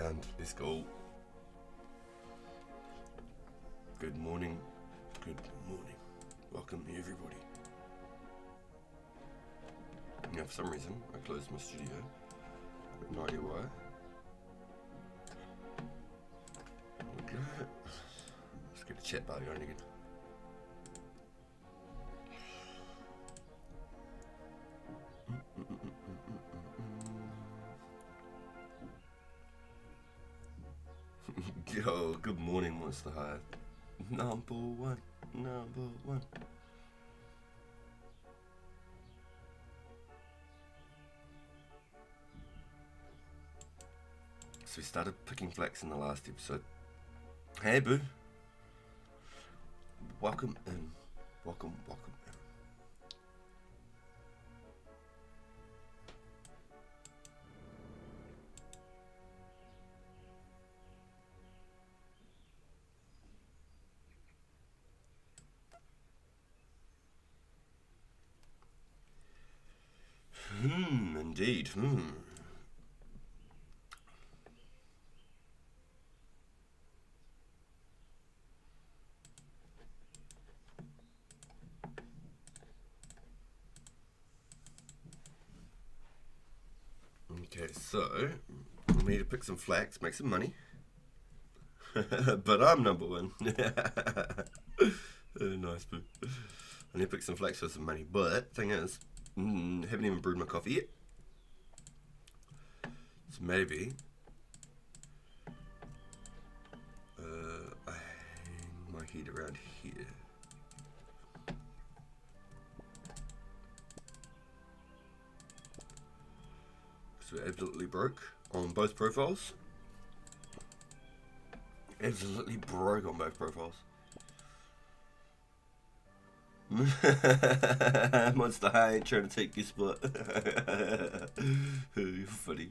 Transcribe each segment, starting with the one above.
And let's go. Good morning. Good morning. Welcome everybody. Now for some reason I closed my studio. I've no idea why. Okay. Let's get a chat bar going again. Yo, good morning, Monster High. Number one. So we started picking flax in the last episode. Hey, boo. Welcome in. Welcome in. Indeed. Okay, so we need to pick some flax, make some money. But I'm number one. Nice, boo. I need to pick some flax for some money, but thing is, haven't even brewed my coffee yet. So maybe I hang my heat around here. Because we're absolutely broke on both profiles. Absolutely broke on both profiles. Monster High ain't trying to take your spot. You're funny.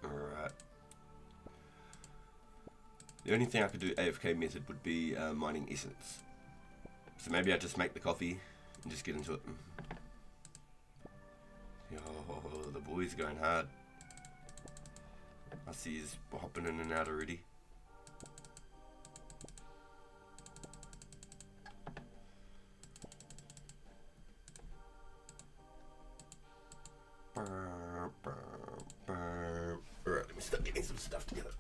Alright. The only thing I could do AFK method would be mining essence. So maybe I just make the coffee and just get into it. Yo, the boy's going hard. I see he's hopping in and out already. Alright, let me start getting some stuff together.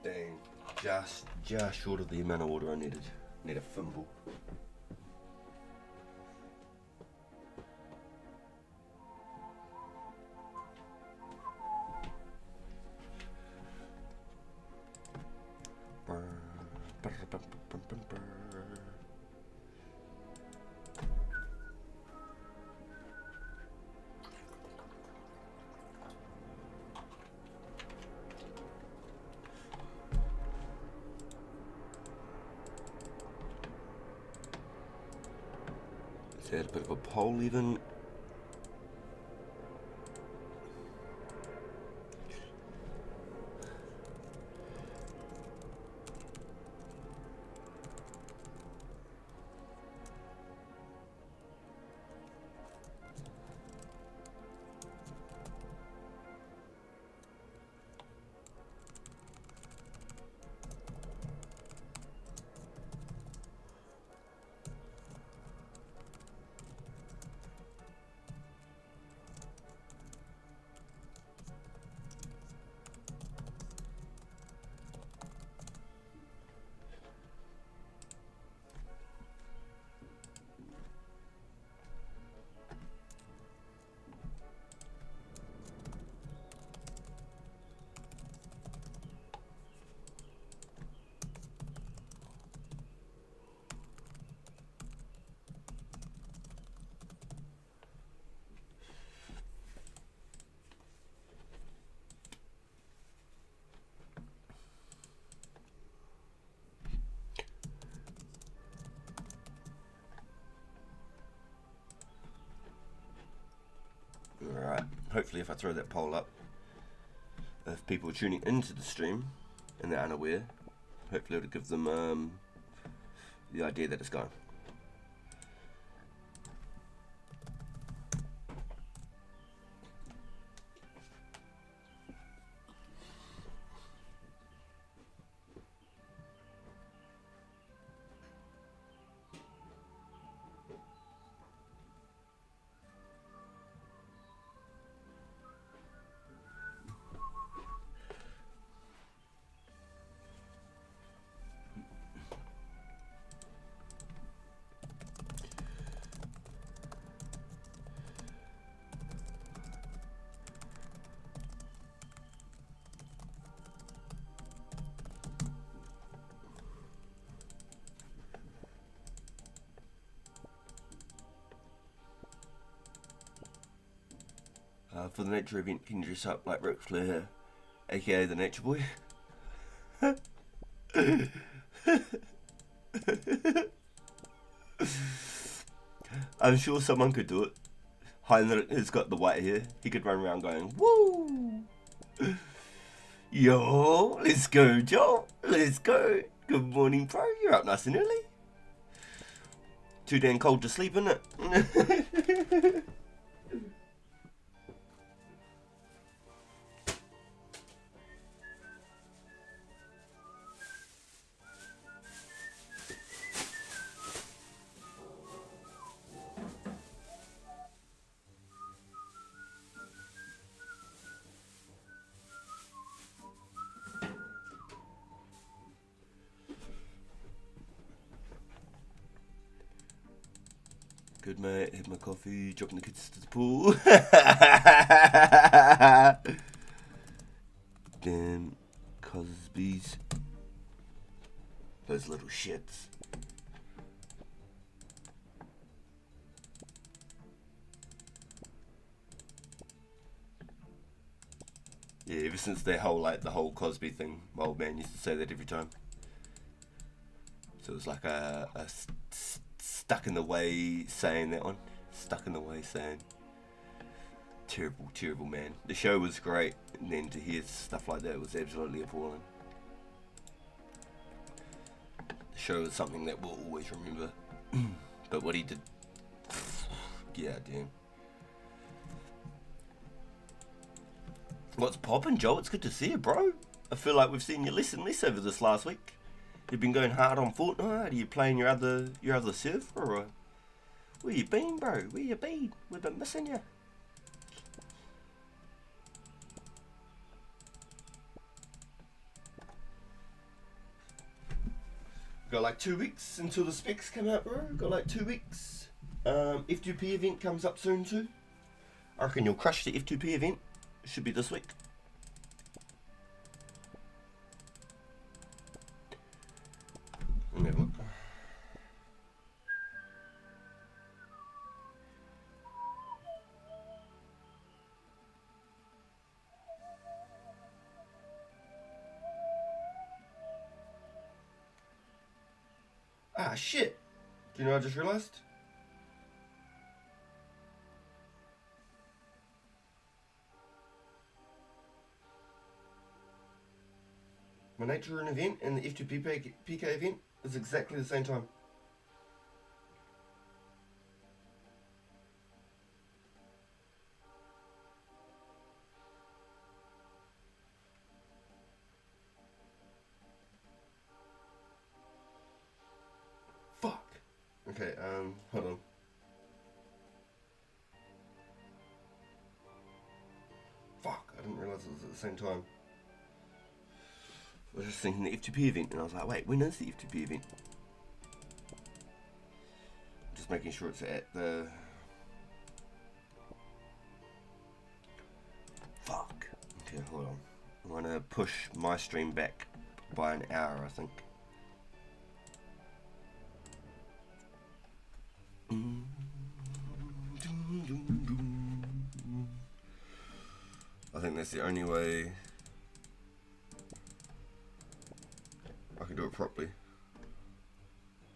Dang, just short of the amount of water I needed. Need a thimble. Let's add a bit of a pole even. Alright, hopefully if I throw that pole up, if people are tuning into the stream and they're unaware, hopefully it'll give them the idea that it's going. For the nature event, can you dress up like Ric Flair, aka the Nature Boy? I'm sure someone could do it. Heinrich has got the white hair. He could run around going, woo! Yo, let's go, Joe. Let's go. Good morning, bro. You're up nice and early. Too damn cold to sleep, isn't it? Good mate, had my coffee, dropping the kids to the pool. Damn Cosby's. Those little shits. Yeah, ever since the whole Cosby thing, my old man used to say that every time. So it was like a stuck in the way saying that one. Stuck in the way saying. Terrible, terrible man. The show was great, and then to hear stuff like that was absolutely appalling. The show is something that we'll always remember. But what he did, yeah, damn. What's poppin', Joe? It's good to see you, bro. I feel like we've seen you less and less over this last week. You've been going hard on Fortnite. Are you playing your other server, or where you been, bro? Where you been? We've been missing you. Got like 2 weeks until the specs come out, bro. Got like 2 weeks. F2P event comes up soon too. I reckon you'll crush the F2P event. It should be this week. Let me have a look. Ah, shit. Do you know what I just realised? My Nature Rune event and the F2P PK event is exactly the same time. Fuck. Okay, hold on. Fuck, I didn't realise it was at the same time. I was just thinking the F2P event, and I was like, wait, when is the F2P event? Just making sure it's at the... Fuck. Okay, hold on. I'm gonna push my stream back by an hour, I think. I think that's the only way I can do it properly.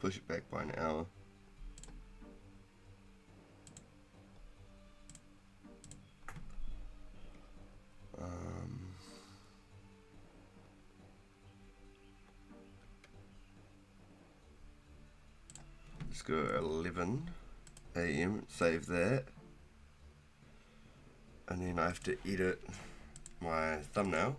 Push it back by an hour. let's go 11 AM, save that. And then I have to edit my thumbnail.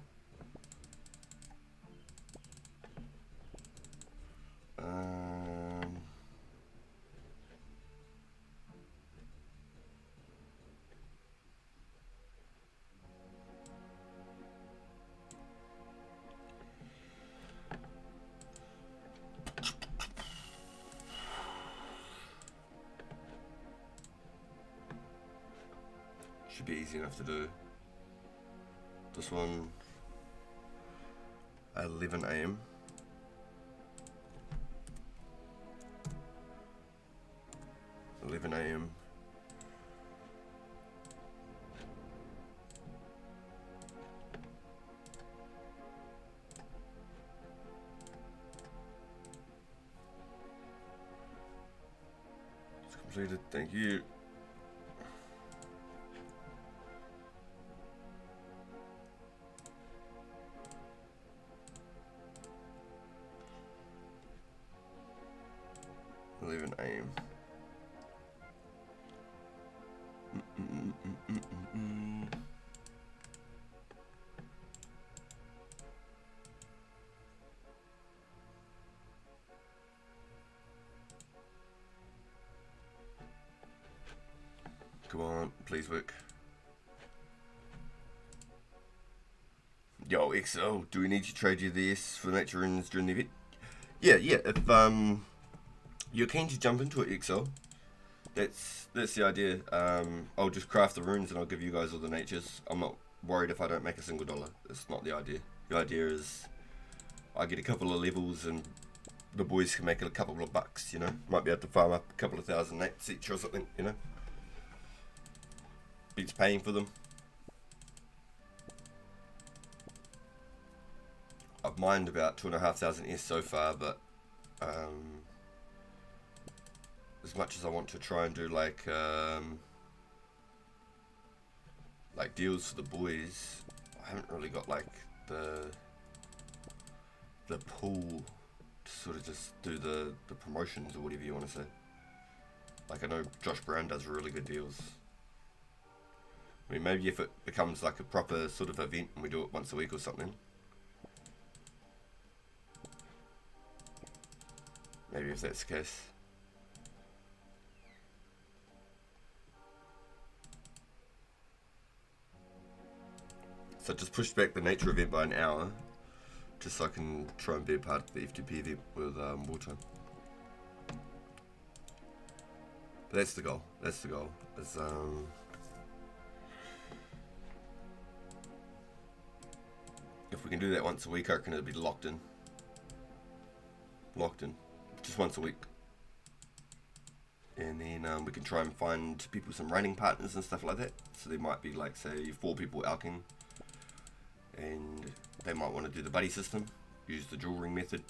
Should be easy enough to do. This one, 11 AM. AM. It's completed, thank you. AM. Come on, please work. Yo, XO, do we need to trade you this for nature runes during the event? Yeah, if you're keen to jump into it, XO, that's the idea. I'll just craft the runes and I'll give you guys all the natures. I'm not worried if I don't make a single dollar. That's not the idea. The idea is I get a couple of levels and the boys can make a couple of bucks, you know. Might be able to farm up a couple of thousand nates each or something, you know. Beats paying for them. I've mined about 2,500 S so far, but as much as I want to try and do like deals for the boys, I haven't really got like the pool to sort of just do the promotions or whatever you want to say. Like I know Josh Brown does really good deals. I mean, maybe if it becomes like a proper sort of event and we do it once a week or something. Maybe if that's the case. So I just pushed back the nature event by an hour, just so I can try and be a part of the F2P event with wartime. But that's the goal. That's the goal. Is if we can do that once a week, I reckon it'll be locked in. Locked in. Just once a week. And then we can try and find people some running partners and stuff like that. So there might be like, say, 4 people alking. And they might want to do the buddy system. Use the dual ring method.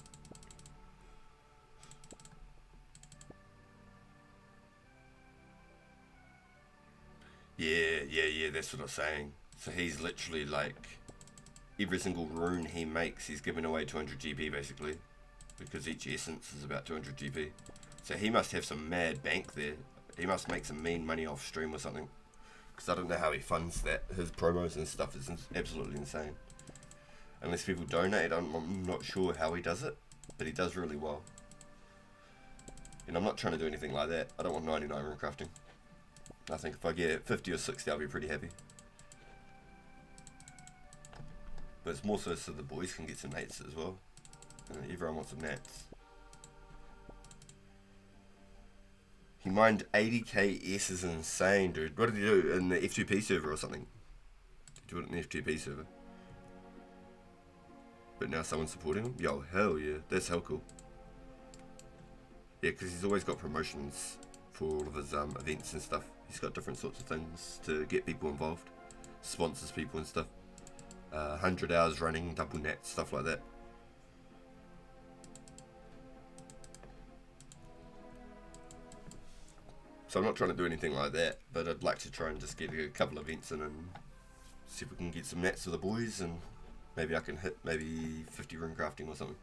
Yeah, that's what I was saying. So he's literally like, every single rune he makes, he's giving away 200 GP basically. Because each essence is about 200 GP. So he must have some mad bank there. He must make some mean money off stream or something. Because I don't know how he funds that. His promos and stuff is absolutely insane. Unless people donate, I'm not sure how he does it. But he does really well. And I'm not trying to do anything like that. I don't want 99 rune crafting. I think if I get 50 or 60, I'll be pretty happy. But it's more so the boys can get some nates as well. And everyone wants some nats. He mined 80k S is insane, dude. What did he do? In the F2P server or something? Did he do it in the F2P server? But now someone's supporting him? Yo, hell yeah. That's hell cool. Yeah, because he's always got promotions for all of his events and stuff. He's got different sorts of things to get people involved. Sponsors people and stuff. 100 hours running, double nats, stuff like that. So I'm not trying to do anything like that, but I'd like to try and just get a couple of events in and see if we can get some nats for the boys, and maybe I can hit maybe 50 rune crafting or something.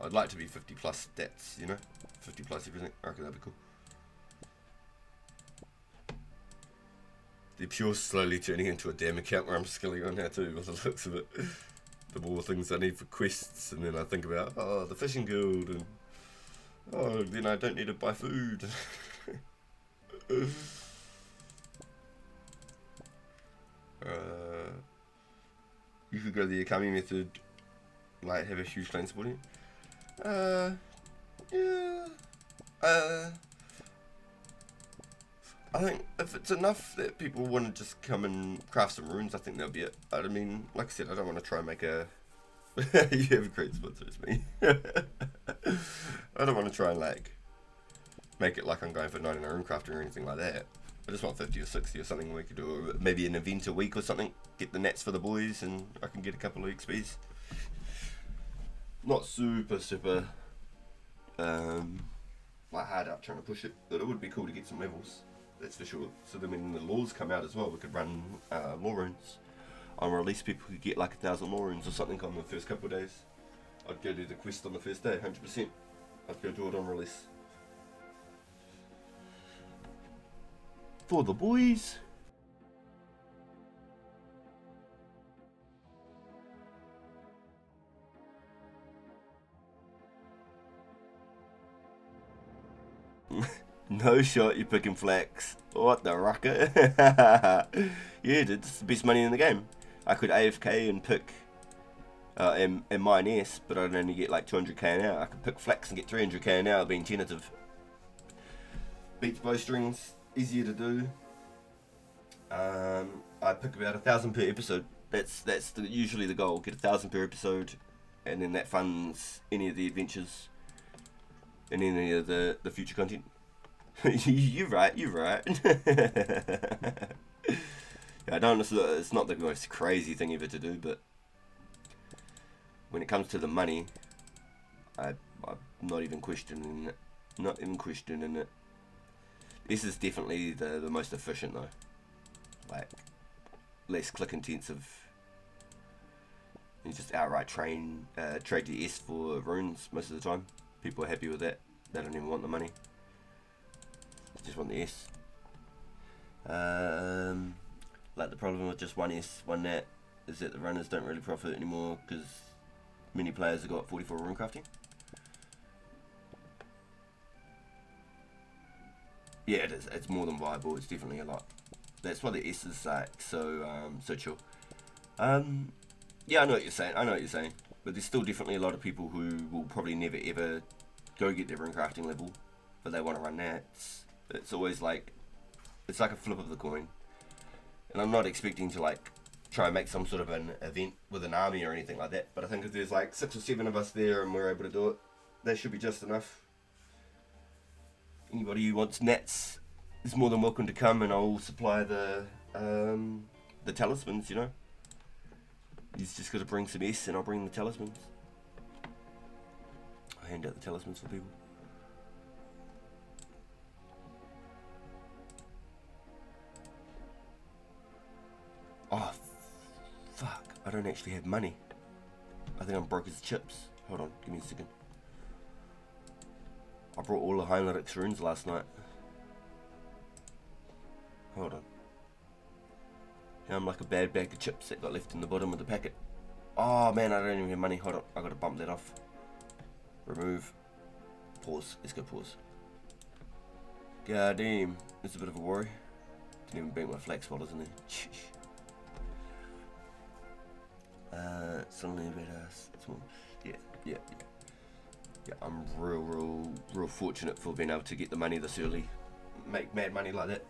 I'd like to be 50 plus stats, you know? 50 plus everything. I reckon that'd be cool. The pure slowly turning into a damn account where I'm skilling on now too, by the looks of it. The more things I need for quests, and then I think about, oh, the fishing guild, and oh, then I don't need to buy food. You could go the Akami method, like have a huge clan supporting it. Yeah. I think if it's enough that people want to just come and craft some runes, I think that'll be it. I mean, like I said, I don't want to try and make a... You have a great sponsor, it's me. I don't want to try and like make it like I'm going for 99 rune crafting or anything like that. I just want 50 or 60 or something we could do. Maybe an event a week or something. Get the nets for the boys and I can get a couple of XPs. Not super like hard out trying to push it, but it would be cool to get some levels. That's for sure. So then when the laws come out as well, we could run law runes. On release, people could get like 1,000 law runes or something on the first couple of days. I'd go do the quest on the first day, 100%. I'd go do it on release. For the boys. No shot, you're picking flex. What the rocket? Yeah, dude, it's the best money in the game. I could AFK and pick and mine S, but I'd only get like 200k an hour. I could pick flex and get 300k an hour being tentative. Beats bowstrings, easier to do. I pick about 1,000 per episode. That's usually the goal. Get 1,000 per episode, and then that funds any of the adventures and any of the future content. You're right. Yeah, I don't. It's not the most crazy thing ever to do, but when it comes to the money, I'm not even questioning it. Not even questioning it. This is definitely the most efficient though. Like less click intensive. You just outright trade the S for runes most of the time. People are happy with that. They don't even want the money. Just want the S. Like the problem with just one S, one nat, is that the runners don't really profit anymore because many players have got 44 rune crafting. Yeah, it is. It's more than viable. It's definitely a lot. That's why the S is like so chill. Yeah, I know what you're saying. But there's still definitely a lot of people who will probably never ever go get their rune crafting level, but they want to run nats. It's always like, it's like a flip of the coin. And I'm not expecting to like try and make some sort of an event with an army or anything like that. But I think if there's like 6 or 7 of us there and we're able to do it, that should be just enough. Anybody who wants nats is more than welcome to come, and I'll supply the talismans, you know. He's just got to bring some S and I'll bring the talismans. I hand out the talismans for people. Oh, fuck. I don't actually have money. I think I'm broke as chips. Hold on, give me a second. I brought all the Heinrich's runes last night. Hold on. Now I'm like a bad bag of chips that got left in the bottom of the packet. Oh man, I don't even have money. Hold on, I gotta bump that off. Remove. Pause. Let's go pause. God damn. It's a bit of a worry. Didn't even bring my flex wallet in there. Suddenly a bit small. Yeah. I'm real fortunate for being able to get the money this early. Make mad money like that.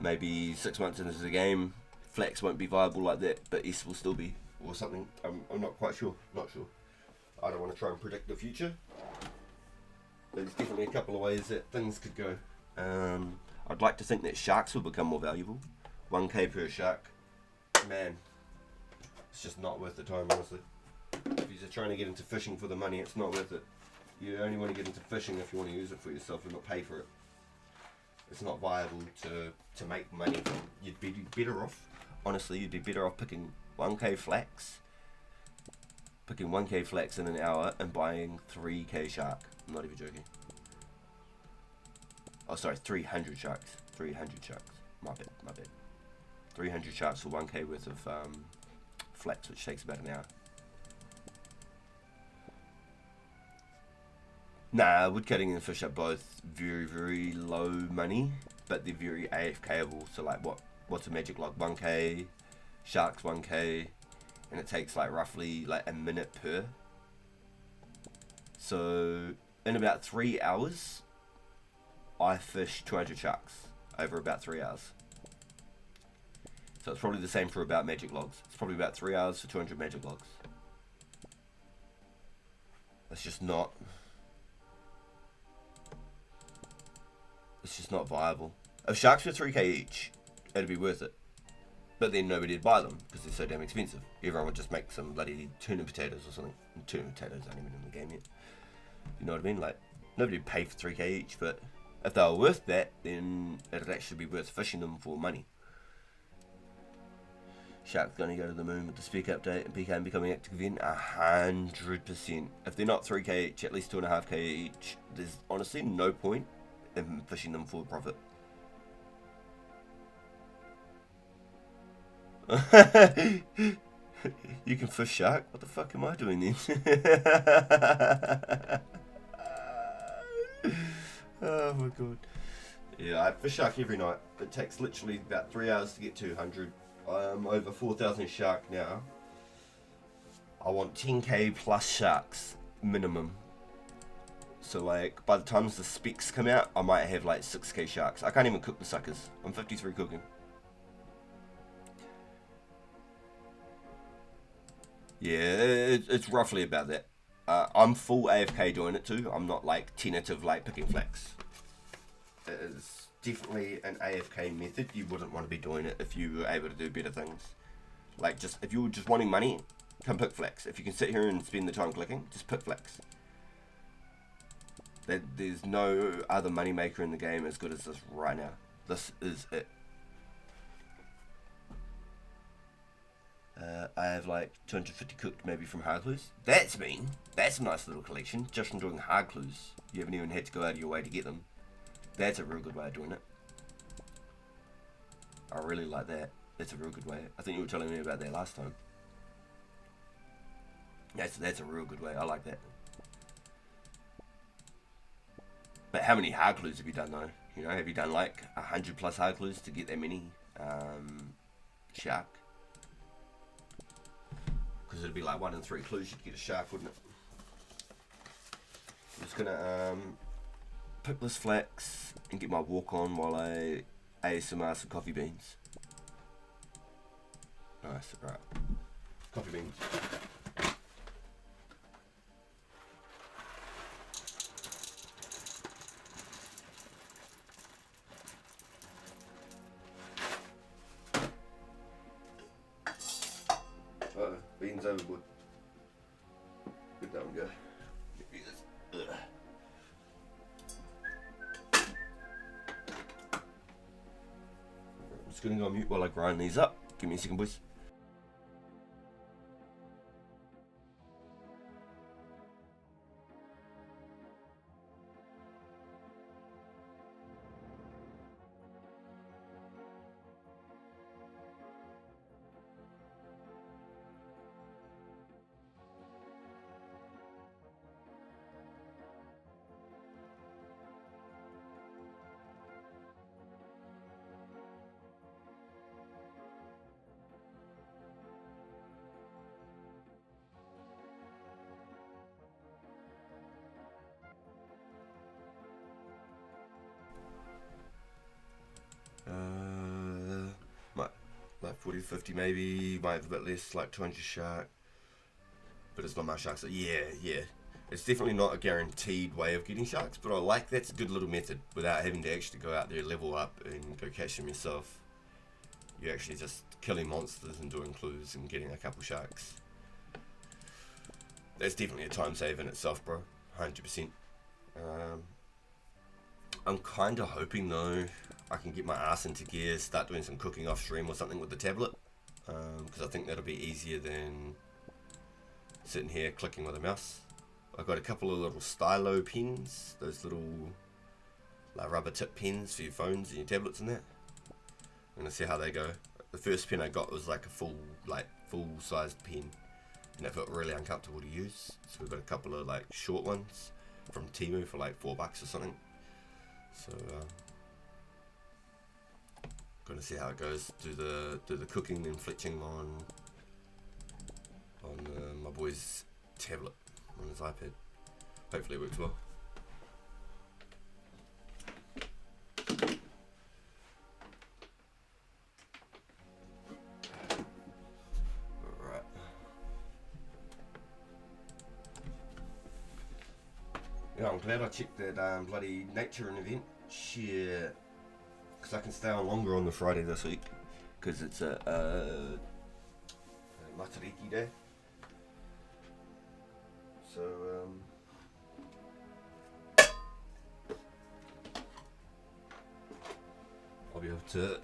Maybe 6 months into the game, flex won't be viable like that, but S will still be, or something. I'm not quite sure. Not sure. I don't want to try and predict the future. There's definitely a couple of ways that things could go. I'd like to think that sharks will become more valuable. 1k per shark. Man, it's just not worth the time, honestly. If you're trying to get into fishing for the money, it's not worth it. You only want to get into fishing if you want to use it for yourself and not pay for it. It's not viable to make money. You'd be better off, honestly, you'd be better off picking 1k flax picking 1k flax in an hour and buying 3k shark. I'm not even joking. Oh, sorry, 300 sharks. 300 sharks. My bad, my bad. 300 sharks for 1k worth of flax, which takes about an hour. Nah, woodcutting and fish are both very, very low money, but they're very AFKable. So like, what's a magic log? 1k, sharks 1k, and it takes like roughly like a minute per. So in about 3 hours, I fished 200 sharks over about 3 hours. So it's probably the same for about magic logs. It's probably about 3 hours for 200 magic logs. That's just not... It's just not viable. If sharks were 3k each, it'd be worth it. But then nobody'd buy them because they're so damn expensive. Everyone would just make some bloody tuna potatoes or something. And tuna potatoes aren't even in the game yet. You know what I mean? Like, nobody'd pay for 3k each, but if they were worth that, then it'd actually be worth fishing them for money. Shark's gonna go to the moon with the spec update and PKM becoming active again. 100%. If they're not 3k each, at least 2.5k each, there's honestly no point in fishing them for profit. You can fish shark? What the fuck am I doing then? Oh my god. Yeah, I fish shark every night. It takes literally about 3 hours to get 200. I'm over 4,000 shark now. I want 10k plus sharks minimum. So like by the time the specs come out, I might have like 6k sharks. I can't even cook the suckers. I'm 53 cooking. Yeah, it's roughly about that. I'm full AFK doing it too. I'm not like tentative like picking flax. It is definitely an AFK method. You wouldn't want to be doing it if you were able to do better things. Like just if you were just wanting money, come pick flax. If you can sit here and spend the time clicking, just pick flax. There's no other money maker in the game as good as this right now. This is it. I have like 250 cooked maybe from hard clues. That's mean. That's a nice little collection just from doing hard clues. You haven't even had to go out of your way to get them. That's a real good way of doing it. I really like that. That's a real good way. I think you were telling me about that last time. That's a real good way. I like that. But how many hard clues have you done though? You know, have you done like 100 plus hard clues to get that many shark? Because it'd be like 1 in 3 clues you'd get a shark, wouldn't it? I'm just gonna pick this flax and get my walk on while I ASMR some coffee beans. Nice, right. Coffee beans. Beans overboard. Let that one go. Ugh. I'm just gonna go on mute while I grind these up. Give me a second, boys. Like 40 to 50 maybe, might have a bit less, like 200 shark. But it's not much sharks. So yeah. It's definitely not a guaranteed way of getting sharks, but I like that's a good little method without having to actually go out there, level up and go catch them yourself. You're actually just killing monsters and doing clues and getting a couple sharks. That's definitely a time save in itself, bro. 100%. I'm kind of hoping though I can get my ass into gear, start doing some cooking off stream or something with the tablet, because I think that'll be easier than sitting here clicking with a mouse. I've got a couple of little stylo pens, those little like rubber tip pens for your phones and your tablets and that. I'm gonna see how they go. The first pen I got was like a full sized pen, and it felt really uncomfortable to use. So we've got a couple of like short ones from Temu for like $4 or something. So gonna see how it goes. Do the cooking and fletching on my boy's tablet on his iPad. Hopefully it works well. Alright. Yeah, I'm glad I checked that bloody nature event. Shit. Because I can stay on longer on the Friday this week. Because it's a Matariki day. So, I'll be able to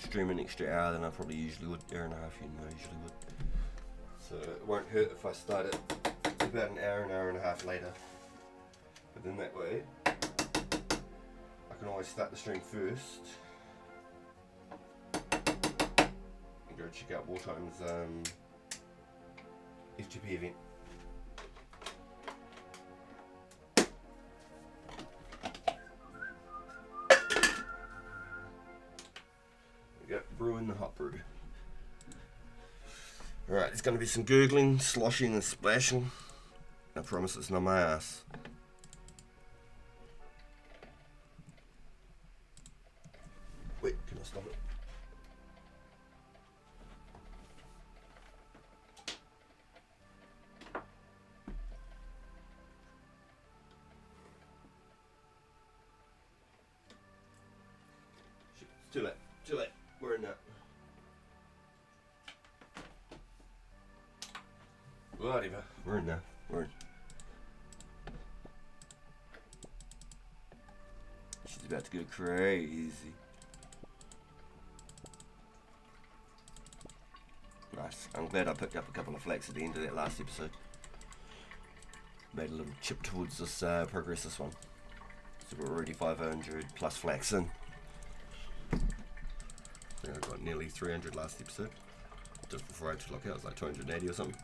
stream an extra hour than I probably usually would. Hour and a half, you know, I usually would. So it won't hurt if I start it about an hour and a half later. But then that way, I can always start the stream first. And go check out Wartime's FGP event. Brewing the hot brew. Alright, there's going to be some gurgling, sloshing and splashing. I promise it's not my ass. Wait, can I stop it? Shit, it's too late, too late. We're in that. Whatever. We're in there. We're in. She's about to go crazy. Nice. I'm glad I picked up a couple of flax at the end of that last episode. Made a little chip towards this progress this one. So we're already 500 plus flax in. I think I got nearly 300 last episode. Just before I had to lock out, it was like 280 or something.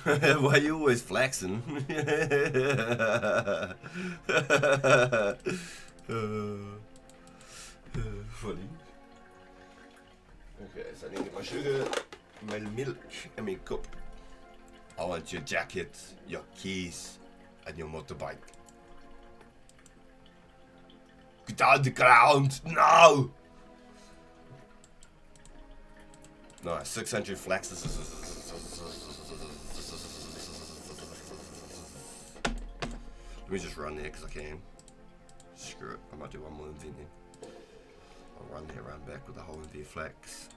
Why are you always flaxing? Funny. Okay, so I need to get my sugar, my milk, and my cup. I want your jacket, your keys, and your motorbike. Get on the ground, now! Nice, 600 flaxes. Let me just run there because I can. Screw it, I might do one more invent then. I'll run there, run back with the whole invent flax.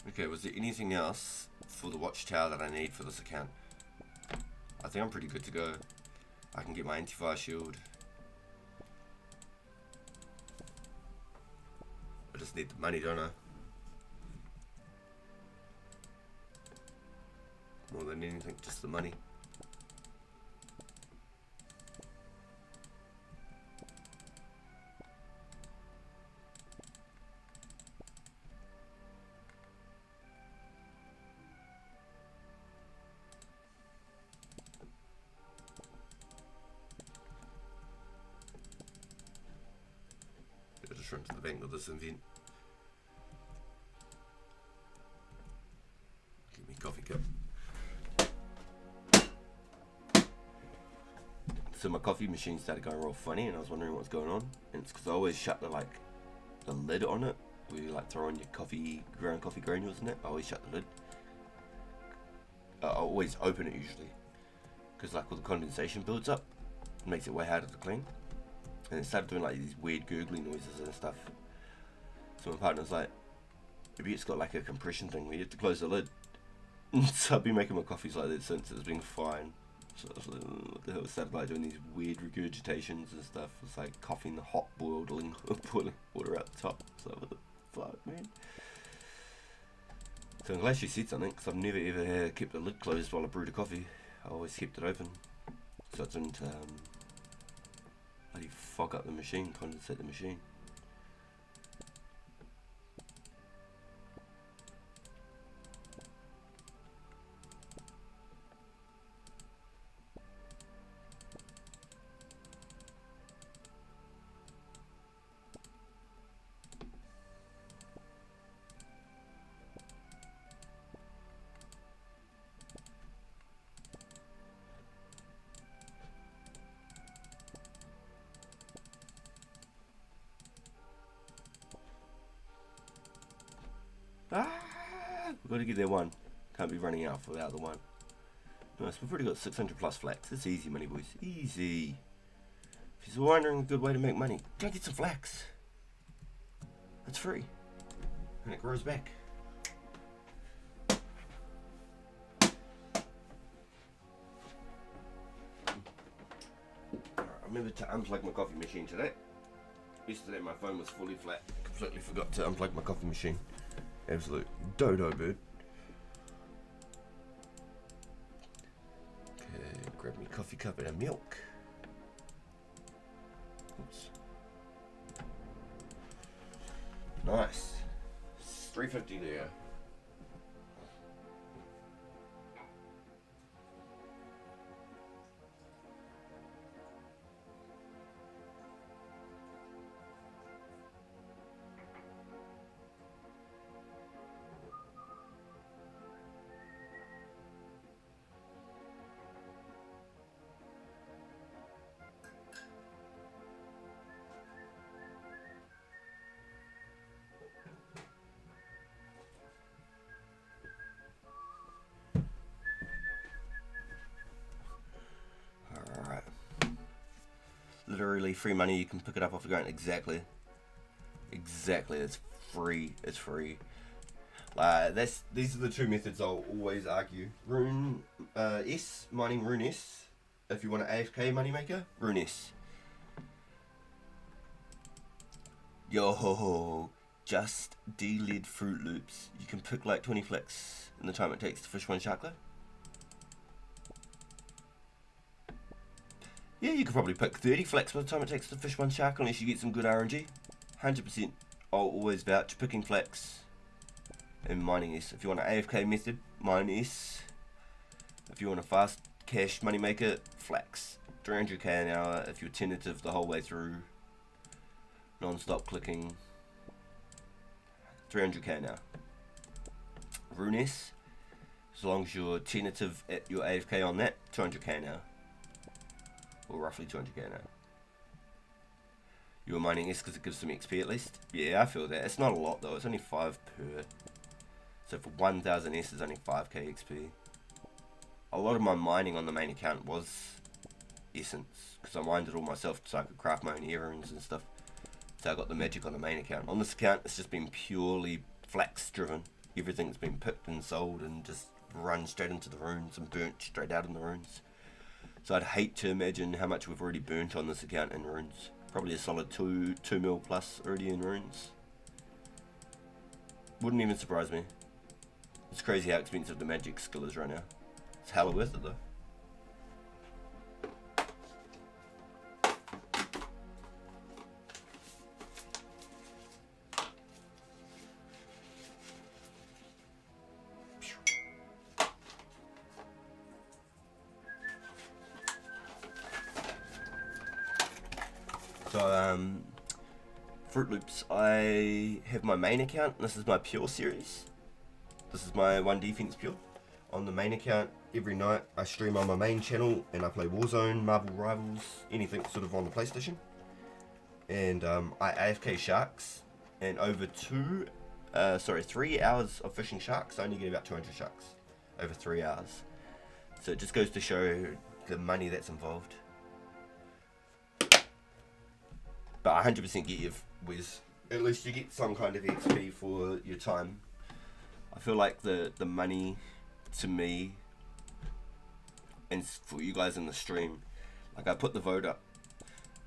Okay, was there anything else for the watchtower that I need for this account? I think I'm pretty good to go. I can get my anti-fire shield. I just need the money, don't I? More than anything, just the money. just run to the bank with this invent. Give me a coffee cup. So my coffee machine started going real funny, and I was wondering what's going on. And it's because I always shut the lid on it, where you throw in your ground coffee granules in it. I always shut the lid. I always open it usually, because all the condensation builds up, it makes it way harder to clean. And it started doing these weird gurgling noises and stuff. So my partner's like, maybe it's got a compression thing where you have to close the lid. So I've been making my coffees like this since it's been fine. So I was like, what the hell? I started doing these weird regurgitations and stuff. It's like coughing the hot boiling water out the top. So what the fuck, man? So I'm glad she said something, because I've never ever kept the lid closed while I brewed a coffee. I always kept it open, so it didn't bloody fog up the machine, condensate the machine. We've got to get there one. Can't be running out without the one. Nice, we've already got 600 plus flax. It's easy money, boys. Easy. If you're wondering a good way to make money, go get some flax. It's free. And it grows back. I remembered to unplug my coffee machine today. Yesterday my phone was fully flat. Completely forgot to unplug my coffee machine. Absolute dodo bird. Okay, grab me a coffee cup and a milk. Oops. Nice. It's 350 there. Literally free money. You can pick it up off the ground. Exactly. It's free. It's free. These are the two methods I'll always argue. Mining Rune S. If you want an AFK moneymaker, Rune S. Yo, just D-led Fruit Loops. You can pick 20 flax in the time it takes to fish one sharkler. Yeah, you could probably pick 30 flax by the time it takes to fish one shark, unless you get some good RNG. 100%. I'll always vouch picking flax and mining S. If you want an AFK method, mine S. If you want a fast cash moneymaker, flax. 300k an hour if you're tentative the whole way through. Non-stop clicking. 300k an hour. Rune S. As long as you're tentative at your AFK on that, 200k an hour. Or roughly 200k an hour. You're mining S because it gives some XP at least. Yeah, I feel that. It's not a lot though. It's only 5 per. So for 1000 S is only 5k XP. A lot of my mining on the main account was essence, because I mined it all myself so I could craft my own errands and stuff. So I got the magic on the main account. On this account, it's just been purely flax driven. Everything's been picked and sold and just run straight into the runes and burnt straight out in the runes. So I'd hate to imagine how much we've already burnt on this account in runes. Probably a solid 2 mil plus already in runes. Wouldn't even surprise me. It's crazy how expensive the magic skill is right now. It's hella worth it though. So, Fruit Loops, I have my main account. This is my Pure series. This is my One Defense Pure. On the main account, every night I stream on my main channel and I play Warzone, Marvel Rivals, anything sort of on the PlayStation. And I AFK sharks, and over 3 hours of fishing sharks, I only get about 200 sharks over 3 hours. So it just goes to show the money that's involved. But I 100% get you, Wiz. At least you get some kind of XP for your time. I feel like the money, to me, and for you guys in the stream, like I put the vote up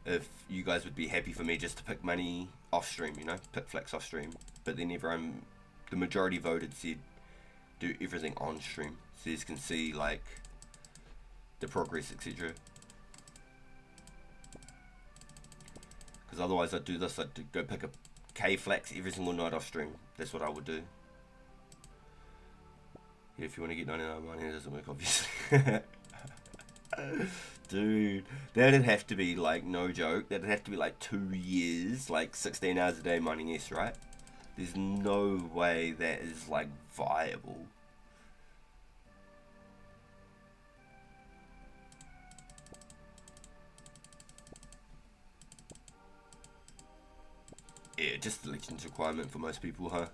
if you guys would be happy for me just to pick money off stream, you know, pick flex off stream. But then the majority voted said do everything on stream, so you can see like the progress, etc. Because otherwise I'd do this, I'd go pick a K flex every single night off stream. That's what I would do. Yeah, if you want to get 99 money, it doesn't work, obviously. Dude, that'd have to be like, no joke, that'd have to be like 2 years, like 16 hours a day mining S, right? There's no way that is like viable. Yeah, just the Legends requirement for most people, huh?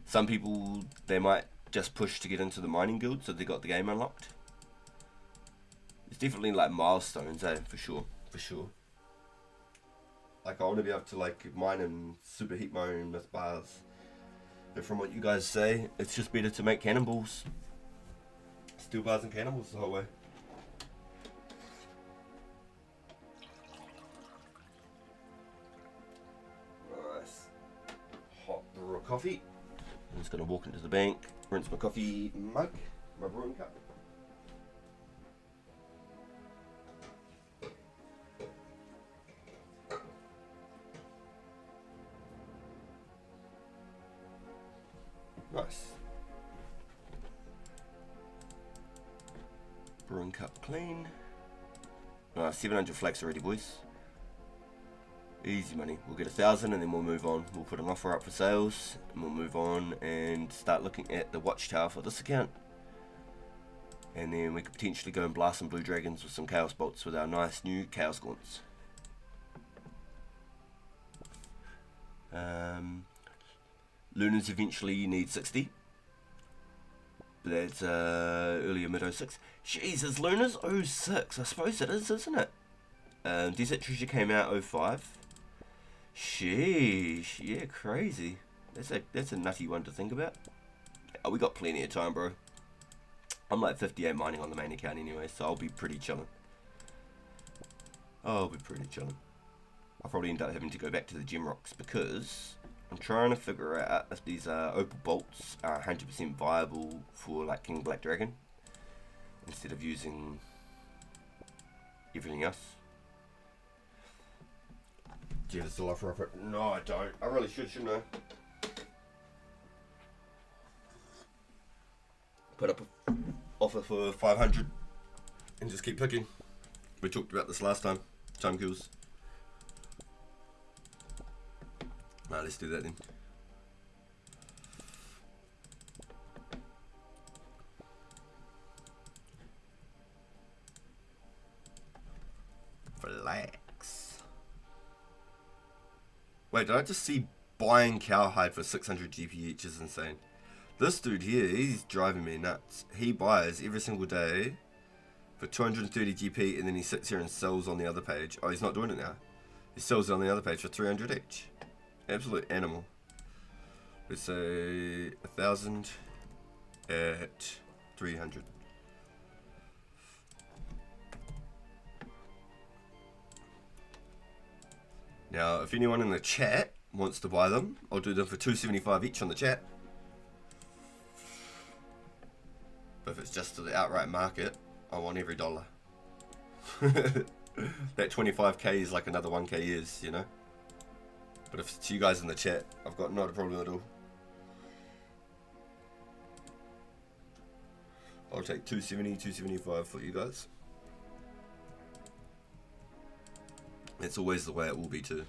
Some people, they might just push to get into the mining guild so they got the game unlocked. It's definitely like milestones, for sure, for sure. Like I want to be able to like mine and superheat my own with bars. But from what you guys say, it's just better to make cannonballs. Steel bars and cannonballs the whole way. Nice. Hot brew of coffee. I'm just going to walk into the bank, rinse my coffee mug, my brewing cup. Nice. Brewing cup clean. Nice, 700 flax already, boys. Easy money. We'll get 1,000 and then we'll move on. We'll put an offer up for sales and we'll move on and start looking at the watchtower for this account. And then we could potentially go and blast some blue dragons with some chaos bolts with our nice new chaos gaunts. Lunas eventually need 60. That's earlier mid 06. Jesus, Lunas 06. I suppose it is, isn't it? Desert Treasure came out 05. Sheesh, yeah, crazy. That's a nutty one to think about. Oh, we got plenty of time, bro. I'm like 58 mining on the main account anyway, so I'll be pretty chillin'. I'll probably end up having to go back to the gem rocks because I'm trying to figure out if these opal bolts are 100% viable for like King Black Dragon instead of using everything else. Do you have a still offer up it? No, I don't. I really should, shouldn't I? Put up an offer for 500 and just keep picking. We talked about this last time. Time kills. Right, let's do that then. Relax. Wait, did I just see buying cowhide for 600 GP each is insane. This dude here, he's driving me nuts. He buys every single day for 230 GP and then he sits here and sells on the other page. Oh, he's not doing it now. He sells it on the other page for 300 each. Absolute animal. Let's say 1,000 at 300. Now, if anyone in the chat wants to buy them, I'll do them for 275 each on the chat. But if it's just to the outright market, I want every dollar. That 25k is like another 1k years, you know? But if it's to you guys in the chat, I've got not a problem at all. I'll take 270, 275 for you guys. That's always the way it will be too.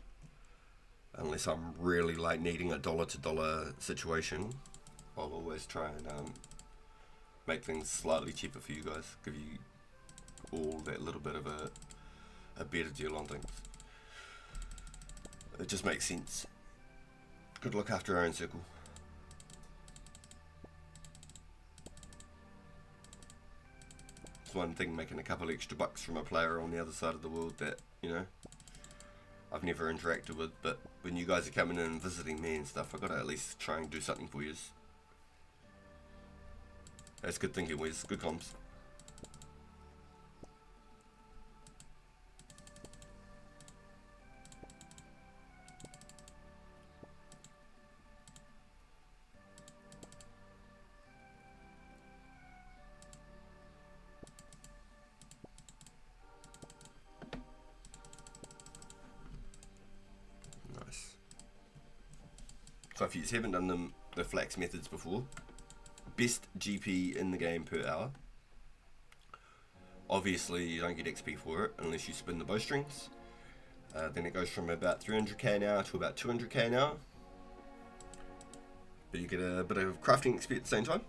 unless I'm really like needing a dollar to dollar situation, I'll always try and make things slightly cheaper for you guys, give you all that little bit of a better deal on things. It just makes sense. Good look after our own circle. It's one thing making a couple extra bucks from a player on the other side of the world that, you know, I've never interacted with, but when you guys are coming in and visiting me and stuff, I've got to at least try and do something for you. That's good thinking, Wes. Good comms. Nice. So if you haven't done the flax methods before, best GP in the game per hour. Obviously you don't get XP for it unless you spin the bowstrings. Then it goes from about 300k an hour to about 200k an hour. But you get a bit of crafting XP at the same time.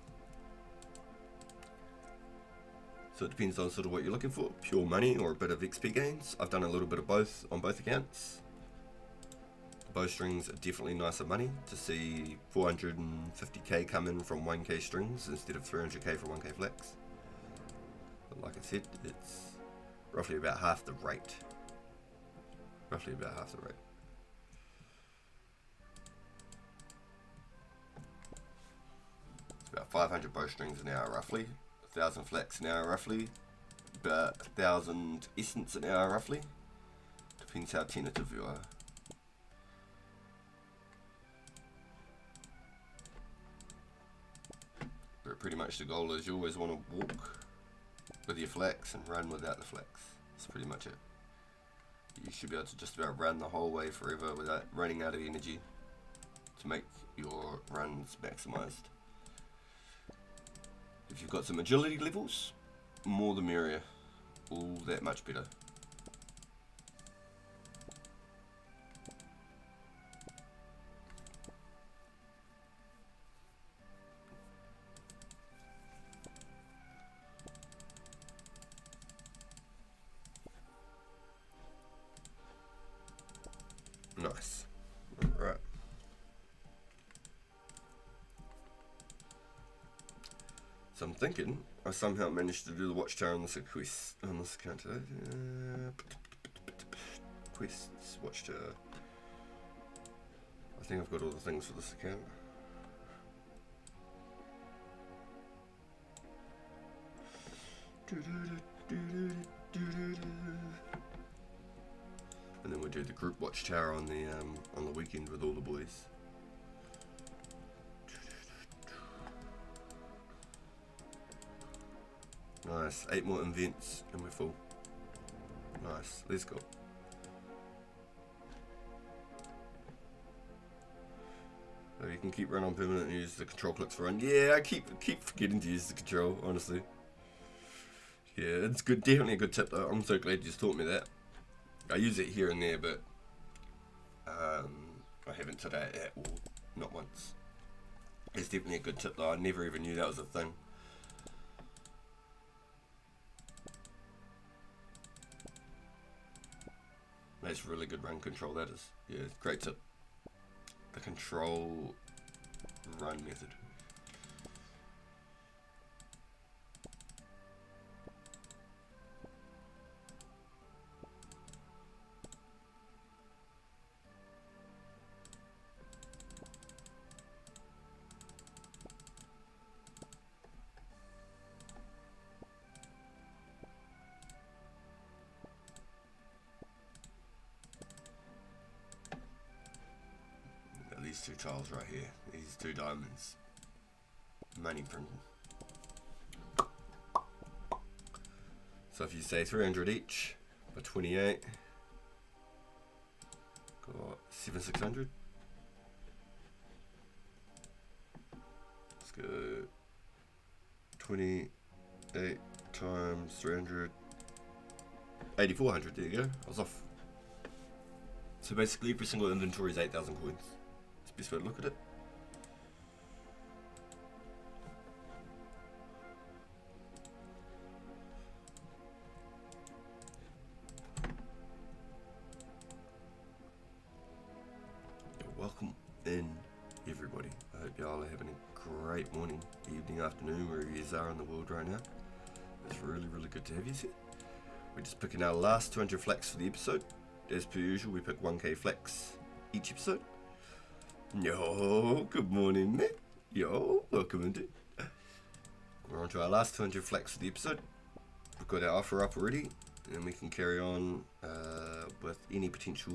So it depends on sort of what you're looking for, pure money or a bit of XP gains. I've done a little bit of both on both accounts. Bowstrings are definitely nicer money to see 450k come in from 1k strings instead of 300k from 1k flax. But like I said, it's roughly about half the rate. Roughly about half the rate. It's about 500 bowstrings an hour roughly, 1,000 flax an hour roughly, about 1,000 essence an hour roughly. Depends how tentative you are. But pretty much the goal is you always want to walk with your flax and run without the flax. That's pretty much it. You should be able to just about run the whole way forever without running out of energy to make your runs maximized. If you've got some agility levels, more the merrier. All that much better. Nice. Right. So I'm thinking I somehow managed to do the watchtower on this quest on this account today. Quests, watchtower. I think I've got all the things for this account. And then we'll do the group watchtower on the weekend with all the boys. Nice, 8 more invents and we're full. Nice, let's go. So you can keep run on permanent and use the control clicks for run. Yeah, I keep forgetting to use the control, honestly. Yeah, it's good, definitely a good tip though. I'm so glad you just taught me that. I use it here and there, but I haven't today at all, not once. It's definitely a good tip though. I never even knew that was a thing. That's really good run control, that is. Yeah, great tip. The control run method. These 2 tiles right here, these 2 diamonds, money printing. So if you say 300 each by 28, got 7,600. Let's go 28 times 300, 8,400. There you go. I was off. So basically every single inventory is 8,000 coins. That's the best way to look at it. Welcome in, everybody. I hope y'all are having a great morning, evening, afternoon, wherever you are in the world right now. It's really, really good to have you here. We're just picking our last 200 flax for the episode. As per usual, we pick 1k flax each episode. Yo, good morning, mate. Yo, welcome in, dude. We're on to our last 200 flax for the episode. We've got our offer up already, and we can carry on with any potential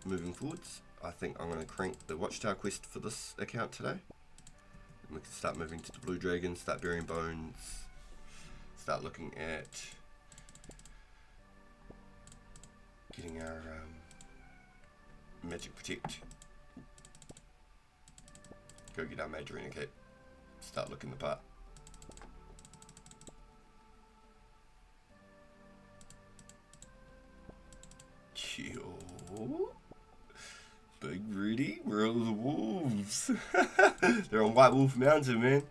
moving forwards. I think I'm going to crank the Watchtower quest for this account today. And we can start moving to the Blue Dragon, start burying bones, start looking at getting our Magic Protect. Go get our Major Cape. Start looking the part. Chill. Big Rudy, where are the wolves? They're on White Wolf Mountain, man.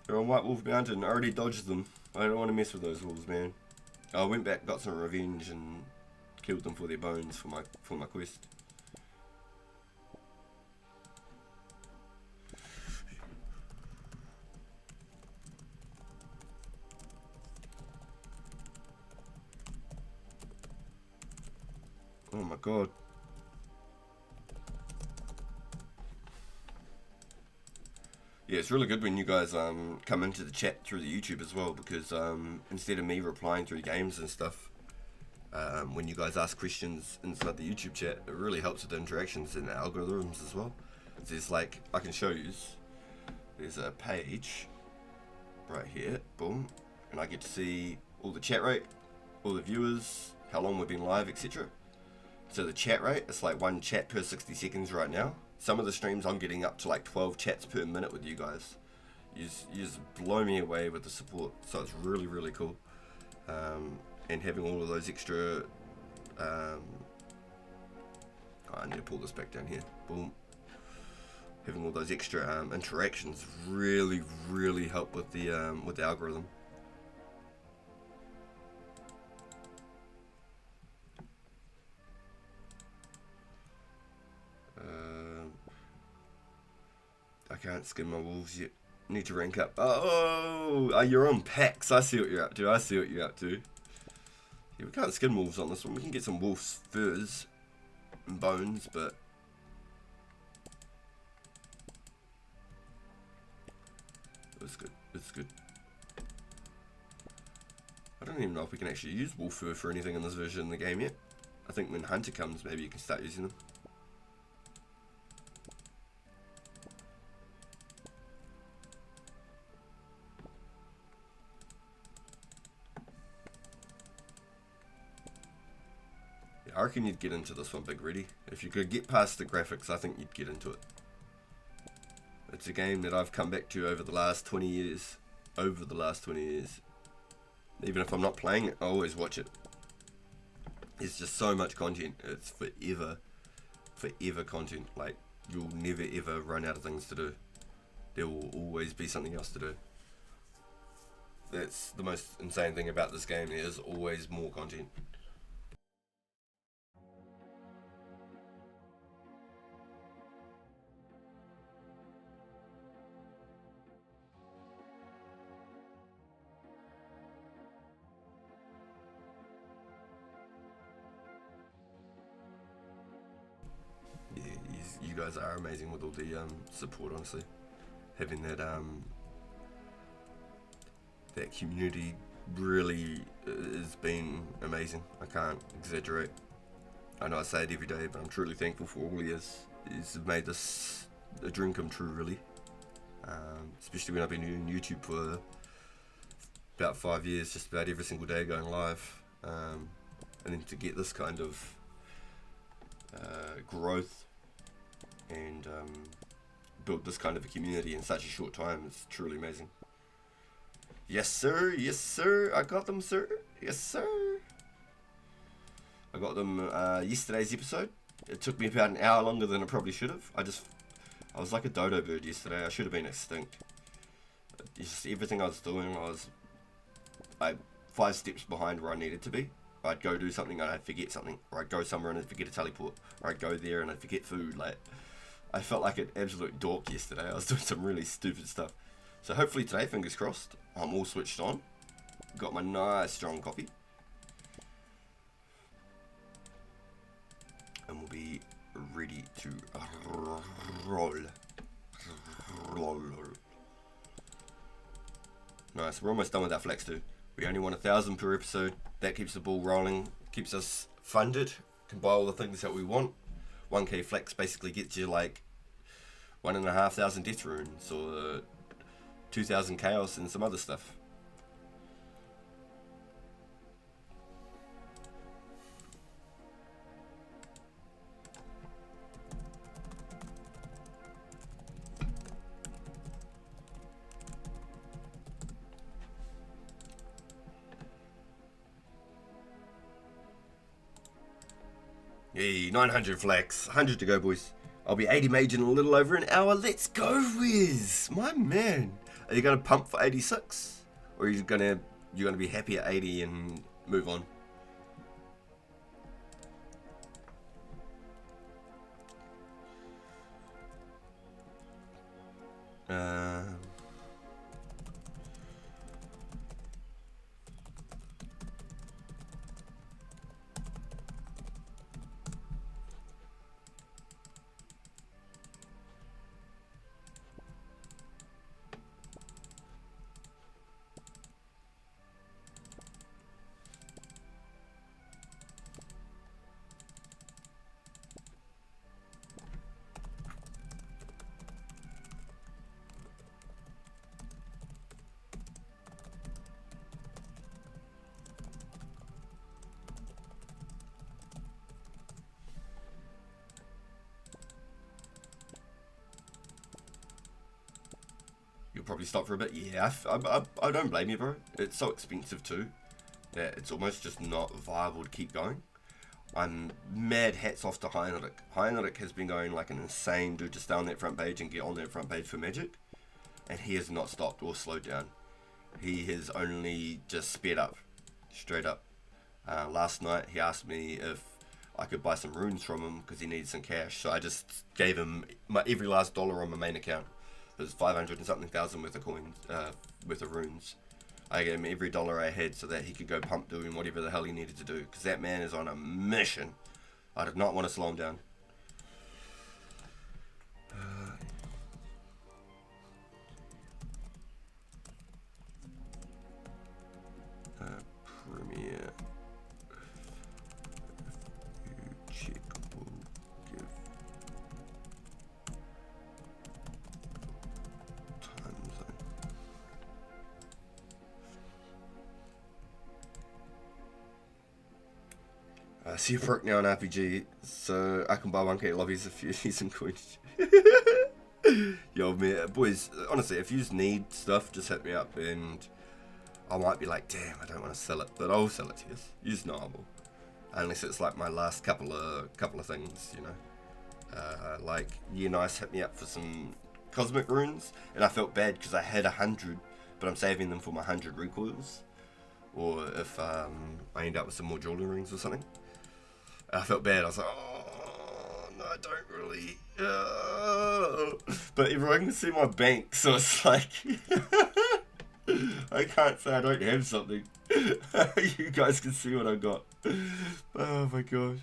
They're on White Wolf Mountain. I already dodged them. I don't want to mess with those wolves, man. I went back, got some revenge, and killed them for their bones for my quest. Oh my god. Yeah, it's really good when you guys come into the chat through the YouTube as well, because instead of me replying through games and stuff, when you guys ask questions inside the YouTube chat, it really helps with the interactions and the algorithms as well. There's like, I can show you, there's a page right here, boom, and I get to see all the chat rate, all the viewers, how long we've been live, etc. So the chat rate, it's like 1 chat per 60 seconds right now. Some of the streams I'm getting up to like 12 chats per minute with you guys. You just blow me away with the support, so it's really, really cool. And having all of those extra, I need to pull this back down here, boom. Having all those extra interactions really, really help with the algorithm. I can't skin my wolves yet. Need to rank up. Oh, you're on packs. I see what you're up to. Yeah, we can't skin wolves on this one. We can get some wolf's furs and bones, but it's good. It's good. I don't even know if we can actually use wolf fur for anything in this version of the game yet. I think when Hunter comes, maybe you can start using them. I reckon you'd get into this one, Big Reddy. If you could get past the graphics, I think you'd get into it. It's a game that I've come back to over the last 20 years. Even if I'm not playing it, I always watch it. There's just so much content. It's forever content. Like, you'll never ever run out of things to do. There will always be something else to do. That's the most insane thing about this game. There's always more content. You guys are amazing with all the support, honestly. Having that that community really has been amazing. I can't exaggerate. I know I say it every day, but I'm truly thankful for all he has. He's made this a dream come true, really. Especially when I've been doing YouTube for about 5 years, just about every single day going live. And then to get this kind of growth and build this kind of a community in such a short time is truly amazing. Yes sir, I got them sir, yes sir. I got them yesterday's episode. It took me about an hour longer than it probably should have. I was like a dodo bird yesterday. I should have been extinct. Just everything I was doing, I was like 5 steps behind where I needed to be. I'd go do something and I'd forget something, or I'd go somewhere and I'd forget a teleport, or I'd go there and I'd forget food. Like, I felt like an absolute dork yesterday. I was doing some really stupid stuff. So hopefully today, fingers crossed, I'm all switched on. Got my nice strong coffee. And we'll be ready to roll. Nice, we're almost done with that flex too. We only want 1,000 per episode. That keeps the ball rolling, keeps us funded, can buy all the things that we want. 1k flex basically gets you like 1,500 death runes or 2,000 chaos and some other stuff. Hey, 900 flex, 100 to go, boys. I'll be 80 mage in a little over an hour. Let's go, Wiz, my man. Are you gonna pump for 86, or are you gonna be happy at 80 and move on? You'll probably stop for a bit. Yeah, I don't blame you, bro. It's so expensive too that it's almost just not viable to keep going. I'm mad hats off to Hynotic. Hynotic has been going like an insane dude to stay on that front page and get on that front page for Magic, and he has not stopped or slowed down. He has only just sped up, straight up. Last night he asked me if I could buy some runes from him because he needed some cash, so I just gave him every last dollar on my main account. It was 500 and something thousand worth of coins, worth of runes. I gave him every dollar I had so that he could go pump doing whatever the hell he needed to do, because that man is on a mission. I did not want to slow him down. Premier. Check will give time zone. See a perk now on RPG, so I can buy 1k lobbies if you need some coins. Yo, man, boys, honestly, if you need stuff, just hit me up, and I might be like, damn, I don't want to sell it, but I'll sell it to you. You just know I will. Unless it's like my last couple of things, you know. Like, Nice hit me up for some cosmic runes, and I felt bad because I had 100, but I'm saving them for my 100 recoils, or if I end up with some more jewelry rings or something. I felt bad. I was like, oh, no, I don't really. But everyone can see my bank, so it's like, I can't say I don't have something. You guys can see what I got. Oh my gosh.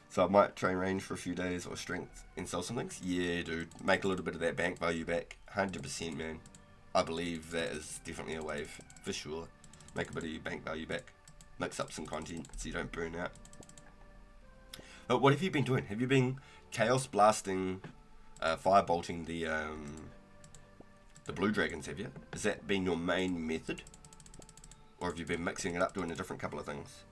So I might train range for a few days or strength and sell some things. Yeah, dude. Make a little bit of that bank value back. 100%, man. I believe that is definitely a wave, for sure. Make a bit of your bank value back. Mix up some content so you don't burn out. But what have you been doing? Have you been chaos blasting, firebolting the blue dragons, have you? Has that been your main method? Or have you been mixing it up, doing a different couple of things?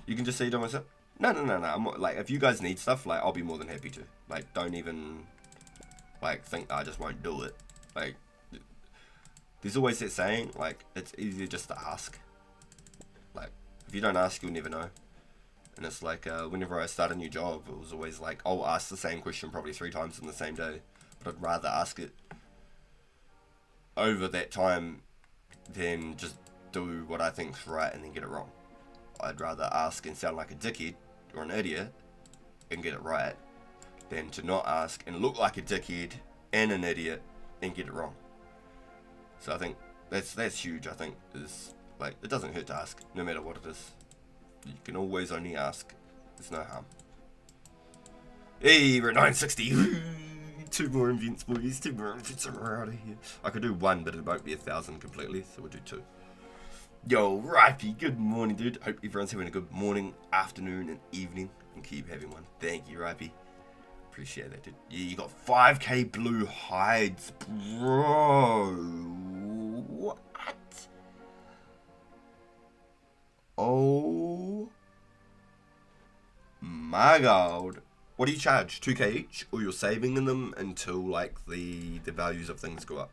You can just say to myself, no. I'm like, if you guys need stuff, like, I'll be more than happy to. Like, don't even, like, think I just won't do it. Like, there's always that saying, like, it's easier just to ask. Like, if you don't ask, you'll never know. And it's like, whenever I start a new job, it was always like, I'll ask the same question probably 3 times in the same day. But I'd rather ask it over that time than just do what I think's right and then get it wrong. I'd rather ask and sound like a dickhead or an idiot and get it right than to not ask and look like a dickhead and an idiot and get it wrong. So I think that's huge. I think is like, it doesn't hurt to ask, no matter what it is. You can always only ask. There's no harm. Hey, we're at 960. 2 more invents, boys. 2 more invents and we're out of here. I could do 1, but it won't be 1,000 completely, so we'll do 2. Yo, Ripey, good morning, dude. Hope everyone's having a good morning, afternoon, and evening, and keep having one. Thank you, Ripey. Appreciate that, dude. Yeah, you got 5k blue hides, bro. What? Oh my god. What do you charge? 2k each? Or you're saving in them until like the values of things go up?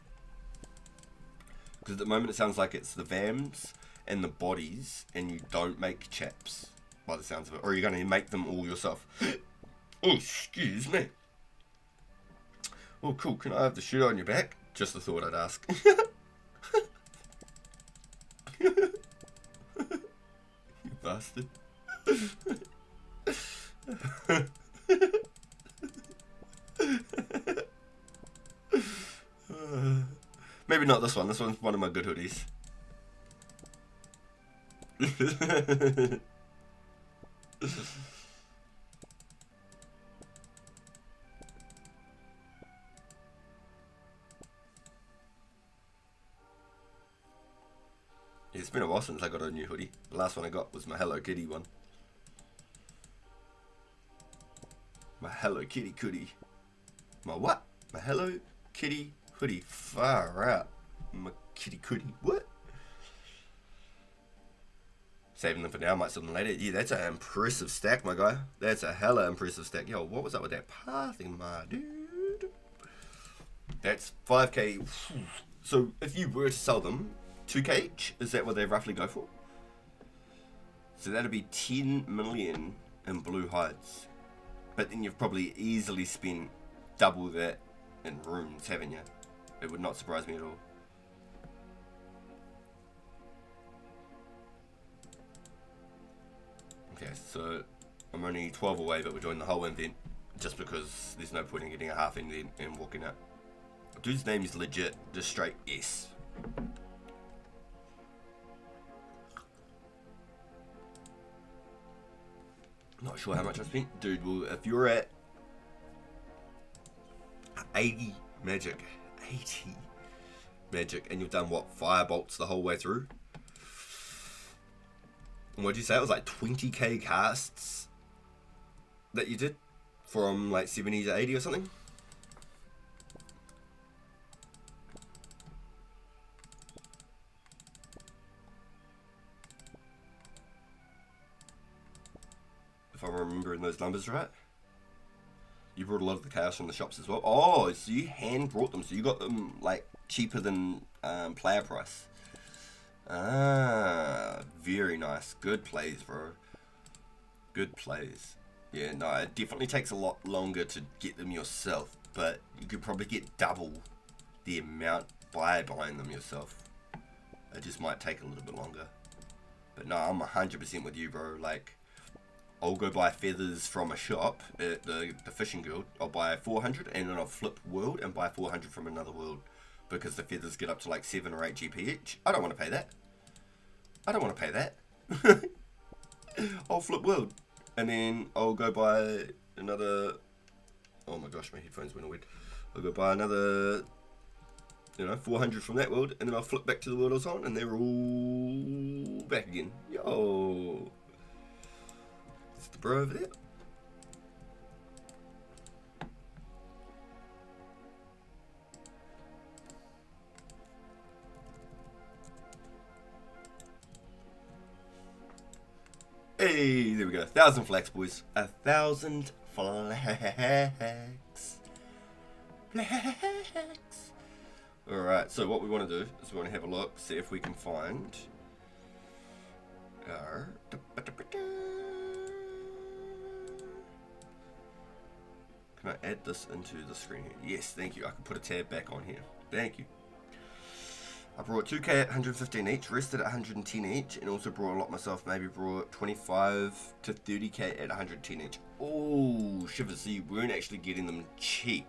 Because at the moment it sounds like it's the VAMs and the bodies, and you don't make chaps by the sounds of it. Or you're going to make them all yourself. Oh, excuse me. Oh, cool. Can I have the shirt on your back? Just the thought I'd ask. You bastard. Maybe not this one. This one's one of my good hoodies. It's been a while since I got a new hoodie. The last one I got was my Hello Kitty one. My Hello Kitty hoodie. My what? My Hello Kitty hoodie. Far out. My kitty hoodie. What? Saving them for now, might sell them later. Yeah, that's an impressive stack, my guy. That's a hella impressive stack. Yo, what was up with that pathing, my dude? That's 5k. So if you were to sell them, 2k each, is that what they roughly go for? So that'd be 10 million in blue hides. But then you've probably easily spent double that in runes, haven't you? It would not surprise me at all. Okay, so I'm only 12 away, but we're doing the whole invent just because there's no point in getting a half indent and walking out. Dude's name is legit, just straight S. Not sure how much I spent. Dude, well, if you're at 80 magic, 80 magic, and you've done, what, fire bolts the whole way through? And what'd you say? It was like 20k casts that you did? From like 70 to 80 or something? If I'm remembering those numbers right. You brought a lot of the chaos from the shops as well. Oh, so you hand brought them. So you got them like cheaper than player price. Ah, very nice. Good plays, bro. Good plays. Yeah, no, it definitely takes a lot longer to get them yourself, but you could probably get double the amount by buying them yourself. It just might take a little bit longer. But no, I'm 100% with you, bro. Like, I'll go buy feathers from a shop at the fishing guild. I'll buy 400 and then I'll flip world and buy 400 from another world because the feathers get up to like 7 or 8 GP each. I don't want to pay that. I don't want to pay that. I'll flip world and then I'll go buy another. Oh my gosh, my headphones went weird. I'll go buy another, 400 from that world and then I'll flip back to the world I was on and they're all back again. Yo. Is the bro over there? Hey, there we go. 1,000 flax, boys. 1,000 flax. Flax. Alright, so what we want to do is we want to have a look, see if we can find Can I add this into the screen here? Yes, thank you. I can put a tab back on here. Thank you. I brought 2k at 115 each, rested at 110 each, and also brought a lot myself. Maybe brought 25 to 30k at 110 each. Oh, shivers, so you weren't actually getting them cheap.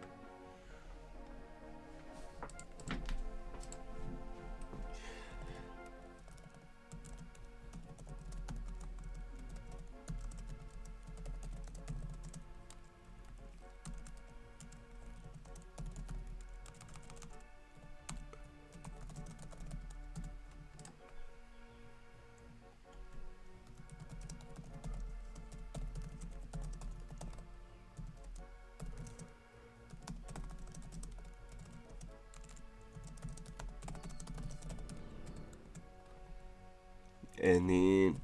And then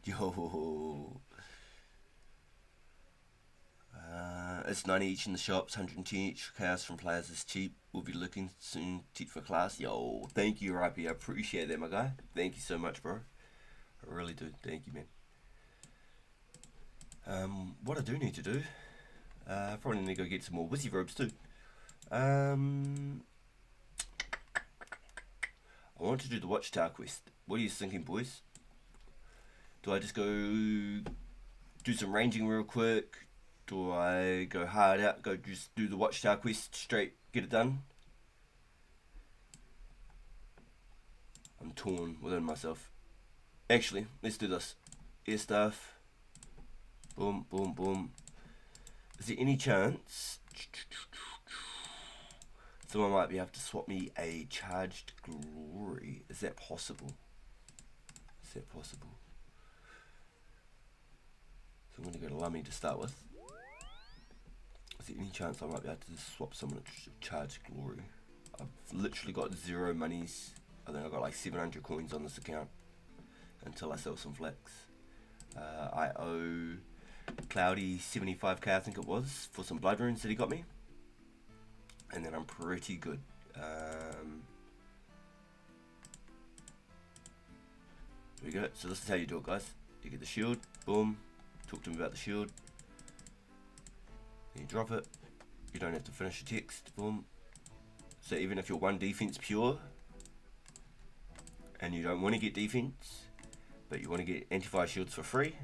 yo, it's 90 each in the shops, 110 each. Chaos from players is cheap. We'll be looking soon for class. Yo, thank you, Ripe. I appreciate that, my guy. Thank you so much, bro. I really do. Thank you, man. What I do need to do, I probably need to go get some more Wizzy robes too. I want to do the Watchtower quest. What are you thinking, boys? Do I just go do some ranging real quick? Do I go hard out, go just do the Watchtower quest straight, get it done? I'm torn within myself. Actually, let's do this. Air stuff. Boom, boom, boom. Is there any chance someone might be able to swap me a charged glory? Is that possible? Is that possible? So I'm going to go to Lummy to start with. Is there any chance I might be able to swap someone a charged glory? I've literally got 0 monies. I think I've got like 700 coins on this account until I sell some flax. I owe Cloudy 75k, I think it was, for some blood runes that he got me. And then I'm pretty good. There we go. So this is how you do it, guys. You get the shield, boom. Talk to me about the shield. Then you drop it. You don't have to finish the text, boom. So even if you're 1 defense pure, and you don't want to get defense, but you want to get anti-fire shields for free,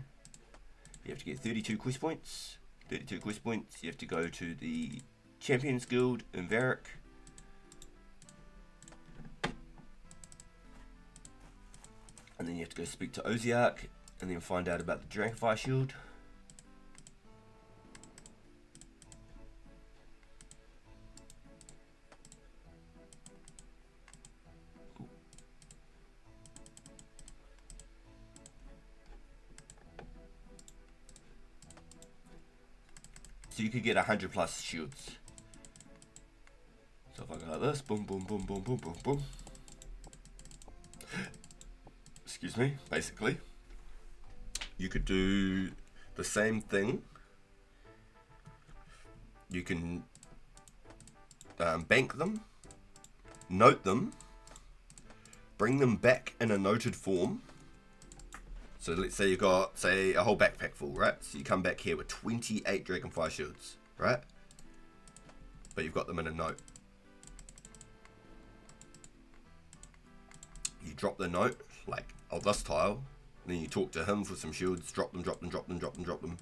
you have to get 32 quest points. 32 quest points, you have to go to the Champions Guild in Varric. And then you have to go speak to Oziark, and then find out about the Dragonfire Shield. So you could get 100 plus shields. So if I go like this, boom, boom, boom, boom, boom, boom, boom. Excuse me, basically. You could do the same thing. You can bank them, note them, bring them back in a noted form. So let's say you got, say, a whole backpack full, right? So you come back here with 28 Dragonfire shields, right? But you've got them in a note. You drop the note, like, of this tile, then you talk to him for some shields, drop them, drop them, drop them, drop them, drop them.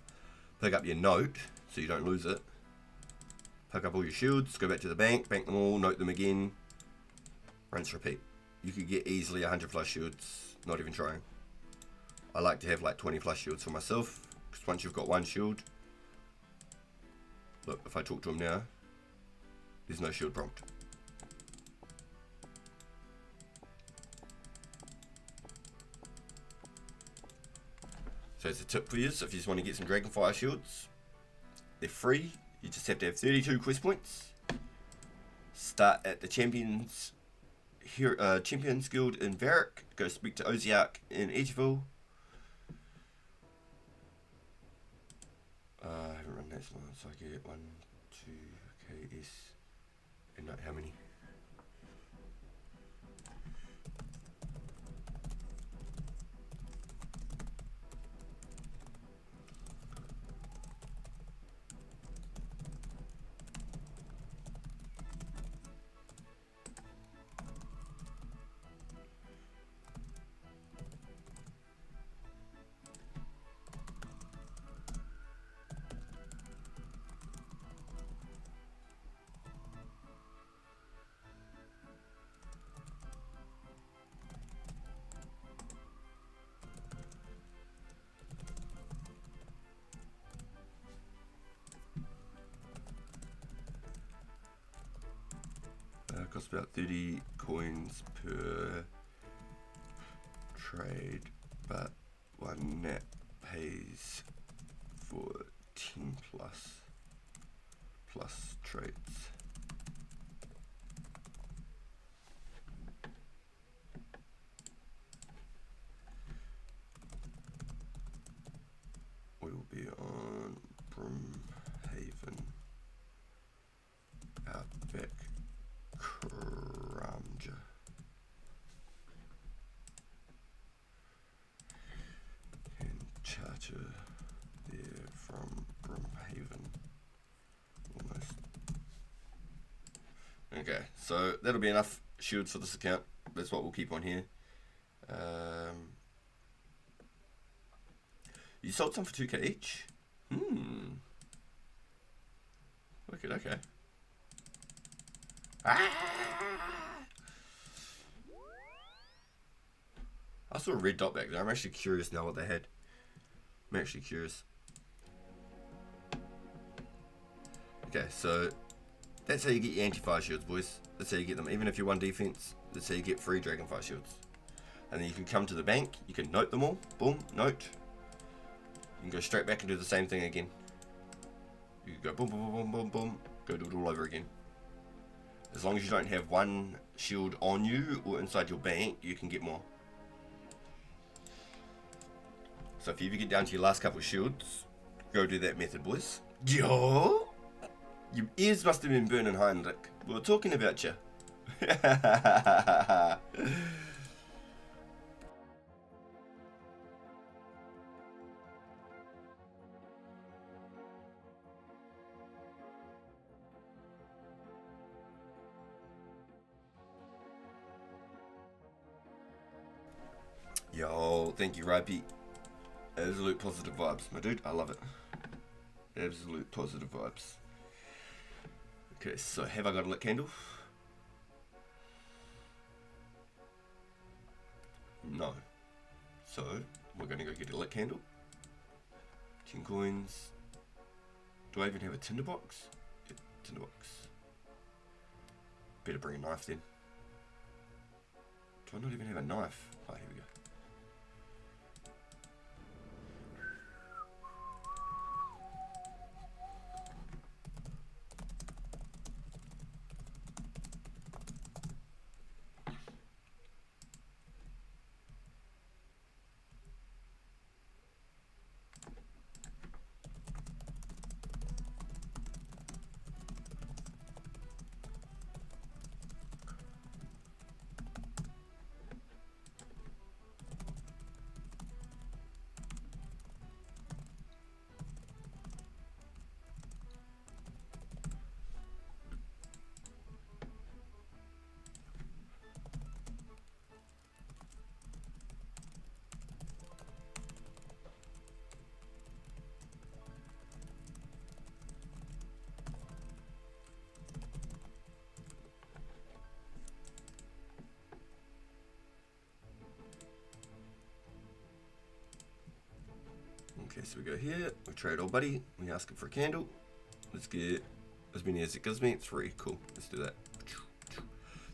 Pick up your note, so you don't lose it. Pick up all your shields, go back to the bank them all, note them again. Rinse, repeat. You could get easily 100 plus shields, not even trying. I like to have like 20 plus shields for myself, Because once you've got one shield, look, if I talk to him now, there's no shield prompt. So it's a tip for you, so if you just want to get some Dragonfire shields, they're free. You just have to have 32 quest points. Start at the Champions Guild in Varric. Go speak to Oziark in Edgeville. I haven't run that long, so I get 1, 2, KS, and not how many? Costs about 30 coins per trade, but one net pays for 10 plus trades. We will be on Brimhaven, Outback, Kramja. And charter there from Brimhaven. Almost. Okay, so that'll be enough shields for this account. That's what we'll keep on here. You sold some for 2k each? Okay. I saw a red dot back there. I'm actually curious now what they had. I'm actually curious. Okay, so that's how you get your anti-fire shields, boys. That's how you get them. Even if you're one defense, that's how you get free Dragonfire shields. And then you can come to the bank, you can note them all. Boom, note. You can go straight back and do the same thing again. You can go boom, boom, boom, boom, boom, go do it all over again. As long as you don't have one shield on you or inside your bank, you can get more. So if you ever get down to your last couple of shields, go do that method, boys. Yo! Your ears must have been burning, Heinrich. We were talking about you. Yo, thank you, Ripe. Absolute positive vibes, my dude. I love it. Absolute positive vibes. Okay, so have I got a lit candle? No. So, we're going to go get a lit candle. 10 coins. Do I even have a tinderbox? Yeah, tinderbox. Better bring a knife then. Do I not even have a knife? Oh, here we go. Okay, so we go here, we trade old buddy, we ask him for a candle. Let's get as many as it gives me. 3, cool, let's do that.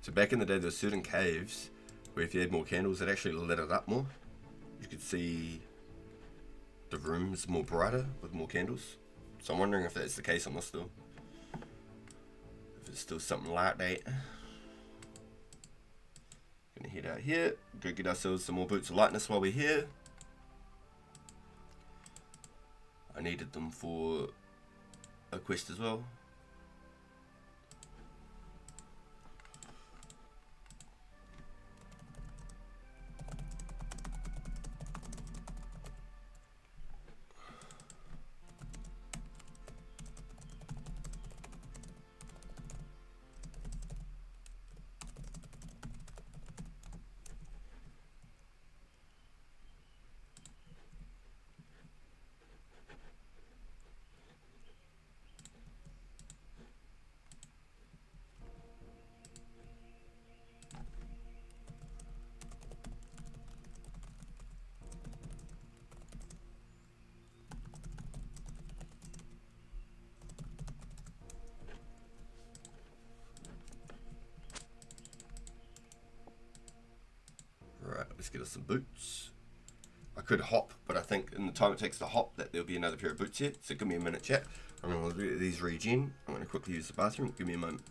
So back in the day, there were certain caves where if you had more candles, it actually lit it up more. You could see the rooms more brighter with more candles. So I'm wondering if that's the case on this still. If it's still something like that. Gonna head out here, go get ourselves some more boots of lightness while we're here. I needed them for a quest as well. Right, let's get us some boots. I could hop, but I think in the time it takes to hop that there'll be another pair of boots here. So give me a minute, chat. I'm going to do these regen. I'm going to quickly use the bathroom. Give me a moment.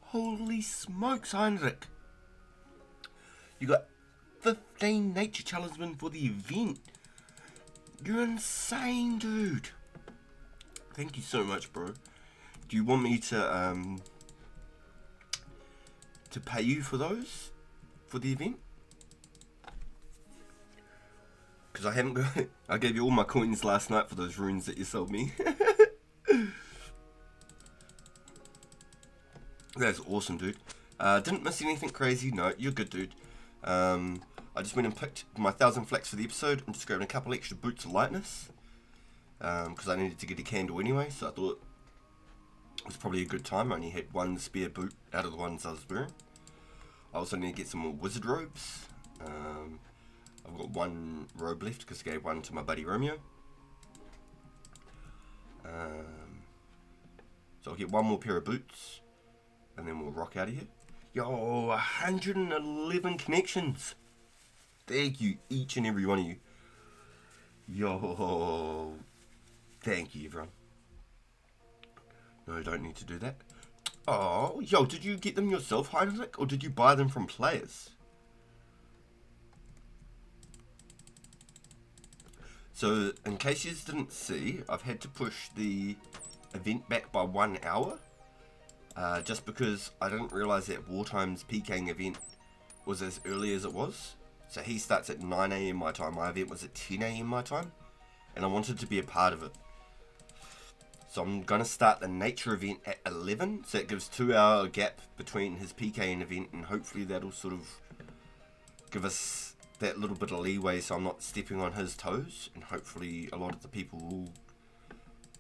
Holy smokes, Heinrich! You got 15 nature talisman for the event. You're insane, dude. Thank you so much, bro. Do you want me to pay you for those for the event? Because I haven't got. I gave you all my coins last night for those runes that you sold me. That's awesome, dude. Didn't miss anything crazy. No, you're good, dude. I just went and picked my 1000 flax for the episode. I'm just grabbing a couple extra boots of lightness. Because I needed to get a candle anyway, so I thought it was probably a good time. I only had one spare boot out of the ones I was wearing. I also need to get some more wizard robes. I've got one robe left because I gave one to my buddy Romeo. So I'll get one more pair of boots. And then we'll rock out of here. Yo, 111 connections. Thank you, each and every one of you. Yo, thank you, everyone. No, I don't need to do that. Oh, yo, did you get them yourself, Heinrich? Or did you buy them from players? So, in case you didn't see, I've had to push the event back by 1 hour. Just because I didn't realise that Wartime's PKing event was as early as it was. So he starts at 9 AM my time, my event was at 10 AM my time. And I wanted to be a part of it. So I'm going to start the nature event at 11. So it gives 2-hour gap between his PKing event. And hopefully that'll sort of give us that little bit of leeway so I'm not stepping on his toes, and hopefully a lot of the people will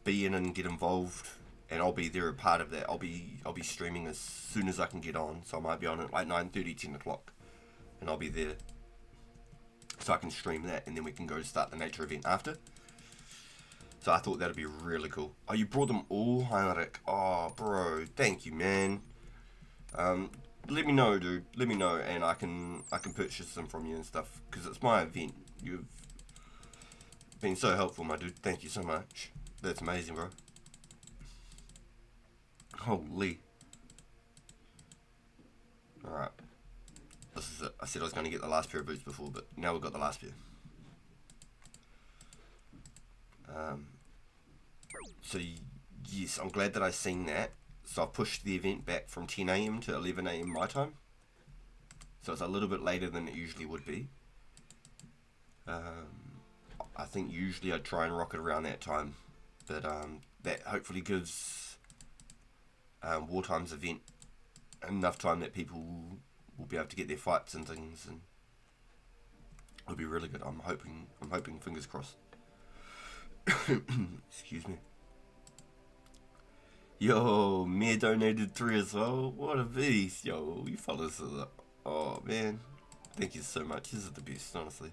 be in and get involved, and I'll be there a part of that. I'll be streaming as soon as I can get on, so I might be on at like 9:30, 10 o'clock, and I'll be there so I can stream that, and then we can go start the nature event after. So I thought that'd be really cool. Oh, you brought them all, Heinrich. Oh, bro, thank you, man. Let me know, dude. Let me know, and I can purchase them from you and stuff, because it's my event. You've been so helpful, my dude. Thank you so much. That's amazing, bro. Holy. Alright. This is it. I said I was going to get the last pair of boots before, but now we've got the last pair. So, yes, I'm glad that I've seen that. So I've pushed the event back from 10 AM to 11 AM my time. So it's a little bit later than it usually would be. I think usually I'd try and rock it around that time. But that hopefully gives Wartime's event enough time that people will be able to get their fights and things, and it'll be really good. I'm hoping, fingers crossed. Excuse me. Yo, Mir donated 3 as well. What a beast, yo. You fellas are the... Oh, man. Thank you so much. This is the best, honestly.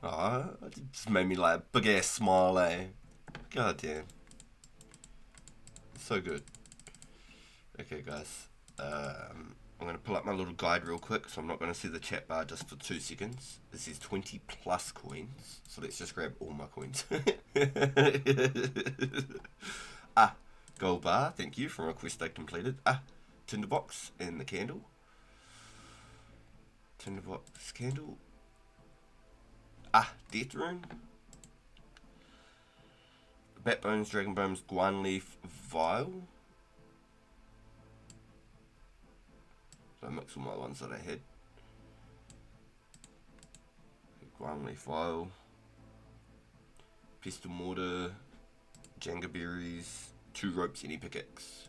Oh, it just made me like a big ass smile, eh? God damn. So good. Okay, guys. I'm going to pull up my little guide real quick, so I'm not going to see the chat bar just for 2 seconds. This is 20 plus coins, so let's just grab all my coins. Gold bar, thank you, from a quest I completed. Tinderbox and the candle. Tinderbox, candle. Death rune. Backbones, Dragon Bones, Guan Leaf, Vial. So I mix all my ones that I had. Guan Leaf, Vial. Pestle Mortar, Jenga Berries, 2 ropes, any pickaxe.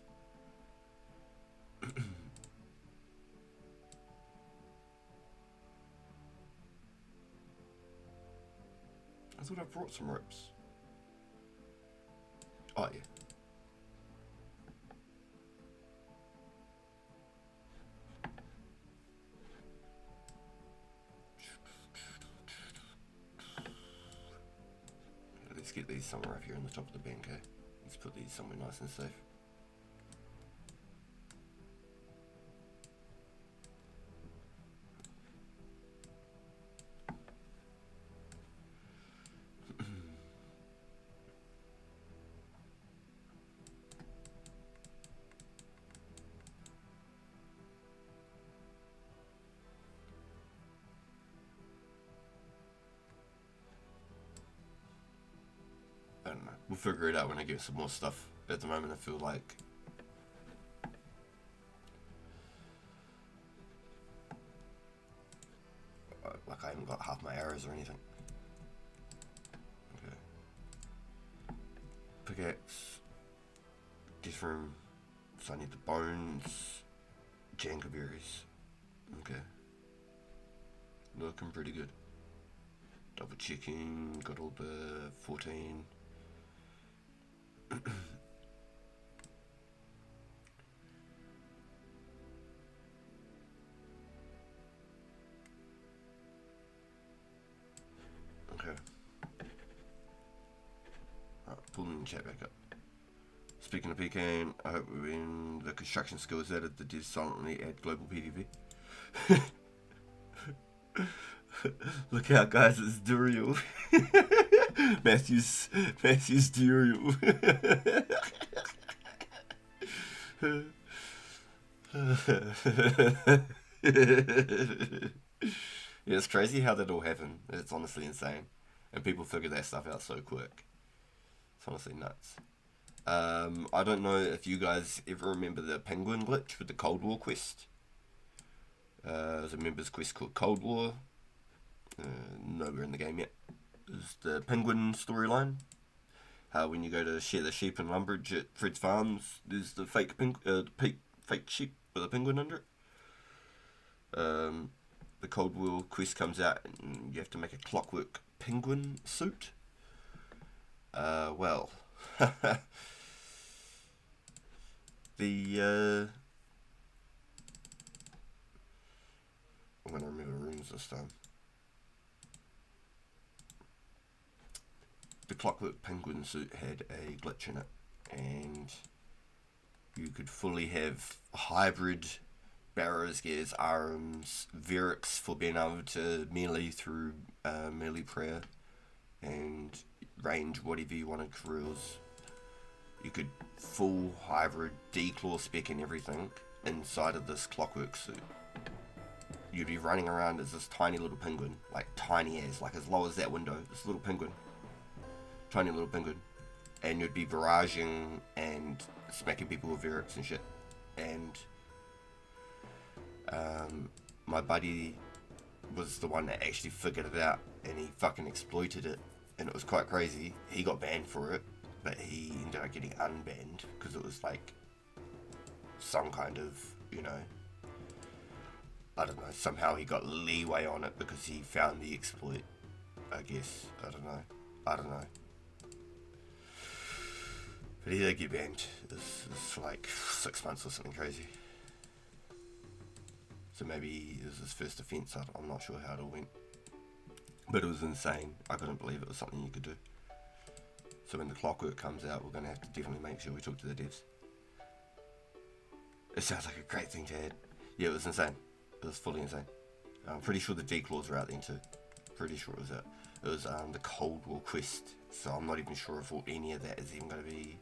I thought I brought some ropes. Oh, yeah. Let's get these somewhere up here on the top of the bank, eh? Let's put these somewhere nice and safe. I don't know. We'll figure it out when I get some more stuff. At the moment, I feel like I haven't got half my arrows or anything. Okay. Pickaxe. Death room. So I need the bones. Jenga berries. Okay. Looking pretty good. Double checking. Got all the 14. Okay. Pulling the chat back up. Speaking of PKing, I hope when the construction skills added, the devs silently add global PvP. Look out, guys, it's Duriel. Matthew's Duriel. Yeah, it's crazy how that all happened. It's honestly insane. And people figure that stuff out so quick. It's honestly nuts. I don't know if you guys ever remember the penguin glitch with the Cold War quest. There's a members quest called Cold War. Nowhere in the game yet. There's the penguin storyline. How when you go to share the sheep and lumberage at Fred's Farms, there's the fake sheep with a penguin under it. the Cold War quest comes out and you have to make a clockwork penguin suit. Well, the I'm gonna remember runes this time. The clockwork penguin suit had a glitch in it, and you could fully have hybrid barrows, gears, arms, Verix for being able to melee through melee prayer, and range whatever you wanted careers. You could full hybrid D-claw spec and everything inside of this clockwork suit. You'd be running around as this tiny little penguin, like tiny as, like as low as that window, this little penguin, tiny little penguin, and you'd be barraging and smacking people with Verix and shit. And my buddy was the one that actually figured it out, and he fucking exploited it, and it was quite crazy. He got banned for it, but he ended up getting unbanned because it was like some kind of, you know, I don't know, somehow he got leeway on it because he found the exploit, I guess. I don't know. But he did get banned. It's like 6 months or something crazy. So maybe it was his first offence. I'm not sure how it all went. But it was insane. I couldn't believe it was something you could do. So when the clockwork comes out, we're going to have to definitely make sure we talk to the devs. It sounds like a great thing to add. Yeah, it was insane. It was fully insane. I'm pretty sure the D-claws were out then too. Pretty sure it was out. It was the Cold War quest. So I'm not even sure if any of that is even going to be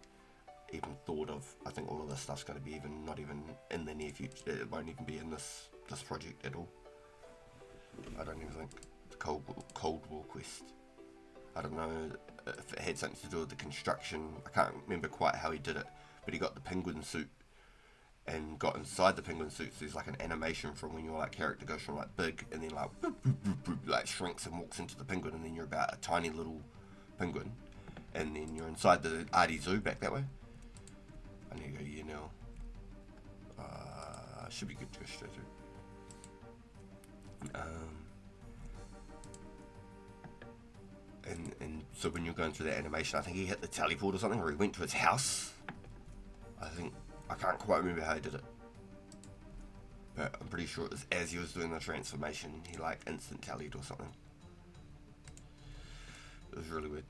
even thought of. I think all of this stuff's going to be not even in the near future. It won't even be in this project at all. I don't even think. The Cold War quest. I don't know if it had something to do with the construction. I can't remember quite how he did it, but he got the penguin suit and got inside the penguin suit. So there's like an animation from when your like character goes from like big and then like boop, boop, boop, boop, like shrinks and walks into the penguin, and then you're about a tiny little penguin, and then you're inside the Artie Zoo back that way. I need to go here now. Should be good to go straight through. And so when you're going through that animation, I think he hit the teleport or something, or he went to his house. I can't quite remember how he did it, but I'm pretty sure it was as he was doing the transformation, he like instant tallied or something. It was really weird.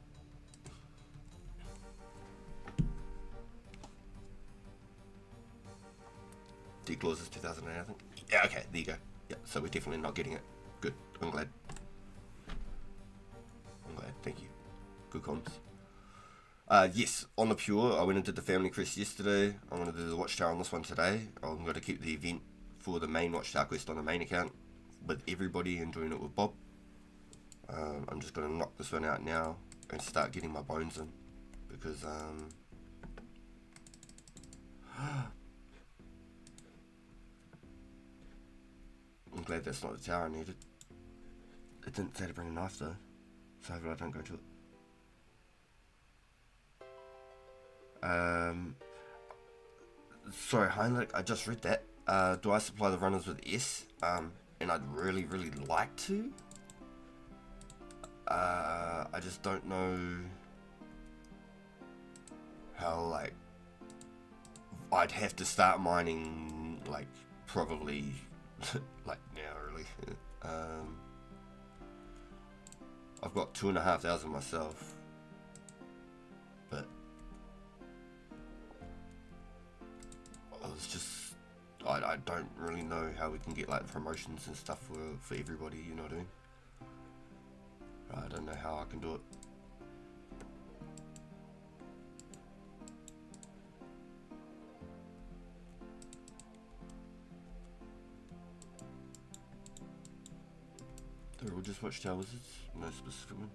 D-claws is 2008, I think. Yeah, okay, there you go. Yeah, so we're definitely not getting it. Good, I'm glad. Thank you. Good comms. Yes, on the pure, I went and did the family crest yesterday. I'm going to do the watchtower on this one today. I'm going to keep the event for the main watchtower quest on the main account with everybody and doing it with Bob. I'm just going to knock this one out now and start getting my bones in, because I'm glad that's not the tower I needed. It didn't say to bring a knife though, so hopefully I don't go to it. Sorry, Heinrich, I just read that. Do I supply the runners with S? And I'd really, really like to. I just don't know how, like, I'd have to start mining, like, probably, like, now, really. I've got 2,500 myself, but it's just, I don't really know how we can get like promotions and stuff for everybody, you know what I mean? I don't know how I can do it. They're all just watchtower wizards, no specific one.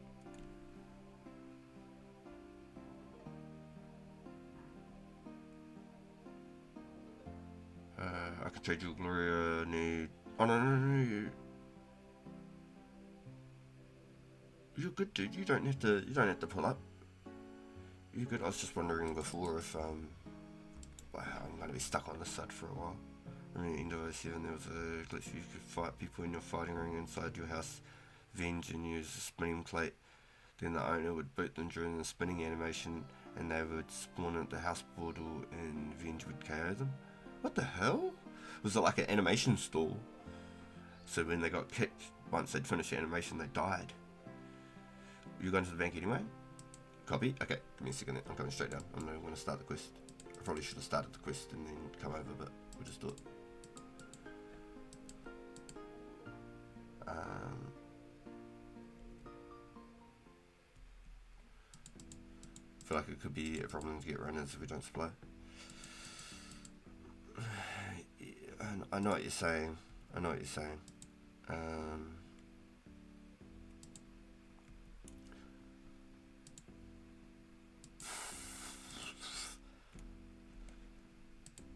I could trade you Gloria need. Oh no, you're good, dude. You don't have to pull up. You're good. I was just wondering before if I'm gonna be stuck on this side for a while. At the end of 07, there was a glitch where you could fight people in your fighting ring inside your house, venge and use a spinning plate. Then the owner would boot them during the spinning animation and they would spawn at the house portal and venge would KO them. What the hell? Was it like an animation stall? So when they got kicked, once they'd finished the animation, they died. You going to the bank anyway? Copy? Okay, give me a second. I'm coming straight down. I'm going to start the quest. I probably should have started the quest and then come over, but we'll just do it. I feel like it could be a problem to get runners if we don't supply. I know what you're saying. I know what you're saying.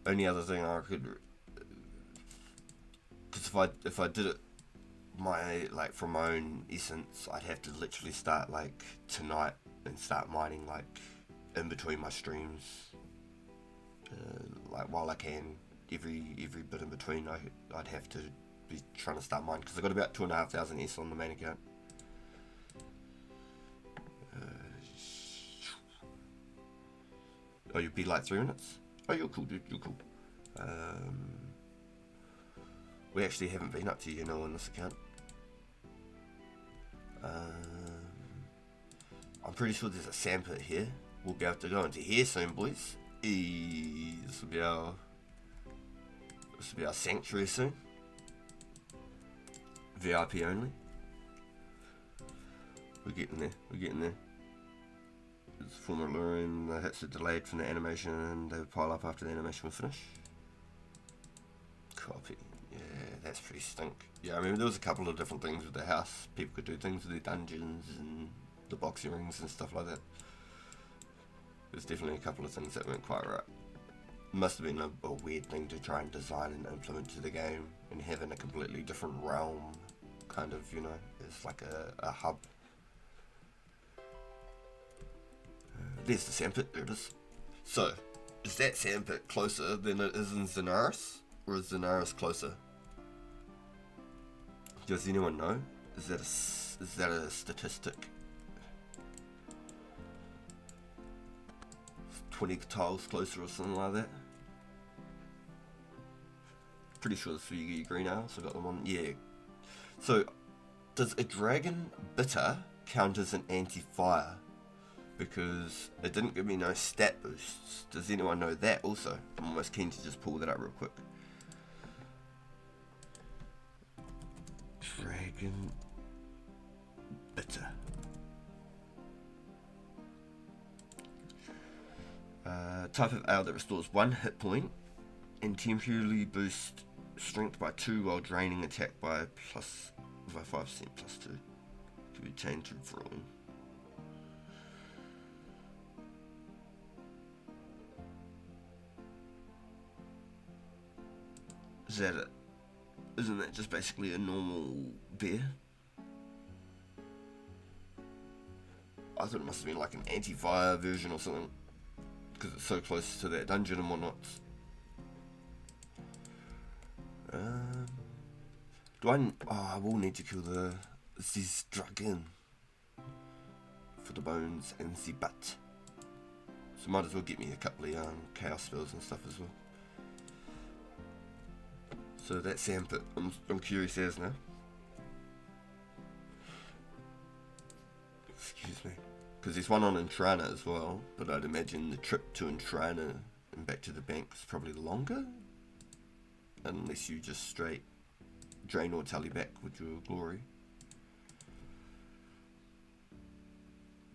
Only other thing I could, because if I did it from my own essence, I'd have to literally start like tonight and start mining like in between my streams, like while I can, every bit in between. I'd have to be trying to start mining because I got about 2,500 S on the main account. Oh, you'll be like 3 minutes. Oh, you're cool, dude. You're cool. We actually haven't been up to on this account. I'm pretty sure there's a sandpit here. We'll be able to go into here soon, boys. This will be our sanctuary soon. VIP only. We're getting there. We're getting there. It's former luring. The hits are delayed from the animation, and they pile up after the animation was finished. Copy. Yeah, that's pretty stink. Yeah, I mean, there was a couple of different things with the house. People could do things with their dungeons and the boxing rings and stuff like that. There's definitely a couple of things that weren't quite right. Must have been a weird thing to try and design and implement to the game, and have in a completely different realm, kind of, it's like a hub. There's the sandpit, there it is. So, is that sandpit closer than it is in Zenaris? Or is Zenaris closer? Does anyone know? Is that a statistic? 20 tiles closer or something like that? Pretty sure this is where you get your green arrows. I got them on. Yeah. So, does a dragon bitter count as an anti-fire? Because it didn't give me no stat boosts. Does anyone know that also? I'm almost keen to just pull that up real quick. Dragon bitter. Type of ale that restores 1 hit point and temporarily boosts strength by 2 while draining attack by 5% plus 2. To be changed to brewing. Is that it? Isn't that just basically a normal beer? I thought it must have been like an anti-fire version or something, because it's so close to that dungeon and whatnot. I will need to kill this dragon for the bones and the butt. So might as well get me a couple of chaos spells and stuff as well. So that sandpit, I'm curious as now. Excuse me. Because there's one on Entrana as well, but I'd imagine the trip to Entrana and back to the bank is probably longer. Unless you just straight drain or tally back with your glory.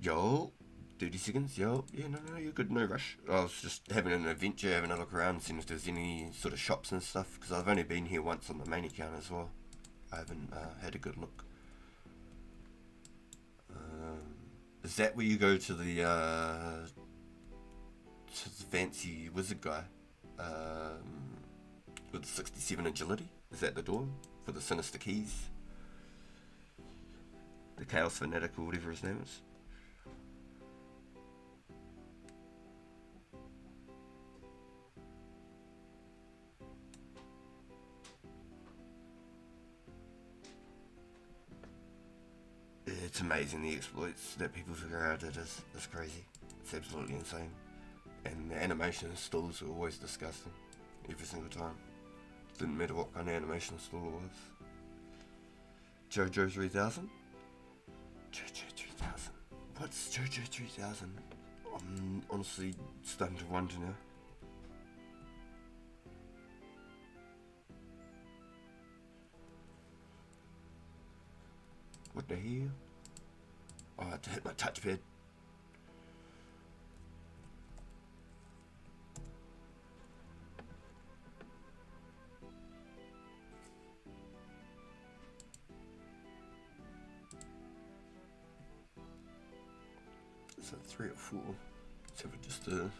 Yo, 30 seconds, yo. Yeah, no, you're good, no rush. I was just having an adventure, having a look around, seeing if there's any sort of shops and stuff, because I've only been here once on the main account as well. I haven't had a good look. Is that where you go to the fancy wizard guy with 67 agility? Is that the door for the sinister keys? The Chaos Fanatic or whatever his name is. it's amazing the exploits that people figure out. It's crazy. It's absolutely insane. And the animation stalls are always disgusting. Every single time. Didn't matter what kind of animation stall it was. JoJo 3000? JoJo 3000. What's JoJo 3000? I'm honestly starting to wonder now. What the hell? Oh, I had to hit my touchpad. Is that 3 or 4? Let's have just a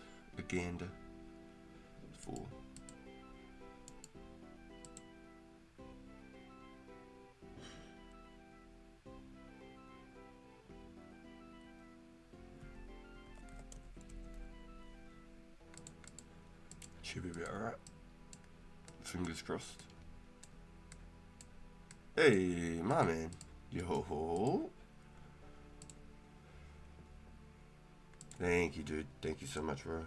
gander. 4. Should be alright. Fingers crossed. Hey, my man. Yo. Thank you, dude. Thank you so much, bro.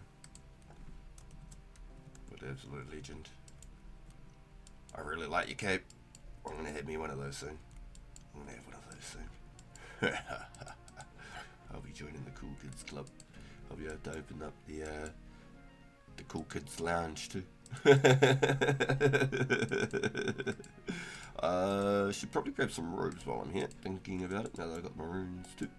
What an absolute legend. I really like your cape. I'm gonna have me one of those soon. I'm gonna have one of those soon. I'll be joining the Cool Kids Club. I'll be able to open up the Cool Kids Lounge too. Should probably grab some robes while I'm here, thinking about it, now that I got my runes too.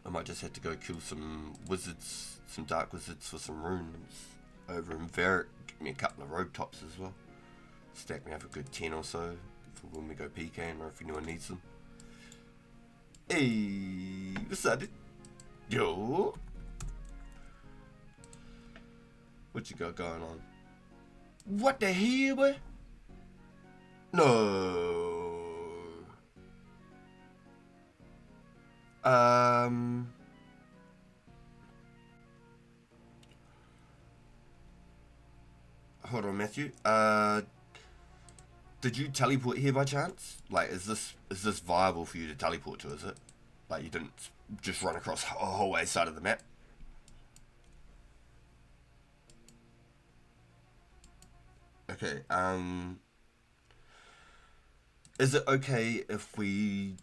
I might just have to go kill some wizards, some dark wizards for some runes over in Varric. Get me a couple of robe tops as well. Stack me up a good 10 or so for when we go PKing or if anyone needs them. Hey, what's up, dude? Yo. What you got going on? What the hell, boy? No. Hold on, Matthew. Did you teleport here by chance? Like, is this viable for you to teleport to? Is it? Like, you didn't just run across a whole way side of the map? Okay. Is it okay if we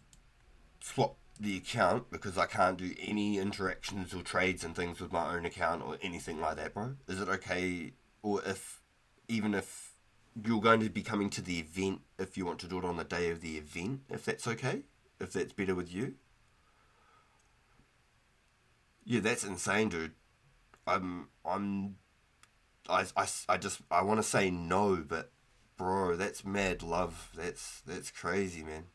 swap the account because I can't do any interactions or trades and things with my own account or anything like that, bro? Is it okay, or even if you're going to be coming to the event, if you want to do it on the day of the event, if that's okay, if that's better with you? Yeah, that's insane, dude. I want to say no, but bro, that's mad love. That's crazy, man.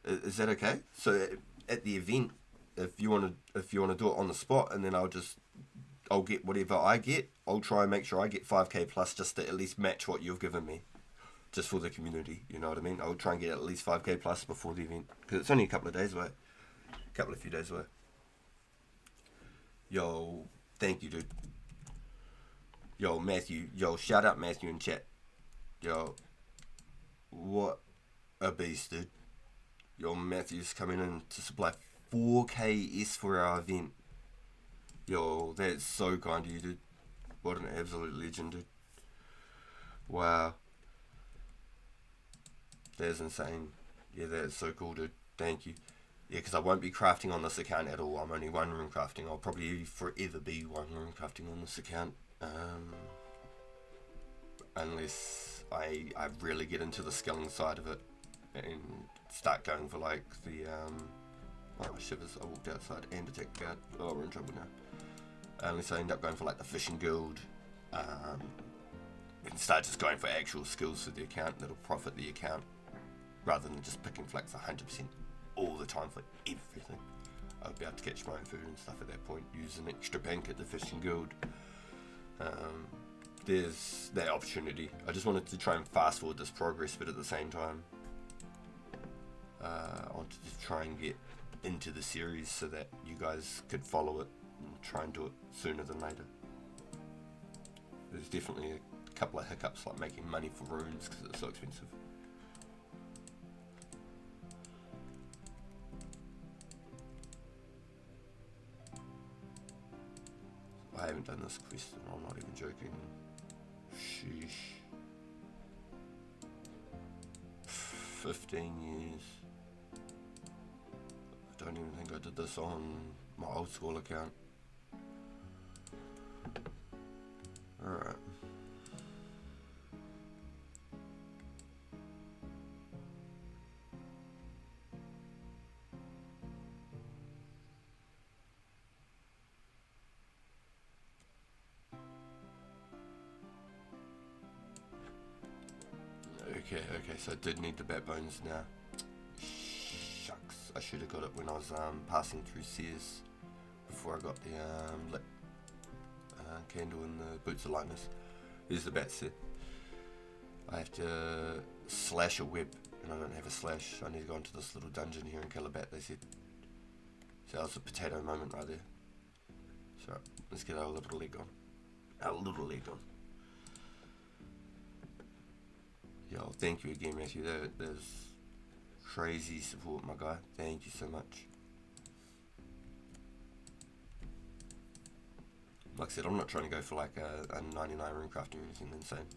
Is that okay? So at the event, if you want to do it on the spot, and then I'll get whatever I get. I'll try and make sure I get 5k plus just to at least match what you've given me, just for the community. You know what I mean? I'll try and get at least 5k plus before the event because it's only a couple of days away, few days away. Yo, thank you, dude. Yo, Matthew. Yo, shout out Matthew in chat. Yo, what a beast, dude. Yo, Matthew's coming in to supply 4k for our event. Yo, that's so kind of you, dude. What an absolute legend, dude. Wow. That's insane. Yeah, that's so cool, dude. Thank you. Yeah, because I won't be crafting on this account at all. I'm only one room crafting. I'll probably forever be one room crafting on this account. Unless I really get into the skilling side of it and start going for like the oh shivers, I walked outside and attacked guard. Oh, we're in trouble now. Unless I end up going for like the fishing guild, and start just going for actual skills for the account that'll profit the account, rather than just picking flax 100% all the time for everything. I'll be able to catch my own food and stuff at that point, use an extra bank at the fishing guild. There's that opportunity. I just wanted to try and fast forward this progress, but at the same time, I wanted to try and get into the series so that you guys could follow it and try and do it sooner than later. There's definitely couple of hiccups like making money for runes because it's so expensive. I haven't done this quest and I'm not even joking. Sheesh. 15 years. I don't even think I did this on my old school account. Alright. Okay, so I did need the backbones now. Shucks, I should have got it when I was passing through Sears before I got the lit candle and the boots of lightness. Here's the bat set. I have to slash a web, and I don't have a slash. I need to go into this little dungeon here and kill a bat, they said. So that was a potato moment right there. So let's get our little leg on. Our little leg on. Yo, thank you again, Matthew. There's crazy support, my guy. Thank you so much. Like I said, I'm not trying to go for like a 99 runecraft or anything insane.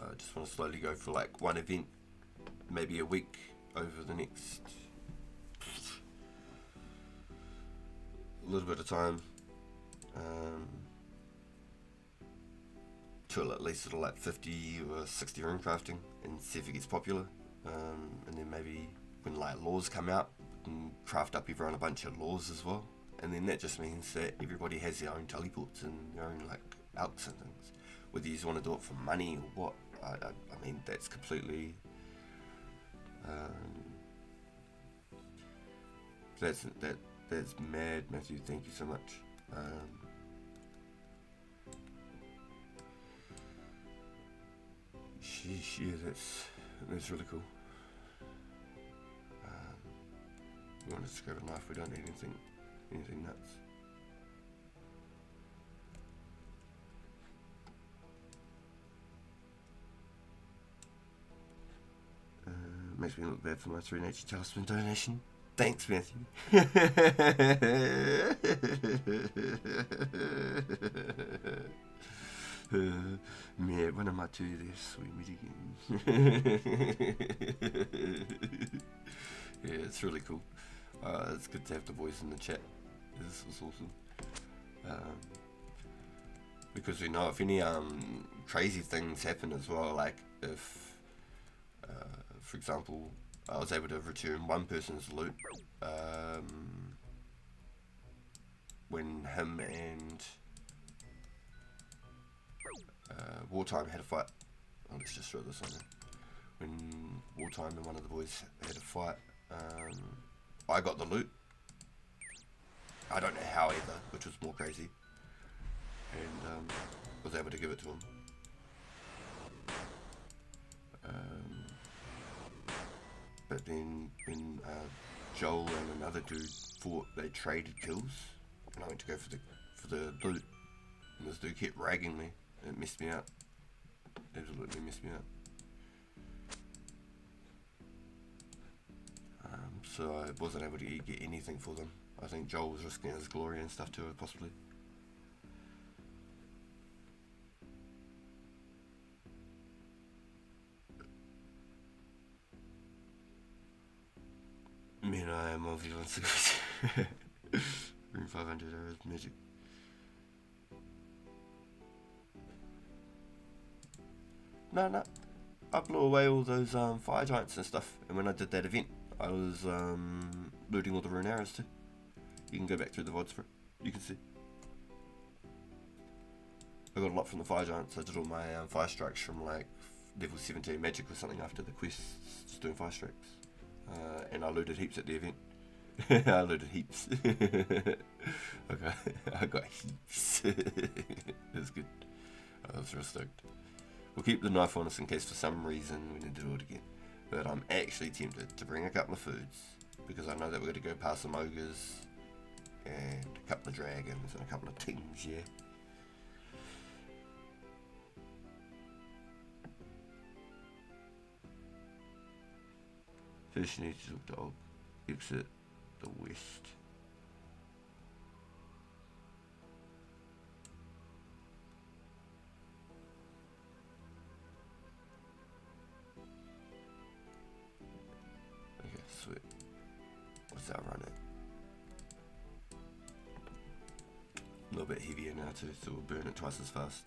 I just want to slowly go for like one event, maybe a week over the next little bit of time. Till at least sort of like 50 or 60 runecrafting and see if it gets popular. And then maybe when like laws come out, we can craft up everyone a bunch of laws as well. And then that just means that everybody has their own teleports and their own like alks and things. Whether you just want to do it for money or what, I mean that's completely that's mad, Matthew. Thank you so much. Sheesh, yeah, that's really cool. We want to just grab a knife. We don't need anything nuts. Makes me look bad for my 3 Nature Talisman donation. Thanks, Matthew. Yeah, when am I to this? We meet again. Yeah, it's really cool. It's good to have the voice in the chat. This was awesome. Because we know if any crazy things happen as well, like if, for example, I was able to return one person's loot when him and Wartime had a fight. Oh, let's just throw this on there. When Wartime and one of the boys had a fight, I got the loot. I don't know how either, which was more crazy. And was able to give it to him. But then when Joel and another dude fought, they traded kills, and I went to go for the loot, and this dude kept ragging me. It messed me up. Absolutely messed me up. So I wasn't able to get anything for them. I think Joel was risking his glory and stuff too, possibly. Man, I am of you on 6. Room 500 hours magic. No. I blew away all those fire giants and stuff, and when I did that event, I was looting all the rune arrows too. You can go back through the VODs for it. You can see. I got a lot from the fire giants. I did all my fire strikes from like level 17 magic or something after the quests, just doing fire strikes. And I looted heaps at the event. I looted heaps. Okay, I got heaps. That's good. I was real stoked. We'll keep the knife on us in case for some reason we need to do it again. But I'm actually tempted to bring a couple of foods because I know that we're going to go past some ogres and a couple of dragons and a couple of things, yeah. First you need to talk to old. Exit the west. Okay, sweet. What's that run at? A little bit heavier now too, so we'll burn it twice as fast.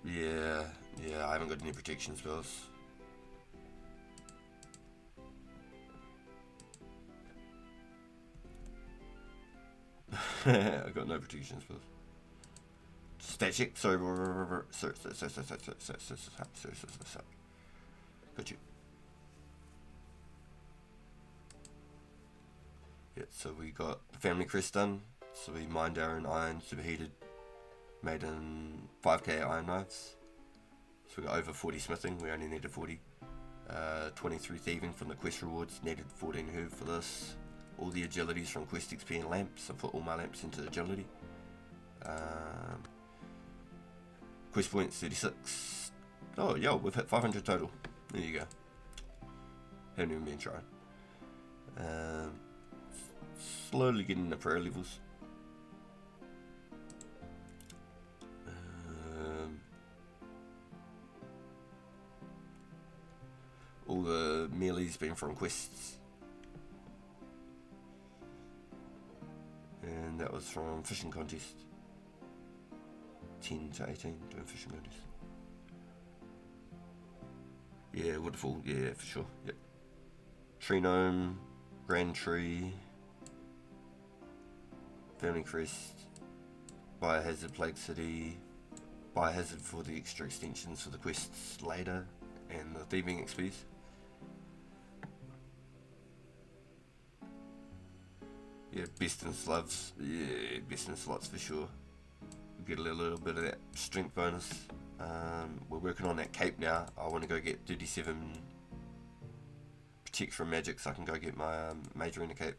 Yeah, I haven't got any protection spells. I got no protection spells. Static, sorry. Got you. Yeah, so we got the family crest done. So we mined our own iron, superheated, made in 5k iron knives. So we got over 40 smithing, we only needed 40. 23 thieving from the quest rewards, needed 14 herb for this. All the agilities from quest XP and lamps, I put all my lamps into agility. Quest points 36. Oh, yo, we've hit 500 total. There you go. Haven't even been trying. Slowly getting the prayer levels. All the melee's been from quests. And that was from fishing contest. 10 to 18 doing fishing contest. Yeah, waterfall, yeah, for sure. Yep. Tree gnome, grand tree, family crest, biohazard plague city, biohazard for the extra extensions for the quests later, and the thieving XPs. Yeah, best in slots. Yeah, best in slots for sure. Get a little bit of that strength bonus. We're working on that cape now. I want to go get 37 protect from magic so I can go get my major in the cape.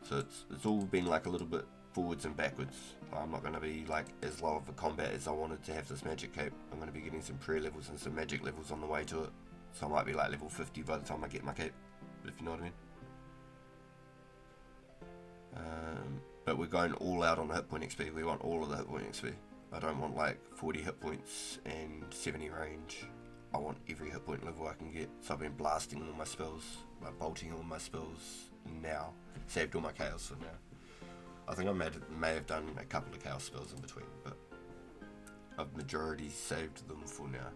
So it's all been like a little bit forwards and backwards. I'm not going to be like as low of a combat as I wanted to have this magic cape. I'm going to be getting some prayer levels and some magic levels on the way to it. So I might be like level 50 by the time I get my cape, if you know what I mean. But we're going all out on the hit point XP. We want all of the hit point XP. I don't want like 40 hit points and 70 range. I want every hit point level I can get. So I've been blasting all my spells, like bolting all my spells now. Saved all my chaos for now. I think I may have done a couple of chaos spells in between, but I've majority saved them for now.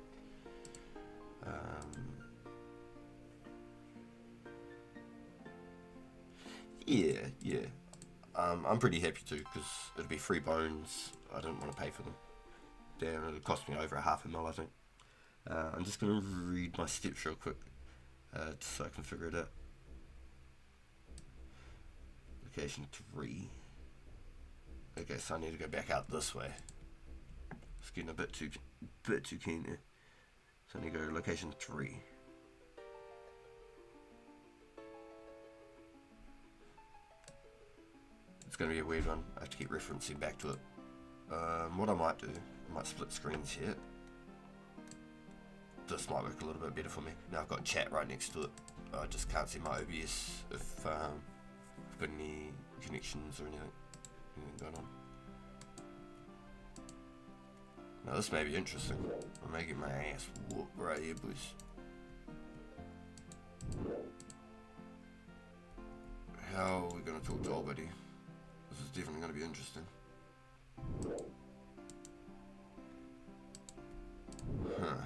Yeah. I'm pretty happy too, because it'll be free bones. I don't want to pay for them. Damn, it'll cost me over $500,000, I think. I'm just going to read my steps real quick, just so I can figure it out. Location 3. Okay, so I need to go back out this way. It's getting a bit too keen there. So I need to go to location 3. It's going to be a weird one. I have to keep referencing back to it. What I might do, I might split screens here. This might work a little bit better for me. Now I've got chat right next to it. I just can't see my OBS if I've got any connections or anything going on. Now this may be interesting. I may get my ass whooped right here, boys. How are we going to talk to old buddy? This is definitely going to be interesting. Huh.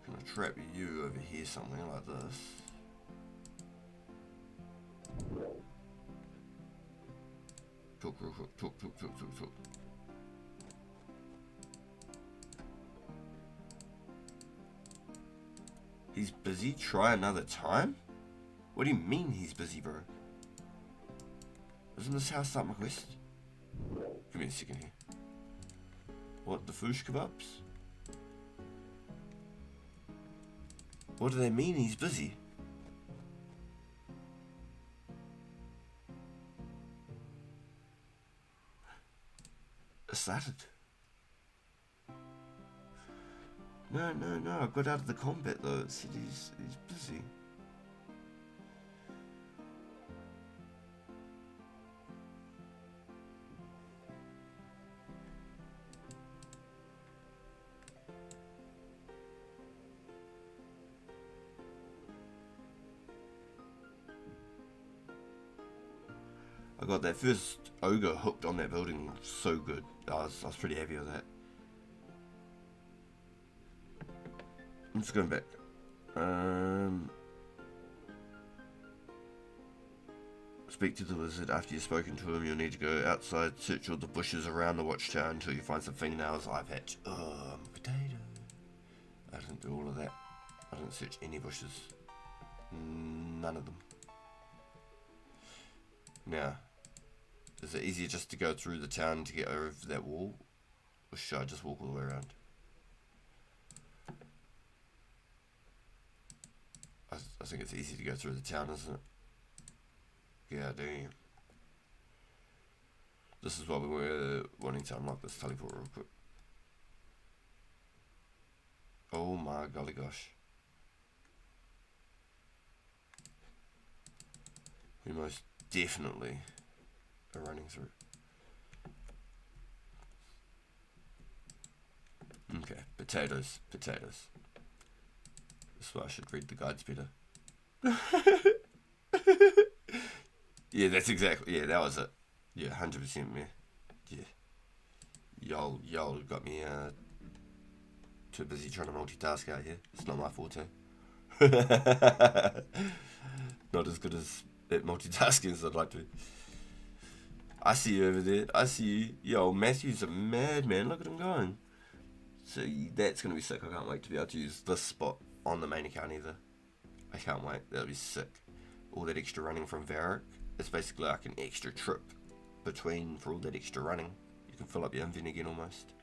Can I trap you over here something like this? Talk. He's busy? Try another time? What do you mean he's busy, bro? Isn't this how I start my quest? Give me a second here. What, the foosh kebabs? What do they mean he's busy? It started. No, I got out of the combat though. It said he's busy. I got that first ogre hooked on that building so good. I was pretty happy with that. I'm just going back. Speak to the wizard. After you've spoken to him, you'll need to go outside, search all the bushes around the watchtower until you find some fingernails, eye patch. Potato. I didn't do all of that. I didn't search any bushes. None of them. Now, is it easier just to go through the town to get over that wall? Or should I just walk all the way around? I think it's easy to go through the town, isn't it? Yeah, damn. This is what we were wanting to unlock this teleport real quick. Oh my golly gosh. We most definitely are running through. Okay, potatoes. This is why I should read the guides better. Yeah, that's exactly. Yeah, that was it. Yeah, 100% me. Yeah, y'all got me too busy trying to multitask out here. It's not my forte. Not as good as at multitasking as I'd like to. I see you over there. I see you. Yo, Matthew's a madman. Look at him going. So that's gonna be sick. I can't wait to be able to use this spot on the main account either. I can't wait. That'll be sick. All that extra running from Varric. It's basically like an extra trip between for all that extra running. You can fill up your inven again almost.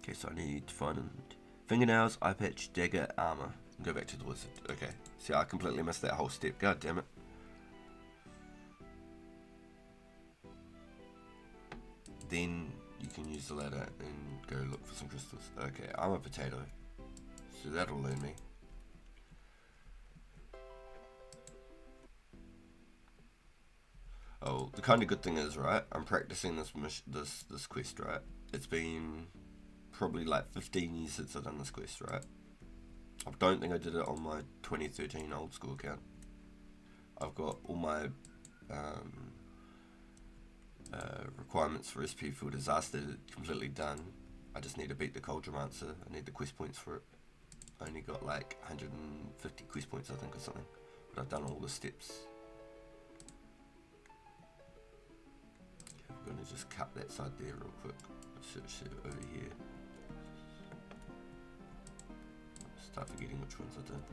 Okay, so I need to find fingernails, eye patch, dagger, armor. And go back to the wizard. Okay. See, I completely missed that whole step. God damn it. Then you can use the ladder and go look for some crystals. Okay, I'm a potato. So that'll learn me. Oh, the kind of good thing is, right, I'm practicing this quest, right? It's been probably like 15 years since I've done this quest, right? I don't think I did it on my 2013 old school account. I've got all my requirements for SP for Disaster completely done. I just need to beat the Cauldromancer. I need the quest points for it. I only got like 150 quest points, I think, or something. But I've done all the steps. Okay, I'm going to just cut that side there real quick. Search it over here. Start forgetting which ones I did.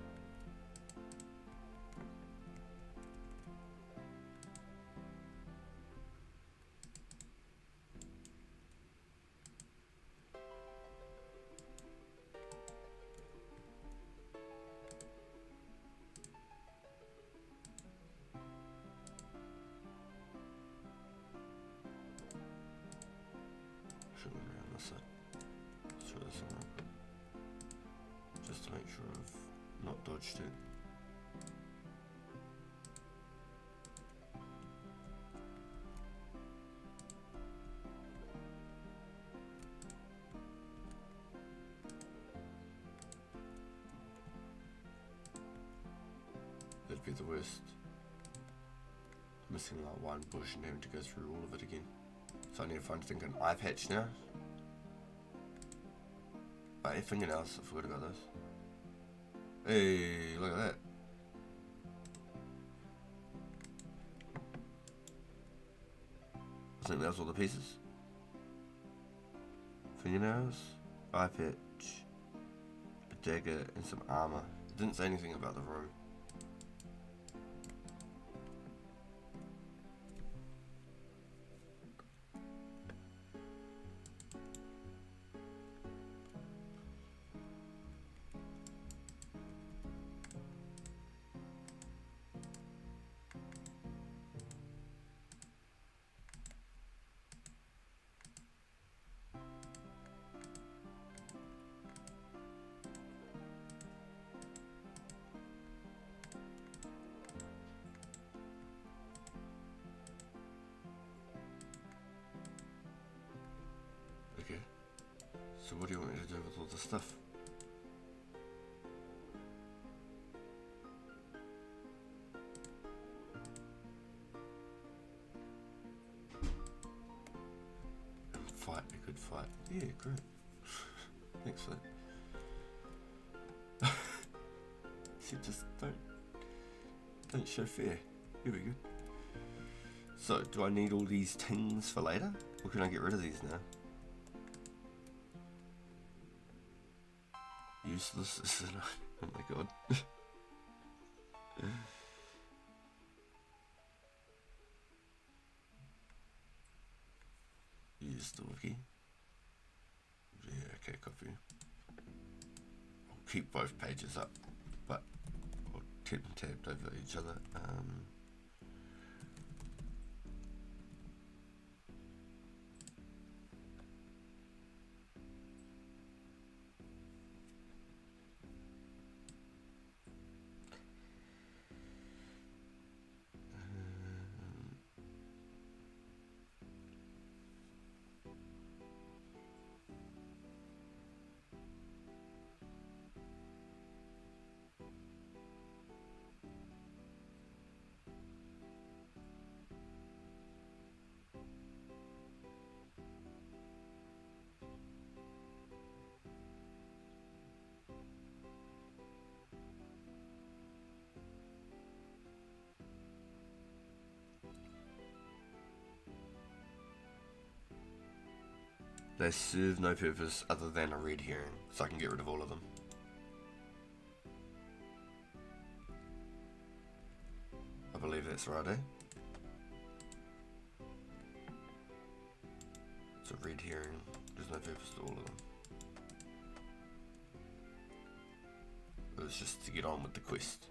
Should have around this side. Let's try this one. Just to make sure I've not dodged it. That'd be the worst. Missing like one bush and having to go through all of it again. So I need to find an eye patch now. Oh, yeah, fingernails, I forgot about those. Hey, look at that. I think that was all the pieces. Fingernails, eye patch, a dagger, and some armor. It didn't say anything about the robe. So what do you want me to do with all this stuff? Fight, a good fight. Yeah, great. Thanks for that. See, just don't show fear. Here we go. So, do I need all these tings for later? Or can I get rid of these now? Useless, isn't it? Oh my god. Use the wiki. Yeah, okay, copy. I'll keep both pages up, but I'll keep them tabbed over each other. They serve no purpose other than a red herring, so I can get rid of all of them. I believe that's right, eh? It's a red herring. There's no purpose to all of them. It was just to get on with the quest.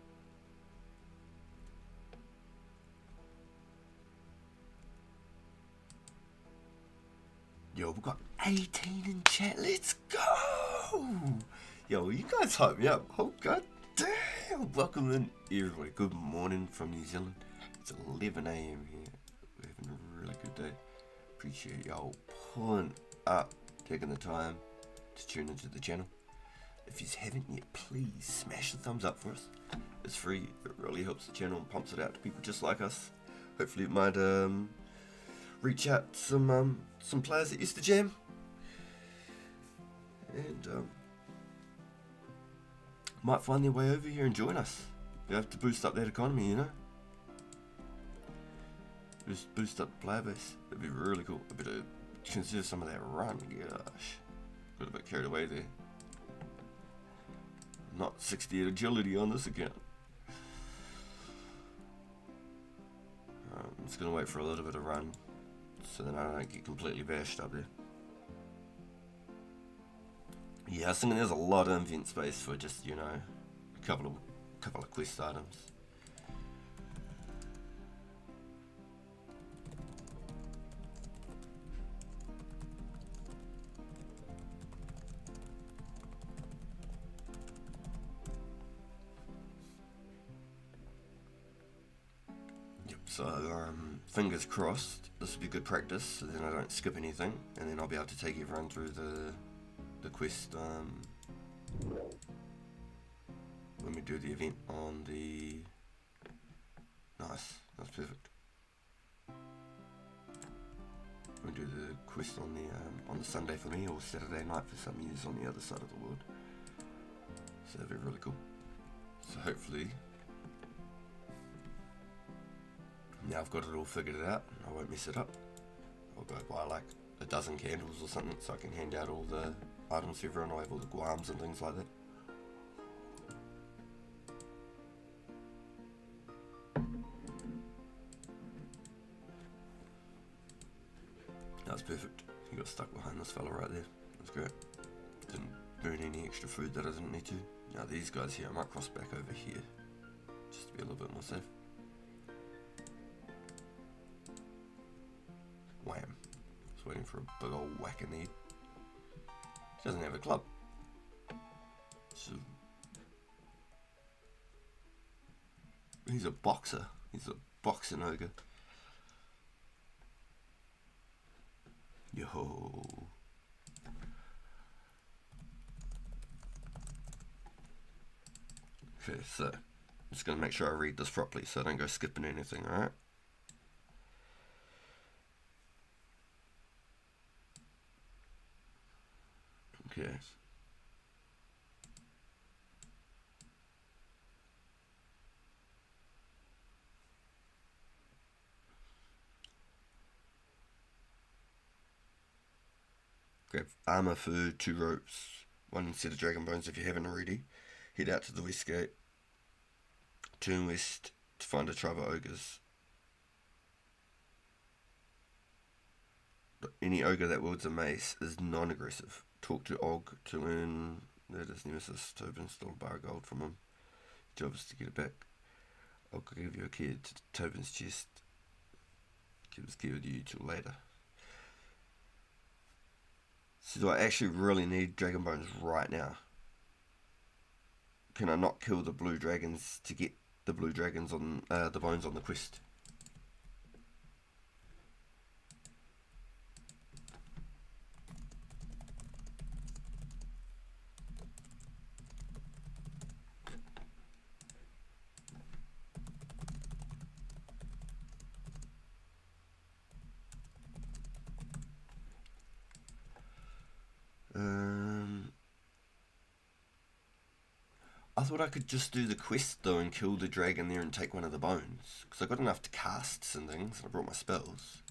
Yo, we've got 18 in chat. Let's go! Yo, you guys hype me up. Oh, god damn. Welcome in, everybody. Good morning from New Zealand. It's 11 a.m. here. We're having a really good day. Appreciate y'all pulling up, taking the time to tune into the channel. If you haven't yet, please smash the thumbs up for us. It's free. It really helps the channel and pumps it out to people just like us. Hopefully it might reach out some players that used to jam, and might find their way over here and join us. You have to boost up that economy, you know. Just boost up the player base. It'd be really cool. A bit of consider some of that run. Gosh, got a bit carried away there. Not 60 agility on this account. I'm just gonna wait for a little bit of run, so then I don't get completely bashed up there. Yeah, I was thinking there's a lot of invent space for just, you know, a couple of quest items. Yep, so fingers crossed, this will be good practice, so then I don't skip anything, and then I'll be able to take everyone through the quest when we do the event on the... Nice, that's perfect. We do the quest on the Sunday for me, or Saturday night for some years on the other side of the world. So that'd be really cool. So hopefully, now I've got it all figured out, I won't mess it up. I'll go buy like a dozen candles or something so I can hand out all the items to everyone. I'll have all the guams and things like that. That was perfect. He got stuck behind this fella right there. That's great. Didn't burn any extra food that I didn't need to. Now these guys here, I might cross back over here just to be a little bit more safe. Wham. Just waiting for a big old whack in the head. He doesn't have a club. So he's a boxer. He's a boxing ogre. Yo. Okay, so I'm just going to make sure I read this properly so I don't go skipping anything, alright? Okay. Grab armor, food, 2 ropes, 1 set of dragon bones if you haven't already. Head out to the west gate. Turn west to find a tribe of ogres. Any ogre that wields a mace is non-aggressive. Talk to Og to earn his nemesis Tobin stole a bar of gold from him. Job is to get it back. Og will give you a key to Tobin's chest. Keep his key with you till later. So do I actually really need dragon bones right now? Can I not kill the blue dragons to get the blue dragons on the bones on the quest? I thought I could just do the quest though and kill the dragon there and take one of the bones. Because I got enough to cast some things and I brought my spells.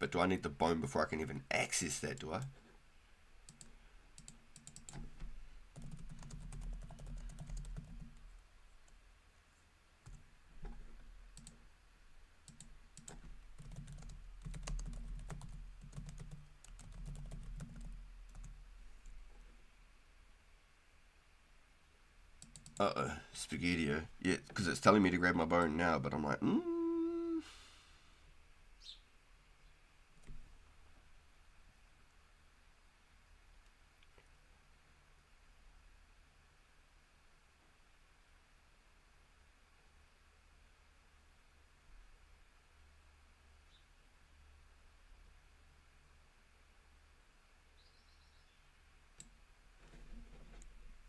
But do I need the bone before I can even access that, do I? Uh-oh, Spaghetti-O. Yeah, because it's telling me to grab my bone now, but I'm like,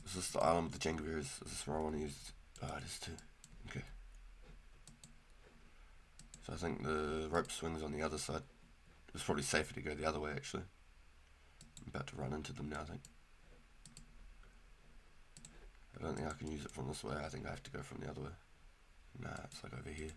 Is this the island with the Jangaveers? Is this where I want to use? Oh, it is too. Okay. So I think the rope swings on the other side. It's probably safer to go the other way, actually. I'm about to run into them now, I think. I don't think I can use it from this way. I think I have to go from the other way. Nah, it's like over here.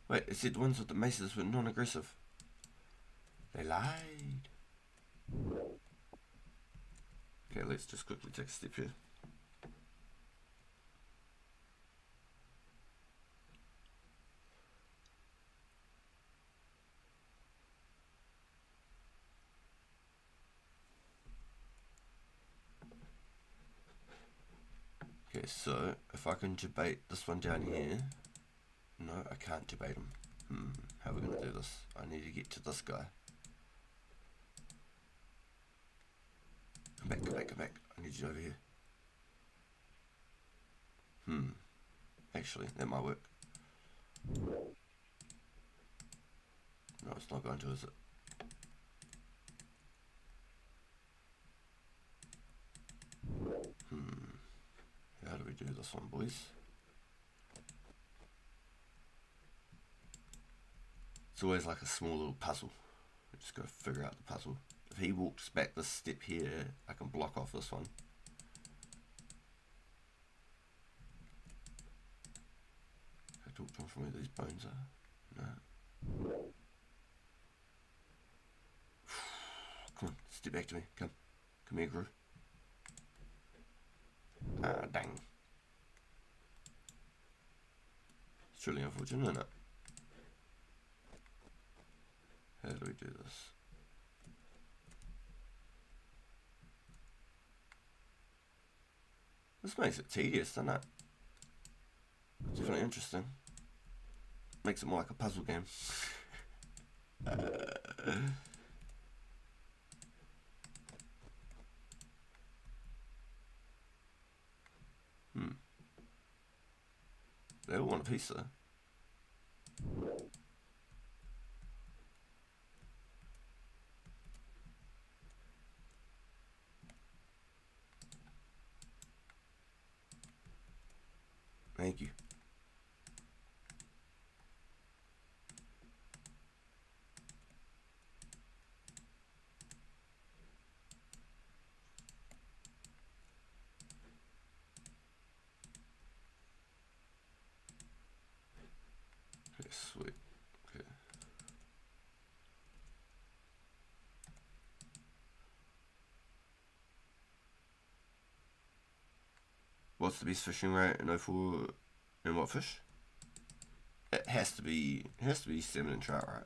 Wait, it said the ones with the maces were non-aggressive. They lied. Okay, let's just quickly take a step here. Okay, so if I can debate this one down here. No, I can't debate him. How are we going to do this? I need to get to this guy. Come back, come back, come back. I need you over here. Actually, that might work. No, it's not going to, is it? How do we do this one, boys? It's always like a small little puzzle. We just got to figure out the puzzle. If he walks back this step here, I can block off this one. I talked to him from where these bones are. No. Come on, step back to me. Come. Come here, Gru. Ah, dang. It's really unfortunate, isn't it? How do we do this? This makes it tedious, doesn't it? It's definitely interesting. Makes it more like a puzzle game. They all want a piece though. Thank you. Okay, sweet. Okay. What's the best fishing rate in 04 and what fish? It has to be salmon and trout, right?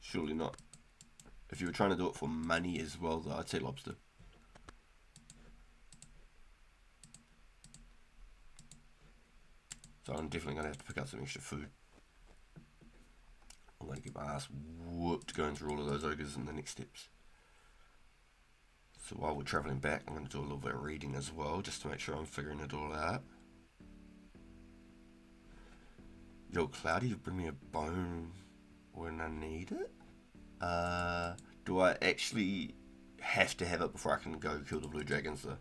Surely not. If you were trying to do it for money as well, though, I'd say lobster. So I'm definitely going to have to pick up some extra food. I'm going to get my ass whooped going through all of those ogres in the next steps. So while we're travelling back, I'm going to do a little bit of reading as well, just to make sure I'm figuring it all out. Yo, Cloudy, you bring me a bone when I need it? Do I actually have to have it before I can go kill the blue dragons though?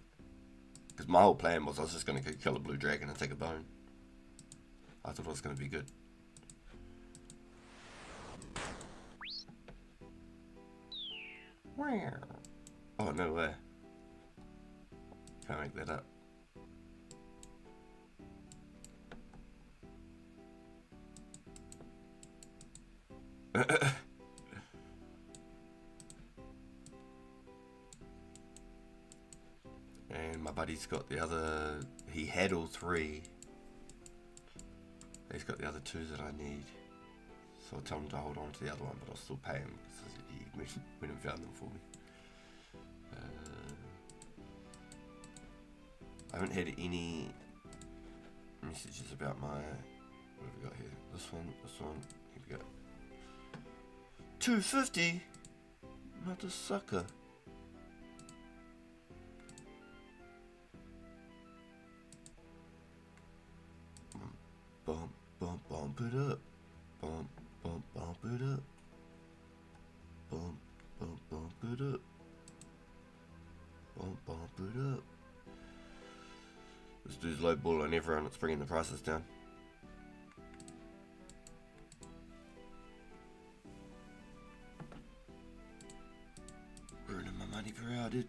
Because my whole plan was I was just going to go kill a blue dragon and take a bone. I thought it was going to be good. Oh, no way. Can't make that up. And my buddy's got the other. He had all three. He's got the other two that I need. So I'll tell him to hold on to the other one, but I'll still pay him because he went and found them for me. I haven't had any messages about my. What have we got here? This one. Here we go. 250. Mother sucker. Bump it up. Bump it up. Bump it up. Bump it up. This dude's lowballing everyone that's bringing the prices down. Ruining my money for how, dude.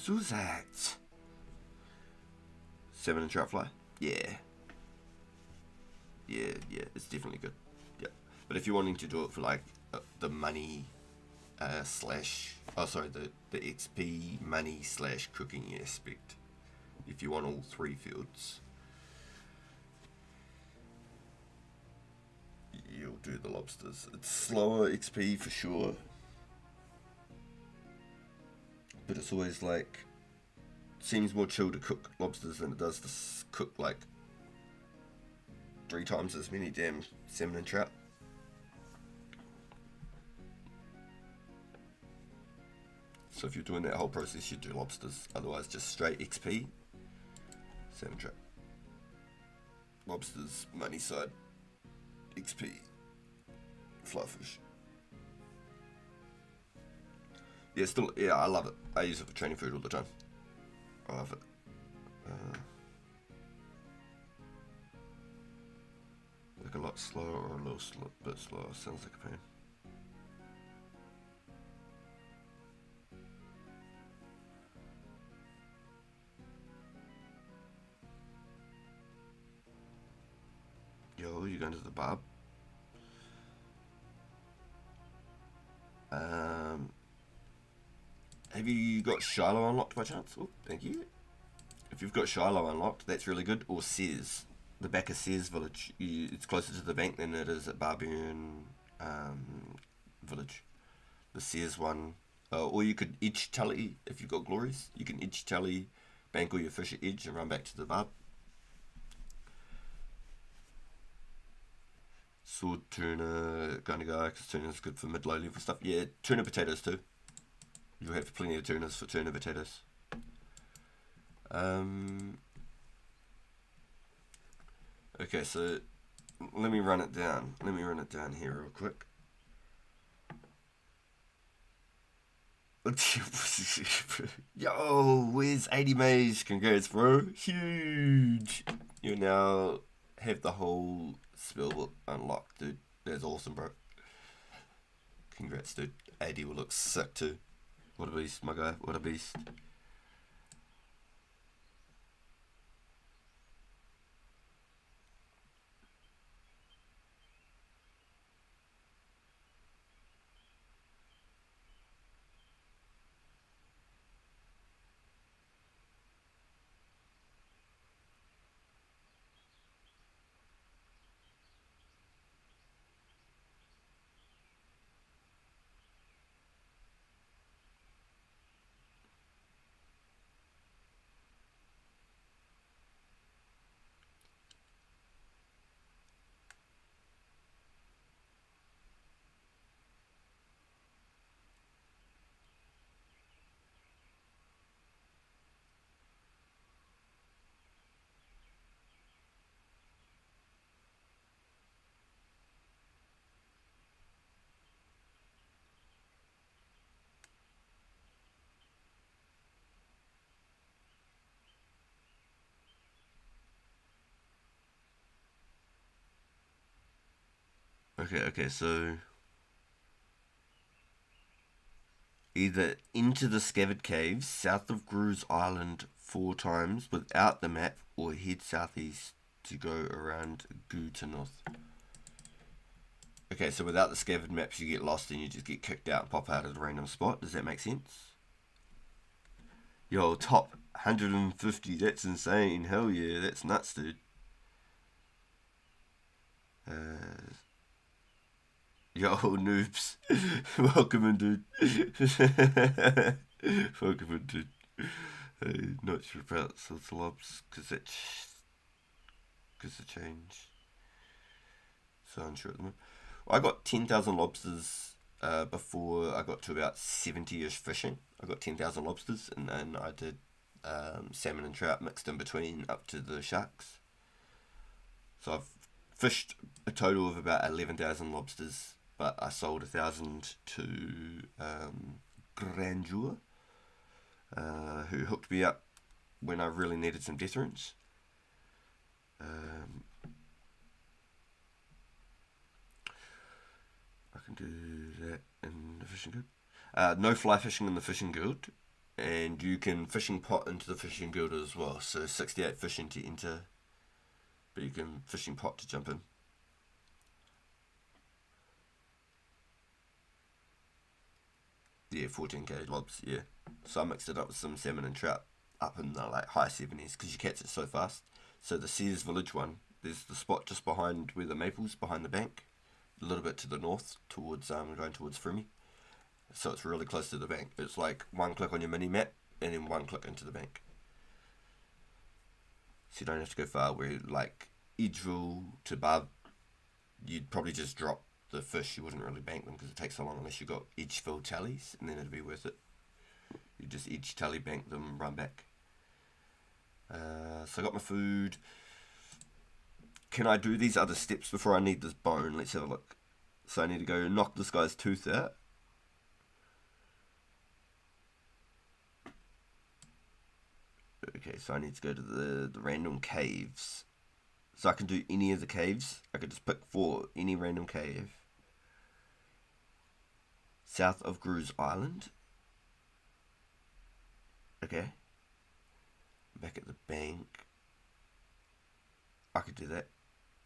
Zuzat. 7 and trout fly. Yeah, it's definitely good. Yeah, but if you're wanting to do it for like the money slash, the XP money slash cooking aspect, if you want all three fields, you'll do the lobsters. It's slower XP for sure, but it's always like, seems more chill to cook lobsters than it does to cook like 3 times as many damn salmon and trout. So if you're doing that whole process, you do lobsters. Otherwise, just straight XP, salmon trout. Lobsters, money side, XP, fly fish. Yeah, I love it. I use it for training food all the time. I love it. Like a lot slower or a little bit slower. Sounds like a pain. Yo, you going to the barb? Have you got Shiloh unlocked by chance? Oh, thank you. If you've got Shiloh unlocked, that's really good. Or Sears. The back of Sears Village. It's closer to the bank than it is at Barbarian Village. The Sears one. Or you could edge Tully if you've got glories. You can edge Tully, bank all your fish at edge and run back to the barb. sword tuna kind of guy, because tuna's good for mid-low level stuff. Yeah, tuna potatoes too. You'll have plenty of tunas for tuna potatoes. Okay, so let me run it down. Let me run it down here real quick. Yo, where's 80 Maze? Congrats, bro. Huge. You now have the whole spellbook unlocked, dude. That's awesome, bro. Congrats, dude. 80 will look sick too. What a beast, my guy. What a beast. Okay, so either into the Scabbard Caves, south of Gru's Island 4 times without the map, or head southeast to go around Goo to north. Okay, so without the Scabbard maps, you get lost and you just get kicked out and pop out at a random spot. Does that make sense? Yo, top 150, that's insane. Hell yeah, that's nuts, dude. Yo, noobs. Welcome in, dude. Welcome in, dude. Hey, not sure about sorts of lobs, because it change. So unsure at the moment. Well, I got 10,000 lobsters before I got to about 70-ish fishing. I got 10,000 lobsters, and then I did salmon and trout mixed in between up to the sharks. So I've fished a total of about 11,000 lobsters, but I sold 1,000 to Grandeur, who hooked me up when I really needed some death runes. I can do that in the fishing guild. No fly fishing in the fishing guild, and you can fishing pot into the fishing guild as well. So 68 fishing to enter, but you can fishing pot to jump in. Yeah, 14k lobs, yeah. So I mixed it up with some salmon and trout up in the like high 70s, because you catch it so fast. So the Sears Village one, there's the spot just behind where the maples, behind the bank, a little bit to the north, towards going towards Frimmy. So it's really close to the bank. It's like one click on your mini map and then one click into the bank. So you don't have to go far. Where like Edgeville to Bub, you'd probably just drop the fish. You wouldn't really bank them because it takes so long unless you got Edgeville tallies, and then it'd be worth it. You just each tally bank them, run back. So I got my food. Can I do these other steps before I need this bone? Let's have a look. So I need to go knock this guy's tooth out. Okay, so I need to go to the random caves. So I can do any of the caves. I could just pick for any random cave. South of Gru's Island. Okay. Back at the bank. I could do that.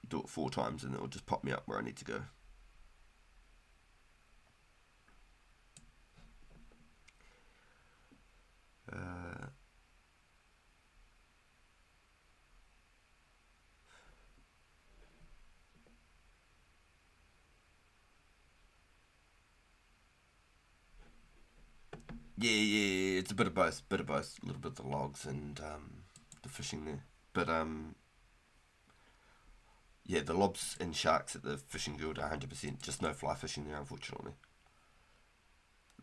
Do it 4 times and it'll just pop me up where I need to go. Yeah, it's a bit of both, a little bit of the logs and the fishing there. But yeah, the lobs and sharks at the fishing guild are 100%. Just no fly fishing there, unfortunately.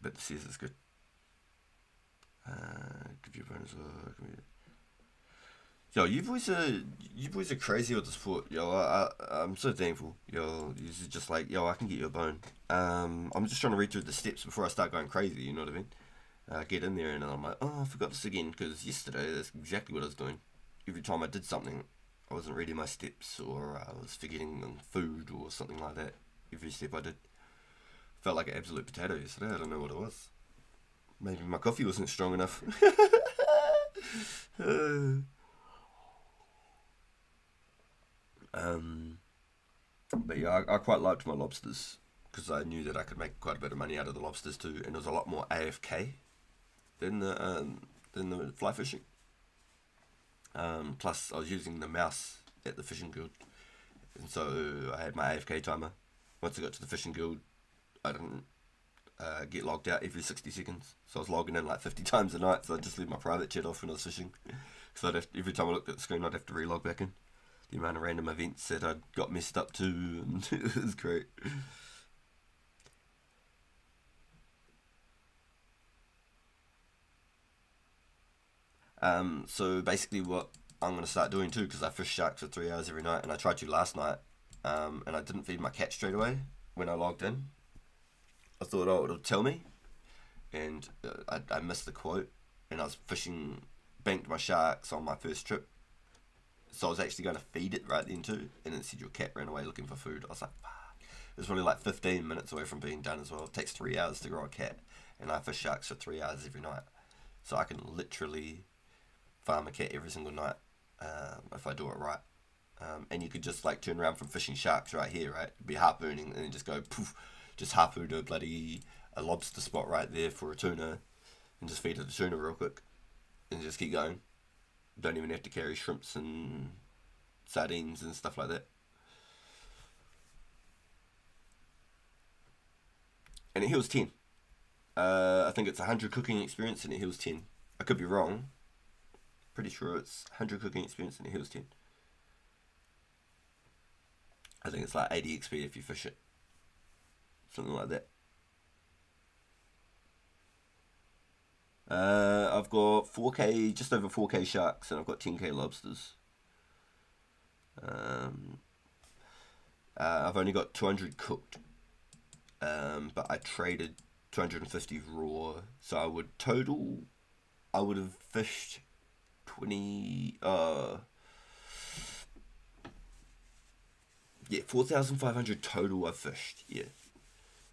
But the says it's good. Give you a bonus. Yo, you boys are crazy with the sport. Yo, I'm so thankful. Yo, you're just like, yo, I can get you a bone. I'm just trying to read through the steps before I start going crazy. You know what I mean? Get in there and I'm like, oh, I forgot this again because yesterday that's exactly what I was doing. Every time I did something, I wasn't reading my steps or I was forgetting food or something like that. Every step I did felt like an absolute potato yesterday. I don't know what it was. Maybe my coffee wasn't strong enough. But yeah, I quite liked my lobsters because I knew that I could make quite a bit of money out of the lobsters too, and it was a lot more AFK than the fly fishing. Plus, I was using the mouse at the fishing guild, and so I had my AFK timer. Once I got to the fishing guild, I didn't get logged out every 60 seconds, so I was logging in like 50 times a night. So I just leave my private chat off when I was fishing, so every time I looked at the screen, I'd have to relog back in. The amount of random events that I got messed up to, and it was great. So basically what I'm going to start doing too, because I fish sharks for 3 hours every night, and I tried to last night, and I didn't feed my cat straight away when I logged in. I thought, oh, it'll tell me, and I missed the quote, and I was fishing, banked my sharks on my first trip, so I was actually going to feed it right then too, and it said your cat ran away looking for food. I was like, fuck. It was probably like 15 minutes away from being done as well. It takes 3 hours to grow a cat, and I fish sharks for 3 hours every night, so I can literally farm a cat every single night if I do it right. And you could just like turn around from fishing sharks right here, right? Be harpooning and then just go poof, just harpoon to a lobster spot right there for a tuna, and just feed it a tuna real quick, and just keep going. Don't even have to carry shrimps and sardines and stuff like that. And it heals 10. I think it's 100 cooking experience and it heals 10. I could be wrong. Pretty sure it's 100 cooking experience and it heals 10. I think it's like 80 XP if you fish it. Something like that. I've got 4k, just over 4k sharks, and I've got 10k lobsters. I've only got 200 cooked, but I traded 250 raw, so I would have fished 20, 4,500 total I've fished, yeah.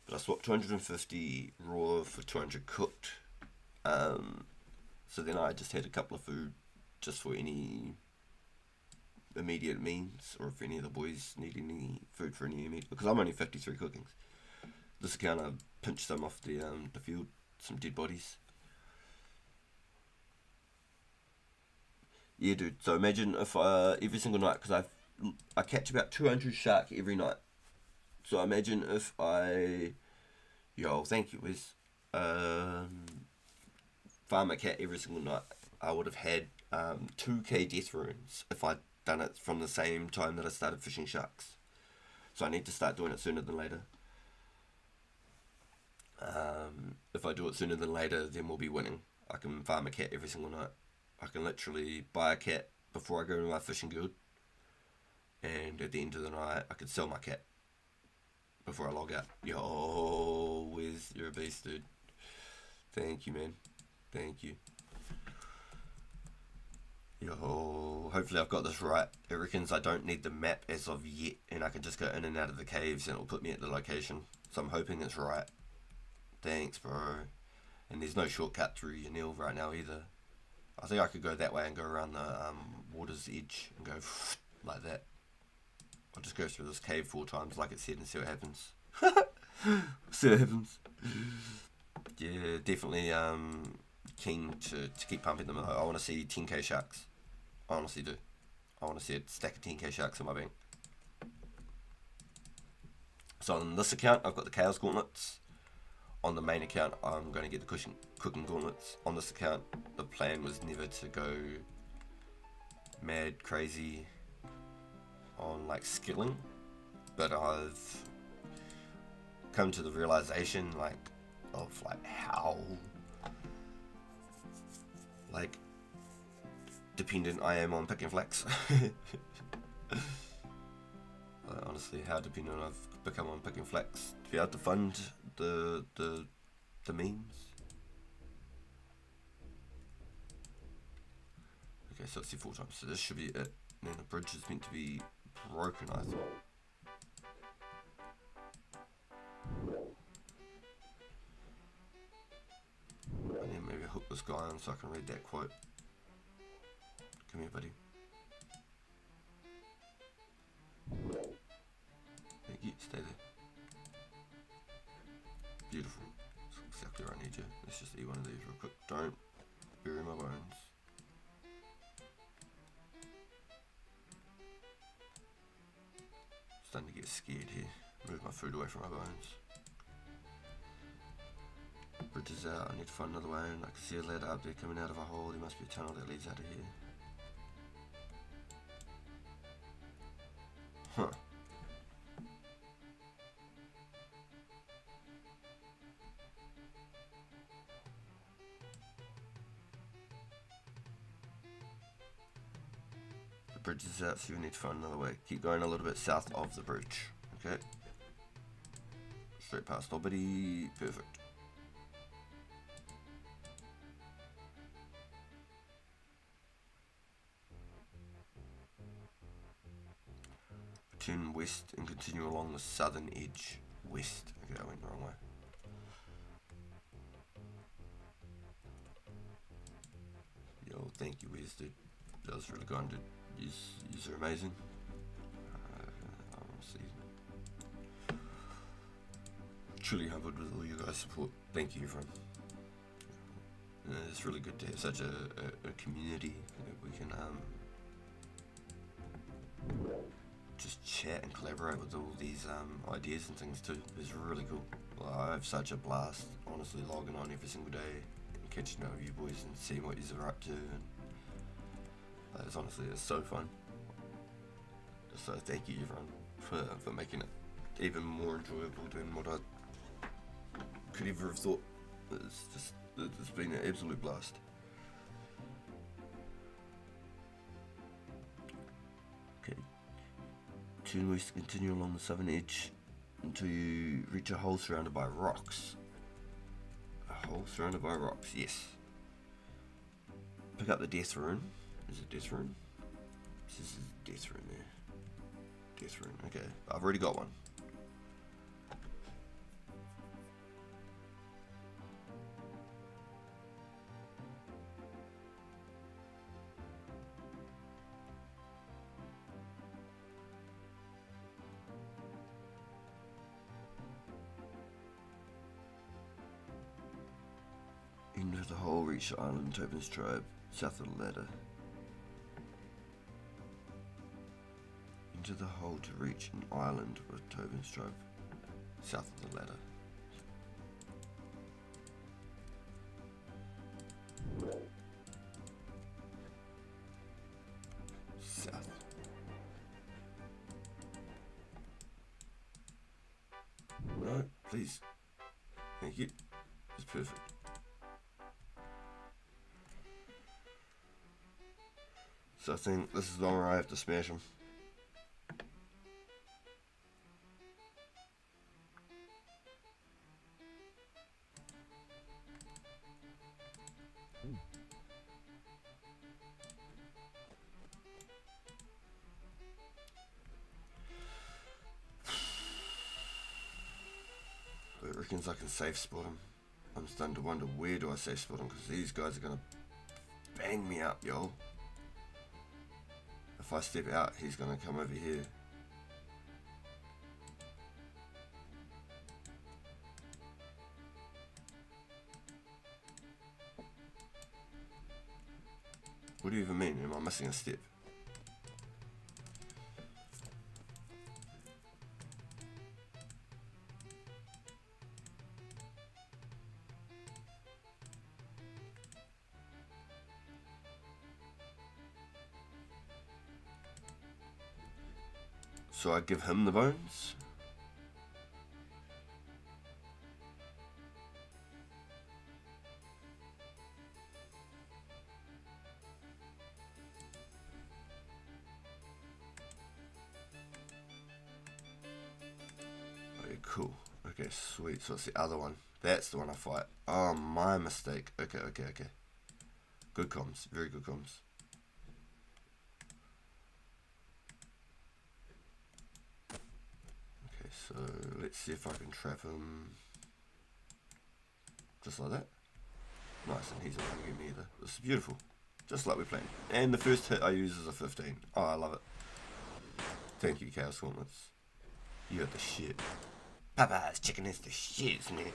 But I swapped 250 raw for 200 cooked. So then I just had a couple of food just for any immediate means, or if any of the boys need any food for any immediate, because I'm only 53 cookings. This account I pinched some off the field, some dead bodies. Yeah, dude. So imagine if every single night, because I catch about 200 shark every night. So imagine if thank you, Wiz. Farm a cat every single night. I would have had 2k death runes if I'd done it from the same time that I started fishing sharks. So I need to start doing it sooner than later. If I do it sooner than later, then we'll be winning. I can farm a cat every single night. I can literally buy a cat before I go to my fishing guild, and at the end of the night, I could sell my cat before I log out. Yo, Wiz, you're a beast, dude. Thank you, man. Thank you. Yo, hopefully I've got this right. It reckons I don't need the map as of yet, and I can just go in and out of the caves and it'll put me at the location. So I'm hoping it's right. Thanks, bro. And there's no shortcut through Yanil right now either. I think I could go that way and go around the water's edge and go like that. I'll just go through this cave 4 times like it said and see what happens. See what happens. Yeah, definitely keen to keep pumping them. I want to see 10k sharks. I honestly do. I want to see a stack of 10k sharks in my bank. So on this account, I've got the Chaos Gauntlets. On the main account, I'm going to get the cooking gauntlets. On this account, the plan was never to go mad, crazy on like skilling, but I've come to the realization of how dependent I am on pick and flex. Honestly, how dependent I've become on pick and flex to be able to fund the memes. Okay, so it's the 4 times, so this should be it. And then the bridge is meant to be broken, I thought. And then maybe hook this guy on so I can read that quote. Come here, buddy. Thank you, stay there. Beautiful. That's exactly where I need you. Let's just eat one of these real quick. Don't bury my bones. Starting to get scared here. Move my food away from my bones. Bridge is out. I need to find another way in. I can see a ladder up there coming out of a hole. There must be a tunnel that leads out of here. Huh. The bridge is out, so we need to find another way. Keep going a little bit south of the bridge. Okay. Straight past nobody. Perfect. Turn west and continue along the southern edge. West. Okay, I went the wrong way. Yo, thank you, Wes, dude. That was really kind, dude. You're amazing. Honestly, truly humbled with all you guys' support. Thank you, everyone. It's really good to have such a community that we can just chat and collaborate with all these ideas and things too. It's really cool. Well, I have such a blast, honestly, logging on every single day and catching up with you boys and seeing what you're up to. And it's honestly, it's so fun. So thank you, everyone, for making it even more enjoyable than what I could ever have thought. It's been an absolute blast. Okay. Turn west, continue along the southern edge until you reach a hole surrounded by rocks. A hole surrounded by rocks, yes. Pick up the death rune. Is it death rune? This is death rune there. Death rune, okay. I've already got one. Into the hole, reach the island, Tobin's tribe, south of the ladder. Into the hole to reach an island with Tobin's tribe, south of the ladder. South. No, please. Thank you. It's perfect. So I think this is the one where I have to smash him. It reckons I can safe spot him. I'm starting to wonder where do I safe spot him, because these guys are gonna bang me up, yo. If I step out, he's gonna come over here. What do you even mean? Am I missing a step? So I give him the bones. Okay, cool. Okay, sweet. So it's the other one. That's the one I fight. Oh, my mistake. Okay. Good comms. Very good comms. Okay, so let's see if I can trap him. Just like that. Nice, and he's not going to get me either. This is beautiful. Just like we planned. And the first hit I use is a 15. Oh, I love it. Thank you, Chaos Gauntlets. You're the shit. Popeye's chicken is the shit, isn't it?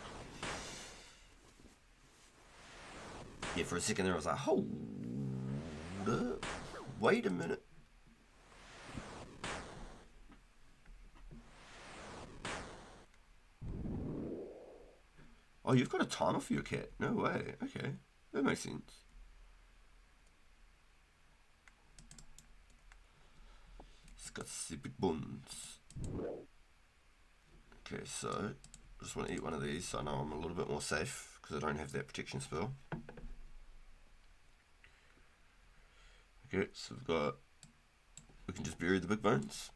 Yeah, for a second there I was like, hold up. Wait a minute. Oh, you've got a timer for your cat? No way. Okay. That makes sense. It's got big buns. Okay, so I just want to eat one of these so I know I'm a little bit more safe because I don't have that protection spell. Okay, so we can just bury the big bones.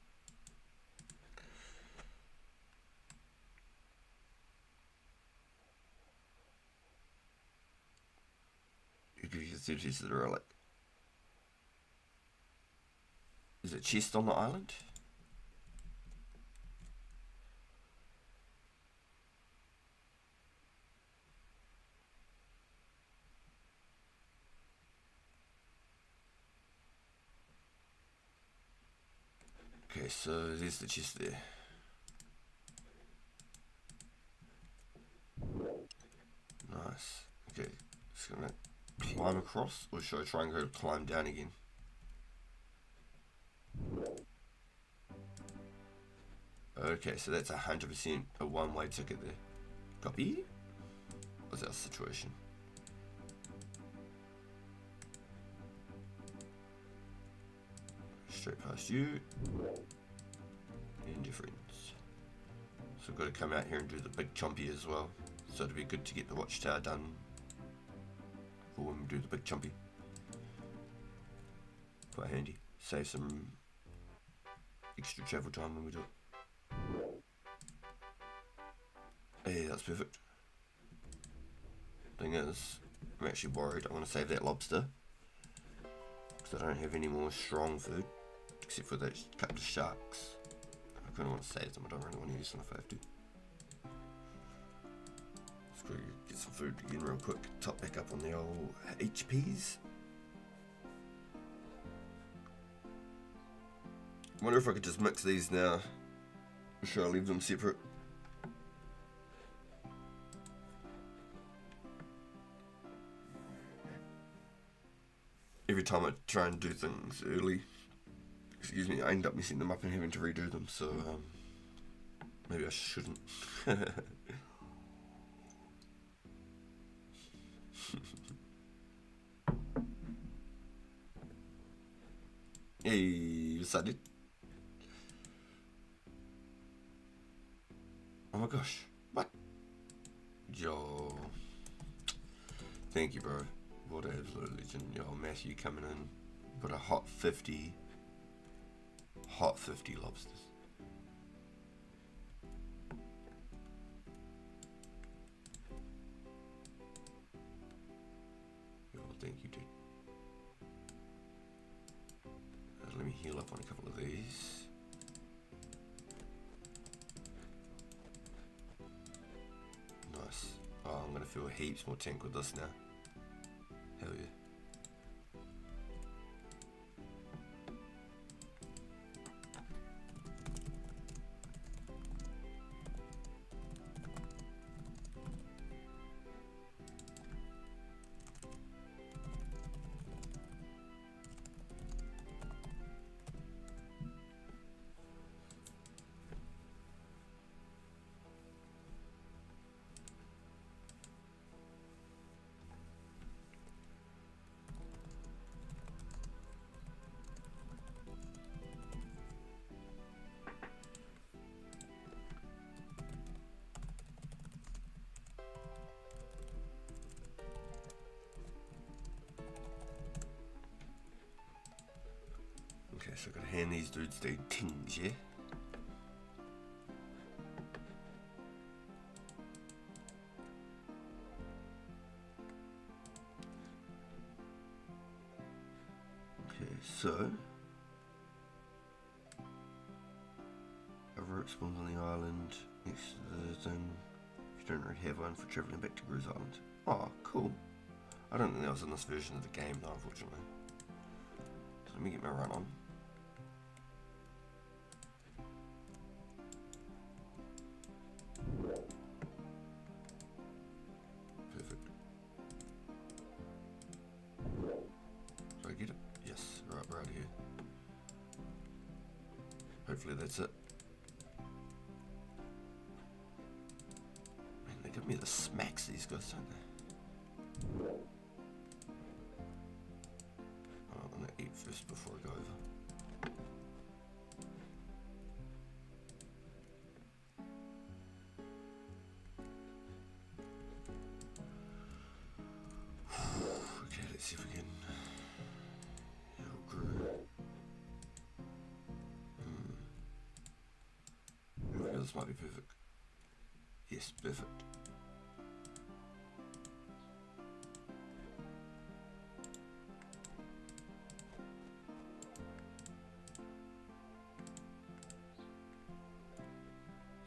You can see pieces of relic. Is it chest on the island? Okay, so there's the chest there. Nice. Okay, just gonna climb across, or should I try and go climb down again? Okay, so that's 100% a one-way ticket there. Copy? What's our situation? Straight past you. Indifference. So we've got to come out here and do the big chompy as well. So it'd be good to get the watchtower done for when we do the big chompy. Quite handy. Save some extra travel time when we do it. Hey, that's perfect. Thing is, I'm actually worried. I'm going to save that lobster because I don't have any more strong food except for those couple of sharks. I kind of want to save them. I don't really want to use them if I have to. Let's go get some food again real quick. Top back up on the old HPs. I wonder if I could just mix these now. Or should I leave them separate? Every time I try and do things early, excuse me, I end up messing them up and having to redo them, so maybe I shouldn't. Hey, yes I did. Oh my gosh, what? Yo, thank you, bro. What a absolute legend. Yo, Matthew coming in. Got a hot 50 lobsters. Yo, thank you, dude. Let me heal up on a couple of these. Nice. Oh, I'm gonna feel heaps more tank with this now. Hell yeah. so I gotta hand these dudes their tings, yeah? Okay, so a route spawns on the island next to the thing. If you don't already have one for travelling back to Gru's Island. Oh, cool. I don't think that was in this version of the game though, unfortunately. So let me get my run on. Perfect. Did I get it? Yes, right here. Hopefully that's it. Man, they give me the smacks, these guys, don't they? I'm gonna eat first before I go over. Okay, let's see if we can. This might be perfect. Yes, perfect.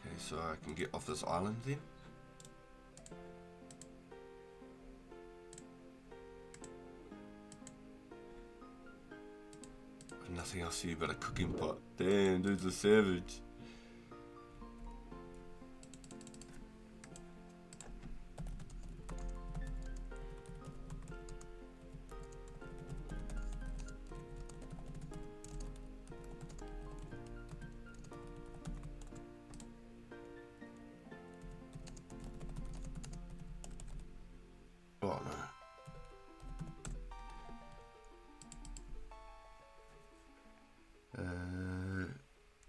Okay, so I can get off this island then. Nothing else here but a cooking pot. Damn, dude's a savage. Oh no.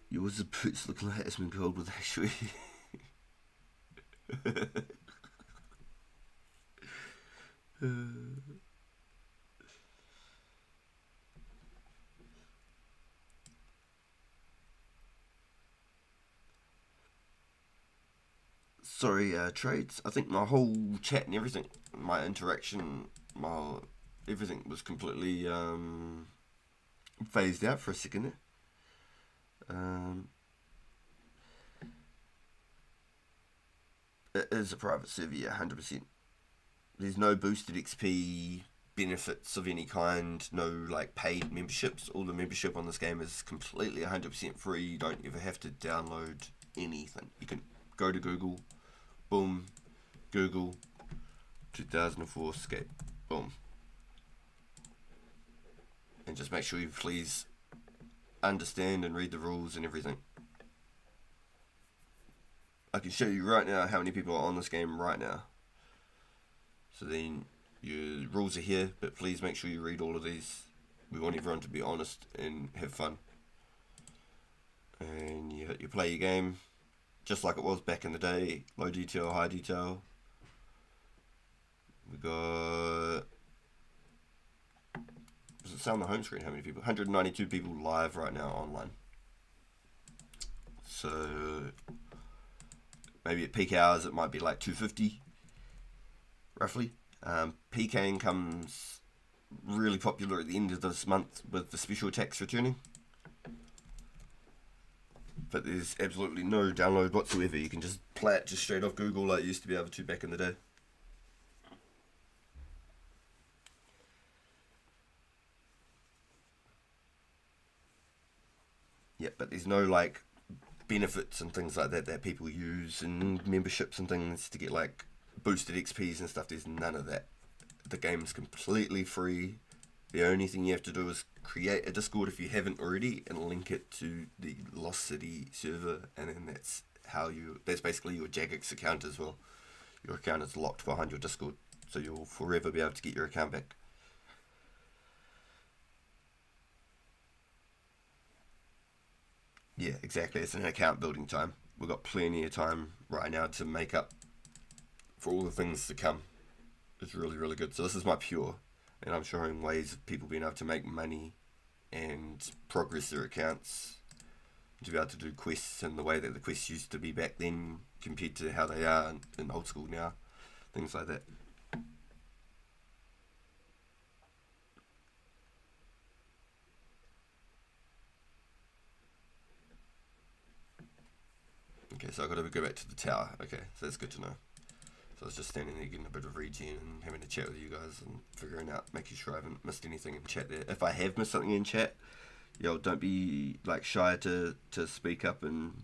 Yours the boots looking like it's been cold with actually. Sorry, trades. I think my whole chat and everything, my interaction, everything was completely phased out for a second there. It is a private server, yeah, 100%. There's no boosted XP benefits of any kind, no like paid memberships. All the membership on this game is completely 100% free. You don't ever have to download anything. You can go to Google, boom, Google 2004scape, boom. And just make sure you please understand and read the rules and everything. I can show you right now how many people are on this game right now. So then your rules are here, but please make sure you read all of these. We want everyone to be honest and have fun. And you play your game just like it was back in the day. Low detail, high detail. We got... Does it say on the home screen how many people? 192 people live right now online. So maybe at peak hours it might be like 250 roughly. PKing comes really popular at the end of this month with the special attacks returning. But there's absolutely no download whatsoever. You can just play it just straight off Google like you used to be able to back in the day. Yeah, but there's no like benefits and things like that that people use and memberships and things to get like boosted XPs and stuff. There's none of that. The game's completely free. The only thing you have to do is create a Discord if you haven't already and link it to the Lost City server, and then that's basically your Jagex account as well. Your account is locked behind your Discord, so you'll forever be able to get your account back. Yeah, exactly. It's an account building time. We've got plenty of time right now to make up for all the things to come. It's really, really good. So this is my pure, and I'm showing ways of people being able to make money and progress their accounts, to be able to do quests in the way that the quests used to be back then compared to how they are in old school now, things like that. Okay, so I've got to go back to the tower. Okay, so that's good to know. So I was just standing there getting a bit of regen and having a chat with you guys and figuring out, making sure I haven't missed anything in chat there. If I have missed something in chat, yo, don't be like shy to speak up and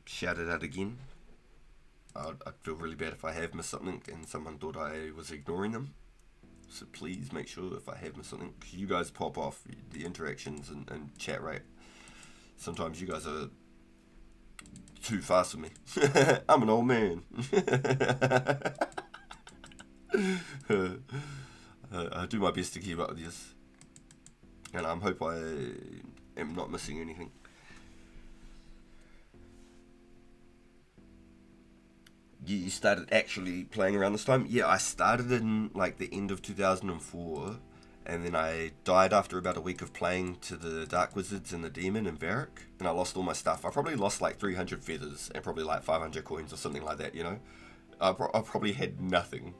shout it out again. I'd feel really bad if I have missed something and someone thought I was ignoring them. So please make sure if I have missed something, because you guys pop off the interactions and chat rate. Sometimes you guys are too fast for me. I'm an old man. I do my best to keep up with this, and I hope I am not missing anything. You started actually playing around this time? Yeah, I started in like the end of 2004, and then I died after about a week of playing to the Dark Wizards and the Demon and Varric, and I lost all my stuff. I probably lost like 300 feathers and probably like 500 coins or something like that, you know? I probably had nothing,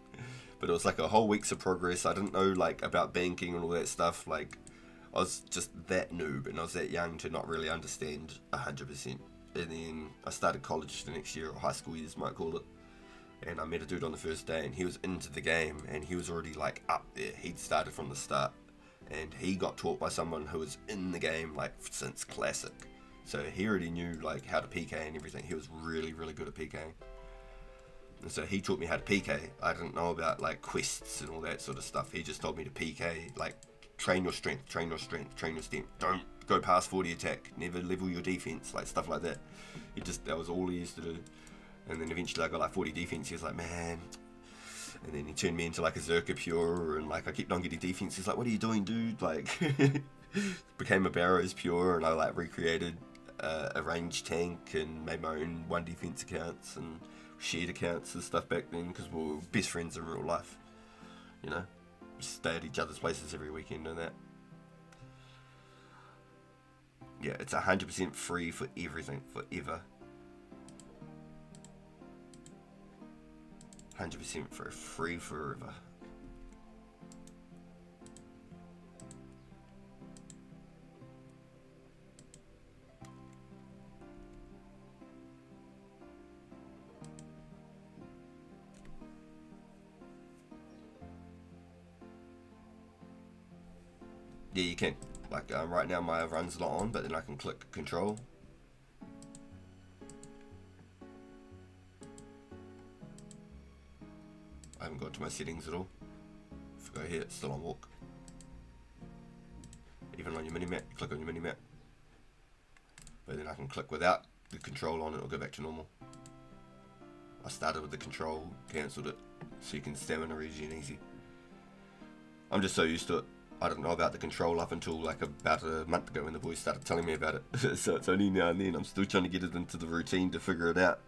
but it was like a whole week's of progress. I didn't know like about banking and all that stuff. Like, I was just that noob, and I was that young to not really understand 100%. And then I started college the next year, or high school years might call it. And I met a dude on the first day, and he was into the game, and he was already like up there. He'd started from the start, and he got taught by someone who was in the game like since Classic. So he already knew like how to PK and everything. He was really, really good at PKing. And so he taught me how to PK. I didn't know about like quests and all that sort of stuff. He just told me to PK, like train your strength, train your strength, train your strength. Don't go past 40 attack. Never level your defense, like stuff like that. That was all he used to do. And then eventually I got like 40 defense. He was like, man. And then he turned me into like a Zerka Pure, and like I kept on getting defense. He's like, what are you doing, dude? Like, became a Barrows Pure, and I like recreated a ranged tank and made my own one defense accounts and shared accounts and stuff back then, because we were best friends in real life. You know, we stay at each other's places every weekend and that. Yeah, it's 100% free for everything, forever. 100% for free forever. Yeah, you can. Like right now my run's not on, but then I can click control. I haven't got to my settings at all. If I go here, it's still on walk. Even on your minimap, you click on your minimap. But then I can click without the control on it, it'll go back to normal. I started with the control, cancelled it, so you can stamina regen easy. I'm just so used to it. I didn't know about the control up until like about a month ago when the boys started telling me about it. So it's only now and then. I'm still trying to get it into the routine to figure it out.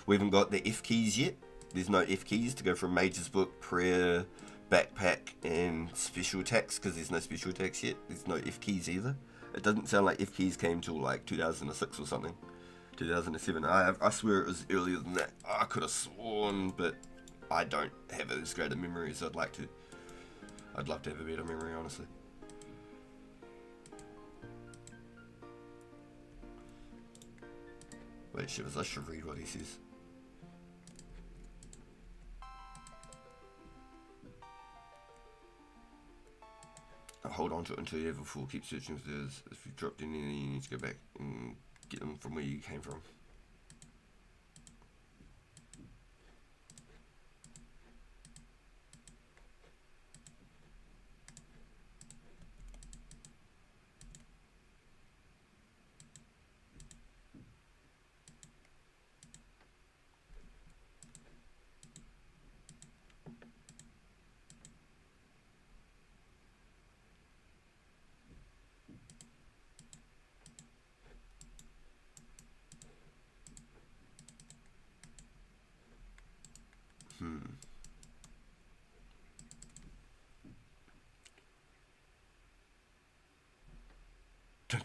We haven't got the F keys yet. There's no F keys to go from Mage's Book, Prayer, Backpack, and Special Attacks, because there's no Special Attacks yet. There's no F keys either. It doesn't sound like F keys came till like 2006 or something. 2007. I swear it was earlier than that. I could have sworn, but I don't have as great a memory as I'd like to. I'd love to have a better memory, honestly. Wait, Shivers, I should read what he says. Hold on to it until you have a full. Keep searching for those. If you've dropped any, you need to go back and get them from where you came from.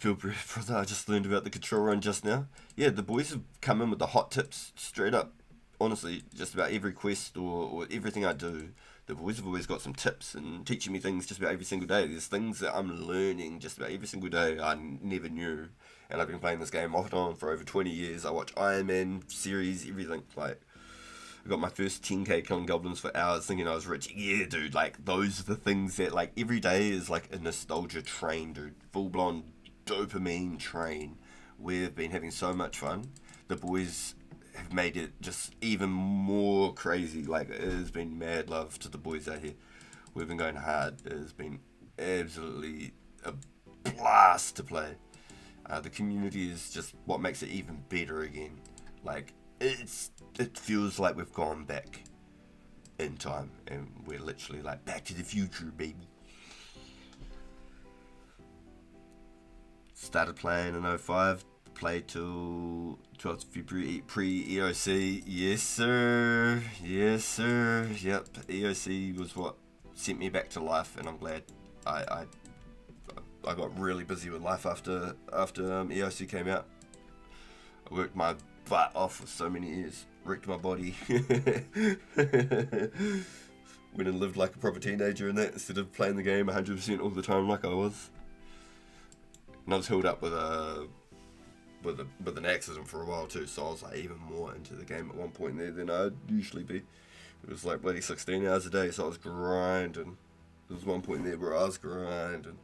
Bill brother, I just learned about the control run just now. Yeah, the boys have come in with the hot tips straight up. Honestly, just about every quest or everything I do, the boys have always got some tips and teaching me things just about every single day. There's things that I'm learning just about every single day I never knew. And I've been playing this game off and on for over 20 years. I watch Iron Man series, everything. Like, I got my first 10k killing goblins for hours thinking I was rich. Yeah, dude, like, those are the things that, like, every day is like a nostalgia train, dude. Full-blown dopamine train. We've been having so much fun. The boys have made it just even more crazy. Like, it has been mad love to the boys out here. We've been going hard. It has been absolutely a blast to play. The community is just what makes it even better again. Like, it feels like we've gone back in time, and we're literally like back to the future, baby. Started playing in 05, played till 12th February, pre-EOC. Yes sir, yes sir, yep. EOC was what sent me back to life, and I'm glad I got really busy with life after EOC came out. I worked my butt off for so many years, wrecked my body. Went and lived like a proper teenager in that instead of playing the game 100% all the time like I was. And I was held up with an accident for a while too, so I was like even more into the game at one point there than I'd usually be. It was like bloody 16 hours a day, so I was grinding. There was one point there where I was grinding.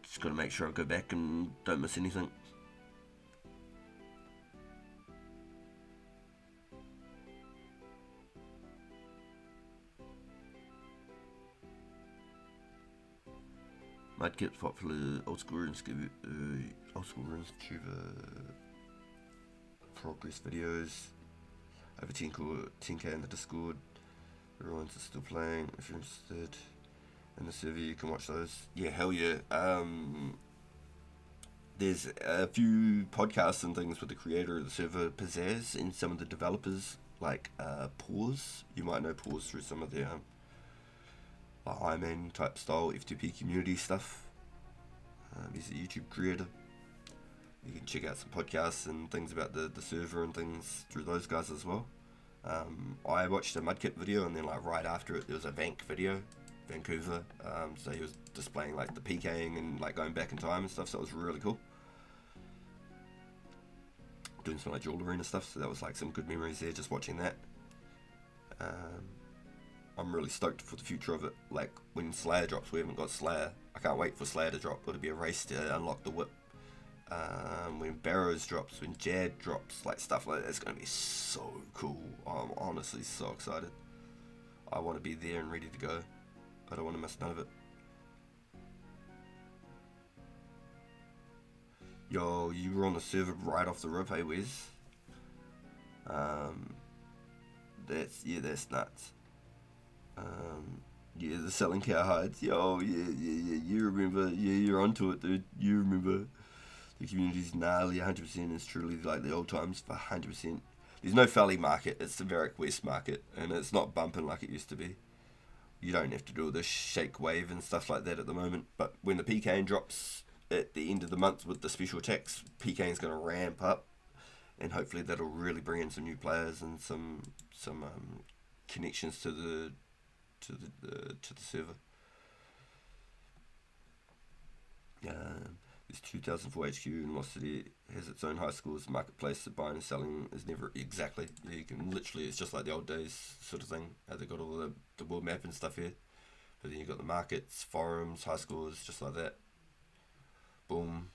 Just gotta make sure I go back and don't miss anything. Might get popular old school Runescape, progress videos. Over 10k in the Discord. Everyone's still playing. If you're interested in the server, you can watch those. Yeah, hell yeah. There's a few podcasts and things with the creator of the server, Pizzazz, and some of the developers, like Pause. You might know Pause through some of their Iron Man type style F2P community stuff. He's a YouTube creator. You can check out some podcasts and things about the server and things through those guys as well. I watched a Mudkip video, and then like right after it there was a Vank video, Vancouver. So he was displaying like the PKing and like going back in time and stuff, so it was really cool. Doing some like jewelry and stuff, so that was like some good memories there just watching that. I'm really stoked for the future of it. Like when Slayer drops, we haven't got Slayer. I can't wait for Slayer to drop. It'll be a race to unlock the whip. When Barrows drops, when Jad drops, like stuff like that, it's going to be so cool. I'm honestly so excited. I want to be there and ready to go. I don't want to miss none of it. Yo, you were on the server right off the rip, hey Wes? That's nuts. Yeah, the selling cow hides. Yo, yeah, you remember, you're onto it, dude. You remember. The community's gnarly, 100%. It's truly like the old times for 100%. There's no Valley market, it's the Varick West market, and it's not bumping like it used to be. You don't have to do all this shake wave and stuff like that at the moment, but when the PKing drops at the end of the month with the special attacks, PKing's going to ramp up, and hopefully that'll really bring in some new players and some connections to the server. This 2004 HQ in Lost City has its own high schools marketplace. That buying and selling is never exactly. Yeah, you can literally, it's just like the old days sort of thing. How they got all the world map and stuff here. But then you got the markets, forums, high schools, just like that. Boom.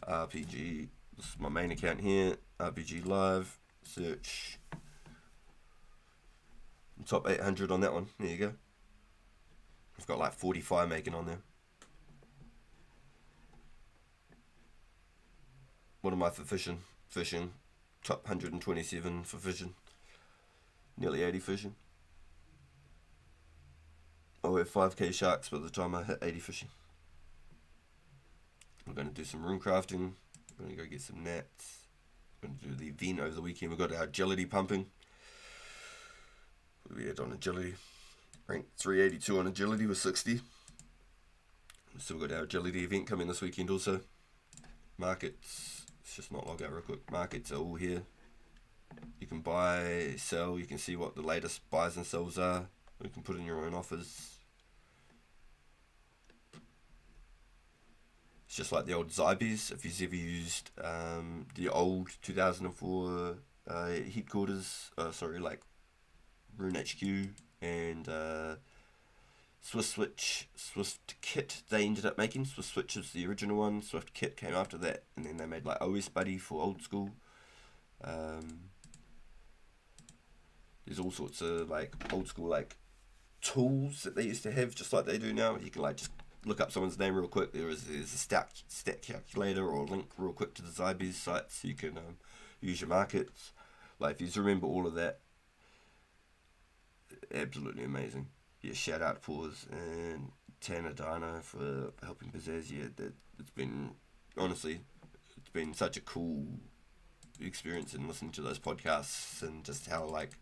RPG. This is my main account here. RPG Live. Search. Top 800 on that one. There you go. I've got like 45 making on there. What am I for fishing? Fishing. Top 127 for fishing. Nearly 80 fishing. I'll have 5k sharks by the time I hit 80 fishing. We're going to do some rune crafting. We're going to go get some nats. We're going to do the event over the weekend. We've got our agility pumping. What do we had on agility? Rank 382 on agility with 60. We've still got our agility event coming this weekend also. Markets, let's just not log out real quick. Markets are all here. You can buy, sell, you can see what the latest buys and sells are. You can put in your own offers. It's just like the old Zybes, if you've ever used the old 2004 headquarters, like Rune HQ and Swift Kit they ended up making. Swift Switch was the original one, Swift Kit came after that, and then they made like OS Buddy for old school. There's all sorts of like old school like tools that they used to have, just like they do now. You can like just look up someone's name real quick. There's a stat calculator or a link real quick to the Zybes site, so you can use your markets. Like if you remember all of that, absolutely amazing. Yeah, shout out Pause and Tana Dana for helping Pizzazz. Yeah, it's been honestly, it's been such a cool experience in listening to those podcasts and just how like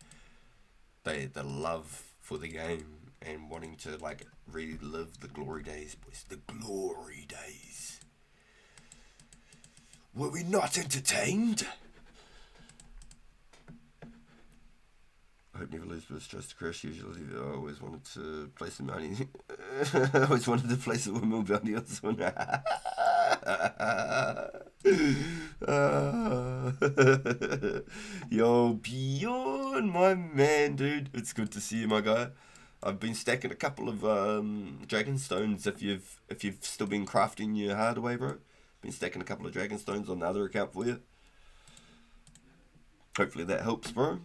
the love for the game and wanting to like relive the glory days, boys. The glory days. Were we not entertained? I hope never lose, but it's just a crash. Usually, I always wanted to place a bounty. I always wanted to place a windmill bounty on someone. Yo, Bjorn, my man, dude. It's good to see you, my guy. I've been stacking a couple of dragon stones. If you've still been crafting your hardware, bro. Been stacking a couple of dragon stones on the other account for you. Hopefully that helps, bro.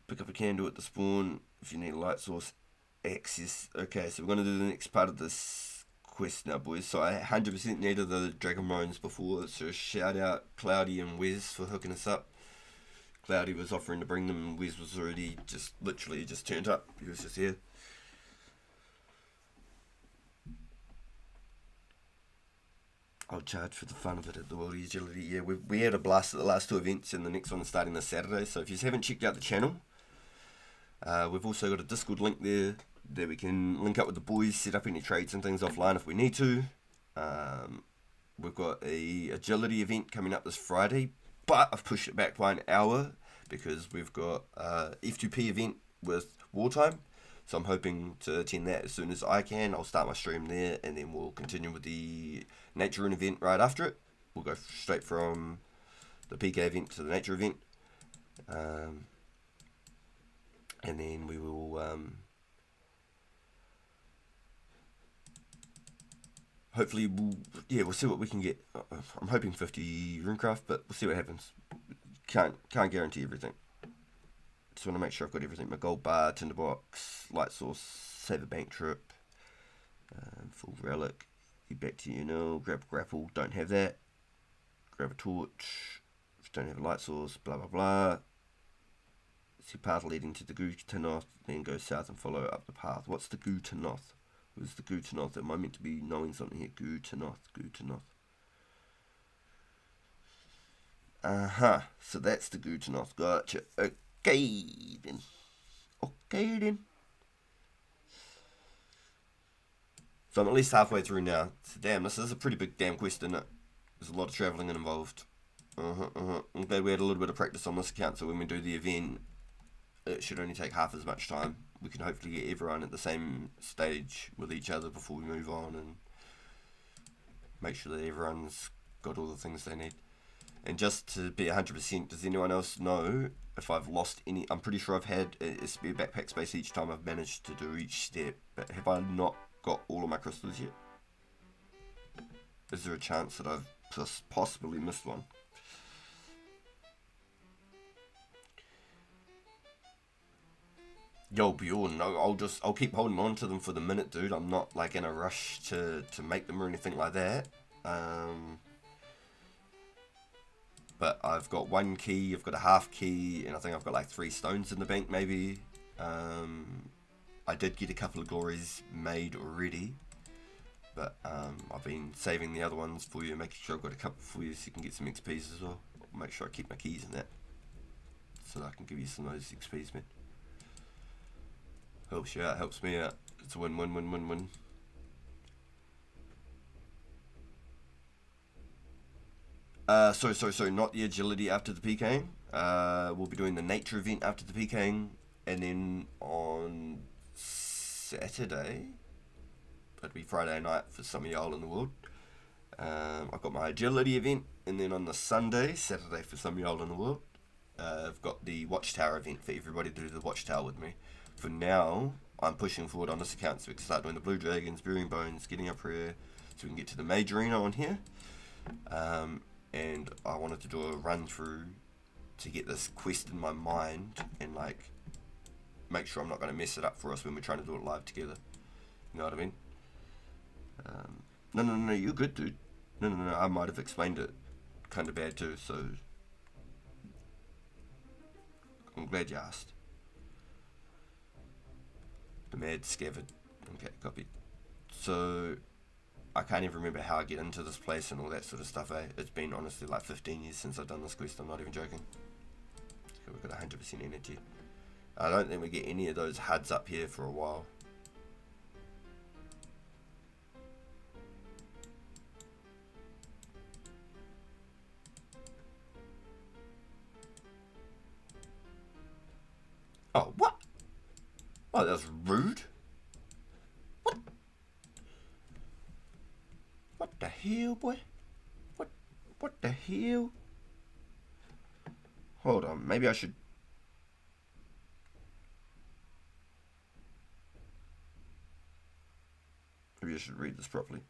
Pick up a candle at the spawn if you need light source access. Okay, so we're going to do the next part of this quest now, boys. So I 100% needed the dragon bones before, so shout out Cloudy and Wes for hooking us up. Cloudy was offering to bring them, and Wes was already literally just turned up. He was just here. I'll charge for the fun of it at the World Agility. Yeah, we had a blast at the last two events, and the next one is starting this Saturday. So if you haven't checked out the channel, we've also got a Discord link there that we can link up with the boys, set up any trades and things offline if we need to. We've got a agility event coming up this Friday, but I've pushed it back by an hour because we've got F2P event with Wartime. So I'm hoping to attend that as soon as I can. I'll start my stream there, and then we'll continue with the Nature Rune event right after it. We'll go straight from the PK event to the Nature event. And then we will hopefully we'll see what we can get. I'm hoping 50 Runecraft, but we'll see what happens. Can't guarantee everything. Just want to make sure I've got everything. My gold bar, tinderbox, light source, save a bank trip, full relic, get back to grab a grapple, don't have that, grab a torch, don't have a light source, blah blah blah. See path leading to the Gutanoth, then go south and follow up the path. What's the Gutanoth? Who's the Gutanoth? Am I meant to be knowing something here? Gutanoth. So that's the Gutanoth. Gotcha. Okay then. So I'm at least halfway through now. So damn, this is a pretty big damn quest, isn't it? There's a lot of travelling involved. I'm glad we had a little bit of practice on this account, so when we do the event, it should only take half as much time. We can hopefully get everyone at the same stage with each other before we move on and make sure that everyone's got all the things they need. And just to be 100%, does anyone else know if I've lost any? I'm pretty sure I've had a spare backpack space each time I've managed to do each step, but have I not got all of my crystals yet? Is there a chance that I've just possibly missed one? Yo, Bjorn, no, I'll keep holding on to them for the minute, dude. I'm not like in a rush to make them or anything like that. But I've got 1 key, I've got a half key, and I think I've got like 3 stones in the bank maybe. I did get a couple of glories made already, but I've been saving the other ones for you, making sure I've got a couple for you so you can get some XPs as well. I'll make sure I keep my keys in that, so that I can give you some of those XPs, man. Helps you out, helps me out. It's a win-win-win-win-win. So not the agility after the PKing. We'll be doing the nature event after the PKing, and then on Saturday, it'll be Friday night for some of y'all in the world. I've got my agility event, and then on the Sunday, Saturday for some of y'all in the world, I've got the Watchtower event for everybody to do the Watchtower with me. For now, I'm pushing forward on this account so we can start doing the Blue Dragons, Burying Bones, getting up here, so we can get to the Mage Arena on here. And I wanted to do a run through to get this quest in my mind and like make sure I'm not going to mess it up for us when we're trying to do it live together. You know what I mean? No, you're good, dude. No, I might have explained it kind of bad too, so I'm glad you asked. The mad scabbard. Okay, copy. So I can't even remember how I get into this place and all that sort of stuff, eh? It's been honestly like 15 years since I've done this quest, I'm not even joking. Okay, we've got 100% energy. I don't think we get any of those HUDs up here for a while. Oh, what? Oh, that was rude. What the hell, boy? What the hell? Hold on, maybe I should... Maybe I should read this properly.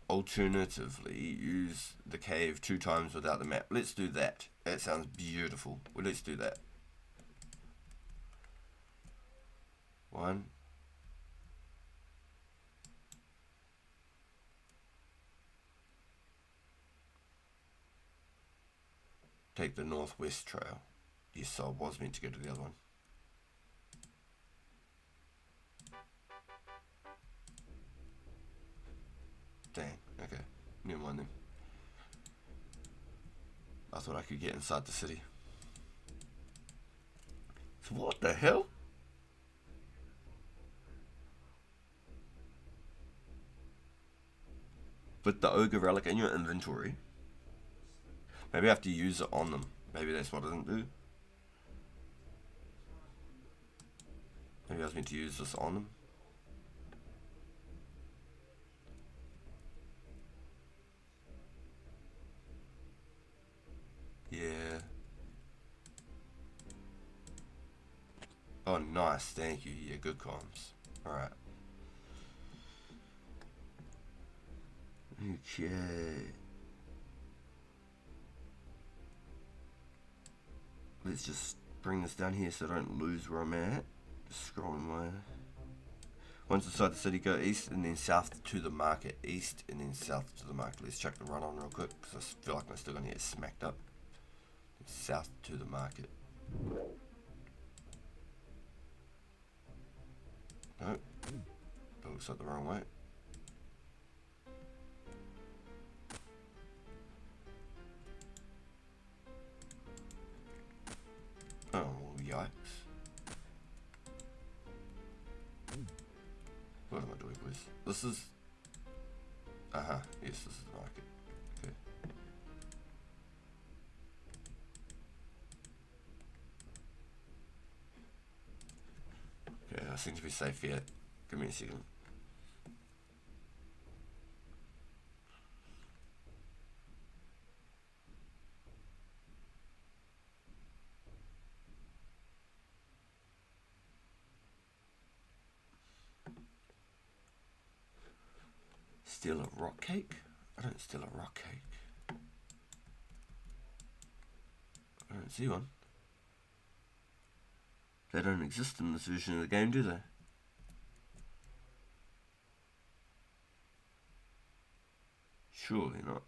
Alternatively, use the cave 2 times without the map. Let's do that. That sounds beautiful. Well, let's do that. 1. Take the northwest trail. Yes, so I was meant to go to the other one. Dang, okay. Never mind then. I thought I could get inside the city. So what the hell? With the ogre relic in your inventory. Maybe I have to use it on them. Maybe that's what I didn't do. Maybe I was meant to use this on them. Yeah. Oh, nice. Thank you. Yeah, good comms. Alright. Okay. Let's just bring this down here so I don't lose where I'm at. Just scrolling my... Once inside the city, go east and then south to the market. East and then south to the market. Let's check the run on real quick because I feel like I'm still going to get smacked up. South to the market. Nope. That looks like the wrong way. Oh, yikes. What am I doing, boys? This is... yes, this is the market. Okay. Okay, I seem to be safe here. Give me a second. Steal a rock cake? I don't steal a rock cake. I don't see one. They don't exist in this version of the game, do they? Surely not.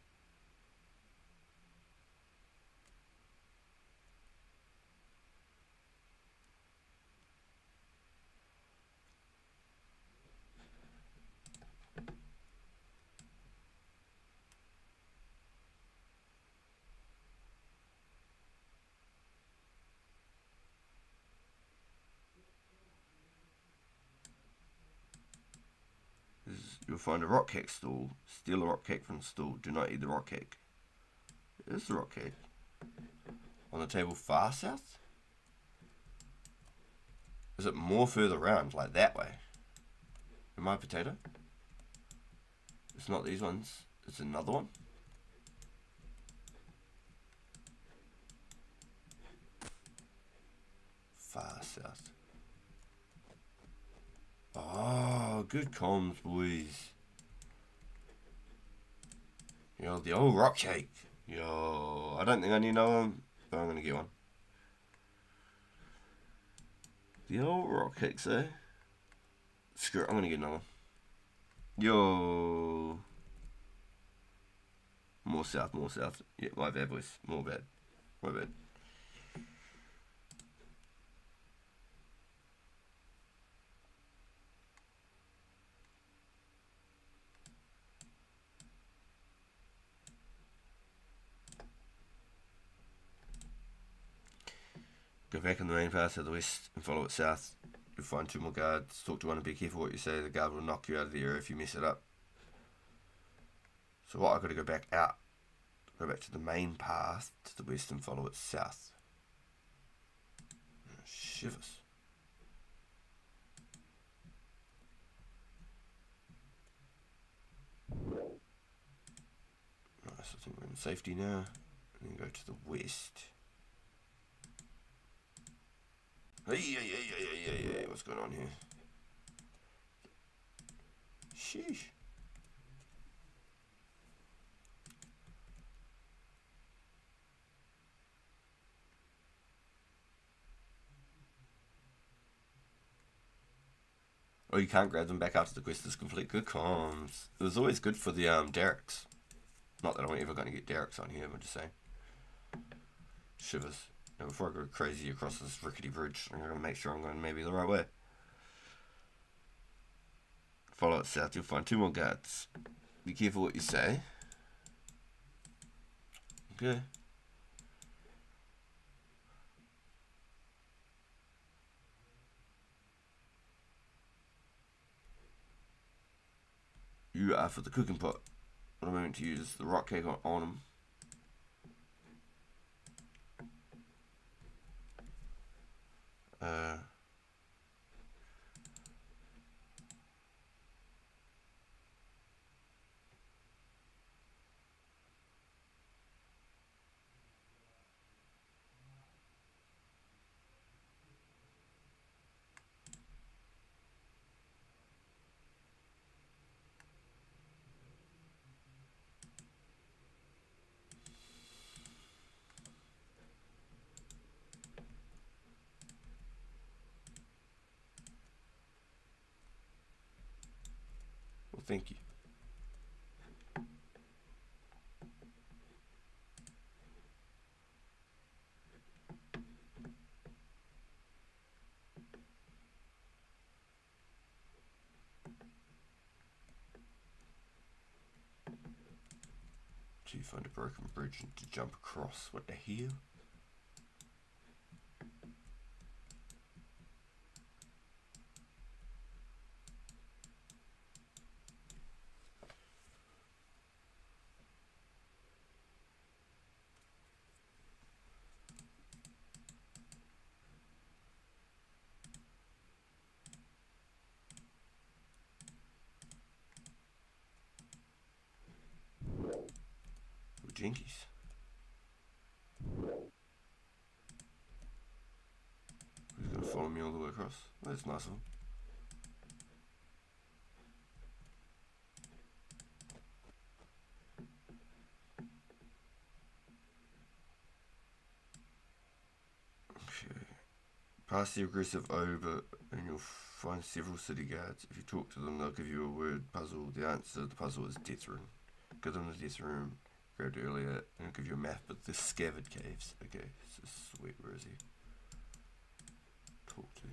You'll find a rock cake stall. Steal a rock cake from the stall. Do not eat the rock cake. There's the rock cake. On the table far south? Is it more further around, like that way? In my potato? It's not these ones. It's another one. Far south. Oh, good comms, boys. Yo, the old rock cake. Yo, I don't think I need another one, but I'm gonna get one. The old rock cakes, eh? Screw it, I'm gonna get another one. Yo. More south, more south. Yeah, my bad, boys. More bad. My bad. Go back in the main path to the west and follow it south. You'll find 2 more guards. Talk to one and be careful what you say. The guard will knock you out of the area if you mess it up. So what, I've got to go back out. Go back to the main path to the west and follow it south. Shivers. Nice, I think we're in safety now. And then go to the west. Hey, what's going on here? Sheesh. Oh, you can't grab them back after the quest is complete. Good comms. It was always good for the derricks. Not that I'm ever going to get derricks on here, I'm just saying. Shivers. Now before I go crazy across this rickety bridge, I'm going to make sure I'm going maybe the right way. Follow it south, you'll find 2 more guards. Be careful what you say. Okay. You are for the cooking pot. What am I going to use? The rock cake on them. Well, thank you. To find a broken bridge and to jump across. What the hell? Jinkies. He's gonna follow me all the way across. That's nice of him. Okay. Pass the aggressive over and you'll find several city guards. If you talk to them, they'll give you a word puzzle. The answer to the puzzle is Death Rune. Go down the death room. Grabbed earlier, and I'll give you a map of the scabbard caves. Okay, so sweet, where is he? Talk to.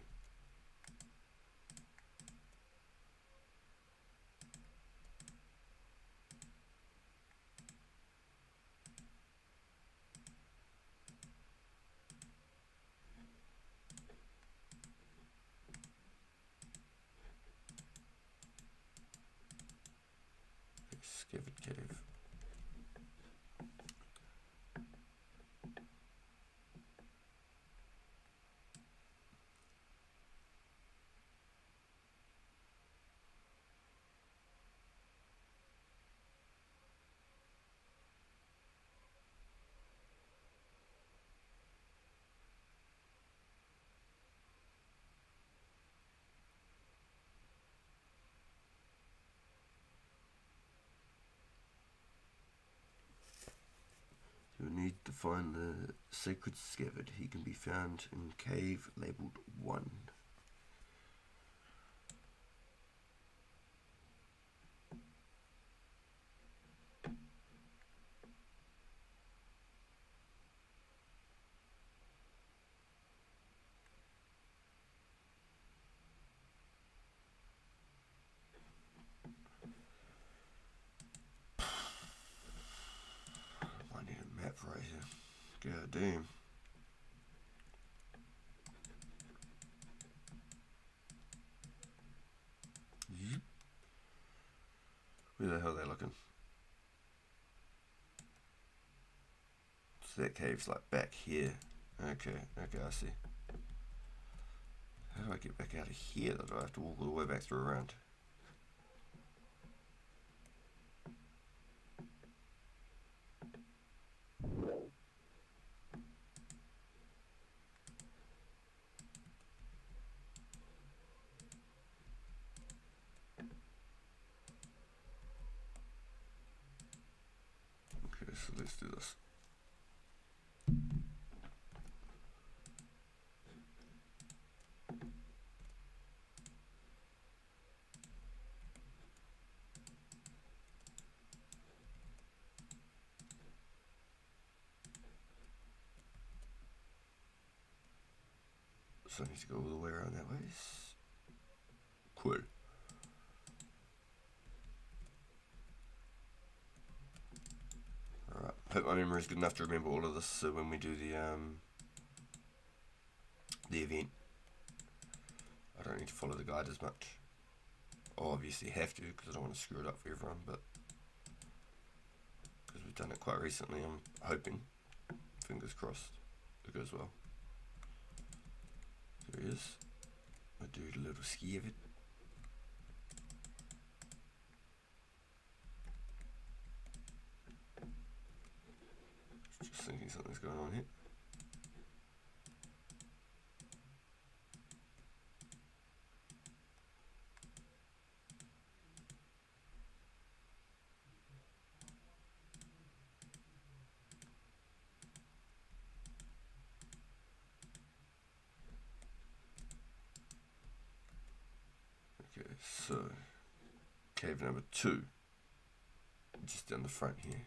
Scabbard cave. You'll need to find the sacred scabbard. He can be found in cave labelled 1. I need a map right here. God damn. Where the hell are they looking? So that cave's like back here. Okay, I see. How do I get back out of here? Do I have to walk all the way back through around? Okay, so let's do this. So I need to go all the way around that way. Cool. Alright, hope my memory is good enough to remember all of this so when we do the event, I don't need to follow the guide as much. I'll obviously have to because I don't want to screw it up for everyone, but because we've done it quite recently, I'm hoping, fingers crossed, it goes well. There he is. I do a little ski of it. Just thinking something's going on here. Okay, so cave number 2, just down the front here.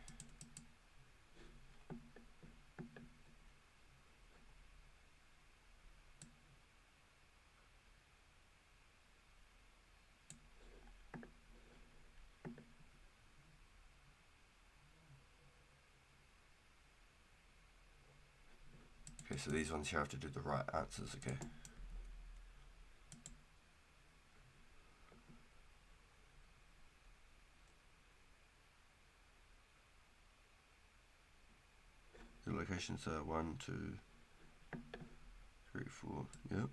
Okay, so these ones here have to do the right answers, okay? The locations are 1, 2, 3, 4, yep.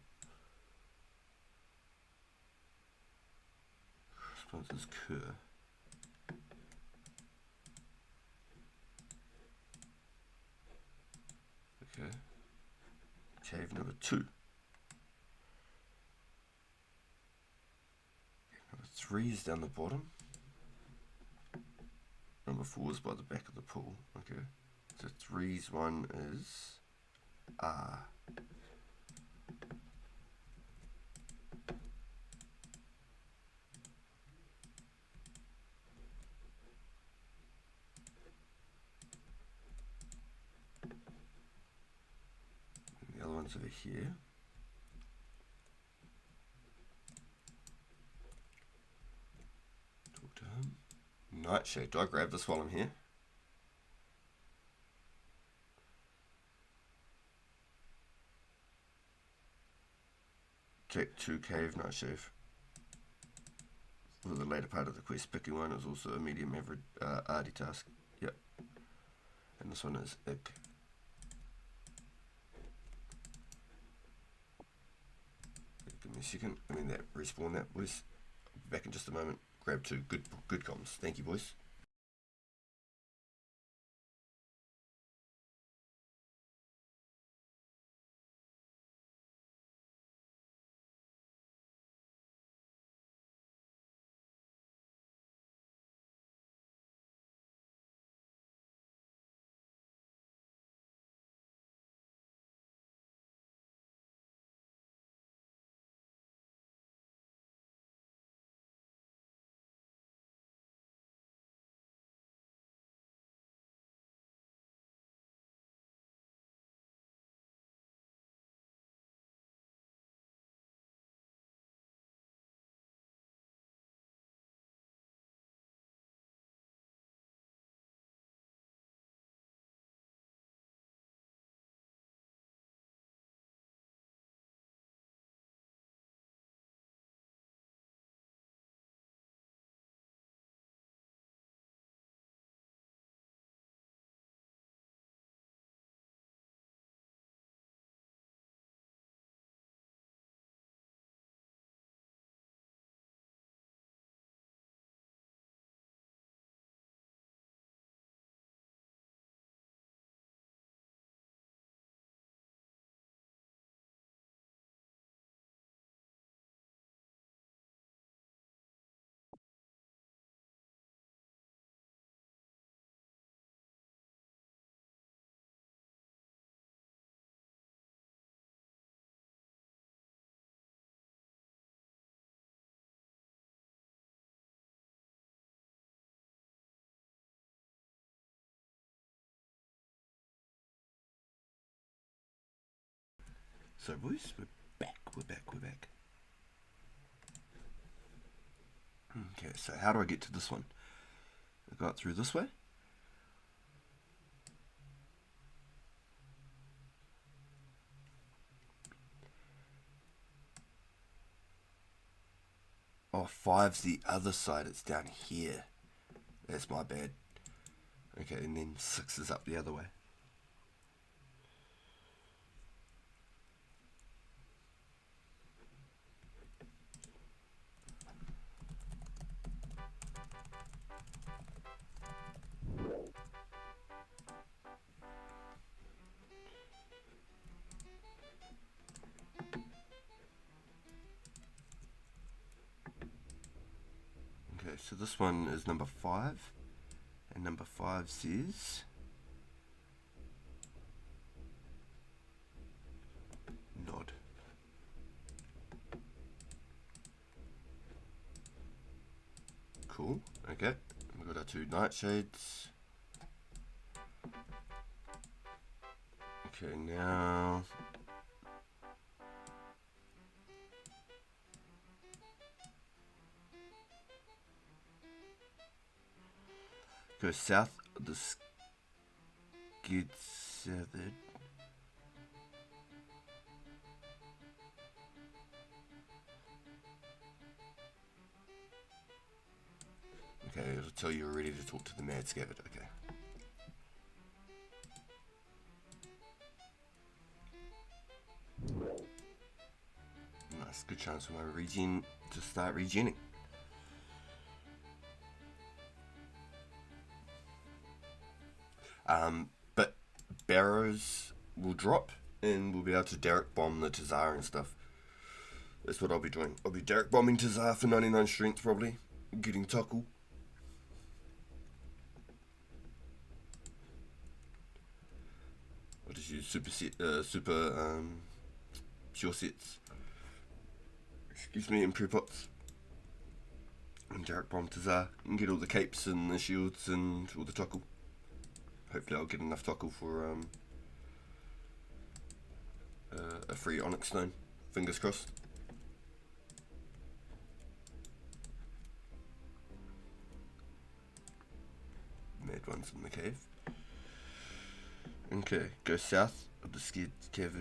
Responses occur. Okay. Cave number 2. Number 3 is down the bottom. Number 4 is by the back of the pool. Okay. So 3's one is R. one's over here. Talk to him. Nightshade. Do I grab this while I'm here? Check 2 cave Nightshade. For the later part of the quest, picking one is also a medium average arty task. Yep. And this one is ick. Give me a second. I mean that respawn that boys. Back in just a moment. Grab 2. Good comms. Thank you, boys. So boys, we're back. Okay, so how do I get to this one? I got through this way. Oh, 5's the other side. It's down here. That's my bad. Okay, and then 6 is up the other way. Okay, so this one is number 5, and number 5 says nod. Cool. Okay, we've got our 2 nightshades. Okay, now go south of the skid severed. Okay, it'll tell you you're ready to talk to the mad scabbard. Okay. Nice, good chance for my regen to start regening. But barrows will drop and we'll be able to Derek bomb the Tazar and stuff. That's what I'll be doing. I'll be Derek bombing Tazar for 99 strength probably. Getting Tuckle. I'll just use super pure sets. Excuse me, and pre-pots. And Derek bomb Tazar and get all the capes and the shields and all the Tuckle. Hopefully I'll get enough Tuckle for a free onyx stone. Fingers crossed. Mad ones in the cave. Okay, go south of the scared cave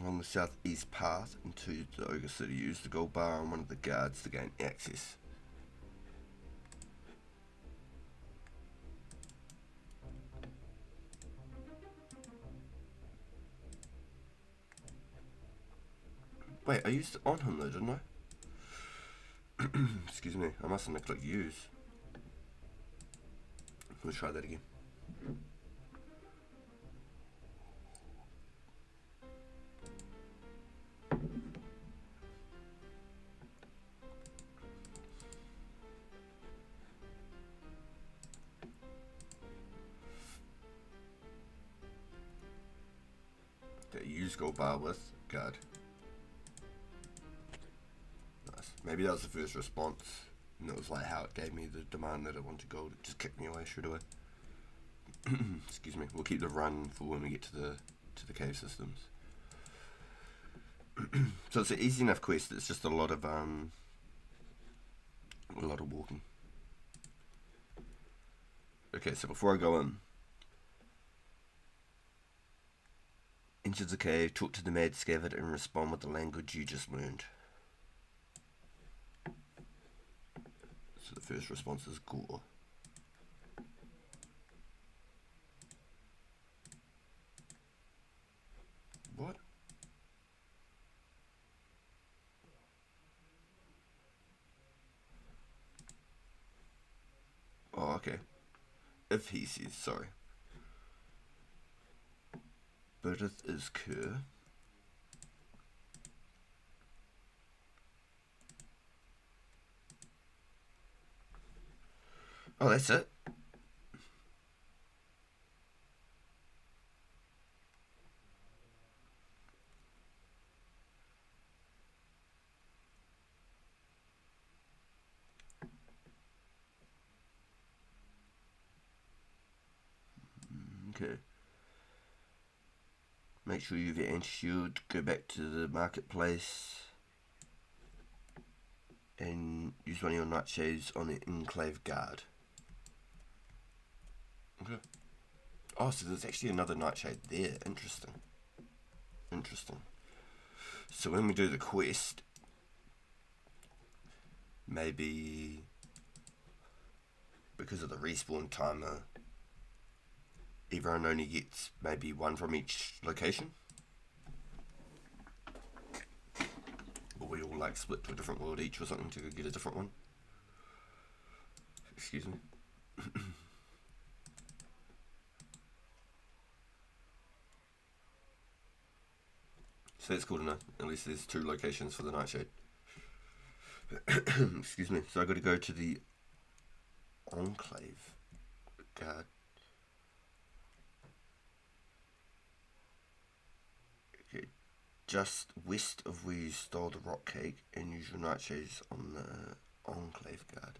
along the southeast path into the Ogre City. Use the gold bar on one of the guards to gain access. Wait, I used it on him though, didn't I? Excuse me, I mustn't have clicked use. Let's try that again. Okay, use gold bar with guard. Nice. Maybe that was the first response, and it was like how it gave me the demand that I wanted gold. It just kicked me away straight away. Excuse me. We'll keep the run for when we get to the cave systems. So it's an easy enough quest. It's just a lot of walking. Okay, so before I go in, enter the cave, talk to the mad scabbard, and respond with the language you just learned. So the first response is gore. What? Oh, okay. If he says, sorry. Birth is cur. Oh, that's it. Okay. Make sure you have your anti-shield. Go back to the marketplace and use one of your nightshades on the enclave guard. Okay. Oh, so there's actually another nightshade there. Interesting. Interesting. So when we do the quest, maybe because of the respawn timer, everyone only gets maybe one from each location? Or we all like split to a different world each or something to get a different one? Excuse me. So that's cool to know. At least there's two locations for the nightshade. Excuse me. So I got to go to the enclave guard. Okay, just west of where you stole the rock cake, and use your nightshades on the enclave guard.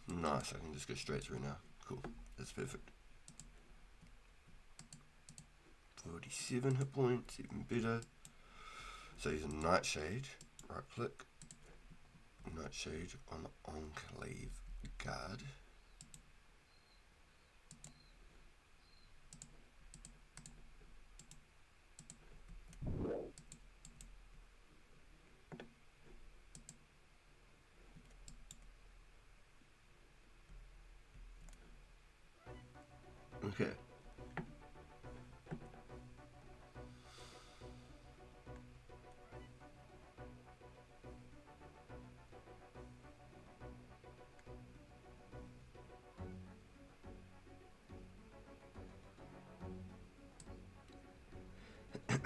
Nice, I can just go straight through now. Cool, that's perfect. 47 hit points, even better. So use a nightshade, right click, nightshade on the enclave guard. Okay.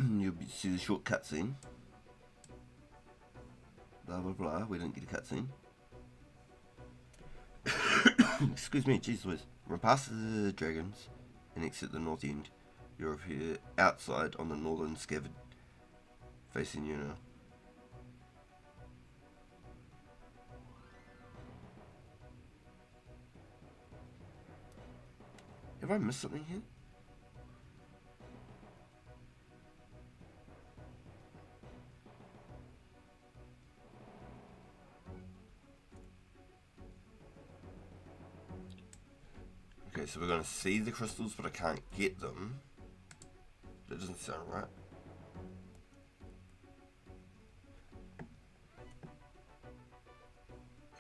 You'll see the short cutscene. Blah blah blah. We didn't get a cutscene. Excuse me, jeez Whiz. Run past the dragons and exit the north end. You're here outside on the northern scabbard facing you now. Have I missed something here? Okay, so we're going to see the crystals, but I can't get them. That doesn't sound right.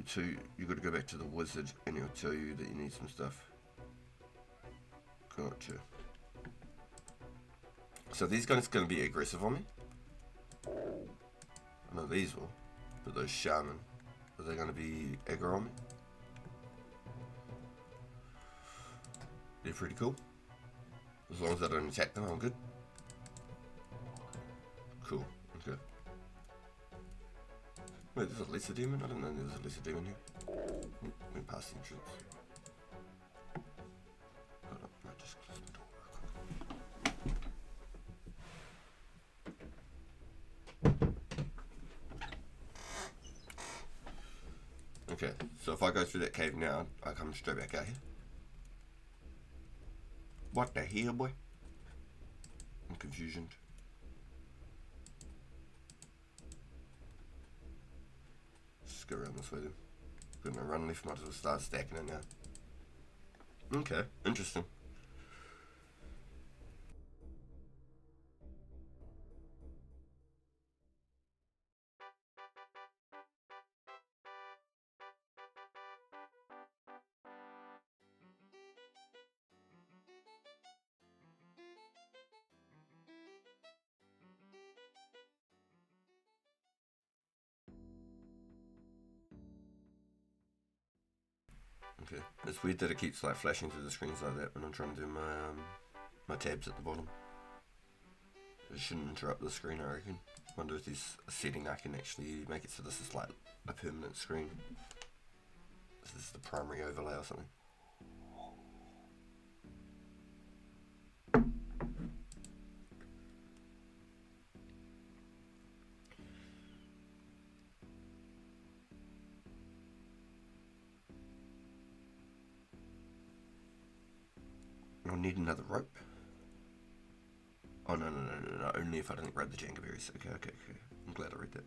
So you got to go back to the wizard and he'll tell you that you need some stuff. Gotcha. So these guys going to be aggressive on me? No, these will. But those shaman, are they going to be aggro on me? They're pretty cool. As long as I don't attack them, I'm good. Cool, okay. Wait, there's a lesser demon? I didn't know there was a lesser demon here. Went past the entrance. Hold up, I just closed the door real quick. Okay, so if I go through that cave now, I come straight back out here. What the hell, boy? I'm confused. Just go around this way then. Got no run left, might as well start stacking it now. Okay, interesting. Okay, it's weird that it keeps like flashing through the screens like that when I'm trying to do my tabs at the bottom. It shouldn't interrupt the screen, I reckon. Wonder if there's a setting I can actually make it so this is like a permanent screen. This is the primary overlay or something. I'll need another rope. Oh, no, only if I didn't grab the Jenga berries. Okay. I'm glad I read that.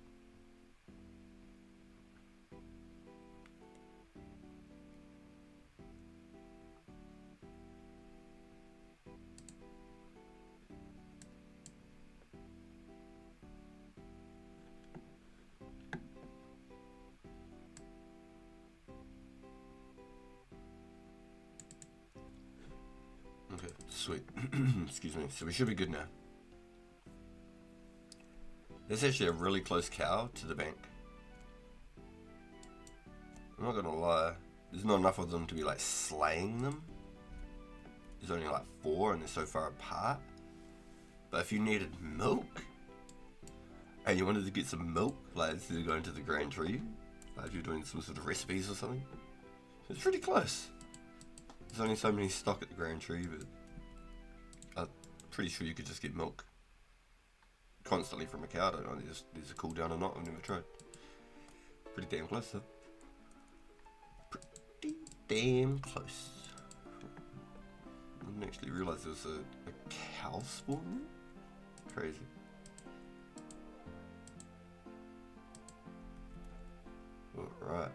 Okay, sweet. Excuse me. So we should be good now. There's actually a really close cow to the bank. I'm not gonna lie. There's not enough of them to be like slaying them. There's only like 4 and they're so far apart. But if you needed milk and you wanted to get some milk, like instead of going to the Grand Tree, like if you're doing some sort of recipes or something, it's pretty close. There's only so many stock at the Grand Tree, but I'm pretty sure you could just get milk constantly from a cow. I don't know, there's a cooldown or not, I've never tried. Pretty damn close though. Pretty damn close. I didn't actually realise there was a cow spawn there. Crazy. Alright.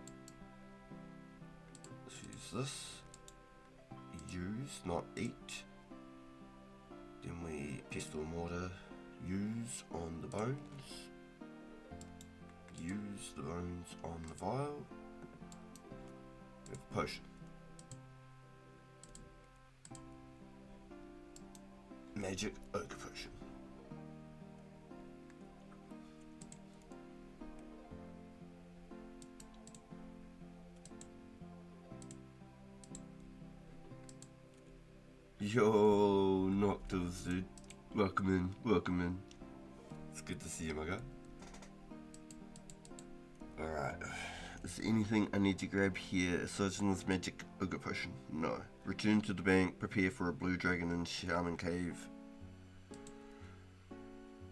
Let's use this. Use, not eat. Then we pestle and mortar. Use on the bones. Use the bones on the vial. We have a potion. Magic oak potion. Yo, Noctos, dude. Welcome in. It's good to see you, my guy. Alright. Is there anything I need to grab here? Surgeon's magic ogre potion? No. Return to the bank, prepare for a blue dragon in Shaman Cave.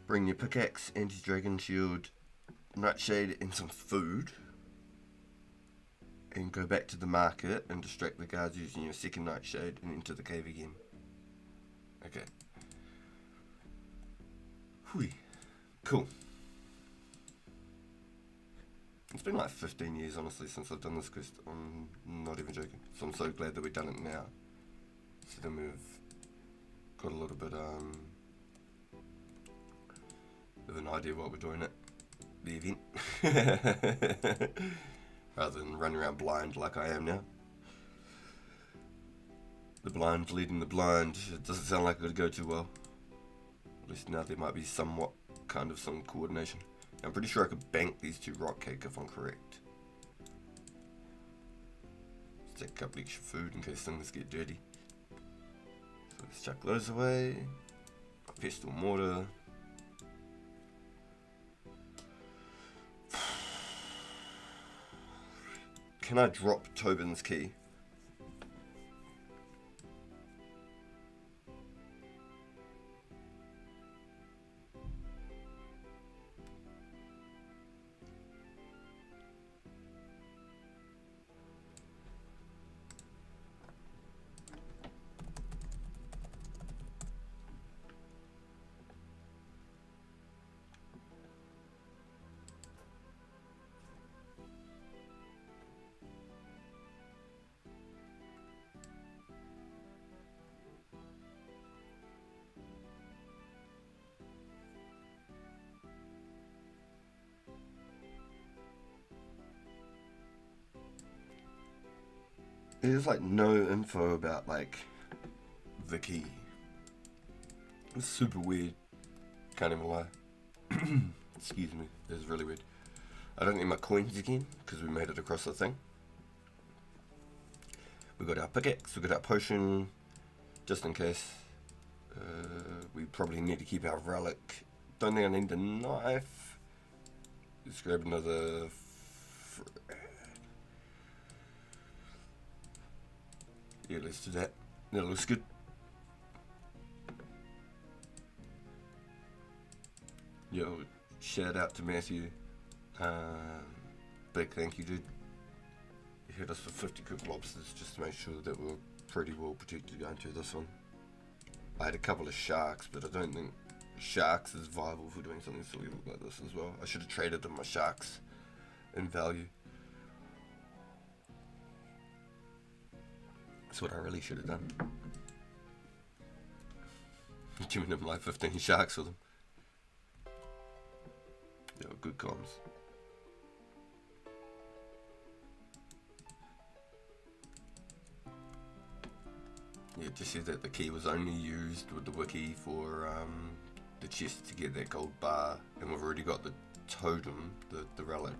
Bring your pickaxe, anti-dragon shield, nightshade, and some food. and go back to the market and distract the guards using your second nightshade and enter the cave again. Okay. Hui. Cool. It's been like 15 years, honestly, since I've done this quest. I'm not even joking. So I'm so glad that we've done it now. So then we've got a little bit of an idea what we're doing at the event. Rather than running around blind like I am now. The blind leading the blind. It doesn't sound like it would go too well. At least now there might be somewhat kind of some coordination. I'm pretty sure I could bank these two rock cake if I'm correct. Let's take a couple extra food in case things get dirty. So let's chuck those away. Pestle mortar. Can I drop Tobin's key? There's like no info about like the key. It's super weird. Can't even lie. Excuse me. It's really weird. I don't need my coins again because we made it across the thing. We got our pickaxe. We got our potion, just in case. We probably need to keep our relic. Don't think I need the knife. Let's grab another. Yeah, let's do that. That looks good. Yo, shout out to Matthew. Big thank you, dude. He hit us for 50 cooked lobsters just to make sure that we're pretty well protected going through this one. I had a couple of sharks, but I don't think sharks is viable for doing something silly like this as well. I should have traded them my sharks in value. That's what I really should have done. Giving them like 15 sharks for them. Yeah, good comms. Yeah, just said that the key was only used with the wiki for the chest to get that gold bar, and we've already got the totem, the relic.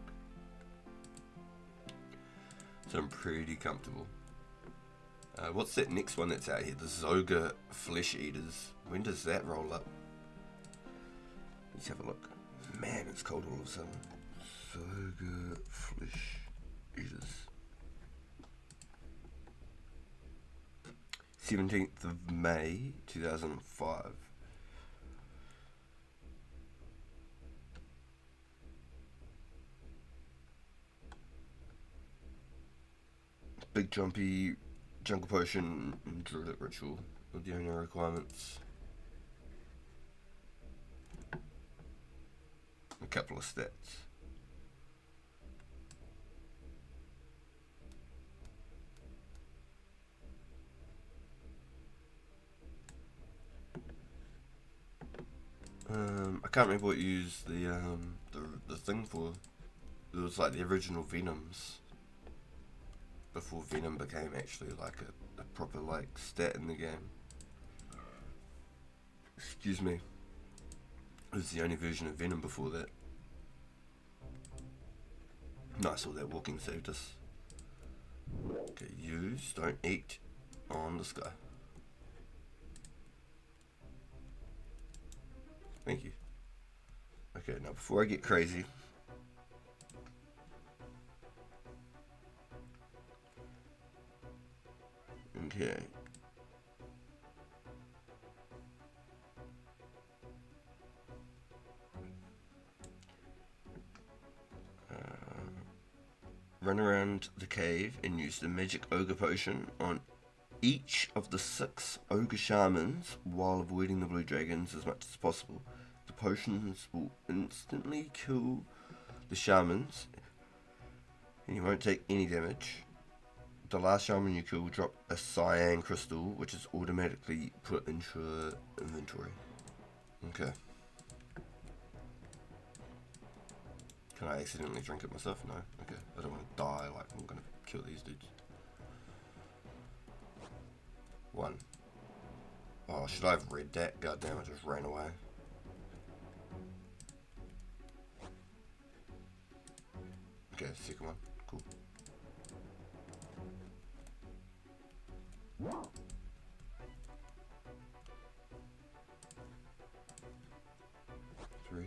So I'm pretty comfortable. What's that next one that's out here? The Zoga Flesh Eaters. When does that roll up? Let's have a look. Man, it's cold all of a sudden. Zoga Flesh Eaters. 17th of May 2005. Big Jumpy, Jungle Potion, and Druidic Ritual are the only requirements. A couple of stats. I can't remember what you used the thing for. It was like the original Venoms. Before Venom became actually like a proper like stat in the game. Excuse me. It was the only version of Venom before that. Nice, all that walking saved us. Okay, use, don't eat on the sky. Thank you. Okay, now before I get crazy, okay. run around the cave and use the magic ogre potion on each of the 6 ogre shamans while avoiding the blue dragons as much as possible. The potions will instantly kill the shamans and you won't take any damage. The last shaman you kill will drop a cyan crystal, which is automatically put into your inventory. Okay. Can I accidentally drink it myself? No. Okay. I don't want to die like I'm going to kill these dudes. 1. Oh, should I have read that? God damn, I just ran away. Okay, second one. Cool. 3.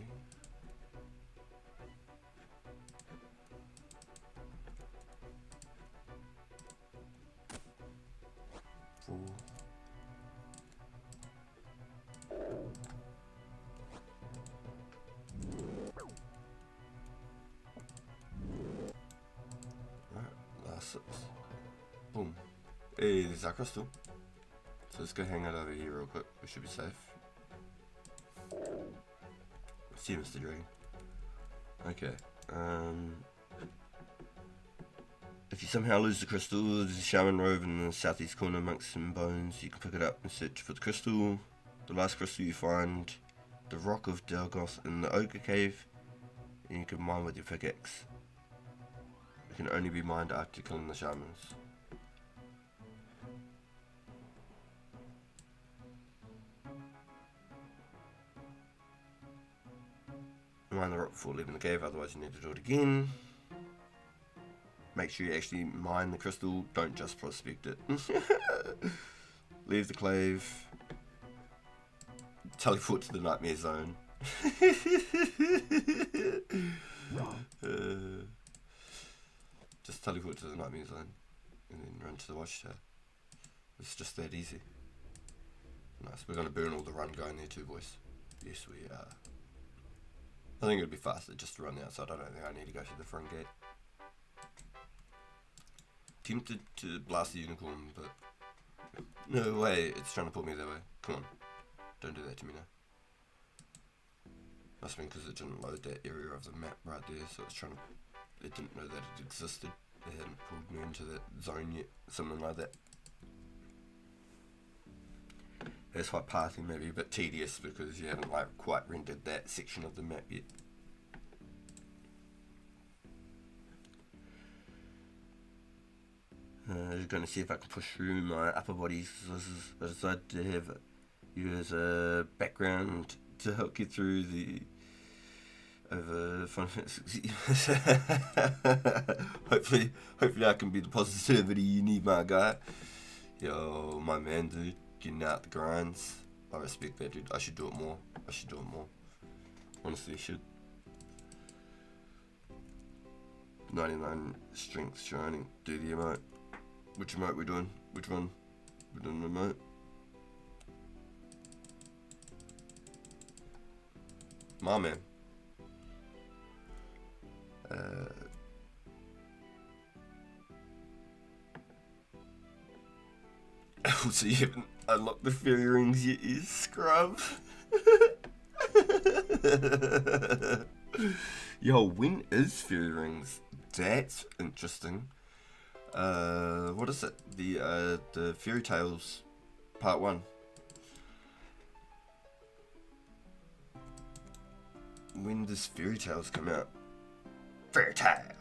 4. Right, last 6. Boom. Hey, there's our crystal. So let's go hang out over here real quick. We should be safe. See you, Mr. Dragon. Okay. If you somehow lose the crystal, there's a shaman robe in the southeast corner amongst some bones. You can pick it up and search for the crystal. The last crystal you find, the rock of Delgoth in the ogre cave, and you can mine with your pickaxe. It can only be mined after killing the shamans. Mine the rock before leaving the cave, otherwise you need to do it again. Make sure you actually mine the crystal, don't just prospect it. Leave the cave. Teleport to the nightmare zone. Just teleport to the nightmare zone. And then run to the watchtower. It's just that easy. Nice, we're going to burn all the run going there too, boys. Yes, we are. I think it would be faster just to run the outside. I don't think I need to go through the front gate. Tempted to blast the unicorn, but no way, it's trying to pull me that way. Come on, don't do that to me now. Must have been because it didn't load that area of the map right there, so it's trying to. It didn't know that it existed. It hadn't pulled me into that zone yet, something like that. That's why pathing may be a bit tedious because you haven't like quite rendered that section of the map yet. I'm going to see if I can push through my upper bodies. I decided to have you as a background to help get through the over Final Fantasy. hopefully I can be the positivity you need, my guy. Yo, my man, dude, getting out the grinds. I respect that, dude. I should do it more. Honestly, I should. 99 strength shining. Do the emote. Which emote we doing? Which one? We're doing the emote. My man. Also, you haven't unlocked the fairy rings yet, you scrub. Yo, when is fairy rings? That's interesting. What is it? The Fairy Tales Part 1. When does Fairy Tales come out? Fairy Tale.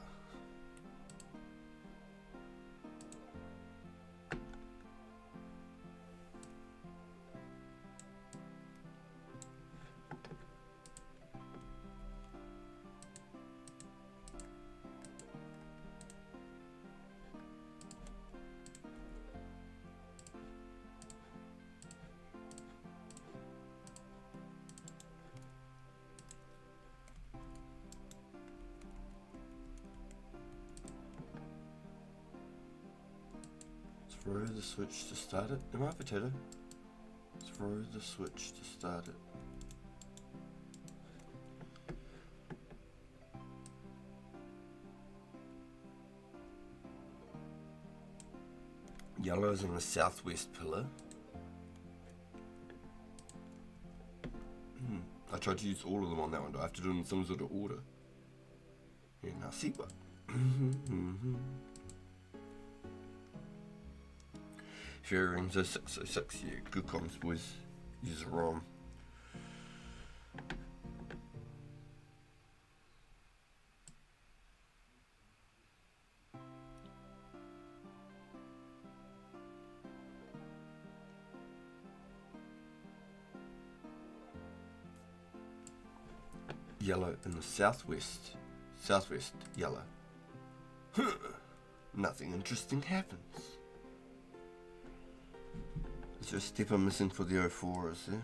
Throw the switch to start it. Am I a potato? Throw the switch to start it. Yellow's in the southwest pillar. I tried to use all of them on that one. Do I have to do them in some sort of order? Yeah, now see what? Fairy rings are 606. Yeah, good comms, boys. Use a ROM. Yellow in the southwest. Southwest yellow. Nothing interesting happens. Is there a step I'm missing for the 04, is there?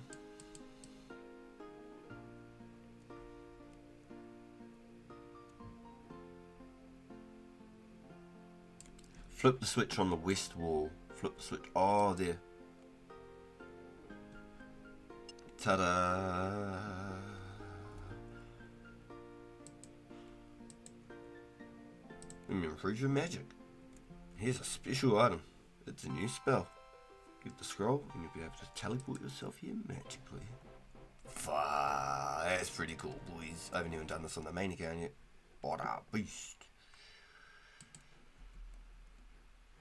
Flip the switch on the west wall. Flip the switch. Oh, there. Ta-da! Improve your magic. Here's a special item. It's a new spell. Get the scroll and you'll be able to teleport yourself here magically. Fuck, that's pretty cool, boys. I haven't even done this on the main account yet. What a beast.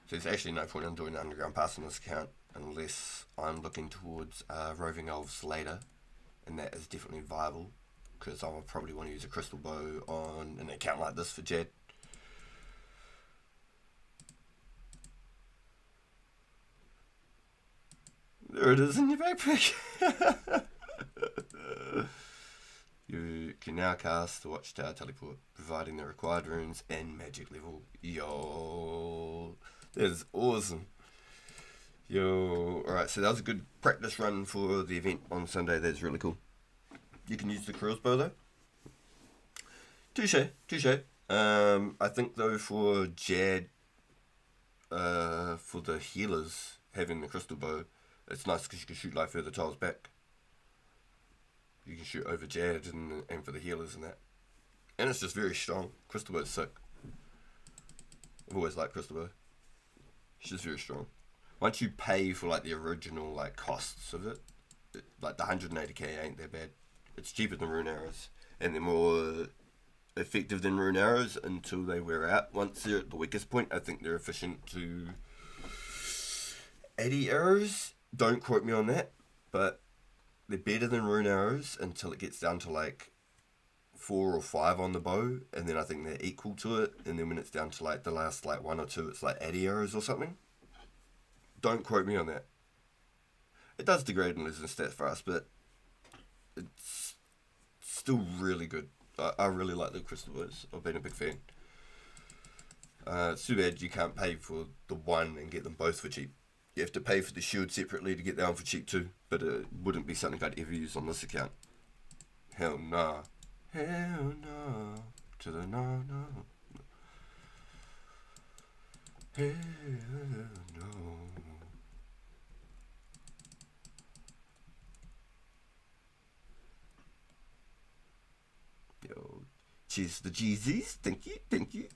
So there's actually no point in doing an underground pass on this account unless I'm looking towards roving elves later, and that is definitely viable because I'll probably want to use a crystal bow on an account like this for Jed. There it is in your backpack. You can now cast the Watchtower Teleport, providing the required runes and magic level. Yo, that is awesome. Yo, alright, so that was a good practice run for the event on Sunday. That's really cool. You can use the crossbow though. Touche, touche. I think though for Jad, for the healers having the crystal bow, it's nice because you can shoot like further tiles back. You can shoot over Jad and for the healers and that. And it's just very strong. Crystal bow's sick. I've always liked crystal bow. It's just very strong. Once you pay for like the original like costs of it, like the 180k ain't that bad. It's cheaper than rune arrows, and they're more effective than rune arrows until they wear out. Once they're at the weakest point, I think they're efficient to 80 arrows. Don't quote me on that, but they're better than rune arrows until it gets down to like 4 or 5 on the bow, and then I think they're equal to it, and then when it's down to like the last like 1 or 2, it's like 80 arrows or something. Don't quote me on that. It does degrade and lose in stats for us, but it's still really good. I really like the crystal bows. I've been a big fan. It's too bad you can't pay for the one and get them both for cheap. You have to pay for the shield separately to get that one for cheap too, but it wouldn't be something I'd ever use on this account. Hell nah. Hell no. To the no, no. Hell no. Yo, cheers to the Jeezys. Thank you, thank you.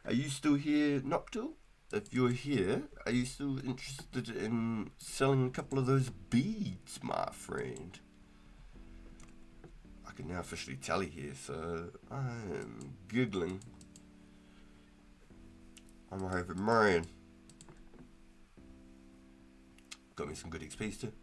Are you still here, Noctil? If you're here, are you still interested in selling a couple of those beads, my friend? I can now officially tally here, so I'm giggling. I'm over Marion. Got me some good XPs too.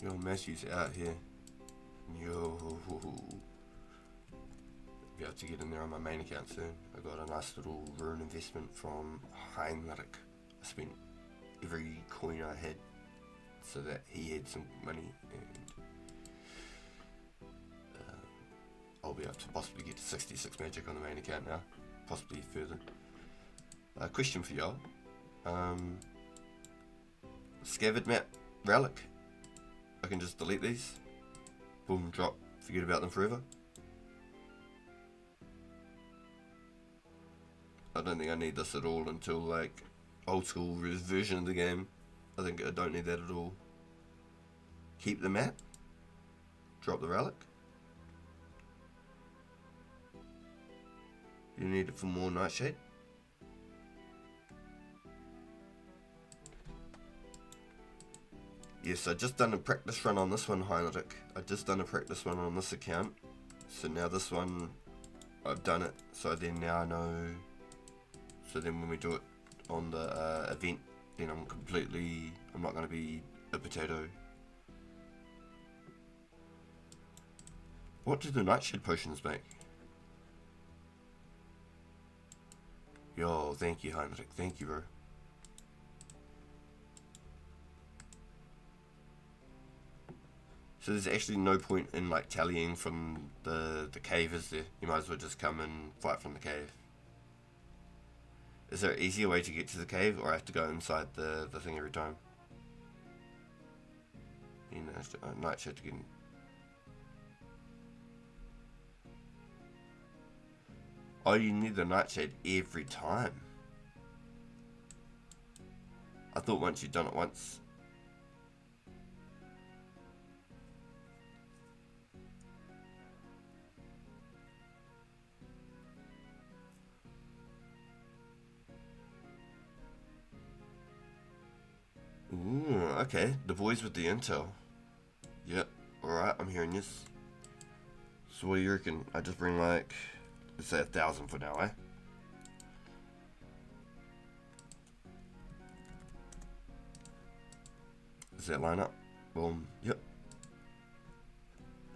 Yo, Matthew's out here. Yo. Be able to get in there on my main account soon. I got a nice little rune investment from Heinrich. I spent every coin I had so that he had some money, and I'll be able to possibly get to 66 magic on the main account now. Possibly further. Question for y'all. Scabbard map relic. I can just delete these. Boom, drop. Forget about them forever. I don't think I need this at all until like old school version of the game. I think I don't need that at all. Keep the map. Drop the relic. You need it for more Nightshade. Yes, I just done a practice run on this one, Heinrich. I just done a practice run on this account. So now this one, I've done it. So then now I know. So then when we do it on the event, then I'm not going to be a potato. What do the Nightshade potions make? Yo, thank you, Heinrich. Thank you, bro. So there's actually no point in like tallying from the cave, is there? You might as well just come and fight from the cave. Is there an easier way to get to the cave, or I have to go inside the thing every time? You know, Nightshade to get in. Oh, you need the Nightshade every time. I thought once you'd done it once. Ooh, okay. The boys with the intel. Yep. Alright, I'm hearing this. So what do you reckon? I just bring like, let's say 1,000 for now, eh? Does that line up? Boom. Yep.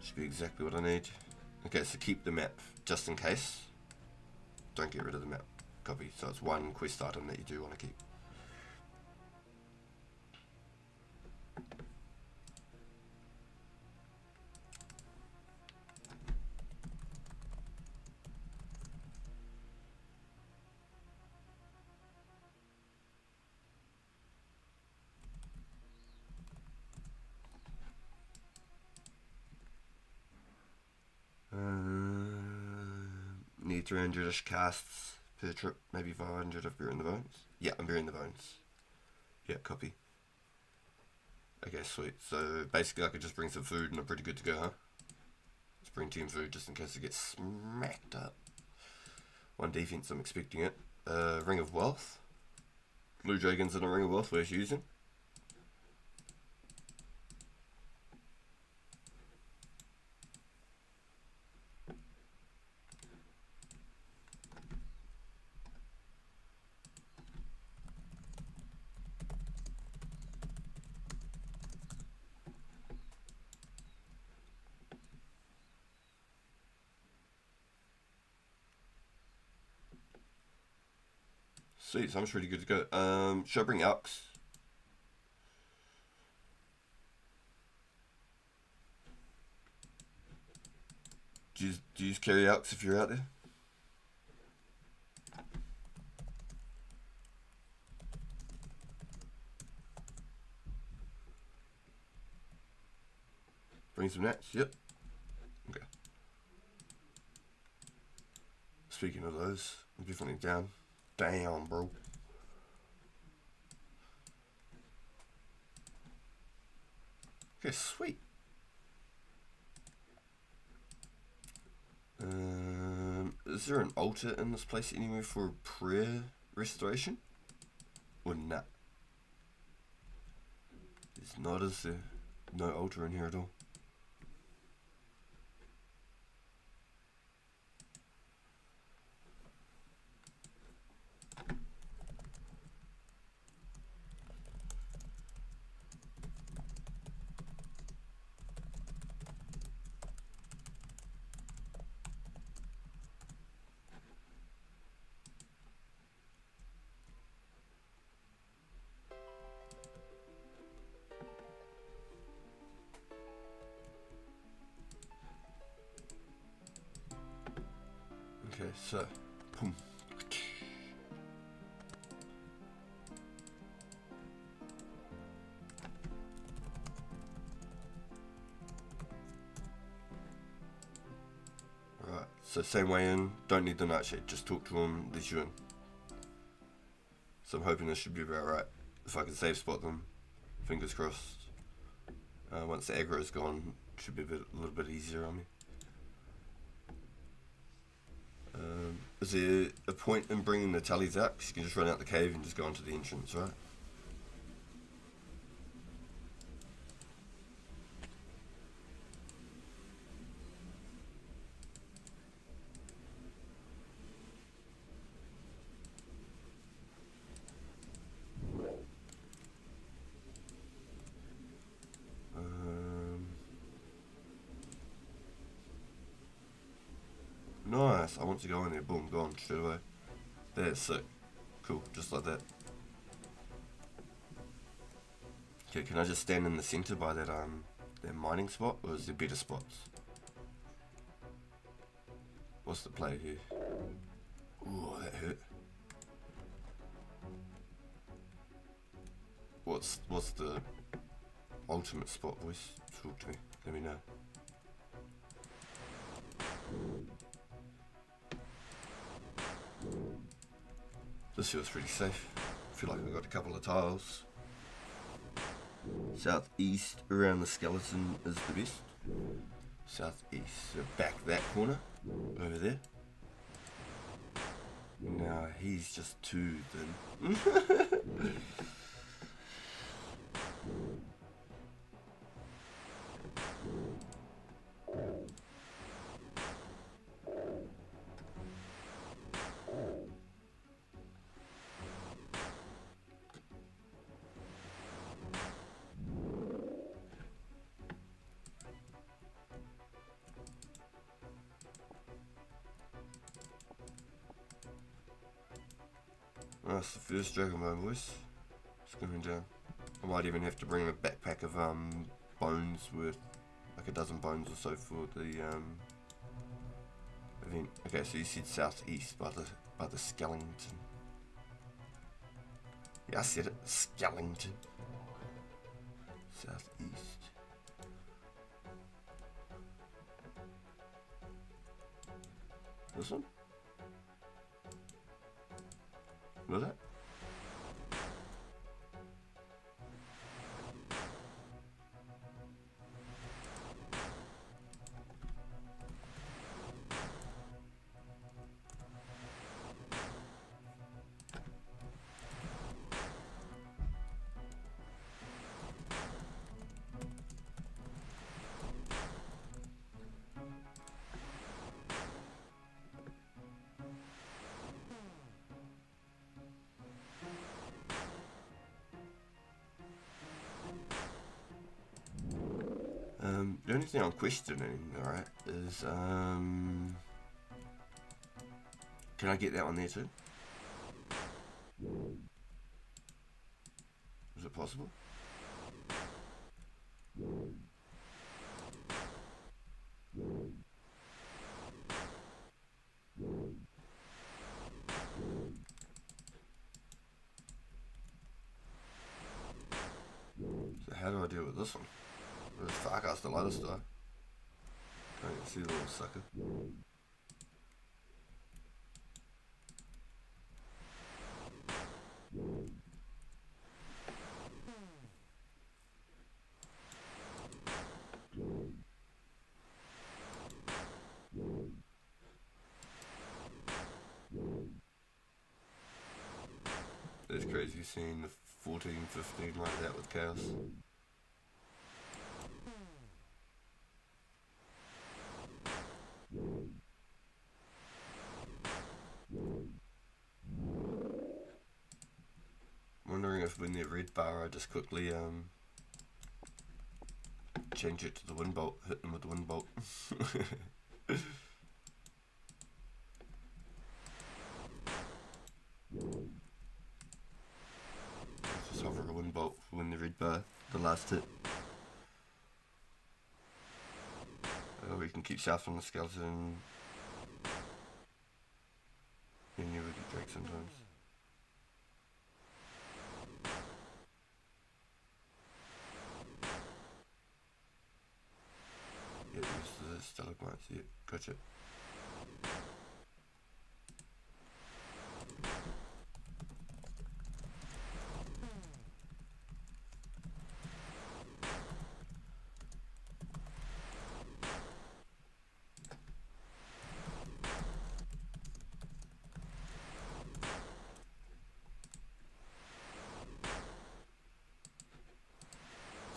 Should be exactly what I need. Okay, so keep the map just in case. Don't get rid of the map. Copy. So it's one quest item that you do want to keep. Need 300-ish casts per trip, maybe 500 if burying the bones. Yeah, I'm burying the bones. Yeah, copy. Okay, sweet. So basically I could just bring some food and I'm pretty good to go, huh? Let's bring team food just in case it gets smacked up. One defense, I'm expecting it. Ring of Wealth. Blue Dragons and a Ring of Wealth worth using. Sweet, so I'm pretty good to go. Should I bring Elks? Do you carry Elks if you're out there? Bring some nets? Yep. Okay. Speaking of those, I'm definitely down. Damn, bro. Okay, sweet. Is there an altar in this place anywhere for prayer restoration? Or not? There's not, is there? No altar in here at all. Okay, so, boom. So same way in, don't need the nightshade, just talk to him, let you in. So I'm hoping this should be about right. If I can safe spot them, fingers crossed. Once the aggro is gone, it should be a little bit easier on me. Is there a point in bringing the tallies out? Because you can just run out the cave and just go into the entrance, right? Nice, I want to go in there, boom, gone, straight away. That's sick. Cool, just like that. Okay, can I just stand in the center by that mining spot, or is there better spots? What's the play here? Ooh, that hurt. What's the ultimate spot, boys? Talk to me, let me know. This feels pretty safe. I feel like I've got a couple of tiles. Southeast around the skeleton is the best. Southeast, so back that corner, over there. No, he's just too thin. That's the first dragon bone, boys. It's going down. I might even have to bring a backpack of bones worth like a dozen bones or so for the event. Okay, so you said southeast by the skeleton. Yeah, I said it. Skeleton. Southeast. This one? Was it? The only thing I'm questioning, alright, is can I get that one there too? Is it possible? So how do I deal with this one? Fuck, I still let us die. Can't even see the little sucker. It's crazy seeing the 14, 15 like that with chaos. Wondering if when they're red bar I just quickly change it to the wind bolt, hit them with the wind bolt. Just hover a wind bolt when the red bar, the last hit. We can keep shuffling the skeleton. And you would get drag sometimes. Yeah, there's the stalagmites, yeah, gotcha.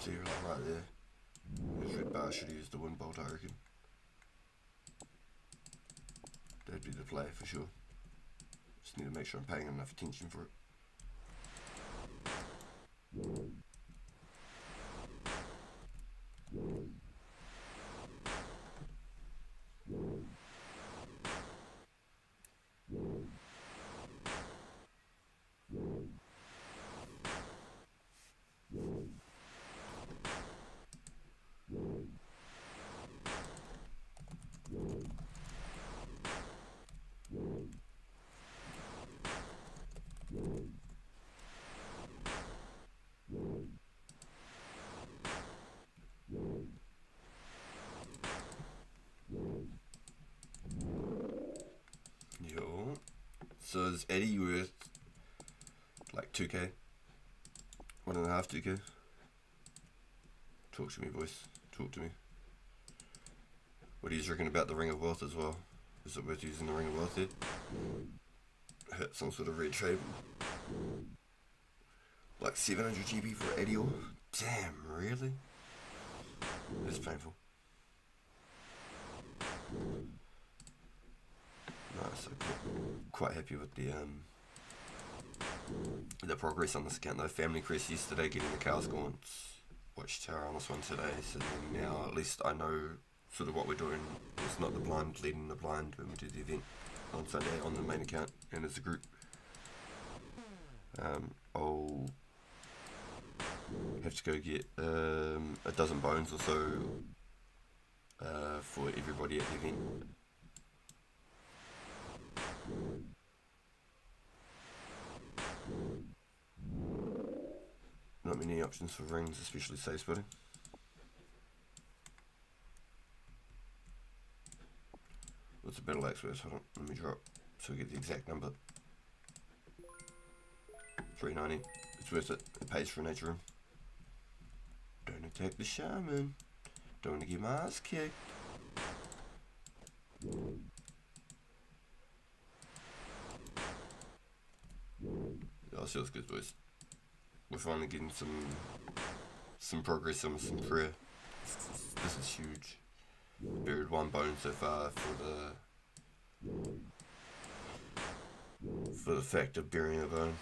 So you're like right there. This red bar should have used the wind bolt, I reckon. That'd be the play for sure. Just need to make sure I'm paying enough attention for it. Yo. So is Eddie worth like 2k? 1.5, 2k? Talk to me, boys. Talk to me. What do you reckon about the Ring of Wealth as well? Is it worth using the Ring of Wealth there? Hit some sort of red trade. Like 700 GB for 80 or? Damn, really? That's painful. Nice, I'm quite happy with the progress on this account though. Family crest yesterday, getting the cows going. Watchtower on this one today, so then now at least I know sort of what we're doing. It's not the blind leading the blind when we do the event on Sunday on the main account and as a group. I'll have to go get a dozen bones or so for everybody at the event. Not many options for rings, especially safe splitting. What's a battle axe worth? Hold on, let me drop so we get the exact number. 390. It's worth it. It pays for a nature room. Don't attack the shaman. Don't want to get my ass kicked. Oh, feels good, boys. We're finally getting some progress on some prayer. This is huge. Buried one bone so far for the fact of burying a bone.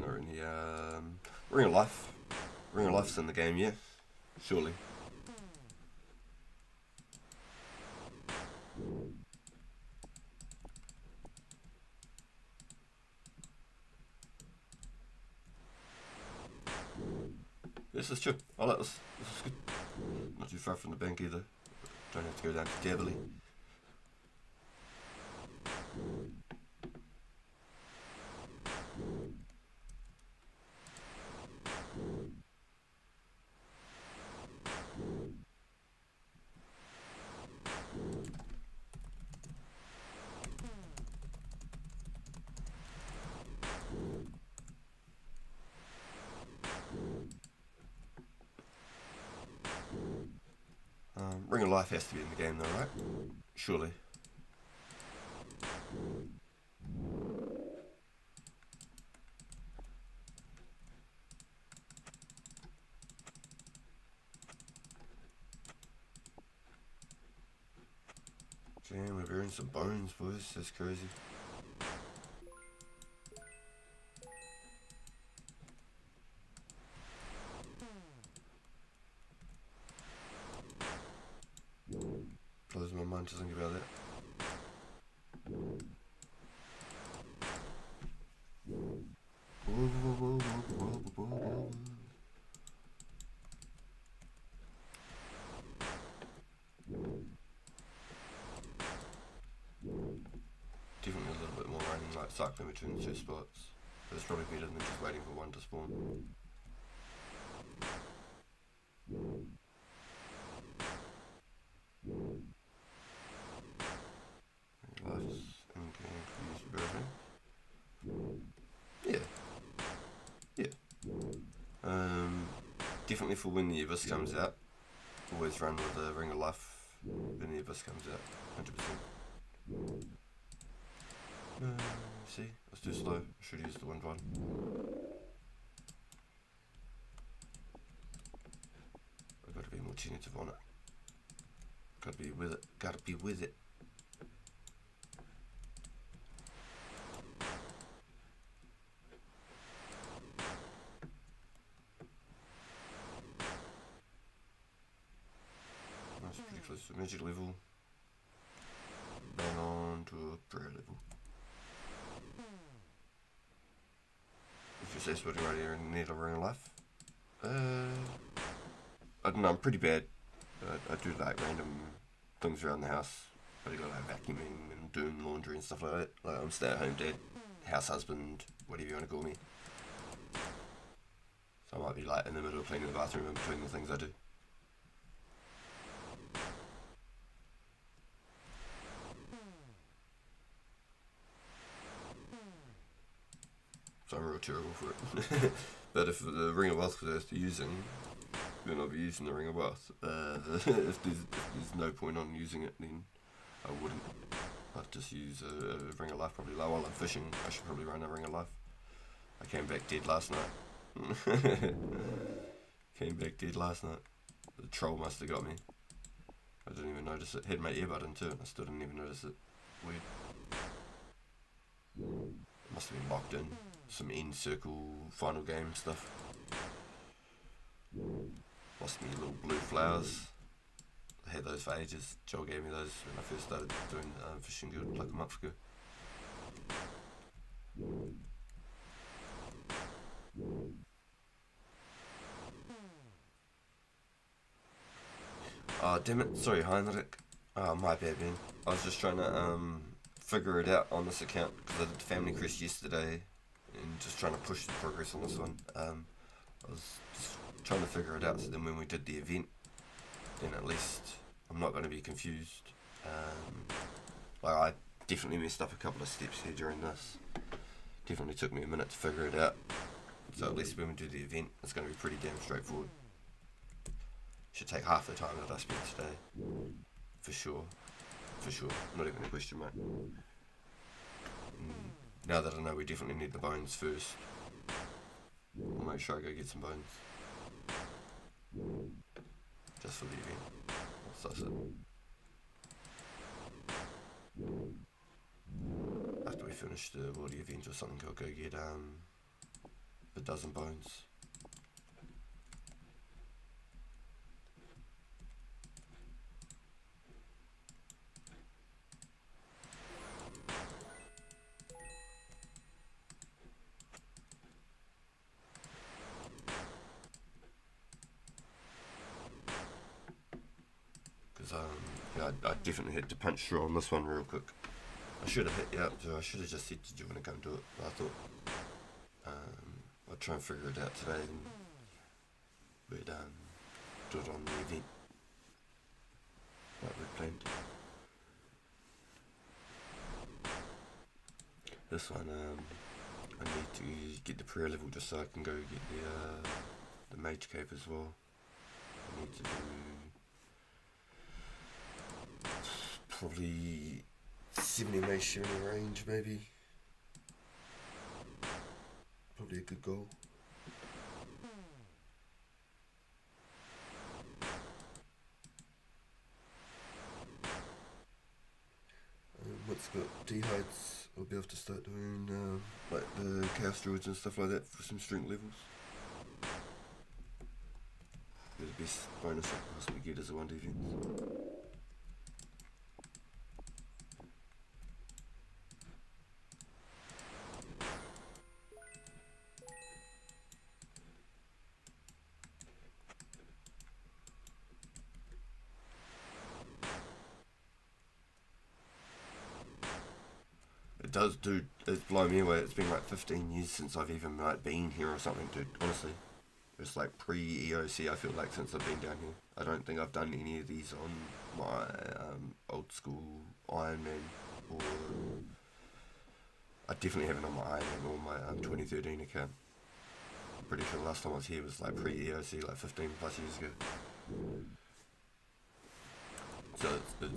Or in the Ring of Life. Ring of Life's in the game, yeah. Surely. This is true. I like this. This is good. Not too far from the bank either. Don't have to go down to Deverley. Ring of Life has to be in the game though, right? Surely. Damn, we're burying some bones, boys. That's crazy. Blows my mind to think about that. Definitely a little bit more running lights cycling between the two spots. But it's probably better than just waiting for one to spawn. Lives and can use everything. Yeah. Definitely for when the Abyss comes out. Always run with a Ring of Life when the Abyss comes out. 100%. See, I was too slow. I should use the wind one. I've got to be more tentative on it. Gotta be with it. Gotta be with it. That's pretty close to magic level. Bang on to a prayer level. If you're say splitting right here and need a Ring of Life. I don't know, I'm pretty bad. I do like random things around the house. I do like vacuuming and doing laundry and stuff like that. Like I'm stay-at-home dad, house husband, whatever you want to call me. So I might be like in the middle of cleaning the bathroom in between the things I do. So I'm real terrible for it. But if the Ring of Wealth was worth using, then I'll be using the Ring of Wealth. If there's no point on using it, then I wouldn't. I'd just use a Ring of Life probably. Like while I'm fishing, I should probably run a Ring of Life. I came back dead last night. The troll must have got me. I didn't even notice it. Had my earbud in too, and I still didn't even notice it. Weird. Must have been locked in. Some end circle final game stuff. Lost me little blue flowers. I had those for ages. Joel gave me those when I first started doing fishing guild like a month ago. Oh damn it, sorry Heinrich. Oh my bad man. I was just trying to figure it out on this account because I did Family Crest yesterday and just trying to push the progress on this one. I was just trying to figure it out so then when we did the event, then at least I'm not going to be confused. Like I definitely messed up a couple of steps here during this. Definitely took me a minute to figure it out. So at least when we do the event, it's going to be pretty damn straightforward. Should take half the time that I spent today. For sure. Not even a question mark. Now that I know we definitely need the bones first, I'll make sure I go get some bones. Just for the event. That's it. After we finish all the events or something, I'll go get a dozen bones. Yeah, I definitely had to punch through on this one real quick. I should have hit you up, so I should have just said, did you want to go and do it? But I thought I'd try and figure it out today and we'd do it on the event like we planned. This one, I need to get the prayer level just so I can go get the mage cave as well. I need to do probably 70 mage shooting range maybe. Probably a good goal. Once I've got D-heights, I'll be able to start doing like the chaos druids and stuff like that for some strength levels. The best bonus I can possibly get is a 1 defense. It does, dude. It's blowing me away. It's been like 15 years since I've even like been here or something, dude. Honestly, it's like pre-EOC. I feel like since I've been down here. I don't think I've done any of these on my old school Iron Man, or I definitely haven't on my Iron Man or my 2013 account. I'm pretty sure last time I was here was like pre-EOC, like 15 plus years ago. So it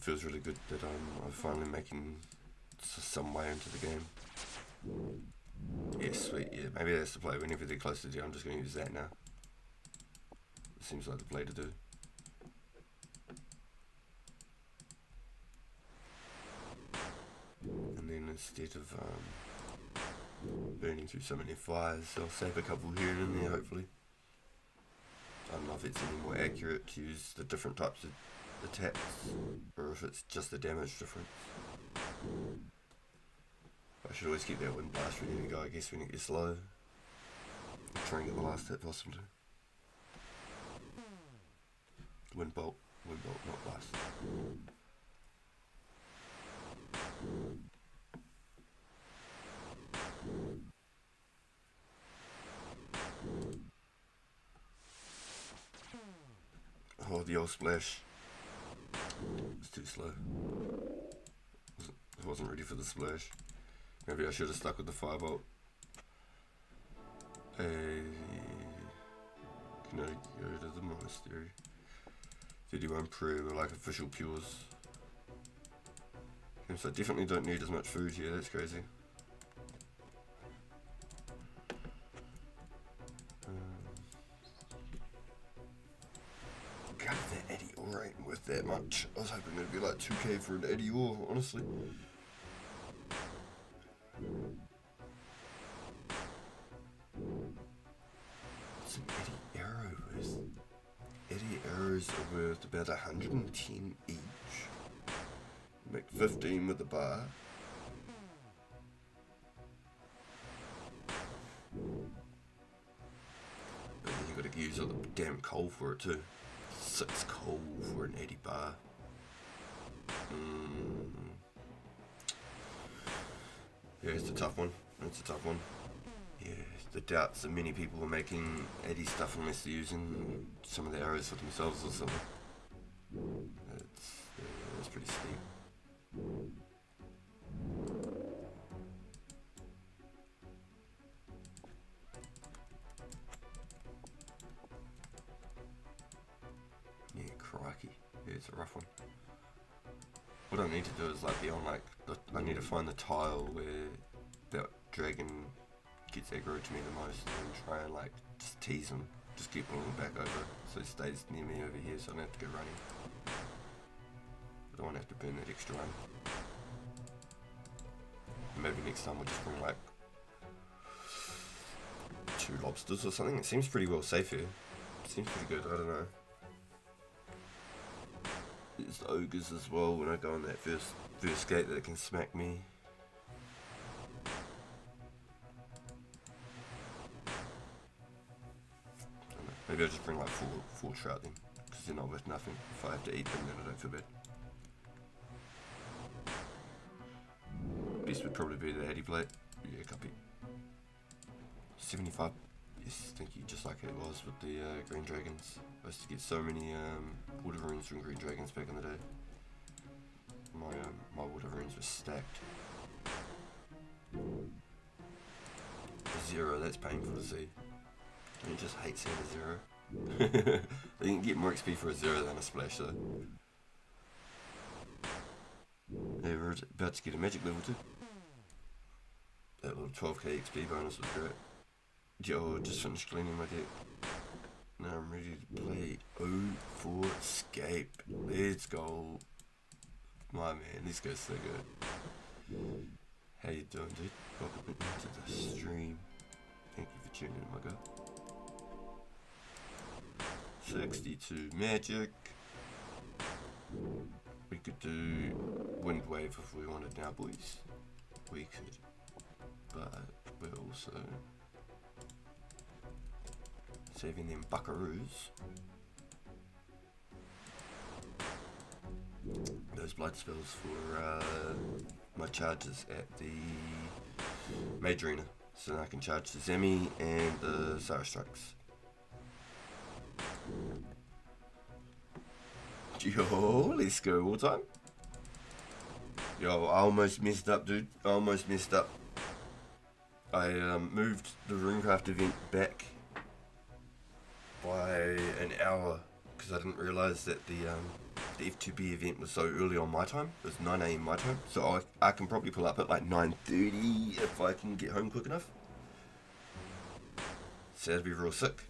feels really good that I'm finally making some way into the game. Yeah, sweet. Yeah, maybe that's the play. Whenever they're close to the I'm just going to use that now. It seems like the play to do. And then instead of burning through so many fires, I'll save a couple here and there, hopefully. I don't know if it's any more accurate to use the different types of attacks, or if it's just the damage difference. I should always keep that wind blast ready to go, I guess, when it gets low. Try and get the last hit possible. Wind bolt, not blast. Oh, the old splash. It's too slow. I wasn't ready for the splash. Maybe I should have stuck with the firebolt. Can I go to the monastery? 31 prayer, we're like official pures. So I definitely don't need as much food here, that's crazy. God, that Eddie ore ain't worth that much. I was hoping it'd be like 2k for an Eddie ore, honestly. What's an Eddie arrow worth? Eddie arrows are worth about 110 each. Make 15 with the bar. But then you gotta use all the damn coal for it too. 6 coal for an 80 bar. Yeah, it's a tough one. Yeah, the doubts that many people are making 80 stuff unless they're using some of the arrows for themselves or something. It's pretty steep. Yeah, crikey. Yeah, it's a rough one. What I need to do is like be on like, I need to find the tile where that dragon gets aggro to me the most and try and like just tease him. Just keep pulling him back over so he stays near me over here so I don't have to go running. I don't want to have to burn that extra run. Maybe next time we'll just bring like 2 lobsters or something. It seems pretty well safe here. It seems pretty good, I don't know. There's the ogres as well when I go on that first gate that can smack me. Maybe I'll just bring like 4 trout then, because they're not worth nothing. If I have to eat them then I don't feel bad. Best would probably be the 80 plate. Yeah, copy. 75. Yes, thank you. Just like it was with the green dragons. I used to get so many water runes from green dragons back in the day. My water runes were stacked. 0, that's painful to see. You just hate seeing a 0. You can get more XP for a 0 than a splash though. Yeah, we're about to get a magic level 2. That little 12k XP bonus was great. Yo, just finished cleaning my deck. Now I'm ready to play 2004scape. Let's go. My man, this goes so good. How you doing, dude? Welcome into the stream. Thank you for tuning in, my guy. 62 magic. We could do wind wave if we wanted now, boys. We could. But we're also saving them buckaroos. Those blood spells for my charges at the Major Arena, so I can charge the Zemi and the Sarah Strikes. Yo, let's go all time. Yo, I almost messed up, dude. I almost messed up. I moved the Runecraft event back by an hour because I didn't realise that the F2B event was so early on my time. It was 9 AM my time, so I can probably pull up at like 9:30 if I can get home quick enough. So that'd be real sick.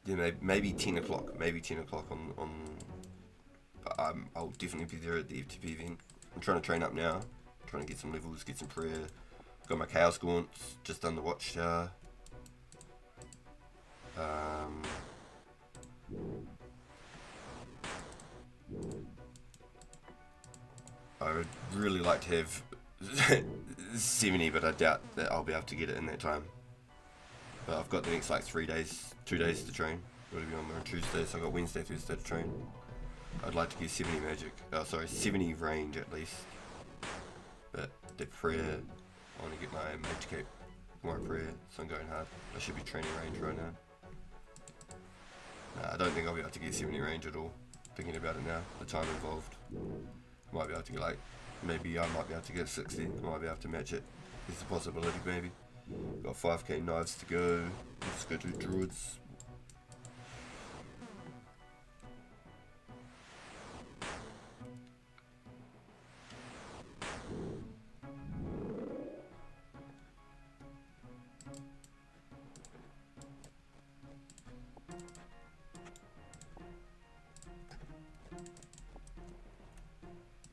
Yeah, maybe 10 o'clock. Maybe 10 o'clock on. But I'll definitely be there at the F2B event. I'm trying to train up now. Trying to get some levels, get some prayer. Got my Chaos Gaunts, just done the Watchtower. I would really like to have 70, but I doubt that I'll be able to get it in that time. But I've got the next like 2 days to train. Got to be on Tuesday, so I've got Wednesday, Thursday to train. I'd like to get 70 magic. 70 range at least. But the prayer, I want to get my Runescape, my prayer, so I'm going hard. I should be training range right now. Nah, I don't think I'll be able to get 70 range at all. Thinking about it now, the time involved. I might be able to get like, maybe I might be able to get 60. I might be able to match it. There's a possibility maybe. Got 5k knives to go. Let's go to druids.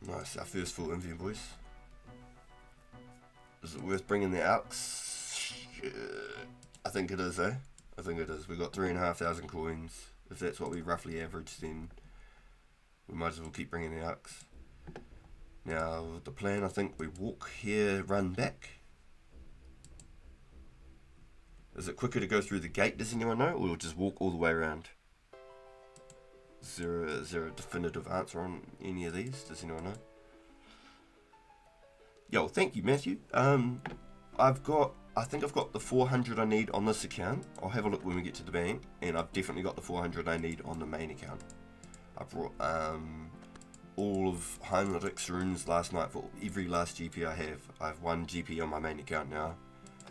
Nice, our first full invent, boys. Is it worth bringing the Alks? I think it is, eh? I think it is. We've got 3,500 coins. If that's what we roughly average, then we might as well keep bringing the Alks. Now, the plan, I think we walk here, run back. Is it quicker to go through the gate, does anyone know? Or we'll just walk all the way around? Is there a definitive answer on any of these? Does anyone know? Yo, thank you, Matthew. I think I've got the 400 I need on this account. I'll have a look when we get to the bank, and I've definitely got the 400 I need on the main account. I brought all of Heinrich's runes last night for every last GP I have. I have 1 GP on my main account now.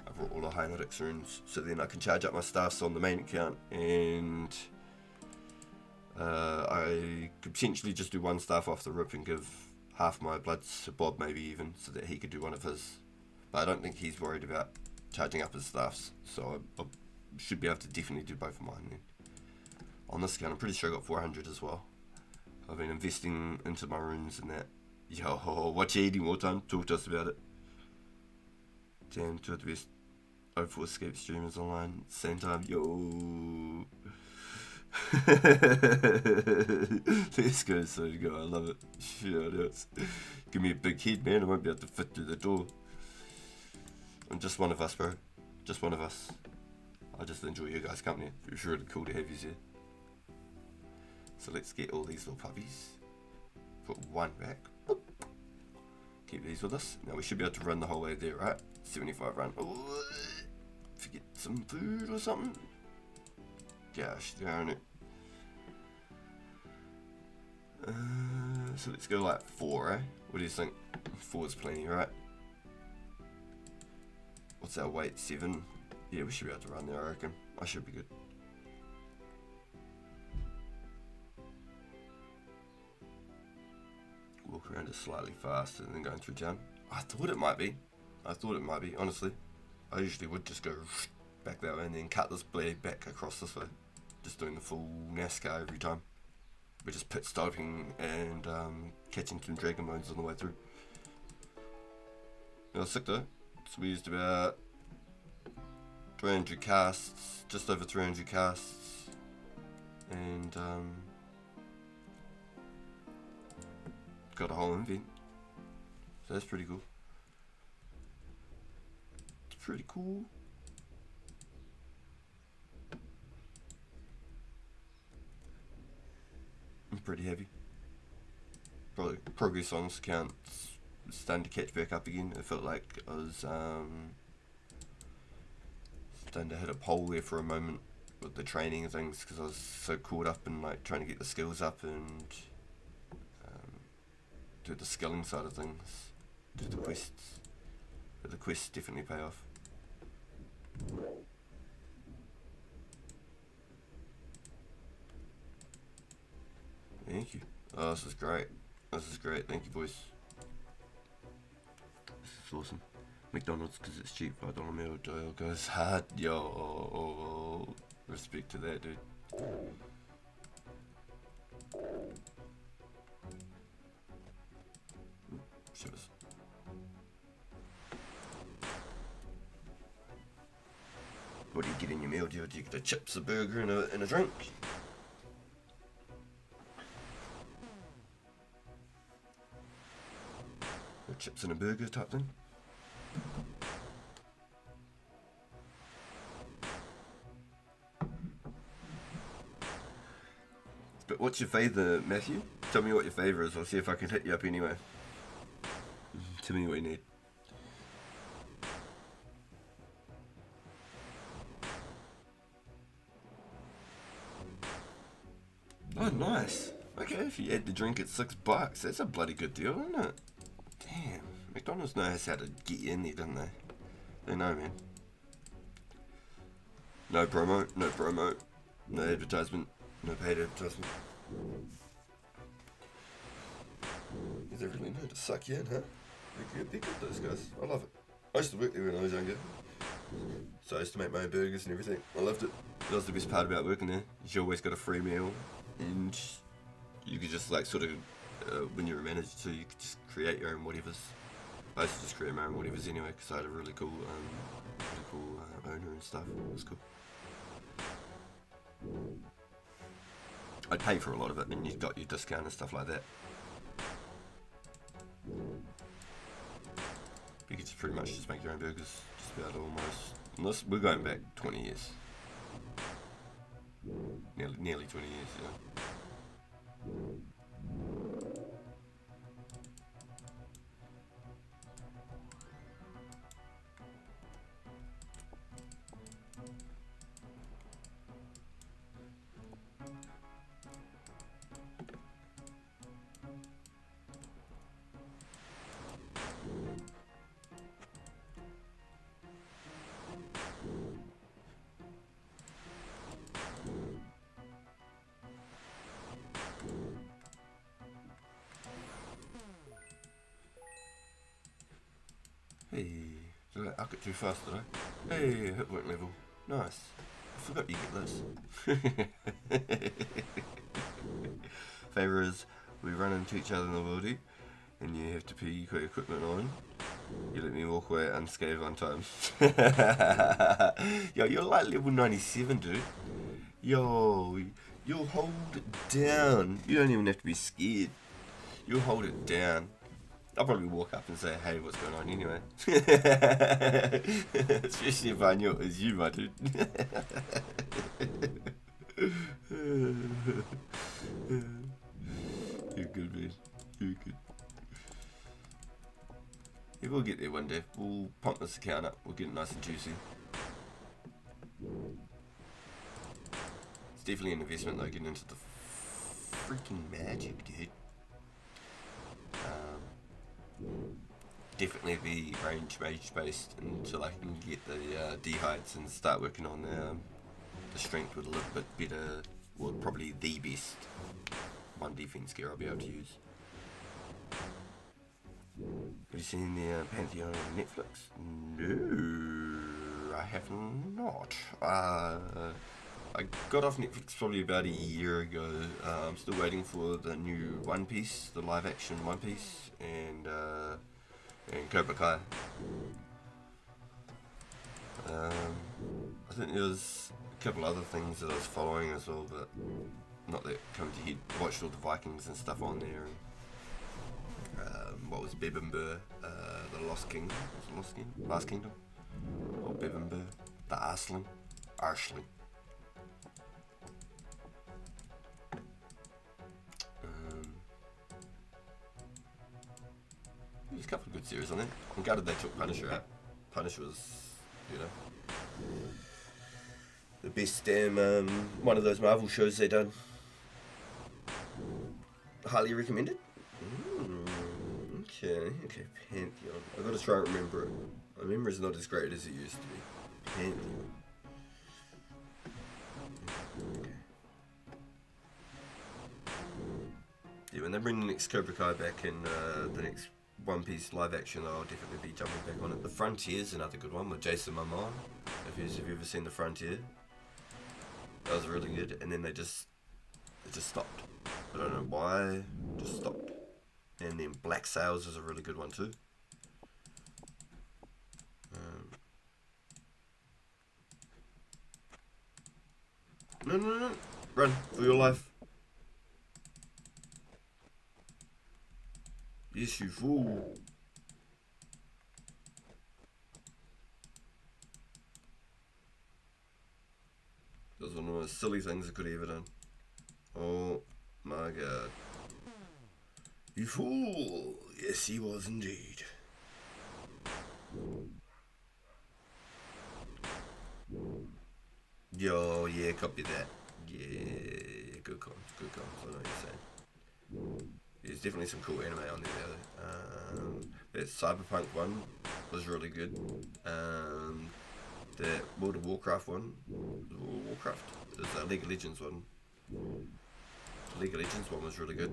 I brought all of Heinrich's runes, so then I can charge up my staffs on the main account, and I could potentially just do 1 staff off the rip and give half my bloods to Bob, maybe even, so that he could do one of his. But I don't think he's worried about charging up his staffs, so I should be able to definitely do both of mine then. On this account, I'm pretty sure I got 400 as well. I've been investing into my runes and that. Yo, what you eating more time? Talk to us about it. Damn, 2 of the best 2004scape streamers online. Same time, yo. Let's go, so go. I love it. Shout outs. Give me a big head, man. I won't be able to fit through the door. I'm just one of us, bro. Just one of us. I just enjoy your guys' company. It's really cool to have you here. So let's get all these little puppies. Put 1 back. Boop. Keep these with us. Now we should be able to run the whole way there, right? 75 run. Ooh. Forget some food or something. Gosh darn it. So let's go like 4, eh? What do you think? 4 is plenty, right? What's our weight? 7? Yeah, we should be able to run there, I reckon. I should be good. Walk around just slightly faster than going through town. I thought it might be. Honestly. I usually would just go back that way and then cut this blade back across this way. Just doing the full NASCAR every time. We're just pit stopping and catching some dragon bones on the way through. It was sick though. So we used about 300 casts, just over 300 casts, and got a whole invent. So that's pretty cool. It's pretty cool. pretty heavy. Probably progress on this account starting to catch back up again. It felt like I was starting to hit a pole there for a moment with the training and things, because I was so caught up in like trying to get the skills up and do the skilling side of things, do the quests. But the quests definitely pay off. Thank you. Oh, this is great. This is great. Thank you, boys. This is awesome. McDonald's because it's cheap. $5 meal deal goes hard. Yo, respect to that, dude. Shivers. What do you get in your meal deal? Do you get a chips, a burger, and a drink? A chips and a burger type thing? But what's your favour, Matthew? Tell me what your favour is. I'll see if I can hit you up anyway. Tell me what you need. Oh, nice. Okay, if you add the drink at $6, that's a bloody good deal, isn't it? Damn, McDonald's knows how to get you in there, don't they? They know, man. No promo, no promo, no advertisement, no paid advertisement. They really know to suck you in, huh? They're good, those guys. I love it. I used to work there when I was younger. So I used to make my own burgers and everything. I loved it. That was the best part about working there. You always got a free meal, and you could just like sort of, when you were a manager too, you could just create your own whatevers. I used to just create my own whatevers anyway, because I had a really cool owner and stuff. It was cool. I'd pay for a lot of it, and you got your discount and stuff like that. You could just pretty much just make your own burgers, just about almost. Unless we're going back 20 years. Nearly 20 years, yeah. Hey, did I up it too fast, did I? Hey, hit work level. Nice. I forgot you get this. Favour is, we run into each other in the worldie, and you have to put your equipment on. You let me walk away unscathed one time. Yo, you're like level 97, dude. Yo, you'll hold it down. You don't even have to be scared. You'll hold it down. I'll probably walk up and say, hey, what's going on anyway? Especially if I knew it was you, my dude. You're good, man. You're good. Yeah, we'll get there one day. We'll pump this account up. We'll get it nice and juicy. It's definitely an investment, though, getting into the freaking magic, dude. Definitely be range based until I can get the D-heights and start working on the strength with a little bit better, well, probably the best one defense gear I'll be able to use. Have you seen the Pantheon on Netflix? No, I have not. I got off Netflix probably about a year ago. I'm still waiting for the new One Piece, the live action One Piece, and Cobra Kai. I think there was a couple other things that I was following as well, but not that come to head. Watched all the Vikings and stuff on there. And, what was Bebember? The Lost Kingdom? Was it Lost Kingdom? Last Kingdom? Or Bebember? The Arsling? there's a couple of good series on there. I'm gutted they took Punisher out. Punisher was, you know, the best damn one of those Marvel shows they done. Highly recommended. Okay, Pantheon. I've got to try and remember it. My memory's not as great as it used to be. Pantheon. Okay. Yeah, when they bring the next Cobra Kai back and the next One Piece live action, I'll definitely be jumping back on it. The Frontier's another good one with Jason Momoa. Have you ever seen The Frontier? That was really good, and then it just stopped. I don't know why, just stopped. And then Black Sails is a really good one too. No. Run for your life. Yes, you fool. That was one of the most silly things I could have ever done. Oh my god. You fool! Yes, he was indeed. Yo, yeah, copy that. Yeah, good comms. I know what you're saying. There's definitely some cool anime on there. That Cyberpunk one was really good. The World of Warcraft one, there's a League of Legends one. The League of Legends one was really good,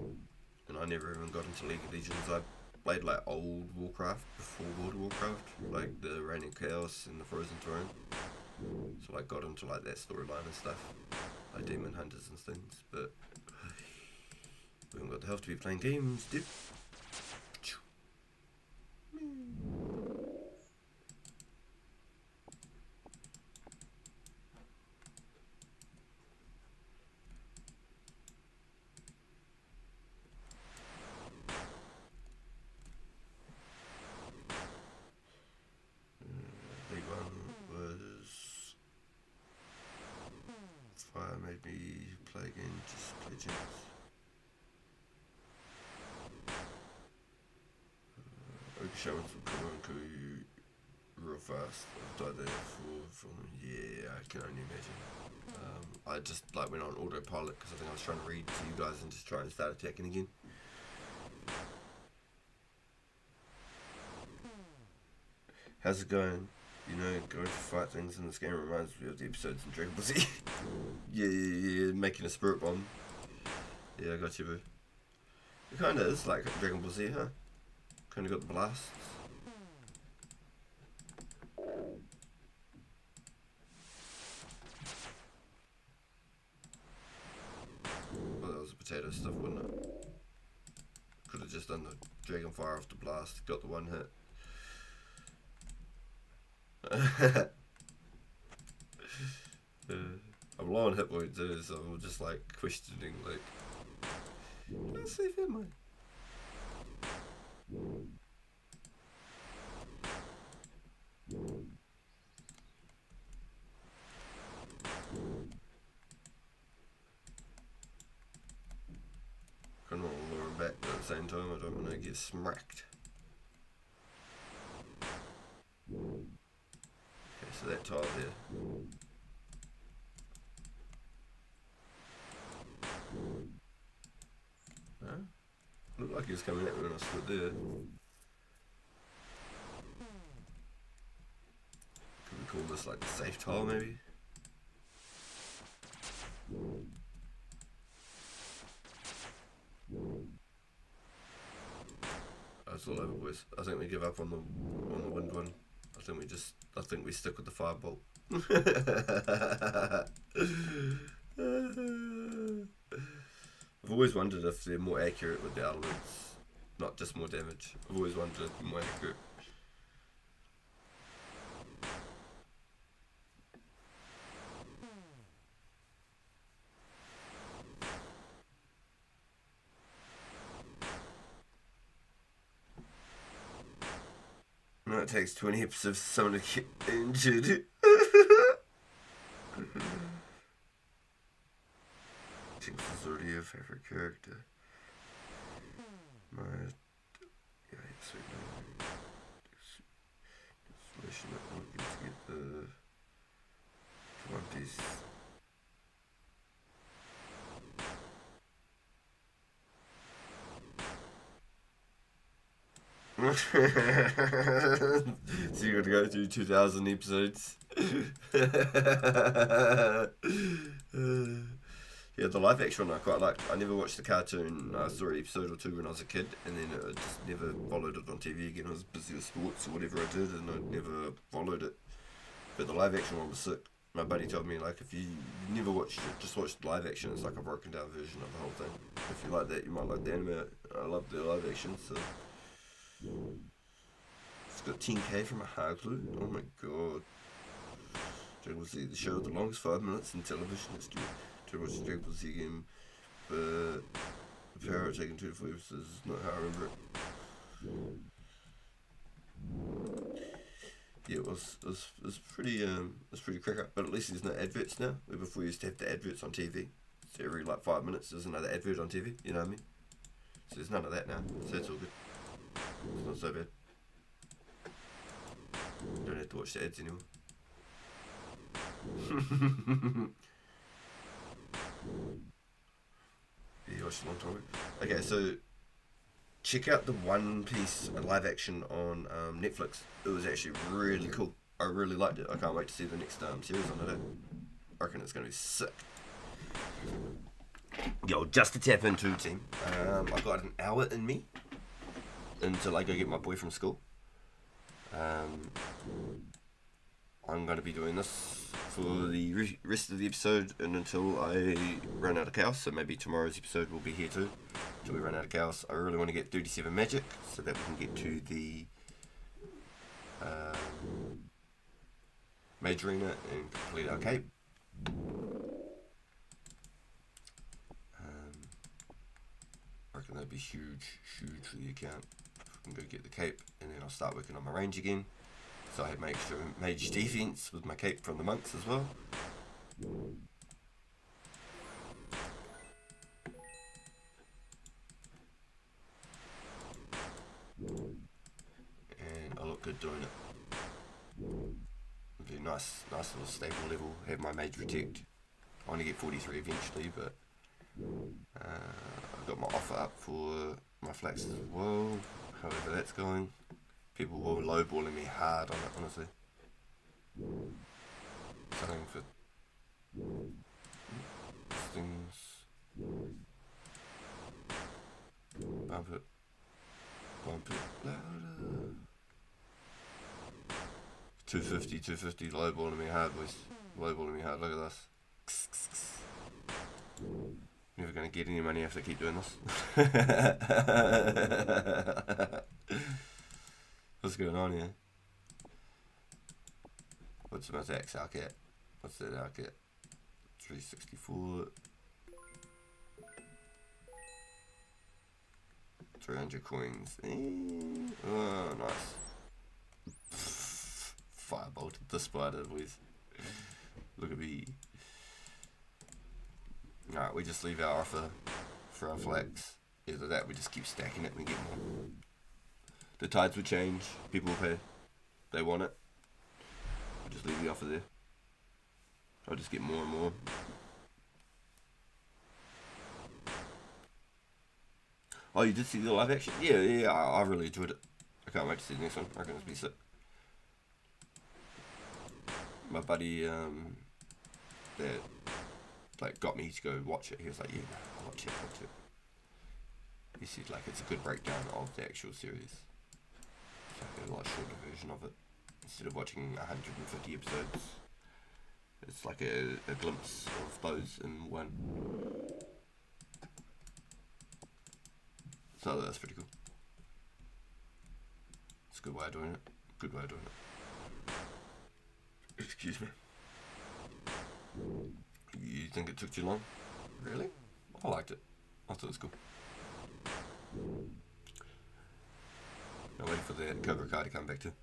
and I never even got into League of Legends. I played like old Warcraft before World of Warcraft, like the Reign of Chaos and the Frozen Throne. So I got into like that storyline and stuff, like Demon Hunters and things. But we haven't got the health to be playing games, dude. Big one was Fire made me play again, just play chance. Showing some Koronku real fast. I've died there for yeah, I can only imagine. I just like went on autopilot because I think I was trying to read to you guys and just try and start attacking again. How's it going? You know, going to fight things in this game reminds me of the episodes in Dragon Ball Z. yeah, making a spirit bomb. Yeah, I got you, boo. It kinda is like Dragon Ball Z, huh? Kinda got the blasts. Well, that was the potato stuff, wasn't it? Could have just done the Dragon Fire off the blast, got the one hit. I'm low on hit points too, so I'm just like questioning, like, let's see if it might. Kind of want to lure him back, but at the same time, I don't want to get smacked. Okay, so that tile there. Huh? Looked like he was coming at me when I stood there. Could we call this like the safe tile, maybe? That's all over, boys. I think we give up on the wind one. I think we stick with the firebolt. I've always wondered if they're more accurate with the elements, not just more damage. I've always wondered if they're more accurate. No, it takes 20 episodes for someone to get injured. Jinx is already your favorite character. Yeah, sweet. pushing it. I'm looking to get the One Piece. So you got to go through 2,000 episodes. Yeah, the live action one I quite liked. I never watched the cartoon. I saw an episode or two when I was a kid, and then I just never followed it on TV again. I was busy with sports or whatever I did, and I never followed it. But the live action one was sick. My buddy told me, like, if you never watched it, just watch the live action. It's like a broken down version of the whole thing. If you like that, you might like the anime. I love the live action, so... It's got 10k from a hard clue. Oh my god. Dragon Ball Z, the show with the longest 5 minutes in television history. To watch the Dragon Ball Z game, but the power taken 2 to 4 episodes is not how I remember it. Yeah, it was pretty cracker, but at least there's no adverts now. Where before you used to have the adverts on TV. So every like 5 minutes there's another advert on TV, you know what I mean? So there's none of that now, so it's all good. It's not so bad. Don't have to watch the ads anymore. Yeah, I watched a long time ago. Okay, so check out the One Piece live action on Netflix. It was actually really cool. I really liked it. I can't wait to see the next series on it. I reckon it's going to be sick. Yo, just to tap into, team, I've got an hour in me until I go get my boy from school. I'm going to be doing this for the rest of the episode and until I run out of chaos. So maybe tomorrow's episode will be here too, until we run out of chaos. I really want to get 37 magic so that we can get to the Mage Arena and complete our cape. I reckon that'd be huge for the account. I can go get the cape and then I'll start working on my range again. So I had my extra mage defense with my cape from the monks as well. And I look good doing it. It'll be a nice little stable level. Have my mage protect. I want to get 43 eventually, but I've got my offer up for my flax as well. However that's going. People were lowballing me hard on it, honestly. Something for things. Bump it louder. 250, lowballing me hard, boys. Lowballing me hard, look at this. Never gonna get any money if they keep doing this. What's going on here? What's the max arc at? What's that arc at? 364. 300 coins. Oh, nice. Firebolted the spider, boys. Look at me. Alright, we just leave our offer for our flax. Either that, we just keep stacking it and we get more. The tides will change, people will pay. They want it. We'll just leave the offer there. I'll just get more and more. Oh, you did see the live action? Yeah, I really enjoyed it. I can't wait to see the next one. I reckon it's be sick. My buddy that like got me to go watch it, he was like, yeah, I'll watch it. He said like it's a good breakdown of the actual series. Like a lot shorter version of it. Instead of watching 150 episodes, it's like a glimpse of those in one. So that's pretty cool. It's a good way of doing it. Excuse me. You think it took too long? Really? I liked it. I thought it was cool. I'm waiting for the Cobra Kai to come back too.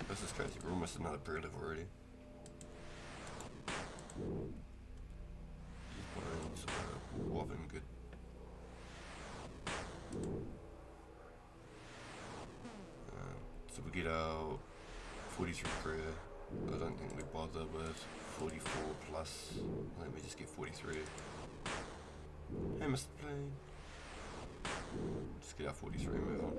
This is crazy. We're almost another prayer level already. These bones are wobbling good. So we get our 43 prayer. I don't think we bother with 44 plus. I think we just get 43. Hey, Mr. Plane. Just get our 43 and move on.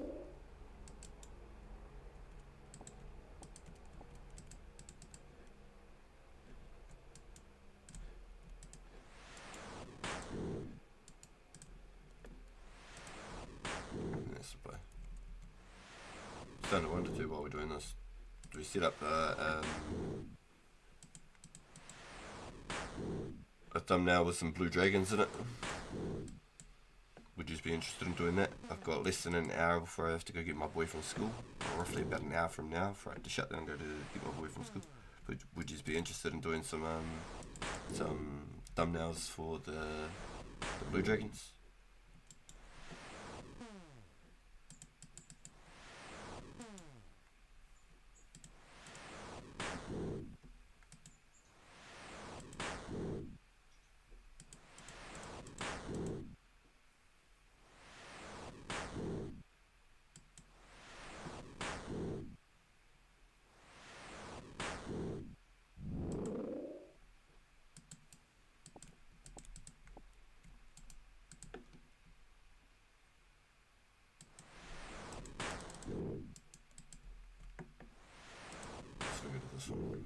That's the play. Starting to wonder too while we're doing this. Do we set up a thumbnail with some blue dragons in it? Would you be interested in doing that? I've got less than an hour before I have to go get my boy from school, or roughly about an hour from now before I have to shut down and go to get my boy from school. Would you be interested in doing some thumbnails for the blue dragons? This one.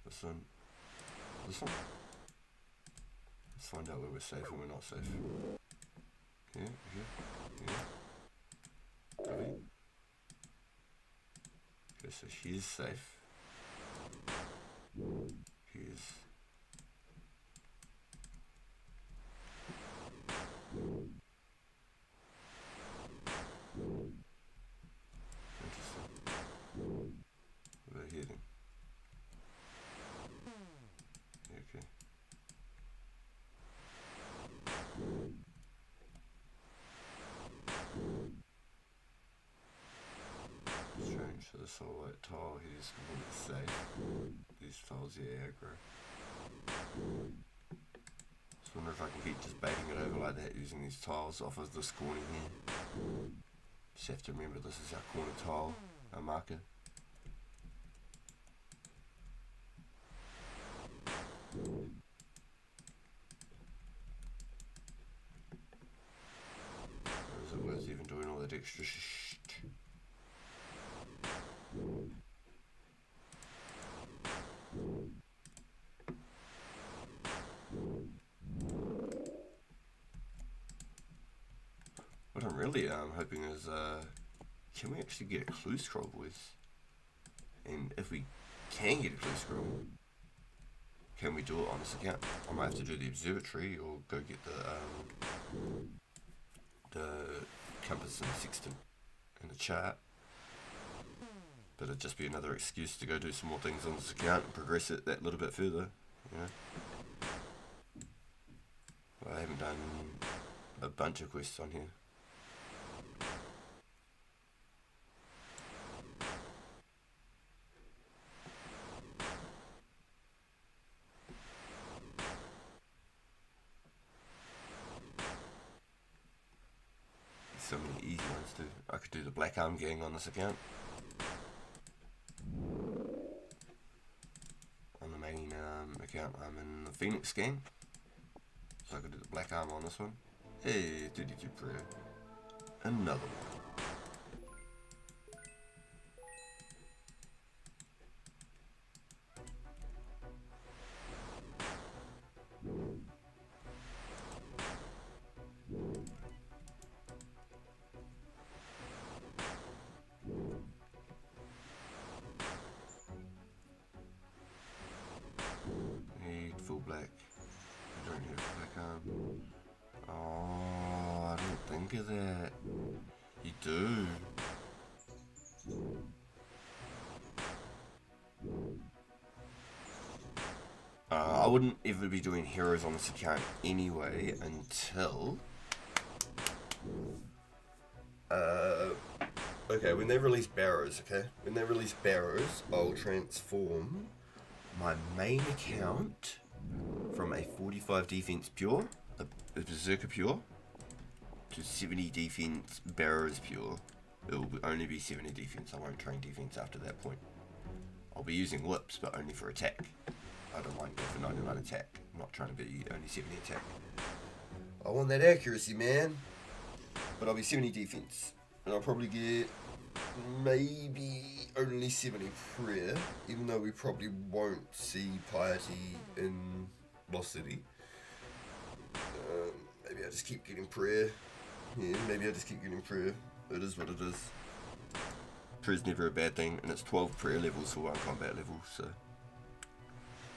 This one. This one. Let's find out where we're safe and we're not safe. Here, here, here. Are we? Okay, so she's safe. Here's. Heading. Okay. Strange, so this whole white tile here is completely safe. These tiles here aggro. Just wonder if I can keep just baiting it over like that using these tiles off of this corner here. Just have to remember this is our corner tile, our marker. Or is it worth even doing all that extra shit? What I'm really hoping is, can we actually get a clue scroll, boys? And if we can get a clue scroll, can we do it on this account? I might have to do the observatory or go get the compass and the sextant and the chart. But it'd just be another excuse to go do some more things on this account and progress it that little bit further, you know. Well, I haven't done a bunch of quests on here. So many easy ones too. I could do the Black Arm Gang on this account. On the main account, I'm in the Phoenix Gang. So I could do the Black Arm on this one. Hey, 32 prayer. Another one. Full black. You don't have black arm. Oh, I didn't think of that. You do. I wouldn't ever be doing heroes on this account anyway until... okay, when they release Barrows, okay? When they release Barrows, I'll transform my main account from a 45 defense pure, a berserker pure, to 70 defense Barrows pure. it will only be 70 defense. I won't train defense after that point. I'll be using whips, but only for attack. I don't mind going for 99 attack. I'm not trying to be only 70 attack. I want that accuracy, man. But I'll be 70 defense. And I'll probably get maybe only 70 prayer, even though we probably won't see piety in Lost City. Maybe I just keep getting prayer. Yeah, maybe I just keep getting prayer. It is what it is. Prayer's never a bad thing, and it's 12 prayer levels for one combat level, so.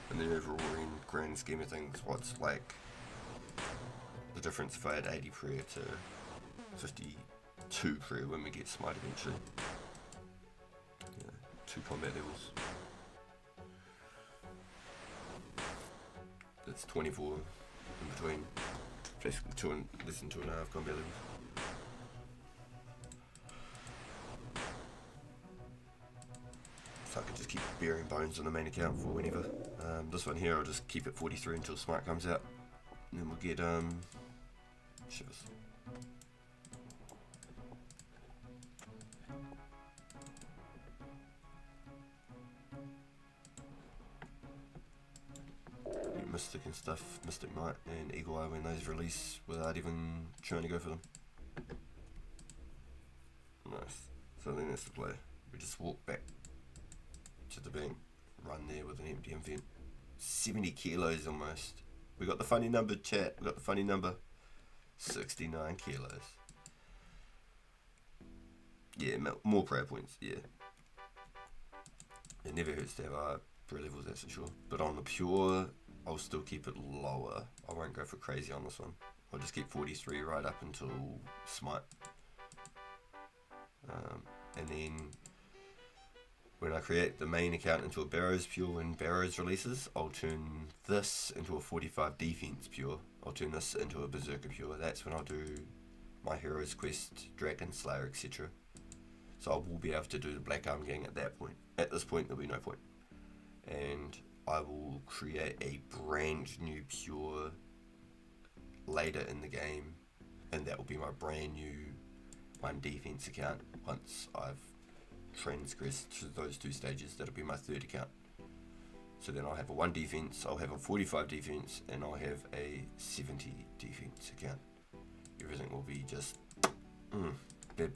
And then overall, in grand scheme of things, what's like the difference if I had 80 prayer to 52 prayer when we get smite eventually? Yeah, 2 combat levels. That's 24 in between. Basically less than 2.5 combat levels. So I could just keep burying bones on the main account for whenever. This one here, I'll just keep it 43 until smite comes out. And then we'll get shivers. Mystic and stuff, Mystic Might and Eagle Eye when those release without even trying to go for them. Nice. So then that's the play. We just walk back to the bank, run there with an empty invent. 70 kilos almost. We got the funny number, chat. We got the funny number. 69 kilos. Yeah, more prayer points, yeah. It never hurts to have higher prayer levels, that's for sure. But on the pure, I'll still keep it lower. I won't go for crazy on this one. I'll just keep 43 right up until smite. And then when I create the main account into a Barrows pure when Barrows releases, I'll turn this into a 45 defense pure. I'll turn this into a Berserker pure. That's when I'll do my Hero's Quest, Dragon Slayer, etc. So I will be able to do the Black Arm Gang at that point. At this point, there'll be no point. And I will create a brand new pure later in the game, and that will be my brand new 1 defense account once I've transgressed through those 2 stages. That'll be my 3rd account. So then I'll have a 1 defense, I'll have a 45 defense, and I'll have a 70 defense account. Everything will be just bad.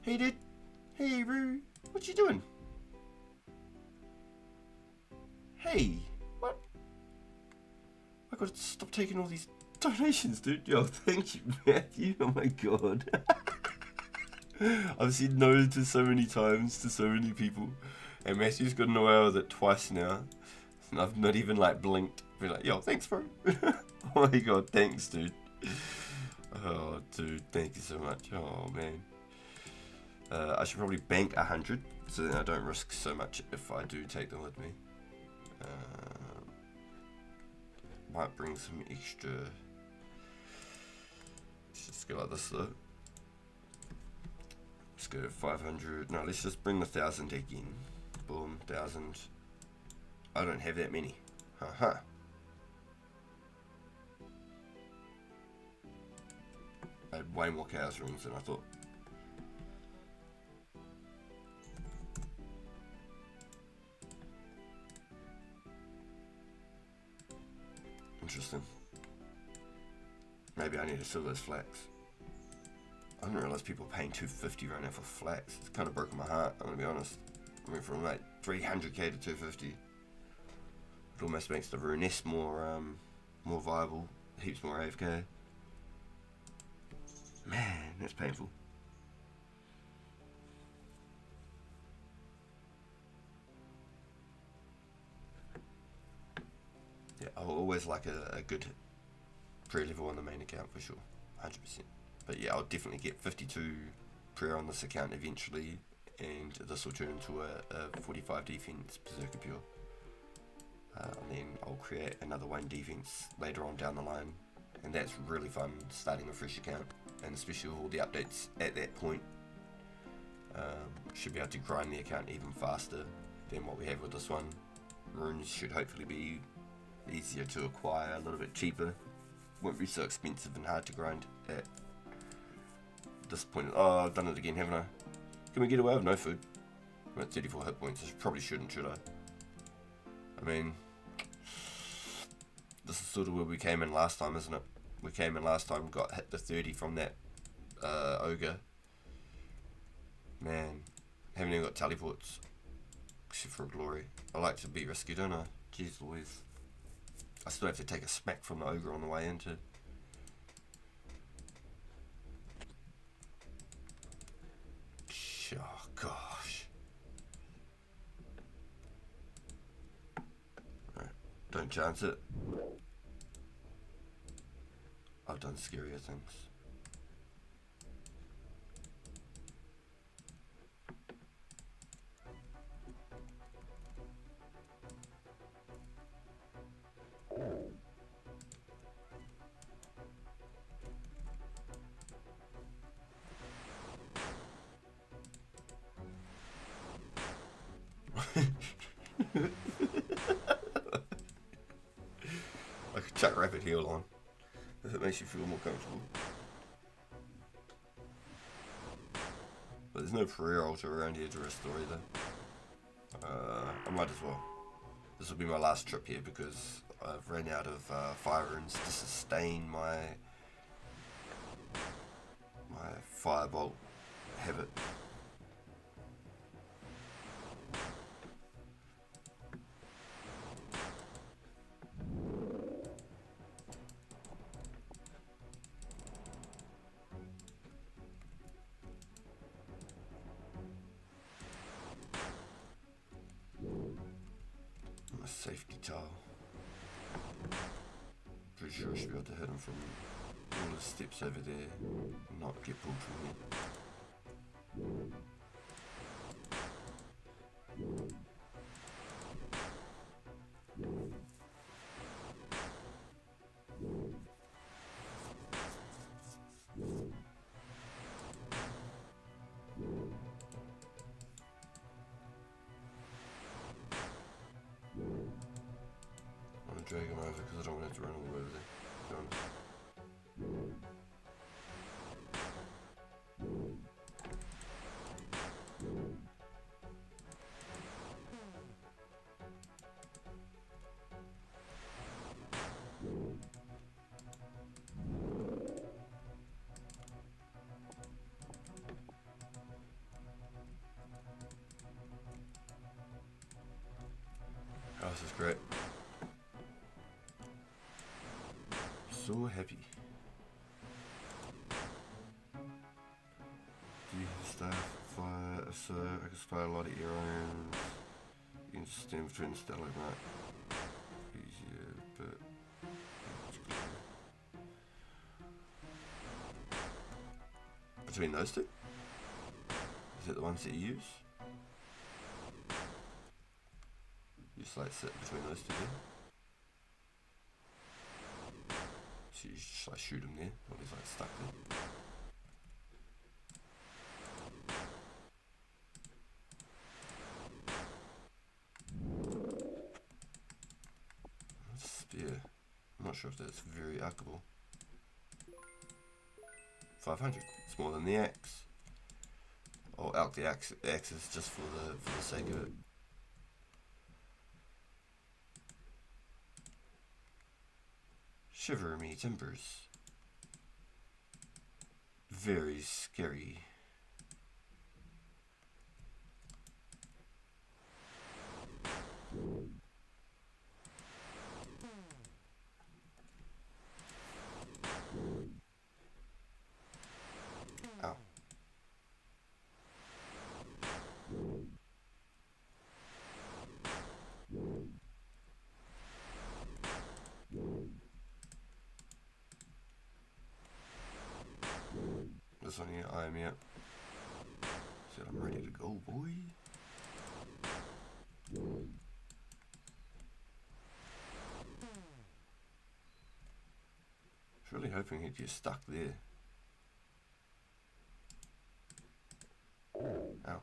Hey dude, hey Roo, what you doing? Hey, what? I gotta stop taking all these donations, dude. Yo, thank you, Matthew. Oh my god. I've said no to so many times to so many people, and Matthew's gotten away with it twice now, and I've not even like blinked. Be like, yo, thanks, bro. Oh my god, thanks, dude. Oh, dude, thank you so much. Oh man. I should probably bank 100, so then I don't risk so much if I do take them with me. Might bring some extra. Let's just go like this though. Let's go 500. No, let's just bring the 1,000 again. Boom, 1,000. I don't have that many. Haha. I had way more chaos runes than I thought. Interesting. Maybe I need to sell those flax. I didn't realise people are paying $250 right now for flax. It's kind of broken my heart, I'm going to be honest. I mean, from like 300k to $250. It almost makes the Runescape more viable. Heaps more AFK. Man, that's painful. Yeah, I'll always like a good prayer level on the main account for sure, 100%. But yeah, I'll definitely get 52 prayer on this account eventually, and this will turn into a 45 defense Berserker pure. And then I'll create another 1 defense later on down the line, and that's really fun starting a fresh account, and especially with all the updates at that point. Should be able to grind the account even faster than what we have with this one. Runes should hopefully be easier to acquire, a little bit cheaper. Won't be so expensive and hard to grind at disappointed. Oh, I've done it again, haven't I? Can we get away with no food? I'm at 34 hit points. I probably shouldn't, should I? I mean, this is sort of where we came in last time, isn't it? We came in last time, got hit the 30 from that ogre. Man, haven't even got teleports. Except for glory. I like to be risky, don't I? Jeez Louise. I still have to take a smack from the ogre on the way into. Oh gosh. Right. Don't chance it. I've done scarier things. I could chuck rapid heal on if it makes you feel more comfortable. But there's no prayer altar around here to restore either. I might as well. This will be my last trip here because I've ran out of fire runes to sustain my firebolt habit. A safety towel. Pretty sure I should be able to hit him from all the steps over there and not get pulled from here. Drag him over because I don't want to have to run all the way over there, to be honest. Oh, this is great. So happy. Do you have staff? Fire, so I can spray a lot of arrows. You can stand between stalagmite. Easier, but between those two? Is it the ones that you use? You just like sit between those two there? So you just like shoot him there, or he's like stuck there. Spear. I'm not sure if that's very arcable. 500. It's more than the axe. Or out the axe is just for the sake of it. Shiver me timbers. Very scary. Ow. This one here, eye me up. Said I'm ready to go, boy. Was really hoping he'd get stuck there. Ow.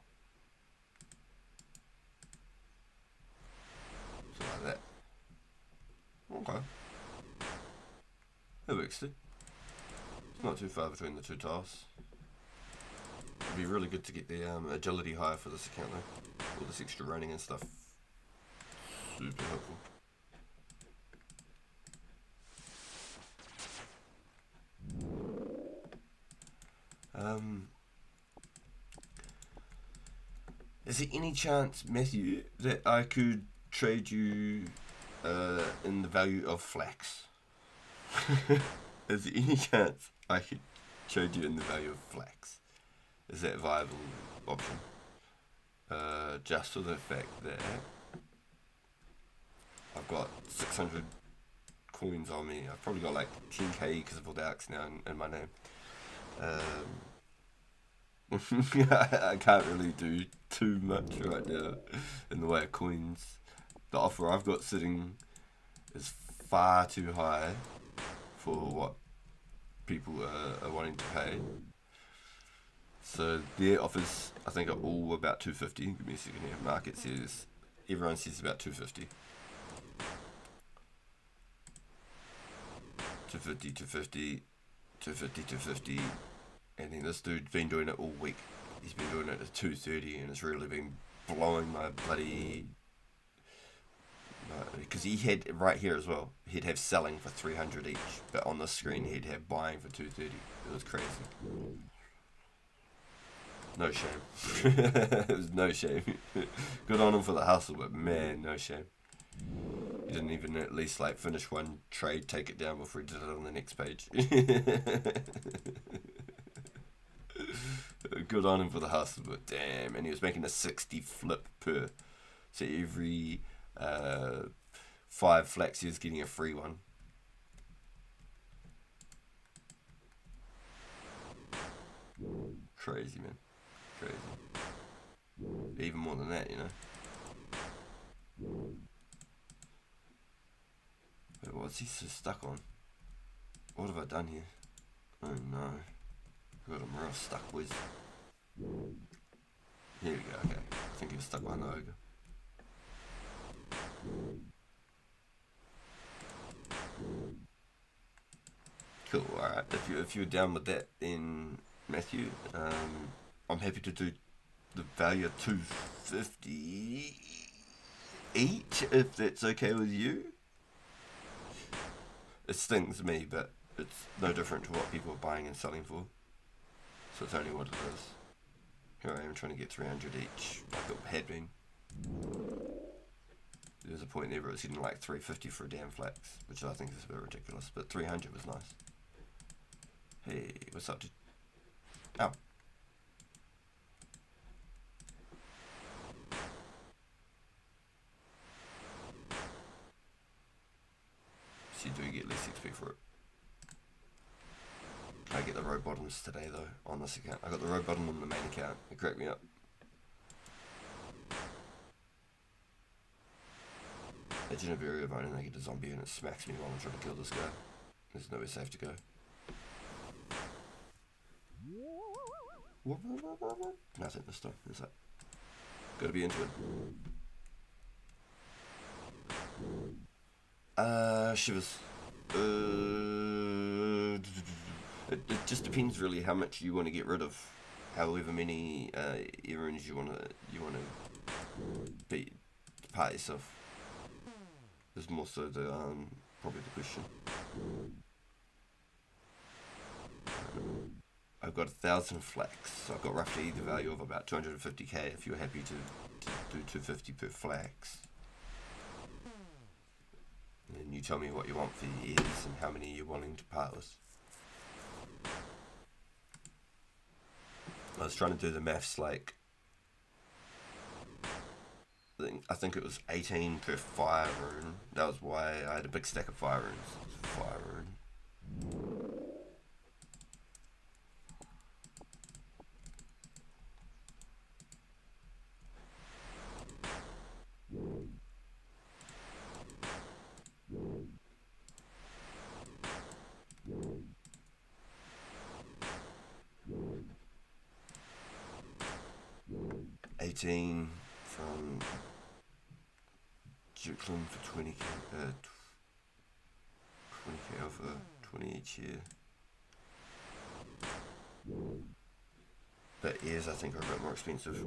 So like that. Okay. That works too. It's not too far between the two tiles. be really good to get the agility higher for this account though. All this extra running and stuff. Super helpful. Is there any chance, Matthew, that I could trade you in the value of flax? Is there any chance I could trade you in the value of flax? Is that a viable option? Just for the fact that I've got 600 coins on me. I've probably got like 10k because of all the X now in my name. I can't really do too much right now in the way of coins. The offer I've got sitting is far too high for what people are wanting to pay. So their offers, I think, are all about 250. Give me a second here. Market says, everyone says about 250. 250, 250, 250, 250. And then this dude's been doing it all week. He's been doing it at 230 and it's really been blowing my bloody... Because he had, right here as well, he'd have selling for 300 each. But on the screen he'd have buying for 230. It was crazy. No shame. It was no shame. Good on him for the hustle, but man, no shame. He didn't even at least like finish one trade, take it down before he did it on the next page. Good on him for the hustle, but damn, and he was making a 60 flip per. So every 5 flax he was getting a free one. Crazy, man. Crazy. Even more than that, you know. But what's he so stuck on? What have I done here? Oh no. Got him real stuck, boys. Here we go, okay. I think he was stuck behind the ogre. Cool, alright. If you're down with that, then Matthew, I'm happy to do the value of 250 each, if that's okay with you. It stings me, but it's no different to what people are buying and selling for. So it's only what it is. Here I am trying to get 300 each, like it had been. There was a point there where it was getting like 350 for a damn flax, which I think is a bit ridiculous, but 300 was nice. Hey, what's up, dude? Ow. So you do get less XP for it. I get the row bottoms today though, on this account. I got the row bottom on the main account. It cracked me up. Imagine a area of and I get a zombie and it smacks me while I'm trying to kill this guy. There's nowhere safe to go. Nothing this time. Is that? Gotta be into it. Shivers. It just depends really how much you want to get rid of. However many errands you wanna beat to part yourself. Is more so the probably the question. I've got 1,000 flax, so I've got roughly the value of about 250k if you're happy to do 250 per flax. And then you tell me what you want for your ears and how many you're wanting to part with. I was trying to do the maths like, I think it was 18 per fire rune. That was why I had a big stack of fire runes. Fire rune. 18 from Juklam for 20k, 20k over 20 each year. But ears I think are a bit more expensive.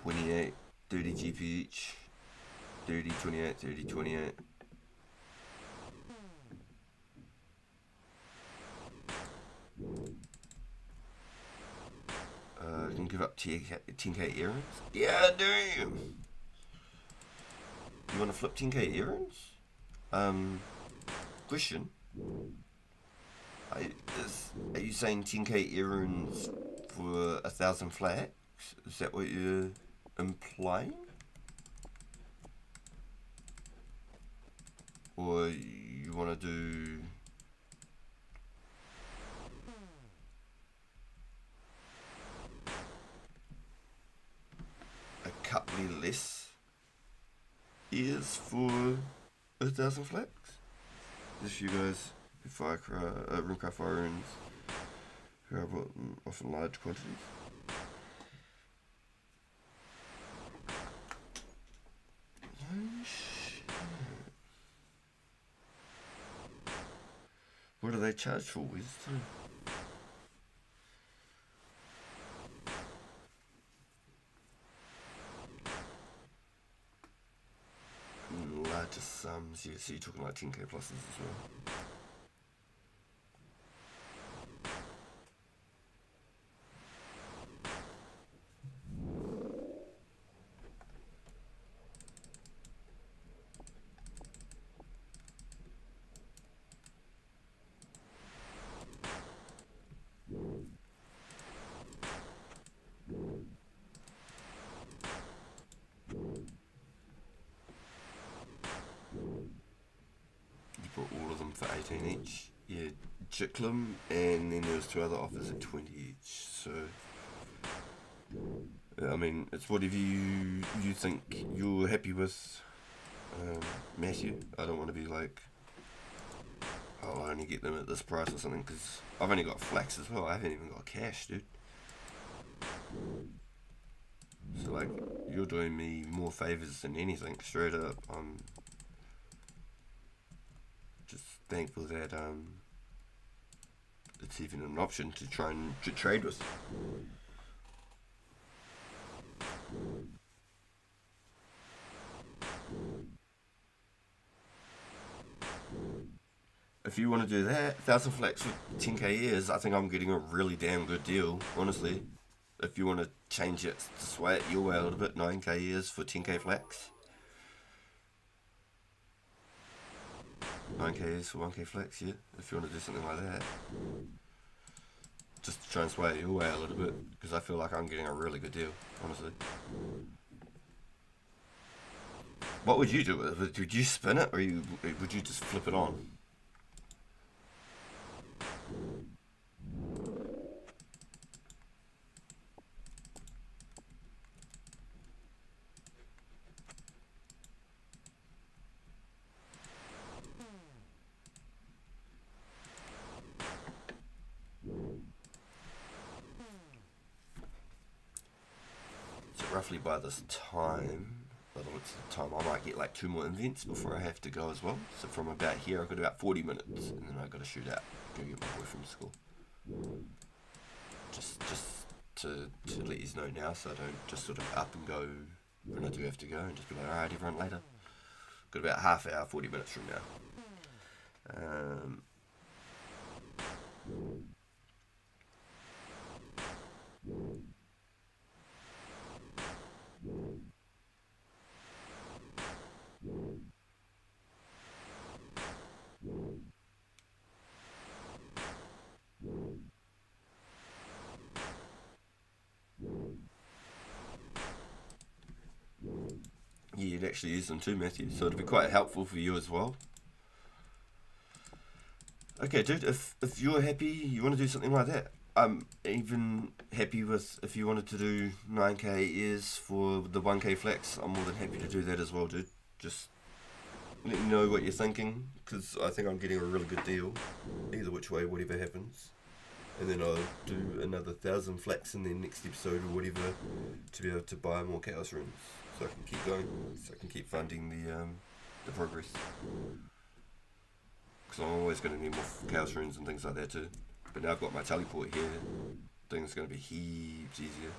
28, 30 GP each. 30, 28, 30, 28. You can give up 10k earrings? Yeah, do you? You want to flip 10k earrings? Question. Are you saying 10k earrings for 1,000 flags? Is that what you're implying? Or you want to do... a couple less ears for 1,000 flags? Just you guys who fire Runecraft fire runes who have often large quantities. What do they charge for wisdom? Larger sums, yeah, so you're talking like 10k pluses as well. All of them for 18 each. Yeah, Chicklum, and then there was 2 other offers at 20 each. So, I mean, it's whatever you think you're happy with, Matthew. I don't want to be like, oh, I only get them at this price or something, because I've only got flax as well. I haven't even got cash, dude. So, like, you're doing me more favours than anything, straight up. I'm just thankful that it's even an option to try and to trade with. If you want to do that, 1,000 flax for 10k ears, I think I'm getting a really damn good deal, honestly. If you want to change it to sway it your way a little bit, 9k ears for 10k flax. 9k ears for 1k flax, yeah, if you want to do something like that. Just to try and sway it your way a little bit, because I feel like I'm getting a really good deal, honestly. What would you do with it? Would you spin it, or would you just flip it on? So roughly by this time, by the looks of the time, I might get like 2 more invents before I have to go as well. So from about here, I've got about 40 minutes, and then I've got to shoot out, go get my boy from school. Just to let you know now, so I don't just sort of up and go when I do have to go, and just be like, alright, everyone, later. Got about half hour, 40 minutes from now. Yeah, it actually is them too, Matthew, so it'll be quite helpful for you as well. Okay, dude, if you're happy, you want to do something like that, I'm even happy with, if you wanted to do 9k ears for the 1k flax, I'm more than happy to do that as well, dude. Just let me know what you're thinking, because I think I'm getting a really good deal, either which way, whatever happens. And then I'll do another 1,000 flax in the next episode or whatever, to be able to buy more chaos runes, so I can keep going, so I can keep funding the progress. because I'm always going to need more chaos runes and things like that too. But now I've got my teleport here, things going to be heaps easier.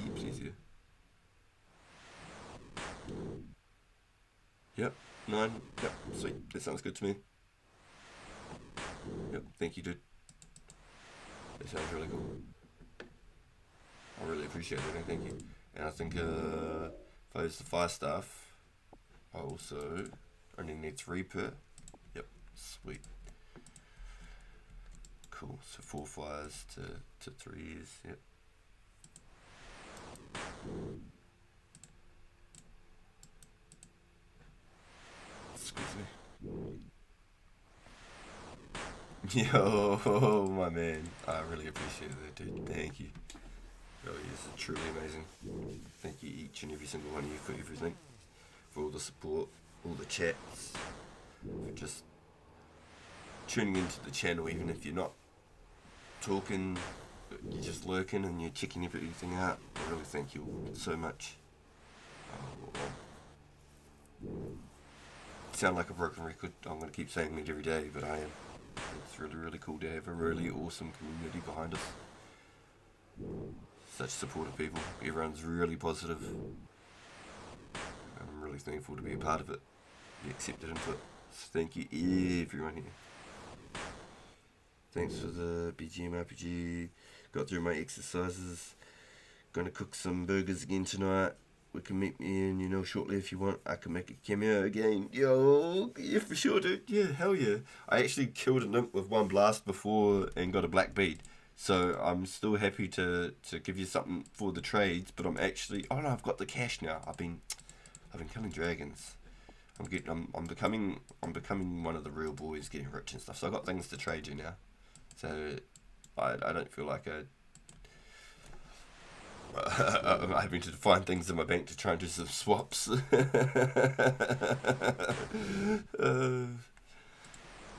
Heaps easier. Yep, 9. Yep, sweet. That sounds good to me. Yep, thank you, dude. That sounds really cool. I really appreciate it, man. Thank you. And I think if I use the fire staff, I also only need 3 per. Yep, sweet. Cool. So 4 fires to 3s. Yep. Excuse me. Yo, my man. I really appreciate that, dude. Thank you. Really is truly amazing. Thank you each and every single one of you for everything. For all the support, all the chats, for just tuning into the channel even if you're not talking, you're just lurking and you're checking everything out. I really thank you all so much. Sound like a broken record. I'm going to keep saying it every day, but I am. It's really, really cool to have a really awesome community behind us. Such supportive people. Everyone's really positive. I'm really thankful to be a part of it, be accepted into it. So thank you everyone here. Thanks for the BGM RPG. Got through my exercises. Gonna cook some burgers again tonight. We can meet me in, shortly if you want. I can make a cameo again. Yo, yeah, for sure, dude. Yeah, hell yeah. I actually killed an imp with 1 blast before and got a black bead. So I'm still happy to give you something for the trades, but I'm actually... Oh no, I've got the cash now. I've been killing dragons. I'm becoming one of the real boys, getting rich and stuff. So I got things to trade you now. So I don't feel like I'm having to find things in my bank to try and do some swaps.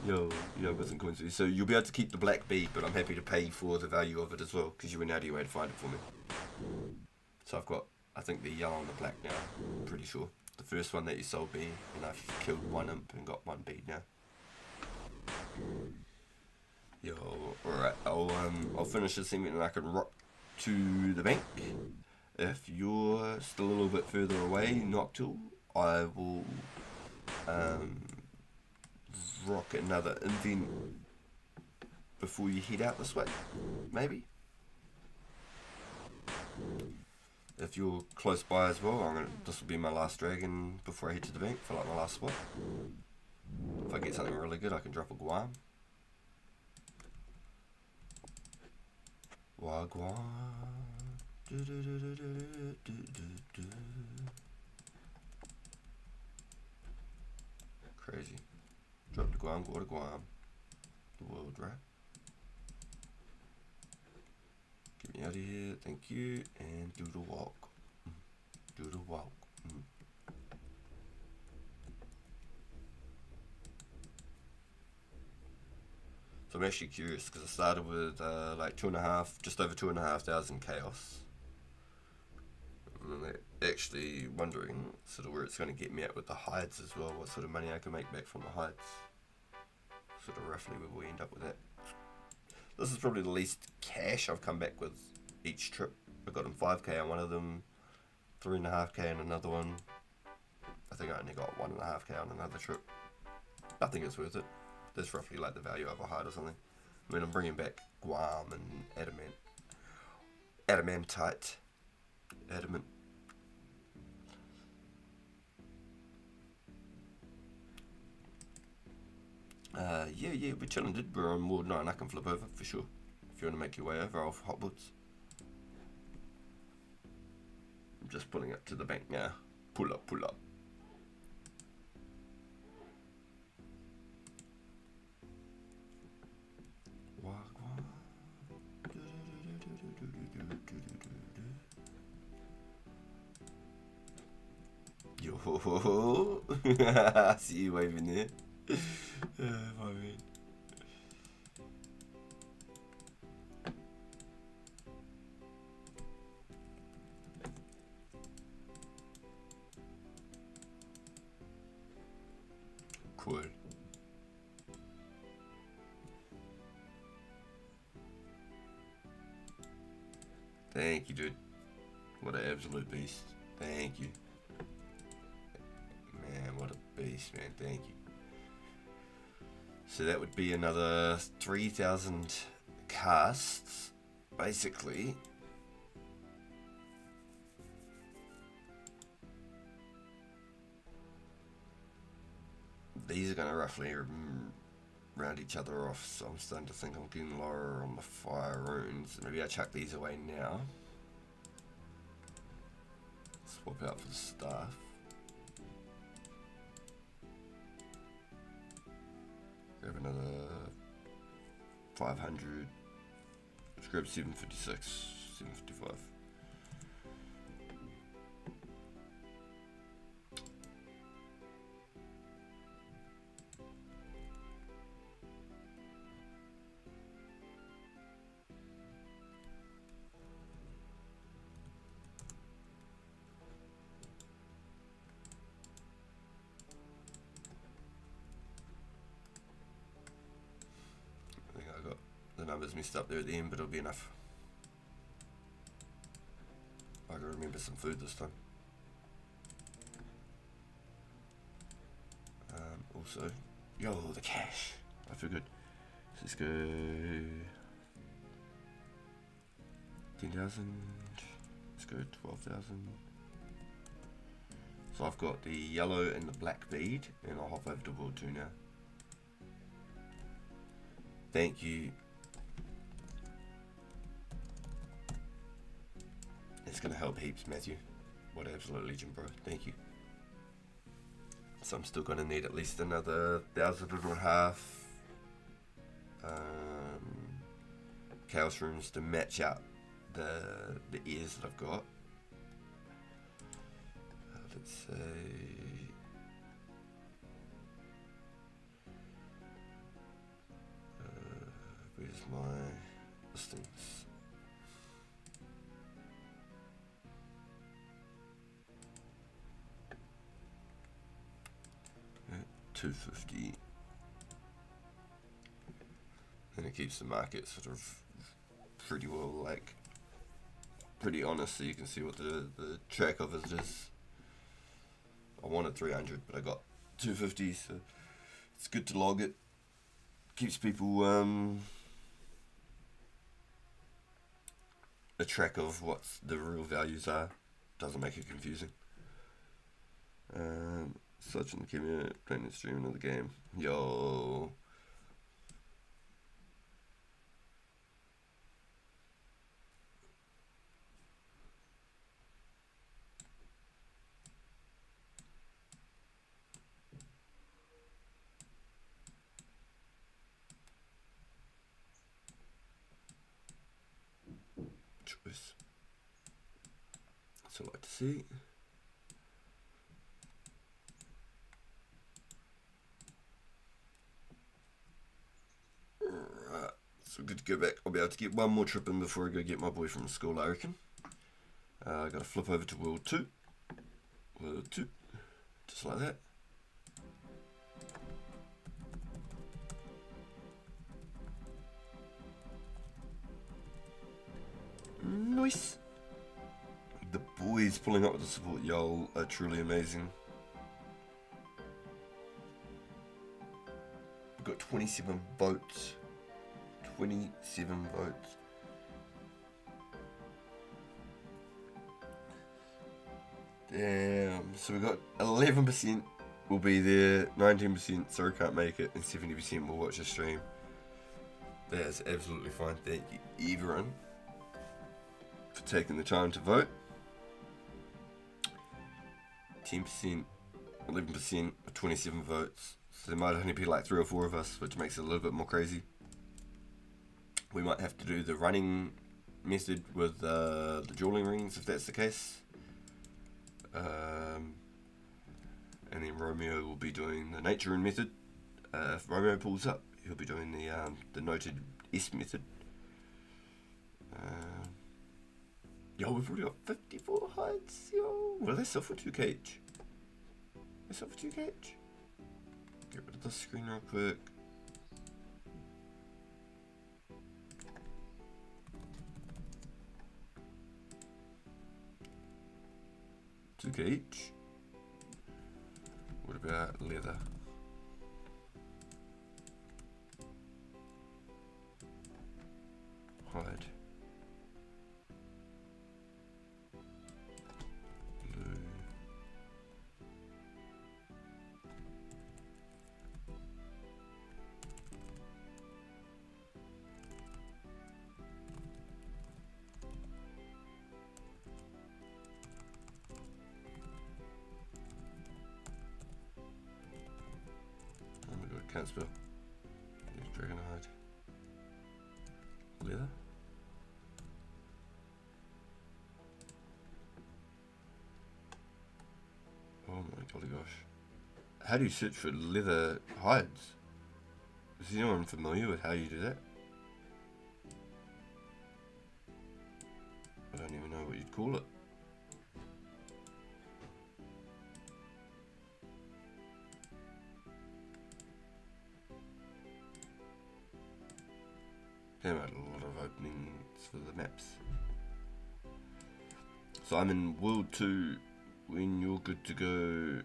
Yo, I've got some coins for you. So you'll be able to keep the black bead, but I'm happy to pay for the value of it as well, because you went out of your way to find it for me. So I've got, I think, the yellow and the black now. I'm pretty sure. The first one that you sold me, and I've killed 1 imp and got 1 bead now. Yo, alright, I'll finish this segment and I can rock to the bank. If you're still a little bit further away, Noctil, I will rock another invent before you head out this way, maybe. If you're close by as well, this will be my last dragon before I head to the bank for like my last spot. If I get something really good, I can drop a Guam. Wagwan. Crazy. Drop the Guam, go to Guam. The world, right? Get me out of here, thank you, and do the walk. Do the walk. So I'm actually curious because I started with like just over 2,500 chaos. And I'm actually wondering sort of where it's going to get me at with the hides as well, what sort of money I can make back from the hides. Sort of roughly where we end up with that. This is probably the least cash I've come back with each trip. I got them 5k on one of them, 3.5k on another one. I think I only got 1.5k on another trip. I think it's worth it. That's roughly like the value of a hide or something. I mean, I'm bringing back Guam and adamantite. Adamant. Yeah, we're chilling, dude. We're on Ward 9. I can flip over for sure. If you want to make your way over off Hotwoods. I'm just pulling up to the bank now. Pull up. Yo, I see you waving there. My man. Cool. Thank you, dude. What an absolute beast. Thank you. Man, what a beast, man. Thank you. So that would be another 3,000 casts, basically. These are going to roughly round each other off, so I'm starting to think I'm getting lower on the fire runes. Maybe I chuck these away now. Swap out for the staff. Grab another 500. Let's grab 756, 755. The numbers messed up there at the end, but it'll be enough. I gotta remember some food this time. Also, yo, the cash. I feel good. So let's go 10,000. Let's go 12,000. So I've got the yellow and the black bead, and I'll hop over to World 2 now. Thank you. It's going to help heaps, Matthew. What an absolute legend, bro. Thank you. So I'm still going to need at least another 1,500 chaos runes to match out the ears that I've got. Let's say where's my listings? 250, and it keeps the market sort of pretty well, like, pretty honest, so you can see what the track of it is. I wanted 300, but I got 250, so it's good to log it. Keeps people a track of what the real values are. Doesn't make it confusing. Such in the camera, playing and streaming of the game. Yo. Choice. That's all I like to see. So good to go back. I'll be able to get one more trip in before I go get my boy from school, I reckon. I gotta flip over to World 2. World 2. Just like that. Nice. The boys pulling up with the support y'all are truly amazing. We've got 27 votes. 27 votes. Damn. So we got 11% will be there, 19% sorry can't make it, and 70% will watch the stream. That's absolutely fine. Thank you everyone for taking the time to vote. 10%, 11%, 27 votes. So there might only be like 3 or 4 of us, which makes it a little bit more crazy. We might have to do the running method with the dueling rings if that's the case. And then Romeo will be doing the nature rune method. If Romeo pulls up, he'll be doing the noted S method. Yo, we've already got 54 hides. Yo, what do they sell for 2k each? They sell for 2k each. Get rid of the screen real quick. 2k each. What about leather? Hide. Blue. Oh my god, can't spell. Dragon hide. Leather? Oh my golly gosh. How do you search for leather hides? Is anyone familiar with how you do that? I don't even know what you'd call it. Damn it, a lot of openings for the maps. So I'm in World 2 when you're good to go.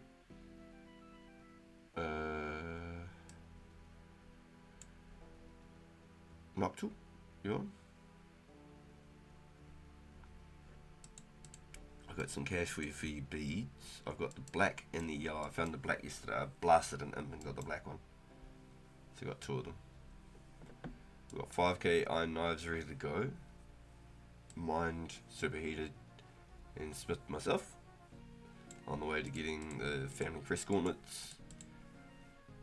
Noctul? You on? I've got some cash for you for your beads. I've got the black and the yellow. I found the black yesterday. I blasted an imp and got the black one. So I got 2 of them. We've got 5k iron knives ready to go. Mined, superheated, and smithed myself. On the way to getting the family crest gauntlets.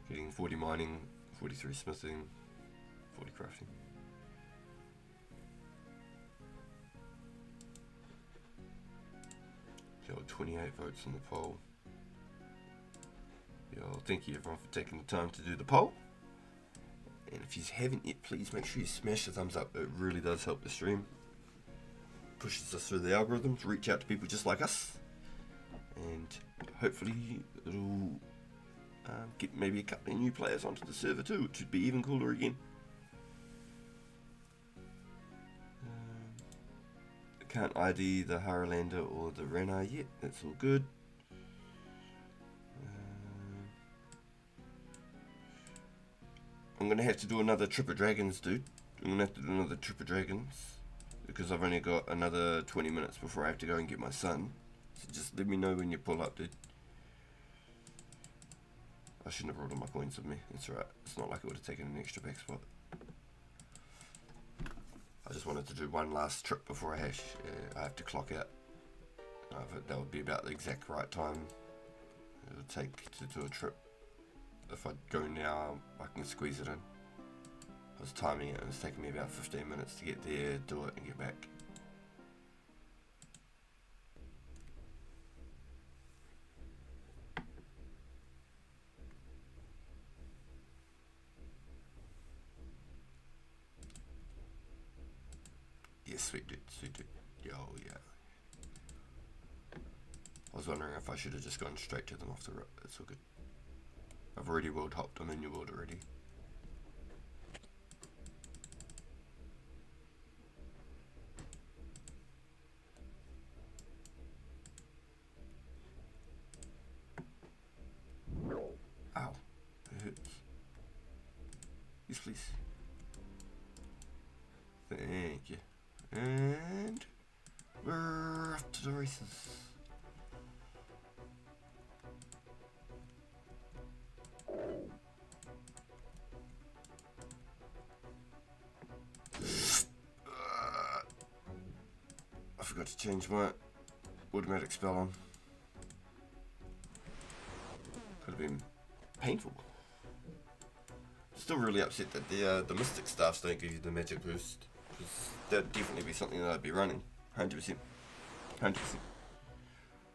Getting 40 mining, 43 smithing, 40 crafting. Yo, 28 votes on the poll. Yo, thank you everyone for taking the time to do the poll. And if you haven't yet, please make sure you smash the thumbs up. It really does help the stream. Pushes us through the algorithms, reach out to people just like us. And hopefully it'll get maybe a couple of new players onto the server too, which would be even cooler again. I can't ID the Haralander or the Renner yet, that's all good. I'm going to have to do another Trip of Dragons, dude. I'm going to have to do another Trip of Dragons. Because I've only got another 20 minutes before I have to go and get my son. So just let me know when you pull up, dude. I shouldn't have brought all my coins with me. It's alright. It's not like it would have taken an extra back spot. I just wanted to do one last trip before I have to clock out. That would be about the exact right time it would take to do a trip. If I go now, I can squeeze it in. I was timing it and it's taking me about 15 minutes to get there, do it and get back. Yeah, sweet dude, sweet dude. Yo, yeah. I was wondering if I should have just gone straight to them off the rip. It's all good. I've already world hopped. I'm in your world already. Ow. It hurts. Yes, please. Thank you. And we're off to the races. I forgot to change my automatic spell on. Could have been painful. Still really upset that the Mystic Staffs don't give you the magic boost. That'd definitely be something that I'd be running. 100%. 100%.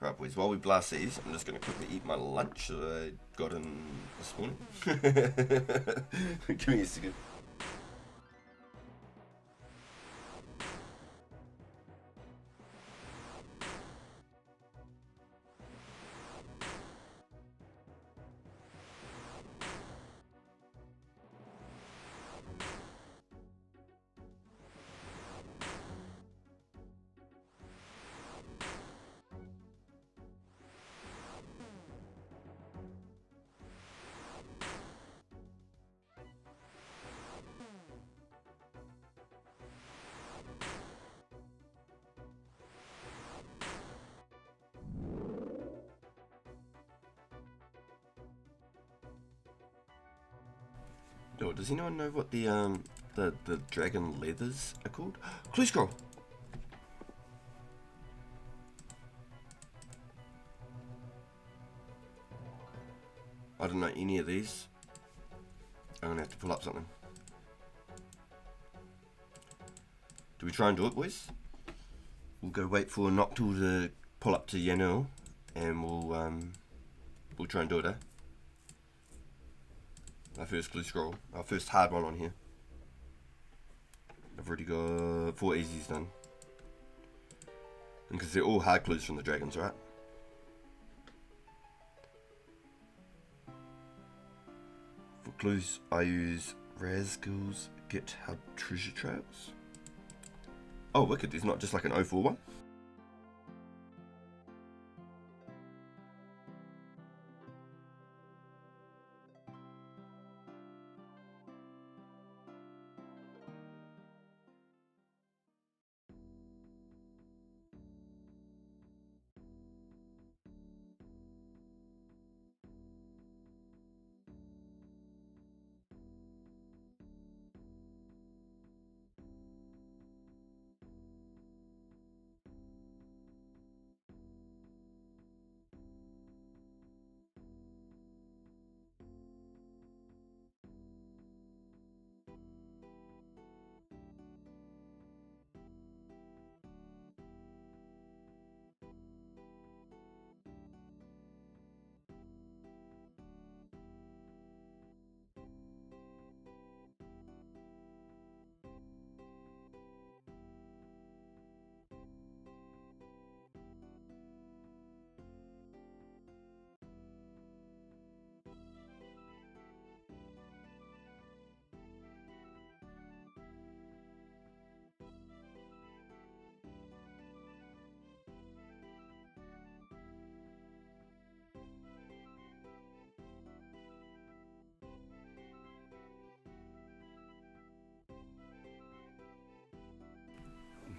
Right boys, while we blast these, I'm just going to quickly eat my lunch that I got in this morning. Give me a second. sure. Does anyone know what the dragon leathers are called? Clue scroll. I don't know any of these. I'm gonna have to pull up something. Do we try and do it, boys? We'll go wait for Noctul to pull up to Yanul, and we'll try and do it, eh? Our first clue scroll, our first hard one on here. I've already got 4 easies done. And because they're all hard clues from the dragons, right? For clues, I use Razgul's GitHub treasure trails. Oh, wicked, there's not just like an 04 one.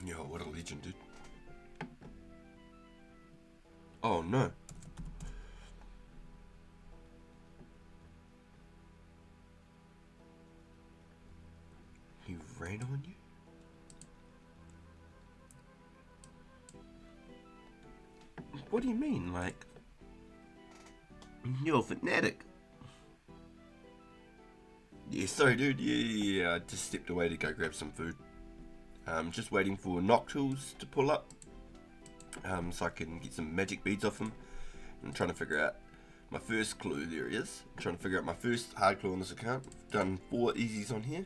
Yo, what a legend, dude. Oh no. He ran on you? What do you mean, like? You're a fanatic. Yeah, sorry dude, yeah, I just stepped away to go grab some food. Just waiting for Noctuls to pull up, so I can get some magic beads off him. I'm trying to figure out my first clue. There he is. I'm trying to figure out my first hard clue on this account. I've done 4 easies on here.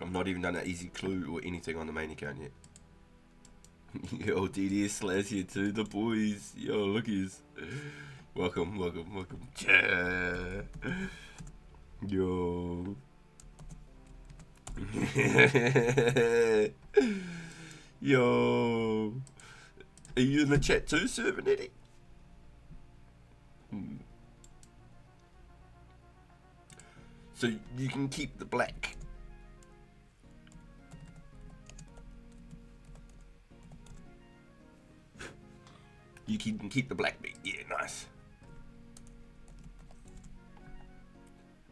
I've not even done an easy clue or anything on the main account yet. Yo, DDS Slash here too, the boys. Yo, lookies. Welcome, welcome, welcome. Yo. Yo. Are you in the chat too, Servanetti? So you can keep the black. You can keep the black beat. Yeah, nice.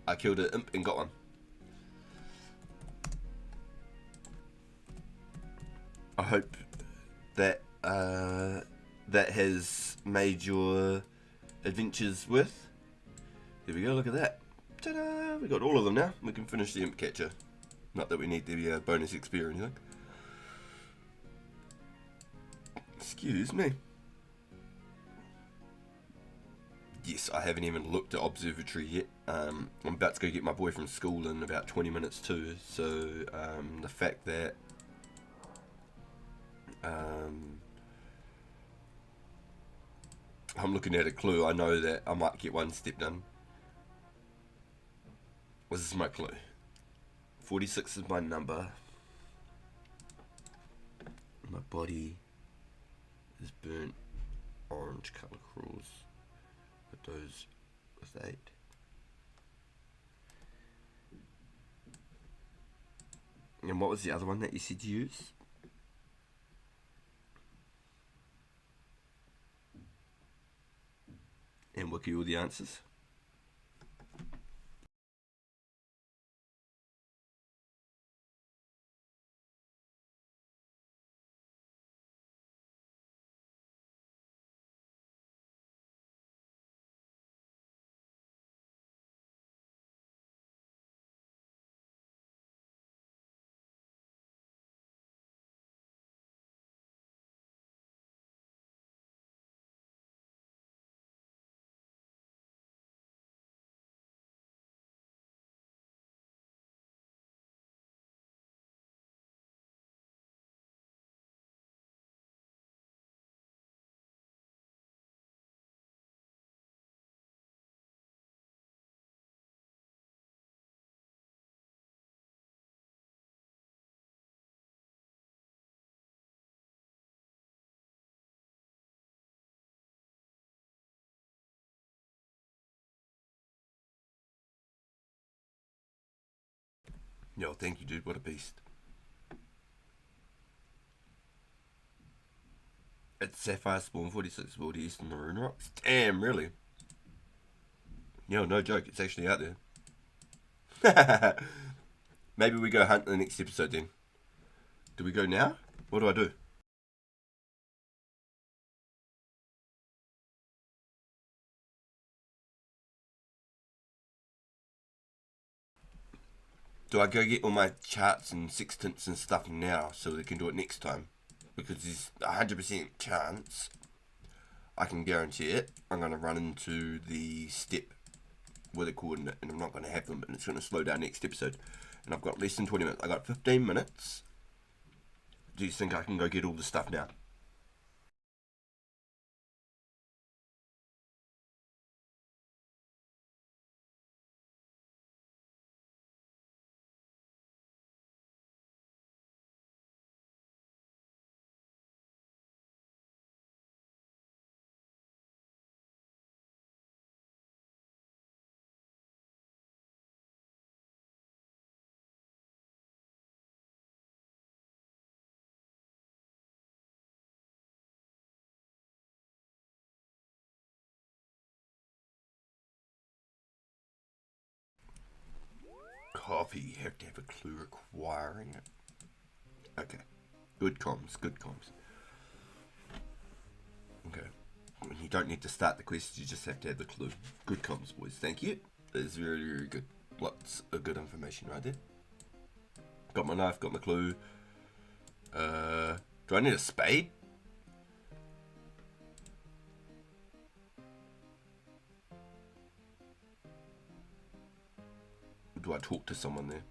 I killed an imp and got one. I hope that that has made your adventures worth. There we go, look at that. Ta-da! We got all of them now. We can finish the imp catcher. Not that we need the bonus XP or anything. Excuse me. Yes, I haven't even looked at observatory yet. I'm about to go get my boy from school in about 20 minutes too. So the fact that I'm looking at a clue, I know that I might get one step done. This is my clue. 46 is my number. My body is burnt orange colour crawls. But those with 8. And what was the other one that you said to use? And wiki all the answers. Yo, thank you, dude. What a beast. It's Sapphire Spawn 46 World East in the Rune Rocks. Damn, really? Yo, no joke. It's actually out there. Maybe we go hunt in the next episode then. Do we go now? What do I do? Do I go get all my charts and sextants and stuff now so we can do it next time? Because there's a 100% chance, I can guarantee it, I'm going to run into the step with a coordinate and I'm not going to have them, and it's going to slow down next episode. And I've got less than 20 minutes. I got 15 minutes. Do you think I can go get all the stuff now? Copy. You have to have a clue requiring it. Okay. Good comms. Good comms. Okay. You don't need to start the quest, you just have to have the clue. Good comms, boys. Thank you. It's very, very good. Lots of good information right there. Got my knife, got my clue. Do I need a spade? Or do I talk to someone there?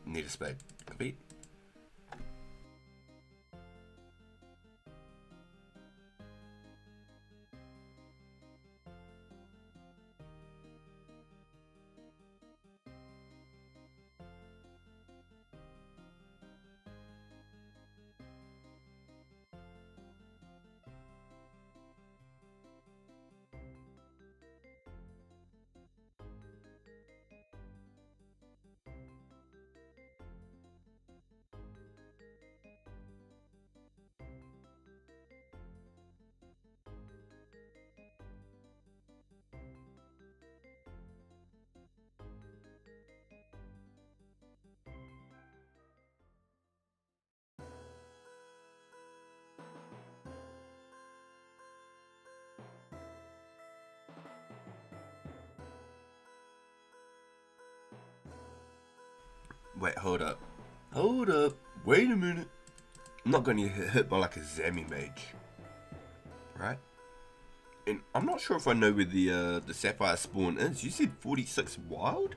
Need a spade. Copy. Wait, hold up. Hold up. Wait a minute. I'm not going to get hit by like a Zami mage. Right? And I'm not sure if I know where the Sapphire spawn is. You said 46 wild?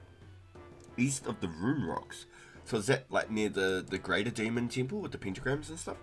East of the Rune Rocks. So is that like near the Greater Demon Temple with the pentagrams and stuff?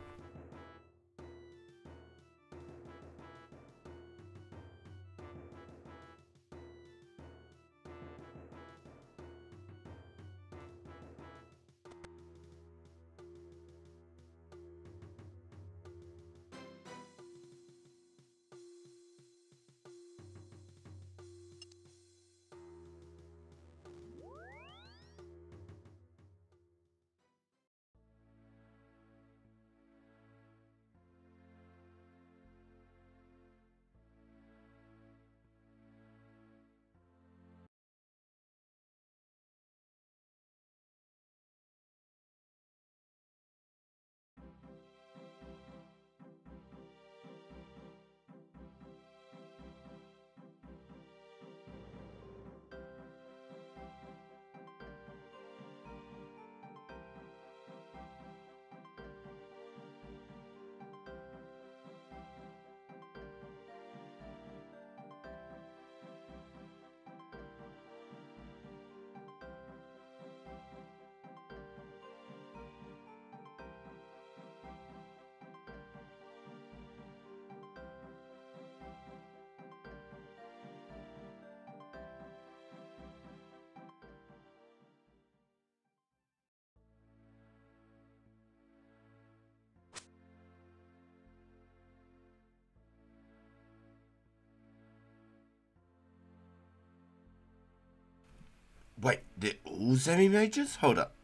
Wait, they're all semi-majors? Hold up.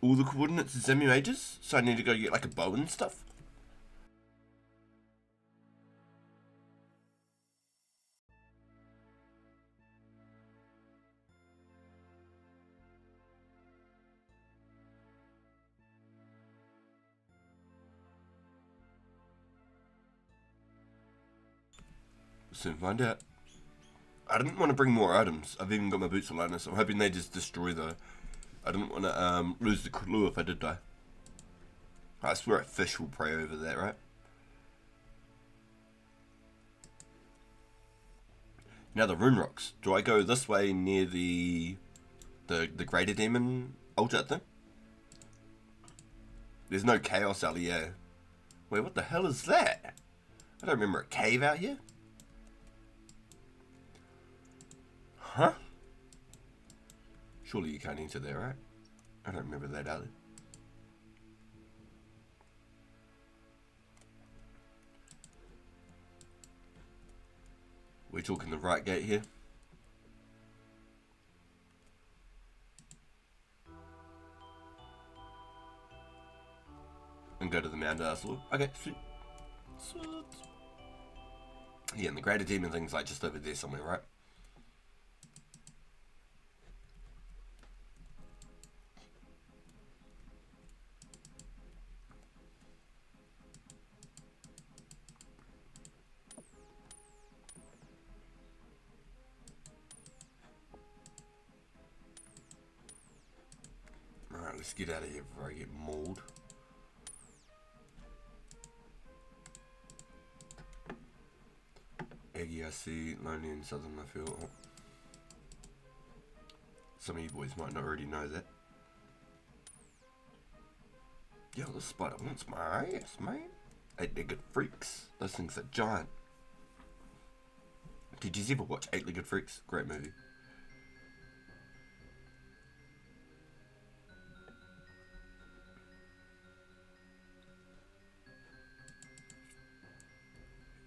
All the coordinates are semi-majors? So I need to go get like a bow and stuff? We'll soon find out. I didn't want to bring more items. I've even got my boots of lightness. I'm hoping they just destroy though. I didn't want to lose the clue if I did die. I swear a fish will prey over that, right? Now the rune rocks. Do I go this way near the greater demon altar thing? There's no chaos LEA. Wait, what the hell is that? I don't remember a cave out here. Huh? Surely you can't enter there, right? I don't remember that either. We're talking the right gate here. And go to the Mount Arsenal. Okay, sweet. Sweet. Yeah, and the greater demon thing's like just over there somewhere, right? Alright, let's get out of here before I get mauled. Eggy, I see. Lonely in Southern, I feel. Oh. Some of you boys might not already know that. Yo, this spider wants my ass, man. 8-legged freaks. Those things are giant. Did you ever watch 8-legged freaks? Great movie.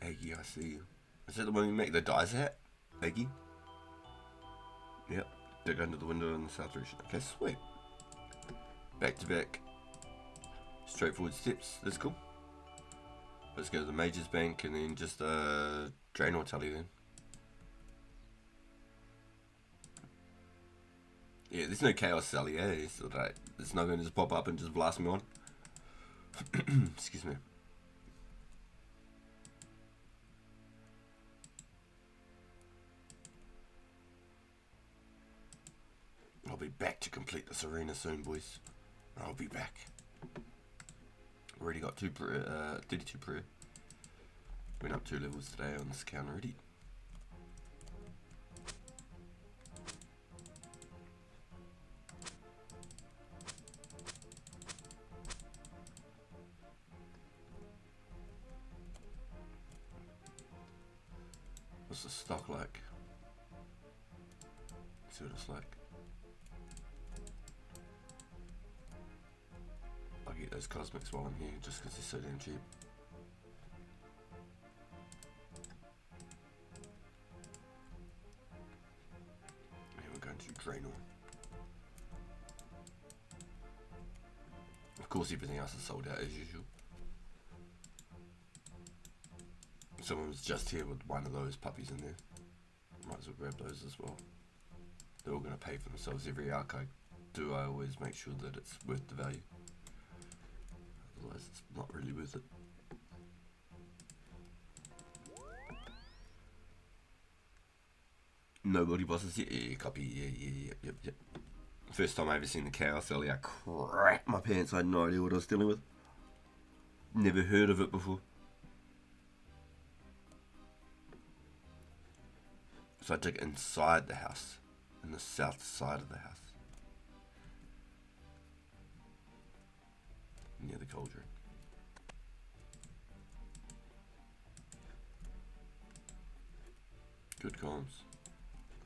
Eggy, I see you. Is that the one you make the dice at? Eggy? Yep. Dig under the window in the south direction. Okay, sweet. Back to back. Straightforward steps. That's cool. Let's go to the Major's Bank and then just drain or tally then. Yeah, there's no chaos LEA, so that it's not going to just pop up and just blast me on. Excuse me. I'll be back to complete this arena soon, boys. I'll be back. Already got 32 prayer. Went up 2 levels today on this account already. What's the stock like? Let's see what it's like. I'll get those cosmics while I'm here just because they're so damn cheap. And we're going to Draenor. Of course everything else is sold out as usual. Someone was just here with one of those puppies in there. Might as well grab those as well. They're all going to pay for themselves. Every arc I do, I always make sure that it's worth the value. Otherwise it's not really worth it. Nobody bosses yet? Yeah, copy. Yep. First time I ever seen the chaos earlier, I crapped my pants. I had no idea what I was dealing with. Never heard of it before. So I dig inside the house, in the south side of the house, near the cauldron. Good comms.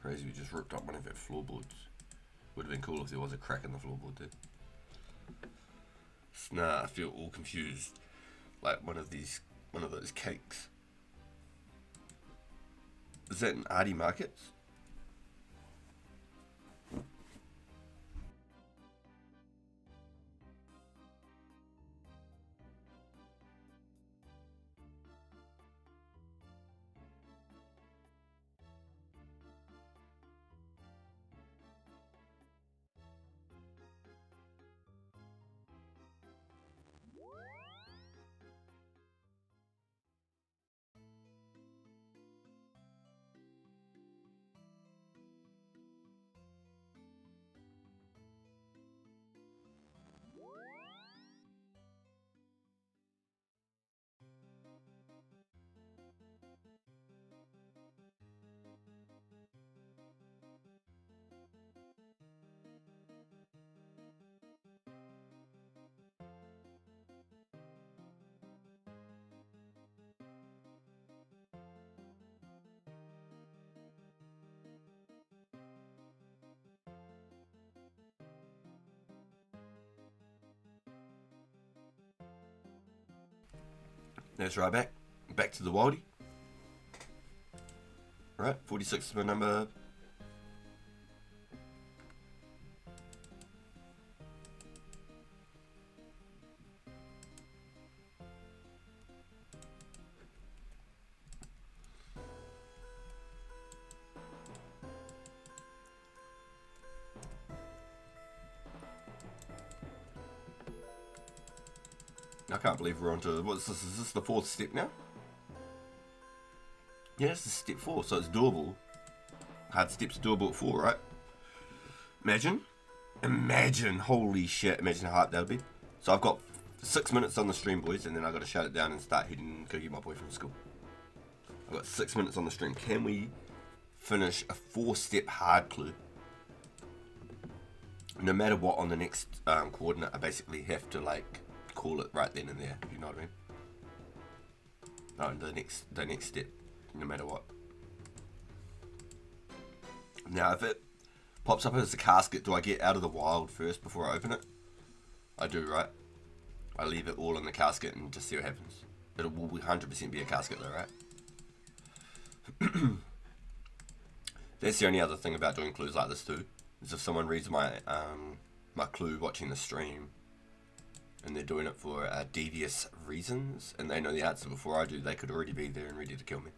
Crazy, we just ripped up one of our floorboards. Would have been cool if there was a crack in the floorboard there. Nah, I feel all confused, like one of those cakes. Is that in Artie Markets? That's right, back to the Wildie. Right, 46 is my number. I can't believe we're on to, what's this, is this the 4th step now? Yeah, this is step 4, so it's doable. Hard steps doable at 4, right? Imagine, holy shit, imagine how hard that would be. So I've got 6 minutes on the stream, boys, and then I've got to shut it down and start heading, go get my boy from school. I've got 6 minutes on the stream. Can we finish a 4-step hard clue? No matter what on the next coordinate, I basically have to, like, call it right then and there, you know what I mean? No, the next step, no matter what. Now, if it pops up as a casket, do I get out of the wild first before I open it? I do, right? I leave it all in the casket and just see what happens. It will 100% be a casket though, right? That's the only other thing about doing clues like this too, is if someone reads my my clue watching the stream, and they're doing it for devious reasons, and they know the answer before I do, they could already be there and ready to kill me.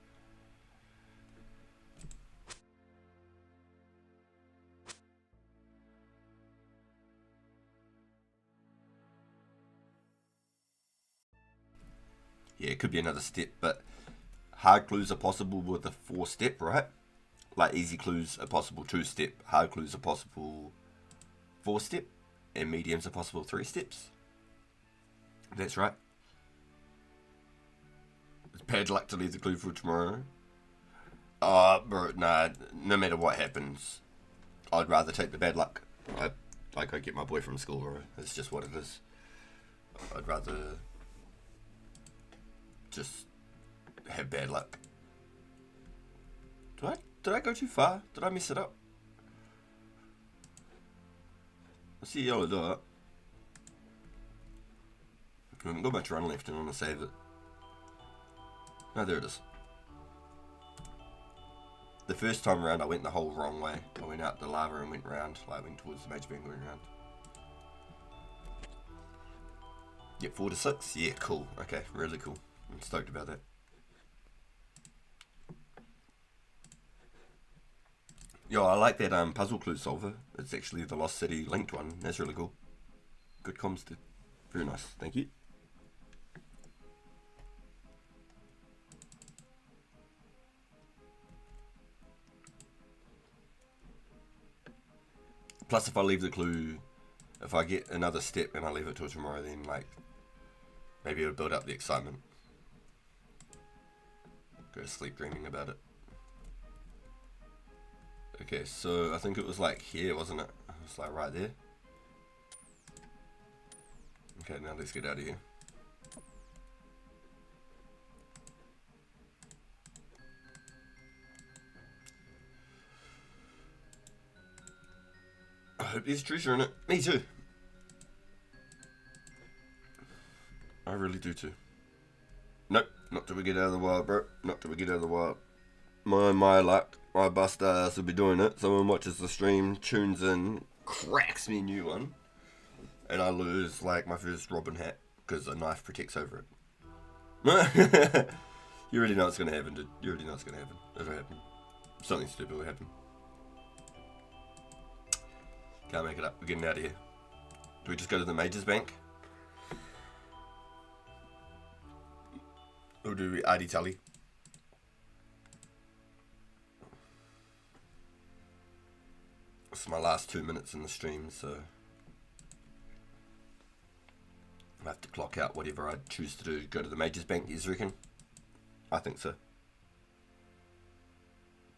Yeah, it could be another step, but hard clues are possible with the 4-step, right? Like easy clues are possible 2-step, hard clues are possible 4-step, and mediums are possible 3 steps. That's right. It's bad luck to leave the clue for tomorrow. Bro, nah, no matter what happens, I'd rather take the bad luck. I go get my boy from school, bro. It's just what it is. I'd rather just have bad luck. Did I go too far? Did I mess it up? I see yellow dot. I haven't got much run left and I want to save it. No, there it is. The first time around I went the whole wrong way. I went out the lava and went round, like went towards the major bank and went round. Yep, 4 to 6. Yeah, cool. Okay, really cool. I'm stoked about that. Yo, I like that puzzle clue solver. It's actually the Lost City linked one. That's really cool. Good comms, dude. Very nice. Thank you. Plus, if I leave the clue, if I get another step and I leave it till tomorrow, then like maybe it'll build up the excitement. Go to sleep dreaming about it. Okay, so I think it was like here, wasn't it? It was like right there. Okay, now let's get out of here. I hope there's treasure in it. Me too. I really do too. Nope, not till we get out of the wild, bro. Not till we get out of the wild. My luck. My bust ass will be doing it. Someone watches the stream, tunes in, cracks me a new one, and I lose like my first Robin hat because a knife protects over it. You already know it's gonna happen, dude. You already know it's gonna happen. It'll happen. Something stupid will happen. Can't make it up. We're getting out of here. Do we just go to the Majors Bank? Or do we Adi Tully? It's my last 2 minutes in the stream, so I have to clock out whatever I choose to do. Go to the Majors Bank, you reckon? I think so.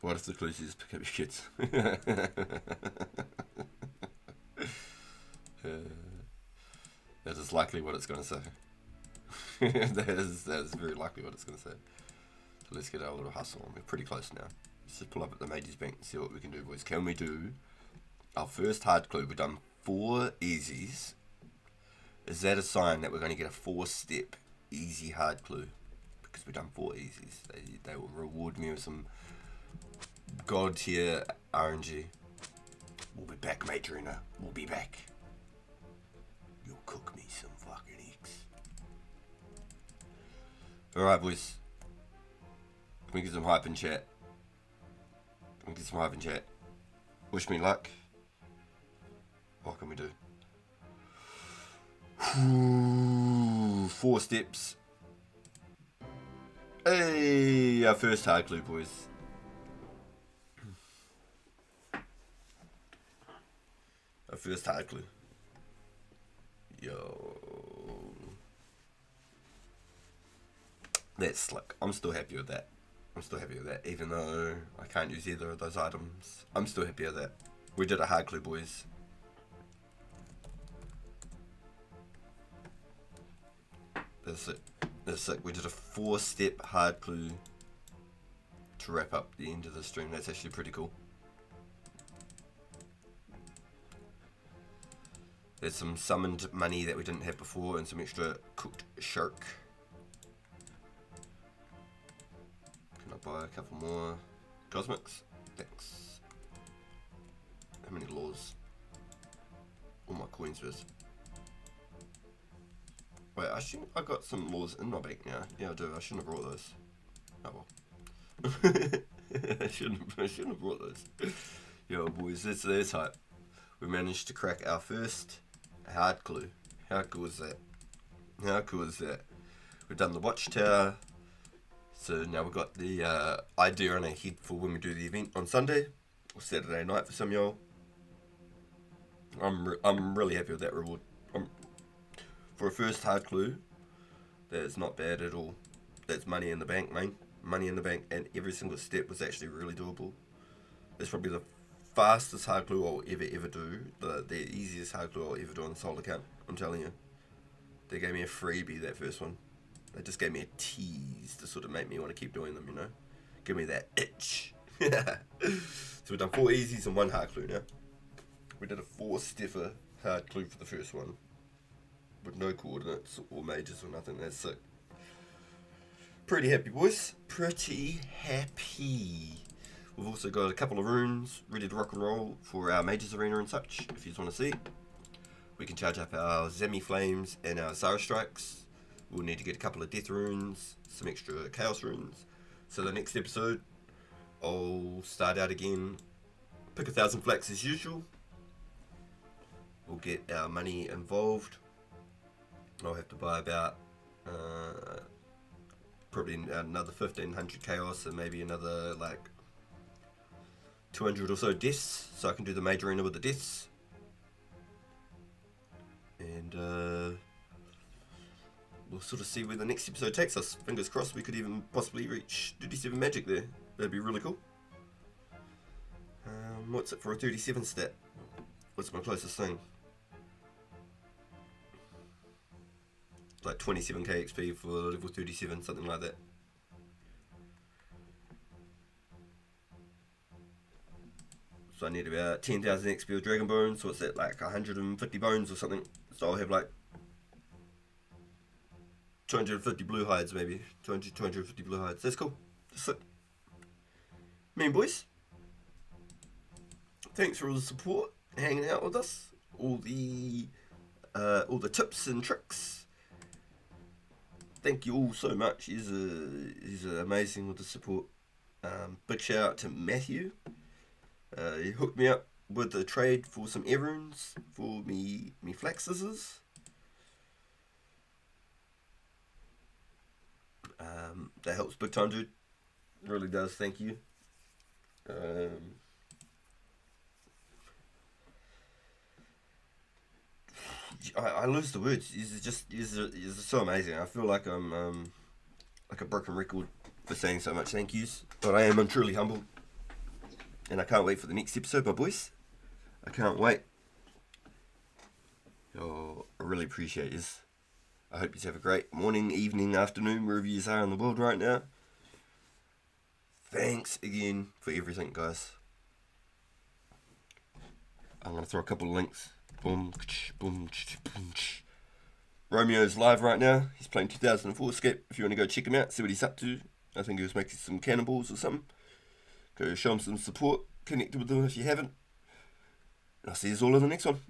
What if the clue says pick up your kids? That is likely what it's going to say. that is very likely what it's going to say. So let's get our little hustle on. We're pretty close now. Let's just pull up at the Majors Bank and see what we can do, boys. Can we do our first hard clue? We've done 4 easies. Is that a sign that we're going to get a 4-step easy hard clue? because we've done 4 easies. They will reward me with some god tier RNG. We'll be back, mate, Trina. We'll be back. You'll cook me some fucking eggs. Alright, boys. Can we get some hype in chat? Wish me luck. What can we do? 4 steps. Hey, our first hard clue, boys. Our first hard clue. Yo. That's slick. I'm still happy with that. Even though I can't use either of those items. I'm still happy with that. We did a hard clue, boys. That's it. We did a 4-step hard clue to wrap up the end of the stream. That's actually pretty cool. There's some summoned money that we didn't have before and some extra cooked shark. Can I buy a couple more cosmics? Thanks. How many laws? All my coins first. Wait, I got some laws in my bank now. Yeah, I do. I shouldn't have brought those. Oh well. I shouldn't have brought those. Yo, boys, that's hype. We managed to crack our first hard clue. How cool is that? We've done the watchtower. So now we've got the idea in our head for when we do the event on Sunday or Saturday night for some of y'all. I'm really happy with that reward. For a first hard clue, that's not bad at all. That's money in the bank, man. Money in the bank, and every single step was actually really doable. That's probably the fastest hard clue I'll ever do. The easiest hard clue I'll ever do on the soul account. I'm telling you. They gave me a freebie, that first one. They just gave me a tease to sort of make me want to keep doing them, you know? Give me that itch. So we've done 4 easies and 1 hard clue now. We did a 4-stepper hard clue for the first one. With no coordinates or mages or nothing. That's sick. Pretty happy, boys. Pretty happy. We've also got a couple of runes ready to rock and roll for our mages arena and such, if you just want to see. We can charge up our Zemi Flames and our Zara Strikes. We'll need to get a couple of death runes, some extra chaos runes. So the next episode, I'll start out again, pick 1,000 flax as usual. We'll get our money involved. I'll have to buy about probably another 1,500 chaos and maybe another like 200 or so deaths, so I can do the major arena with the deaths. And we'll sort of see where the next episode takes us. Fingers crossed we could even possibly reach 37 magic there. That'd be really cool. What's it for a 37 stat? What's my closest thing? Like 27k XP for level 37, something like that. So I need about 10,000 XP with Dragon Bones, so what's that, like 150 bones or something? So I'll have like 250 blue hides maybe, 250 blue hides. That's cool. That's it. Mean boys, thanks for all the support, hanging out with us, all the tips and tricks. Thank you all so much. He's amazing with the support. Big shout out to Matthew. He hooked me up with a trade for some air runes for me flax scissors. That helps big time, dude. It really does. Thank you. I lose the words. He's so amazing. I feel like I'm like a broken record for saying so much thank yous, but I am truly humbled, and I can't wait for the next episode, my boys. I can't wait. Oh, I really appreciate you. I hope you have a great morning, evening, afternoon, wherever you are in the world right now. Thanks again for everything, guys. I'm going to throw a couple of links. Boom, boom, boom. Romeo's live right now. He's playing 2004scape. If you want to go check him out, see what he's up to. I think he was making some cannonballs or something. Go show him some support. Connect with him if you haven't. And I'll see you all in the next one.